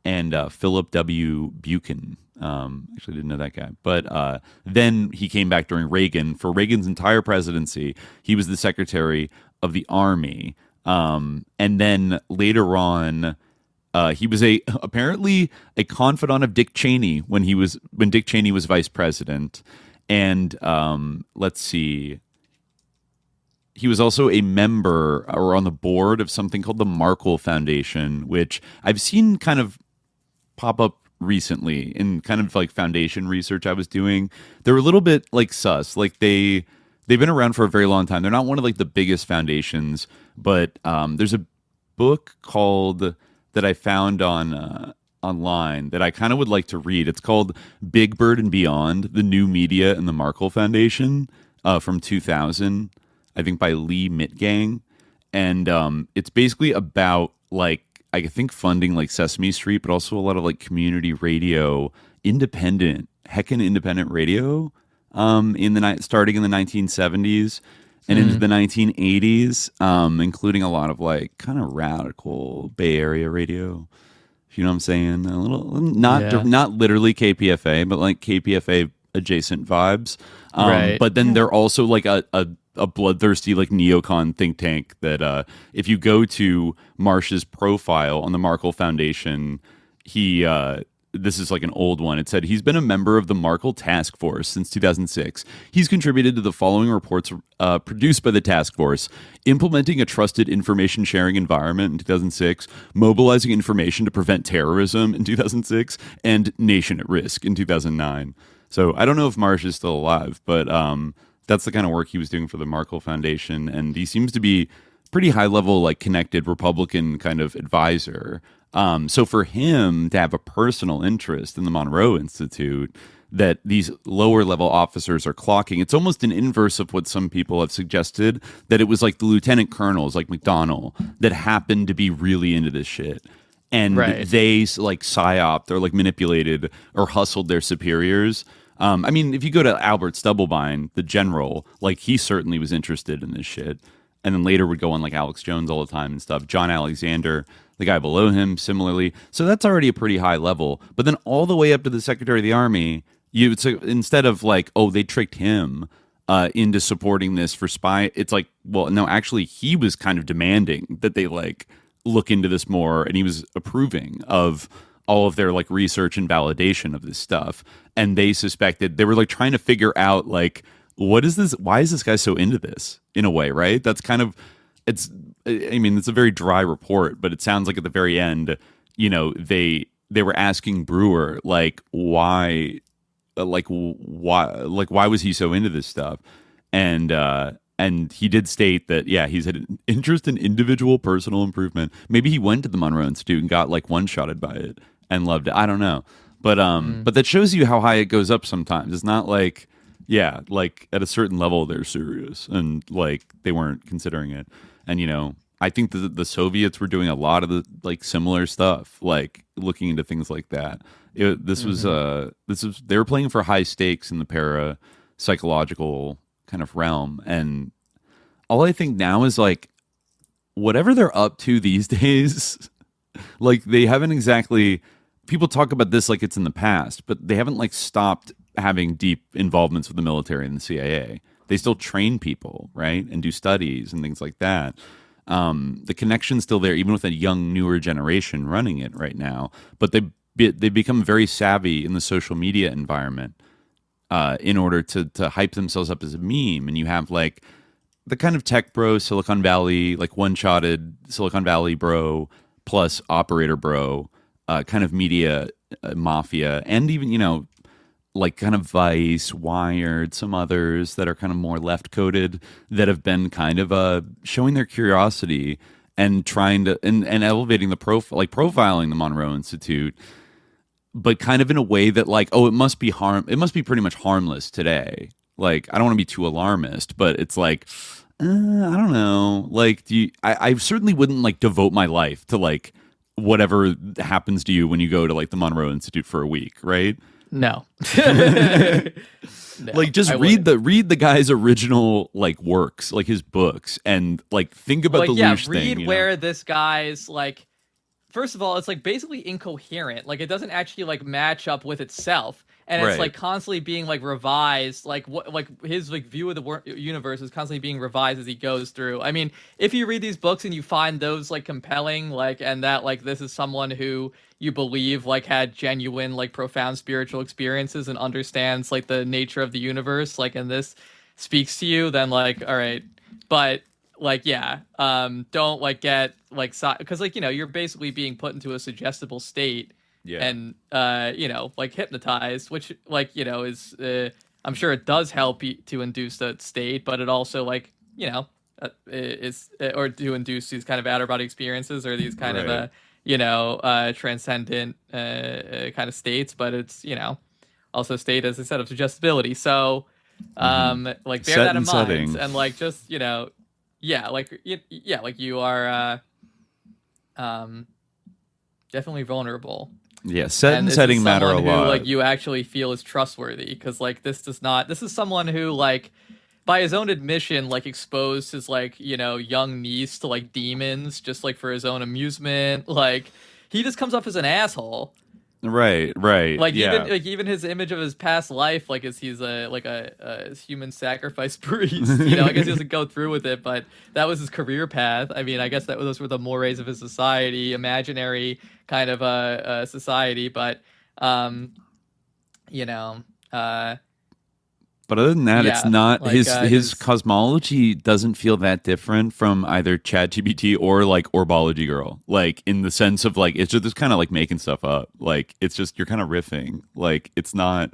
and Philip W. Buchan. Actually didn't know that guy. But then he came back during Reagan. For Reagan's entire presidency, he was the Secretary of the Army. And then later on, he was apparently a confidant of Dick Cheney when Dick Cheney was vice president. And let's see. He was also a member or on the board of something called the Markle Foundation, which I've seen kind of pop up recently in kind of like foundation research I was doing. They're a little bit like sus. Like they've been around for a very long time. They're not one of like the biggest foundations, but there's a book called that I found on online that I kind of would like to read. It's called Big Bird and Beyond: The New Media and the Markle Foundation from 2000, I think, by Lee Mitgang. And it's basically about like, I think, funding like Sesame Street, but also a lot of like community radio, independent radio starting in the 1970s and into the 1980s, including a lot of like kind of radical Bay Area radio. You know what I'm saying? A little, not literally KPFA, but like KPFA adjacent vibes. Right. But then they're also like a bloodthirsty like neocon think tank that if you go to Marsh's profile on the Markle Foundation, this is like an old one. It said he's been a member of the Markle Task Force since 2006. He's contributed to the following reports produced by the task force: implementing a trusted information sharing environment in 2006, mobilizing information to prevent terrorism in 2006, and Nation at Risk in 2009. So I don't know if Marsh is still alive, but that's the kind of work he was doing for the Markle Foundation. And he seems to be pretty high level, like connected Republican kind of advisor. So for him to have a personal interest in the Monroe Institute that these lower level officers are clocking, it's almost an inverse of what some people have suggested, that it was like the lieutenant colonels like McDonnell that happened to be really into this shit. And they like psyoped or like manipulated or hustled their superiors. I mean, if you go to Albert Stubblebine, the general, like he certainly was interested in this shit. And then later would go on like Alex Jones all the time and stuff. John Alexander, the guy below him, similarly. So that's already a pretty high level. But then all the way up to the Secretary of the Army, instead of like, oh, they tricked him into supporting this for spy, it's like, well, no, actually he was kind of demanding that they like look into this more, and he was approving of all of their like research and validation of this stuff. And they suspected, they were like trying to figure out like, what is this? Why is this guy so into this in a way, right? That's kind of, it's a very dry report, but it sounds like at the very end, they were asking Brewer, like, why was he so into this stuff? And he did state that, yeah, he's had an interest in individual personal improvement. Maybe he went to the Monroe Institute and got like one-shotted by it and loved it. I don't know. But that shows you how high it goes up sometimes. It's not like, yeah, like at a certain level they're serious and like they weren't considering it. And, I think the Soviets were doing a lot of the like similar stuff, like looking into things like that. They were playing for high stakes in the parapsychological kind of realm. And all I think now is like, whatever they're up to these days, Like they haven't exactly. People talk about this like it's in the past, but they haven't like stopped having deep involvements with the military and the CIA. They still train people, right, and do studies and things like that. The connection's still there, even with a young, newer generation running it right now. But they become very savvy in the social media environment in order to hype themselves up as a meme. And you have like the kind of tech bro, Silicon Valley, like one-shotted Silicon Valley bro plus operator bro, kind of media mafia, and even, you know, like kind of Vice, Wired, some others that are kind of more left-coded that have been kind of showing their curiosity and trying to and elevating the profile, like profiling the Monroe Institute, but kind of in a way that like, oh, it must be pretty much harmless today. Like, I don't want to be too alarmist, but it's like, I don't know. Like, I certainly wouldn't like devote my life to like whatever happens to you when you go to like the Monroe Institute for a week, right? No. No, like just read the guy's original like works, like his books, and like think about the LOOSH thing. Read where this guy's like. First of all, it's like basically incoherent. Like it doesn't actually like match up with itself, and it's like constantly being like revised. Like what, like his like view of the universe is constantly being revised as he goes through. I mean, if you read these books and you find those like compelling, like, and that like this is someone who you believe like had genuine like profound spiritual experiences and understands like the nature of the universe, like, and this speaks to you, then like, all right. But like, yeah, don't like get like, because like, you know, you're basically being put into a suggestible state, and you know, like hypnotized, which like, you know, is I'm sure it does help to induce that state, but it also like, you know, is or to induce these kind of outer body experiences or these kind of you know, transcendent kind of states, but it's, you know, also state, as I said, of suggestibility. So like bear that in mind, and like just, you know, like you are definitely vulnerable. Yeah, set and setting matter a lot. Who, like, you actually feel is trustworthy, because like this is someone who, like, by his own admission, like exposed his like, you know, young niece to like demons just like for his own amusement. Like he just comes off as an asshole. Right. Like even his image of his past life, like is he's a human sacrifice priest. You know, I guess he doesn't go through with it, but that was his career path. I mean, I guess those were the mores of his society, imaginary kind of a society. But you know. But other than that, it's not like, his cosmology doesn't feel that different from either ChatGPT or like Orbology Girl. Like in the sense of like it's just kind of like making stuff up. Like it's just you're kind of riffing. Like it's not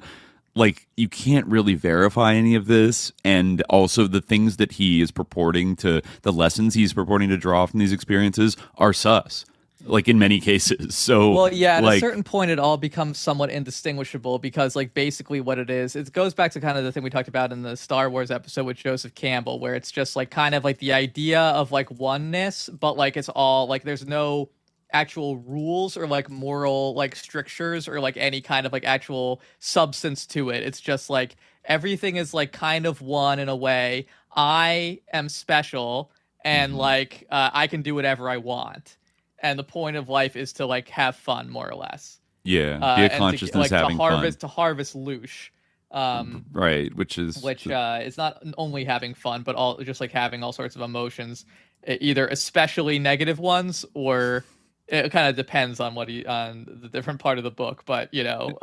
like you can't really verify any of this, and also the things that he is purporting to, the lessons he's purporting to draw from these experiences are sus. Like in many cases. So well, yeah, at a certain point it all becomes somewhat indistinguishable, because like basically what it is, it goes back to kind of the thing we talked about in the Star Wars episode with Joseph Campbell, where it's just like kind of like the idea of like oneness, but like it's all like there's no actual rules or like moral like strictures or like any kind of like actual substance to it. It's just like everything is like kind of one in a way. I am special, and like I can do whatever I want. And the point of life is to like have fun, more or less. Yeah, be a consciousness, having fun. To harvest LOOSH. Right, which is not only having fun, but all just like having all sorts of emotions, either especially negative ones, or it kind of depends on on the different part of the book. But you know,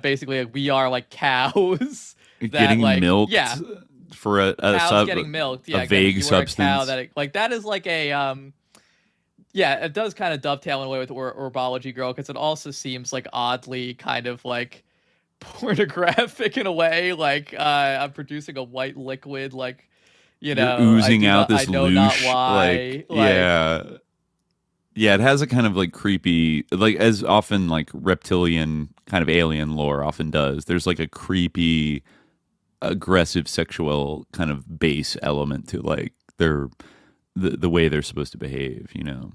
basically like, we are like cows getting milked. Yeah, for a getting milked. Yeah, a vague substance. A cow that is like a yeah, it does kind of dovetail in a way with Orbology Girl, because it also seems like oddly kind of like pornographic in a way. Like I'm producing a white liquid, like, you know, you're oozing out this I know LOOSH, not why. Yeah, it has a kind of like creepy, like as often like reptilian kind of alien lore often does. There's like a creepy, aggressive sexual kind of base element to like the way they're supposed to behave, you know.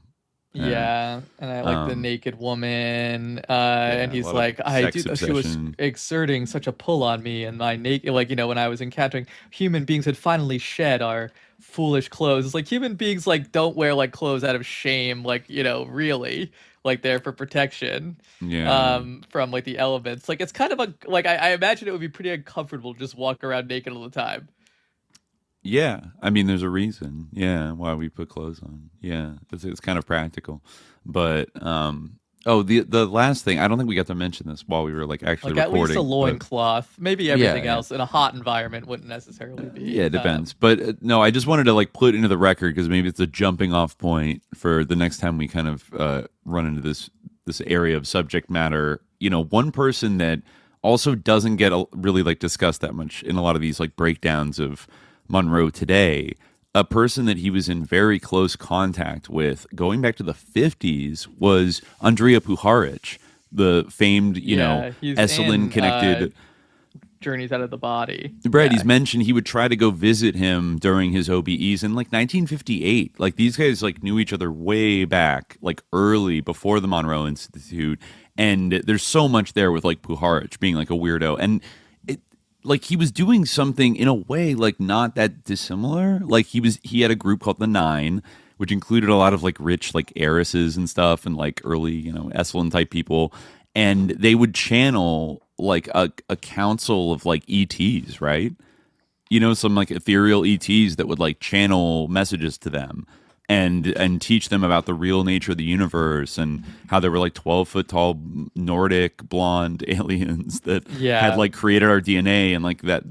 Yeah, and I like the naked woman, and he's like, she was exerting such a pull on me, and my naked, like, when I was encountering human beings had finally shed our foolish clothes. It's like human beings like don't wear like clothes out of shame, like, really, like they're for protection, from like the elements. Like it's kind of I imagine it would be pretty uncomfortable to just walk around naked all the time. Yeah, I mean, there's a reason. Yeah, why we put clothes on. Yeah, it's kind of practical. But the last thing, I don't think we got to mention this while we were like actually recording. At least a loincloth. Maybe everything else in a hot environment wouldn't necessarily be. Yeah, it depends. But no, I just wanted to like put into the record because maybe it's a jumping off point for the next time we kind of run into this area of subject matter. One person that also doesn't get really like discussed that much in a lot of these like breakdowns of Monroe today, a person that he was in very close contact with going back to the 50s was Andrija Puharich, the famed, Esalen connected Journeys Out of the Body. Right, he's mentioned he would try to go visit him during his OBEs in like 1958. Like these guys like knew each other way back, like early before the Monroe Institute, and there's so much there with like Puharich being like a weirdo, and like he was doing something in a way like not that dissimilar. Like he had a group called the Nine, which included a lot of like rich like heiresses and stuff and like early Esalen type people, and they would channel like a council of like ETs, right? Some like ethereal ETs that would like channel messages to them and teach them about the real nature of the universe and how there were like 12-foot tall Nordic blonde aliens that had like created our DNA and like that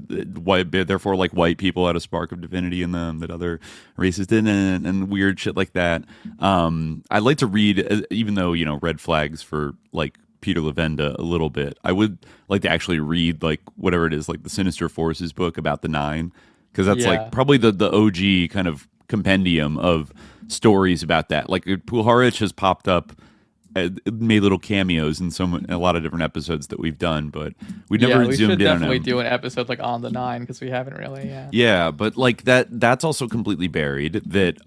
therefore like white people had a spark of divinity in them that other races didn't and weird shit like that. I'd like to read, even though red flags for like Peter Levenda a little bit, I would like to actually read like whatever it is, like the Sinister Forces book about the Nine, because that's like probably the OG kind of compendium of stories about that. Like Puharich has popped up, made little cameos in a lot of different episodes that we've done, but we never zoomed in on him. We should definitely do an episode like on the Nine because we haven't really. Yeah, but like that's also completely buried. That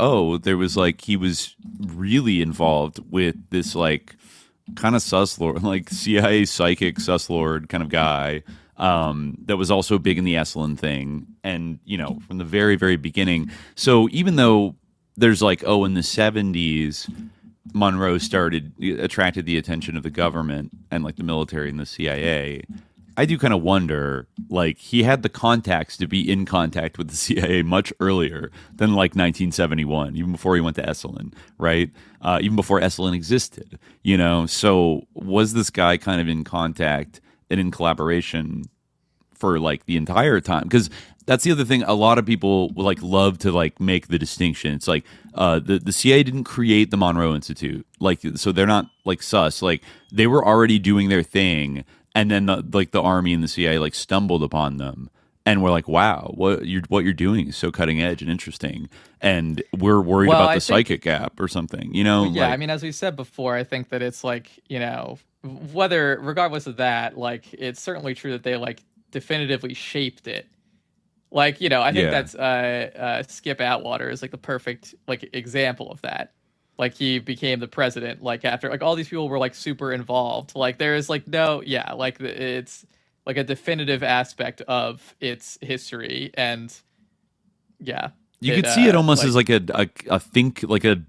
there was like he was really involved with this like kind of sus lord, like CIA psychic sus lord kind of guy. That was also big in the Esalen thing, and from the very, very beginning. So even though there's like in the 70s, Monroe attracted the attention of the government and like the military and the CIA, I do kind of wonder, like he had the contacts to be in contact with the CIA much earlier than like 1971, even before he went to Esalen, right? Even before Esalen existed, So was this guy kind of in contact and in collaboration for like the entire time? Because that's the other thing, a lot of people like love to like make the distinction. It's like the CIA didn't create the Monroe Institute, like so they're not like sus, like they were already doing their thing, and then the army and the CIA like stumbled upon them and we're like, wow, what you're doing is so cutting edge and interesting, and we're worried about the psychic gap or something, I mean, as we said before, I think that it's like, regardless of that, like it's certainly true that they like definitively shaped it. Like, I think that's Skip Atwater is like the perfect like example of that. Like he became the president like after like all these people were like super involved. Like there's like it's like a definitive aspect of its history, and you could see it almost as like a think like a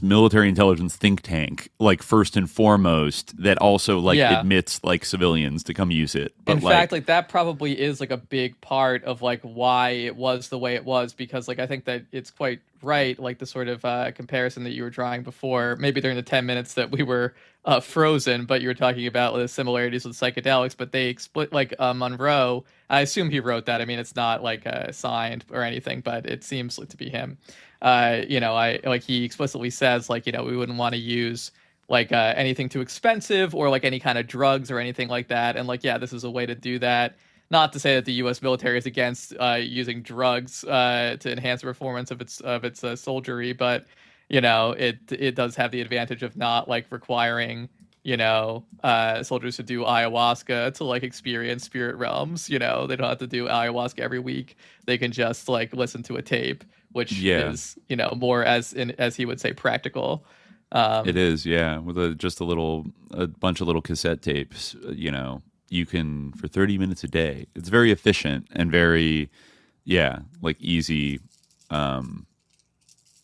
military intelligence think tank, like first and foremost, that also like admits like civilians to come use it. But in fact, like that probably is like a big part of like why it was the way it was, because like I think that it's quite right, like the sort of comparison that you were drawing before, maybe during the 10 minutes that we were frozen, but you were talking about the similarities with psychedelics, but they split like Monroe. I assume he wrote that. I mean, it's not like signed or anything, but it seems to be him. He explicitly says like, we wouldn't want to use like anything too expensive or like any kind of drugs or anything like that. And like, this is a way to do that. Not to say that the U.S. military is against using drugs to enhance the performance of its soldiery, but it does have the advantage of not like requiring soldiers to do ayahuasca to like experience spirit realms. They don't have to do ayahuasca every week. They can just like listen to a tape, which is more as he would say practical. It is, yeah, with a bunch of little cassette tapes. You can, for 30 minutes a day. It's very efficient and very, like easy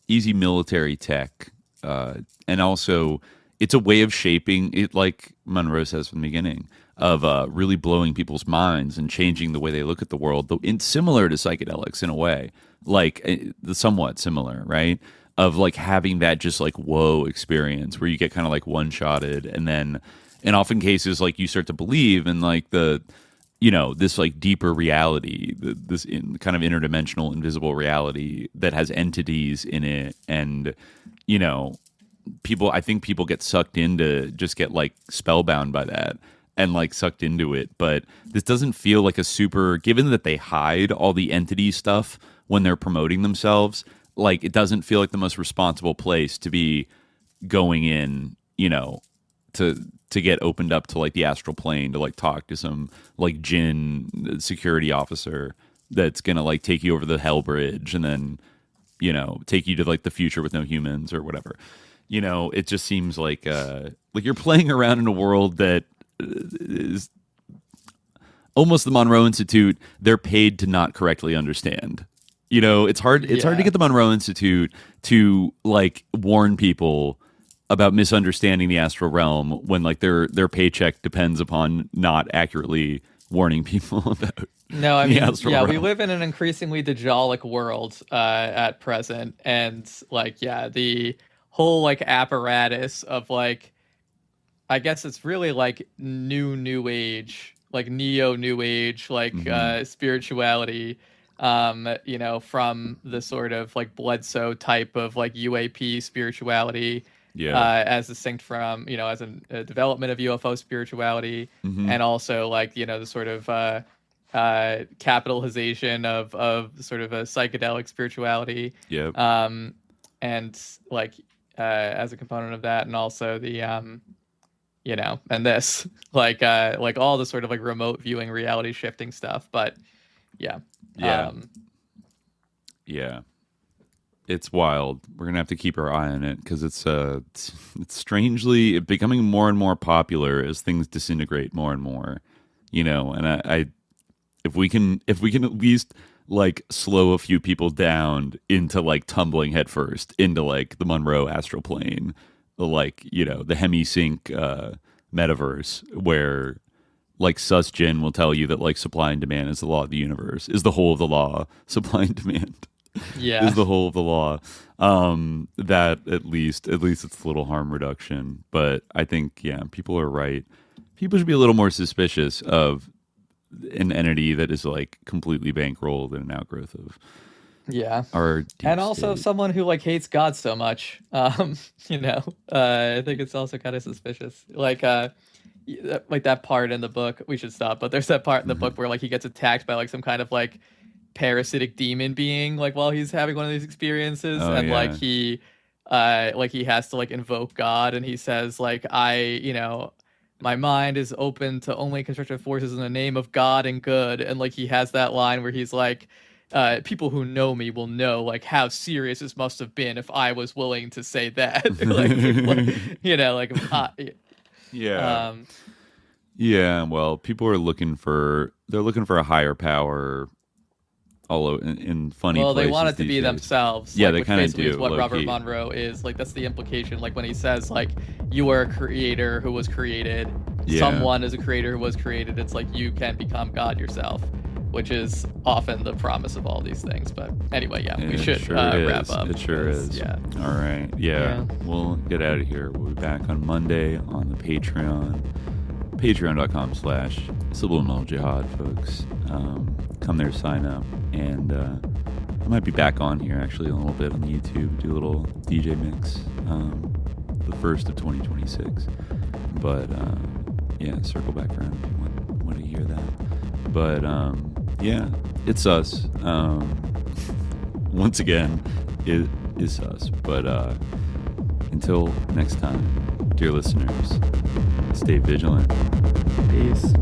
military tech, and also it's a way of shaping it, like Monroe says from the beginning, of really blowing people's minds and changing the way they look at the world, though similar to psychedelics in a way, like somewhat similar, right? Of like having that just like whoa experience where you get kind of like one-shotted, and then in often cases like you start to believe in like this like deeper reality, this kind of interdimensional invisible reality that has entities in it. And I think people get sucked into, just get like spellbound by that and like sucked into it. But this doesn't feel like a super, given that they hide all the entity stuff when they're promoting themselves, like it doesn't feel like the most responsible place to be going in, to get opened up to like the astral plane, to like talk to some like Jinn security officer that's gonna like take you over the hell bridge and then take you to like the future with no humans or whatever. It just seems like you're playing around in a world that is almost the Monroe Institute. They're paid to not correctly understand. It's hard to get the Monroe Institute to like warn people about misunderstanding the astral realm when like their paycheck depends upon not accurately warning people about the astral realm. We live in an increasingly Dajjalic world at present, and like the whole like apparatus of like, I guess it's really like new age, like neo new age, like spirituality, from the sort of like Bledsoe type of like UAP spirituality. As distinct from, as a development of UFO spirituality, and also like, the sort of capitalization of sort of a psychedelic spirituality. And like as a component of that, and also the and this like all the sort of like remote viewing, reality shifting stuff. But it's wild. We're gonna have to keep our eye on it because it's strangely becoming more and more popular as things disintegrate more and more. And I if we can at least like slow a few people down into like tumbling headfirst into like the Monroe astral plane, like the Hemi-Sync metaverse, where like Sus Jin will tell you that like supply and demand is the law of the universe, is the whole of the law. Supply and demand is the whole of the law. That at least it's a little harm reduction. But I think people are right. People should be a little more suspicious of an entity that is like completely bankrolled and an outgrowth of our deep and also state. Someone who like hates God so much. I think it's also kind of suspicious. Like that part in the book, we should stop, but there's that part in the book where like he gets attacked by like some kind of like parasitic demon being like while he's having one of these experiences, like he has to like invoke God, and he says like, my mind is open to only constructive forces in the name of God and good, and like he has that line where he's like, people who know me will know like how serious this must have been if I was willing to say that. Well, people are looking for a higher power all in funny places. Well, they want it to be themselves. Yeah, like, they kind of do. Is what Robert Monroe is. Like, that's the implication. Like, when he says, like, you are a creator who was created. Yeah. Someone is a creator who was created. It's like you can become God yourself, which is often the promise of all these things. But anyway, we should wrap up. It sure is. Yeah. All right. Yeah. We'll get out of here. We'll be back on Monday on the Patreon. Patreon.com/Subliminal Jihad, folks. Come there, sign up, and I might be back on here actually a little bit on YouTube, do a little DJ mix, the first of 2026. But circle back around if you want to hear that. But it's us. Once again, it is us. But until next time, dear listeners, stay vigilant. Peace.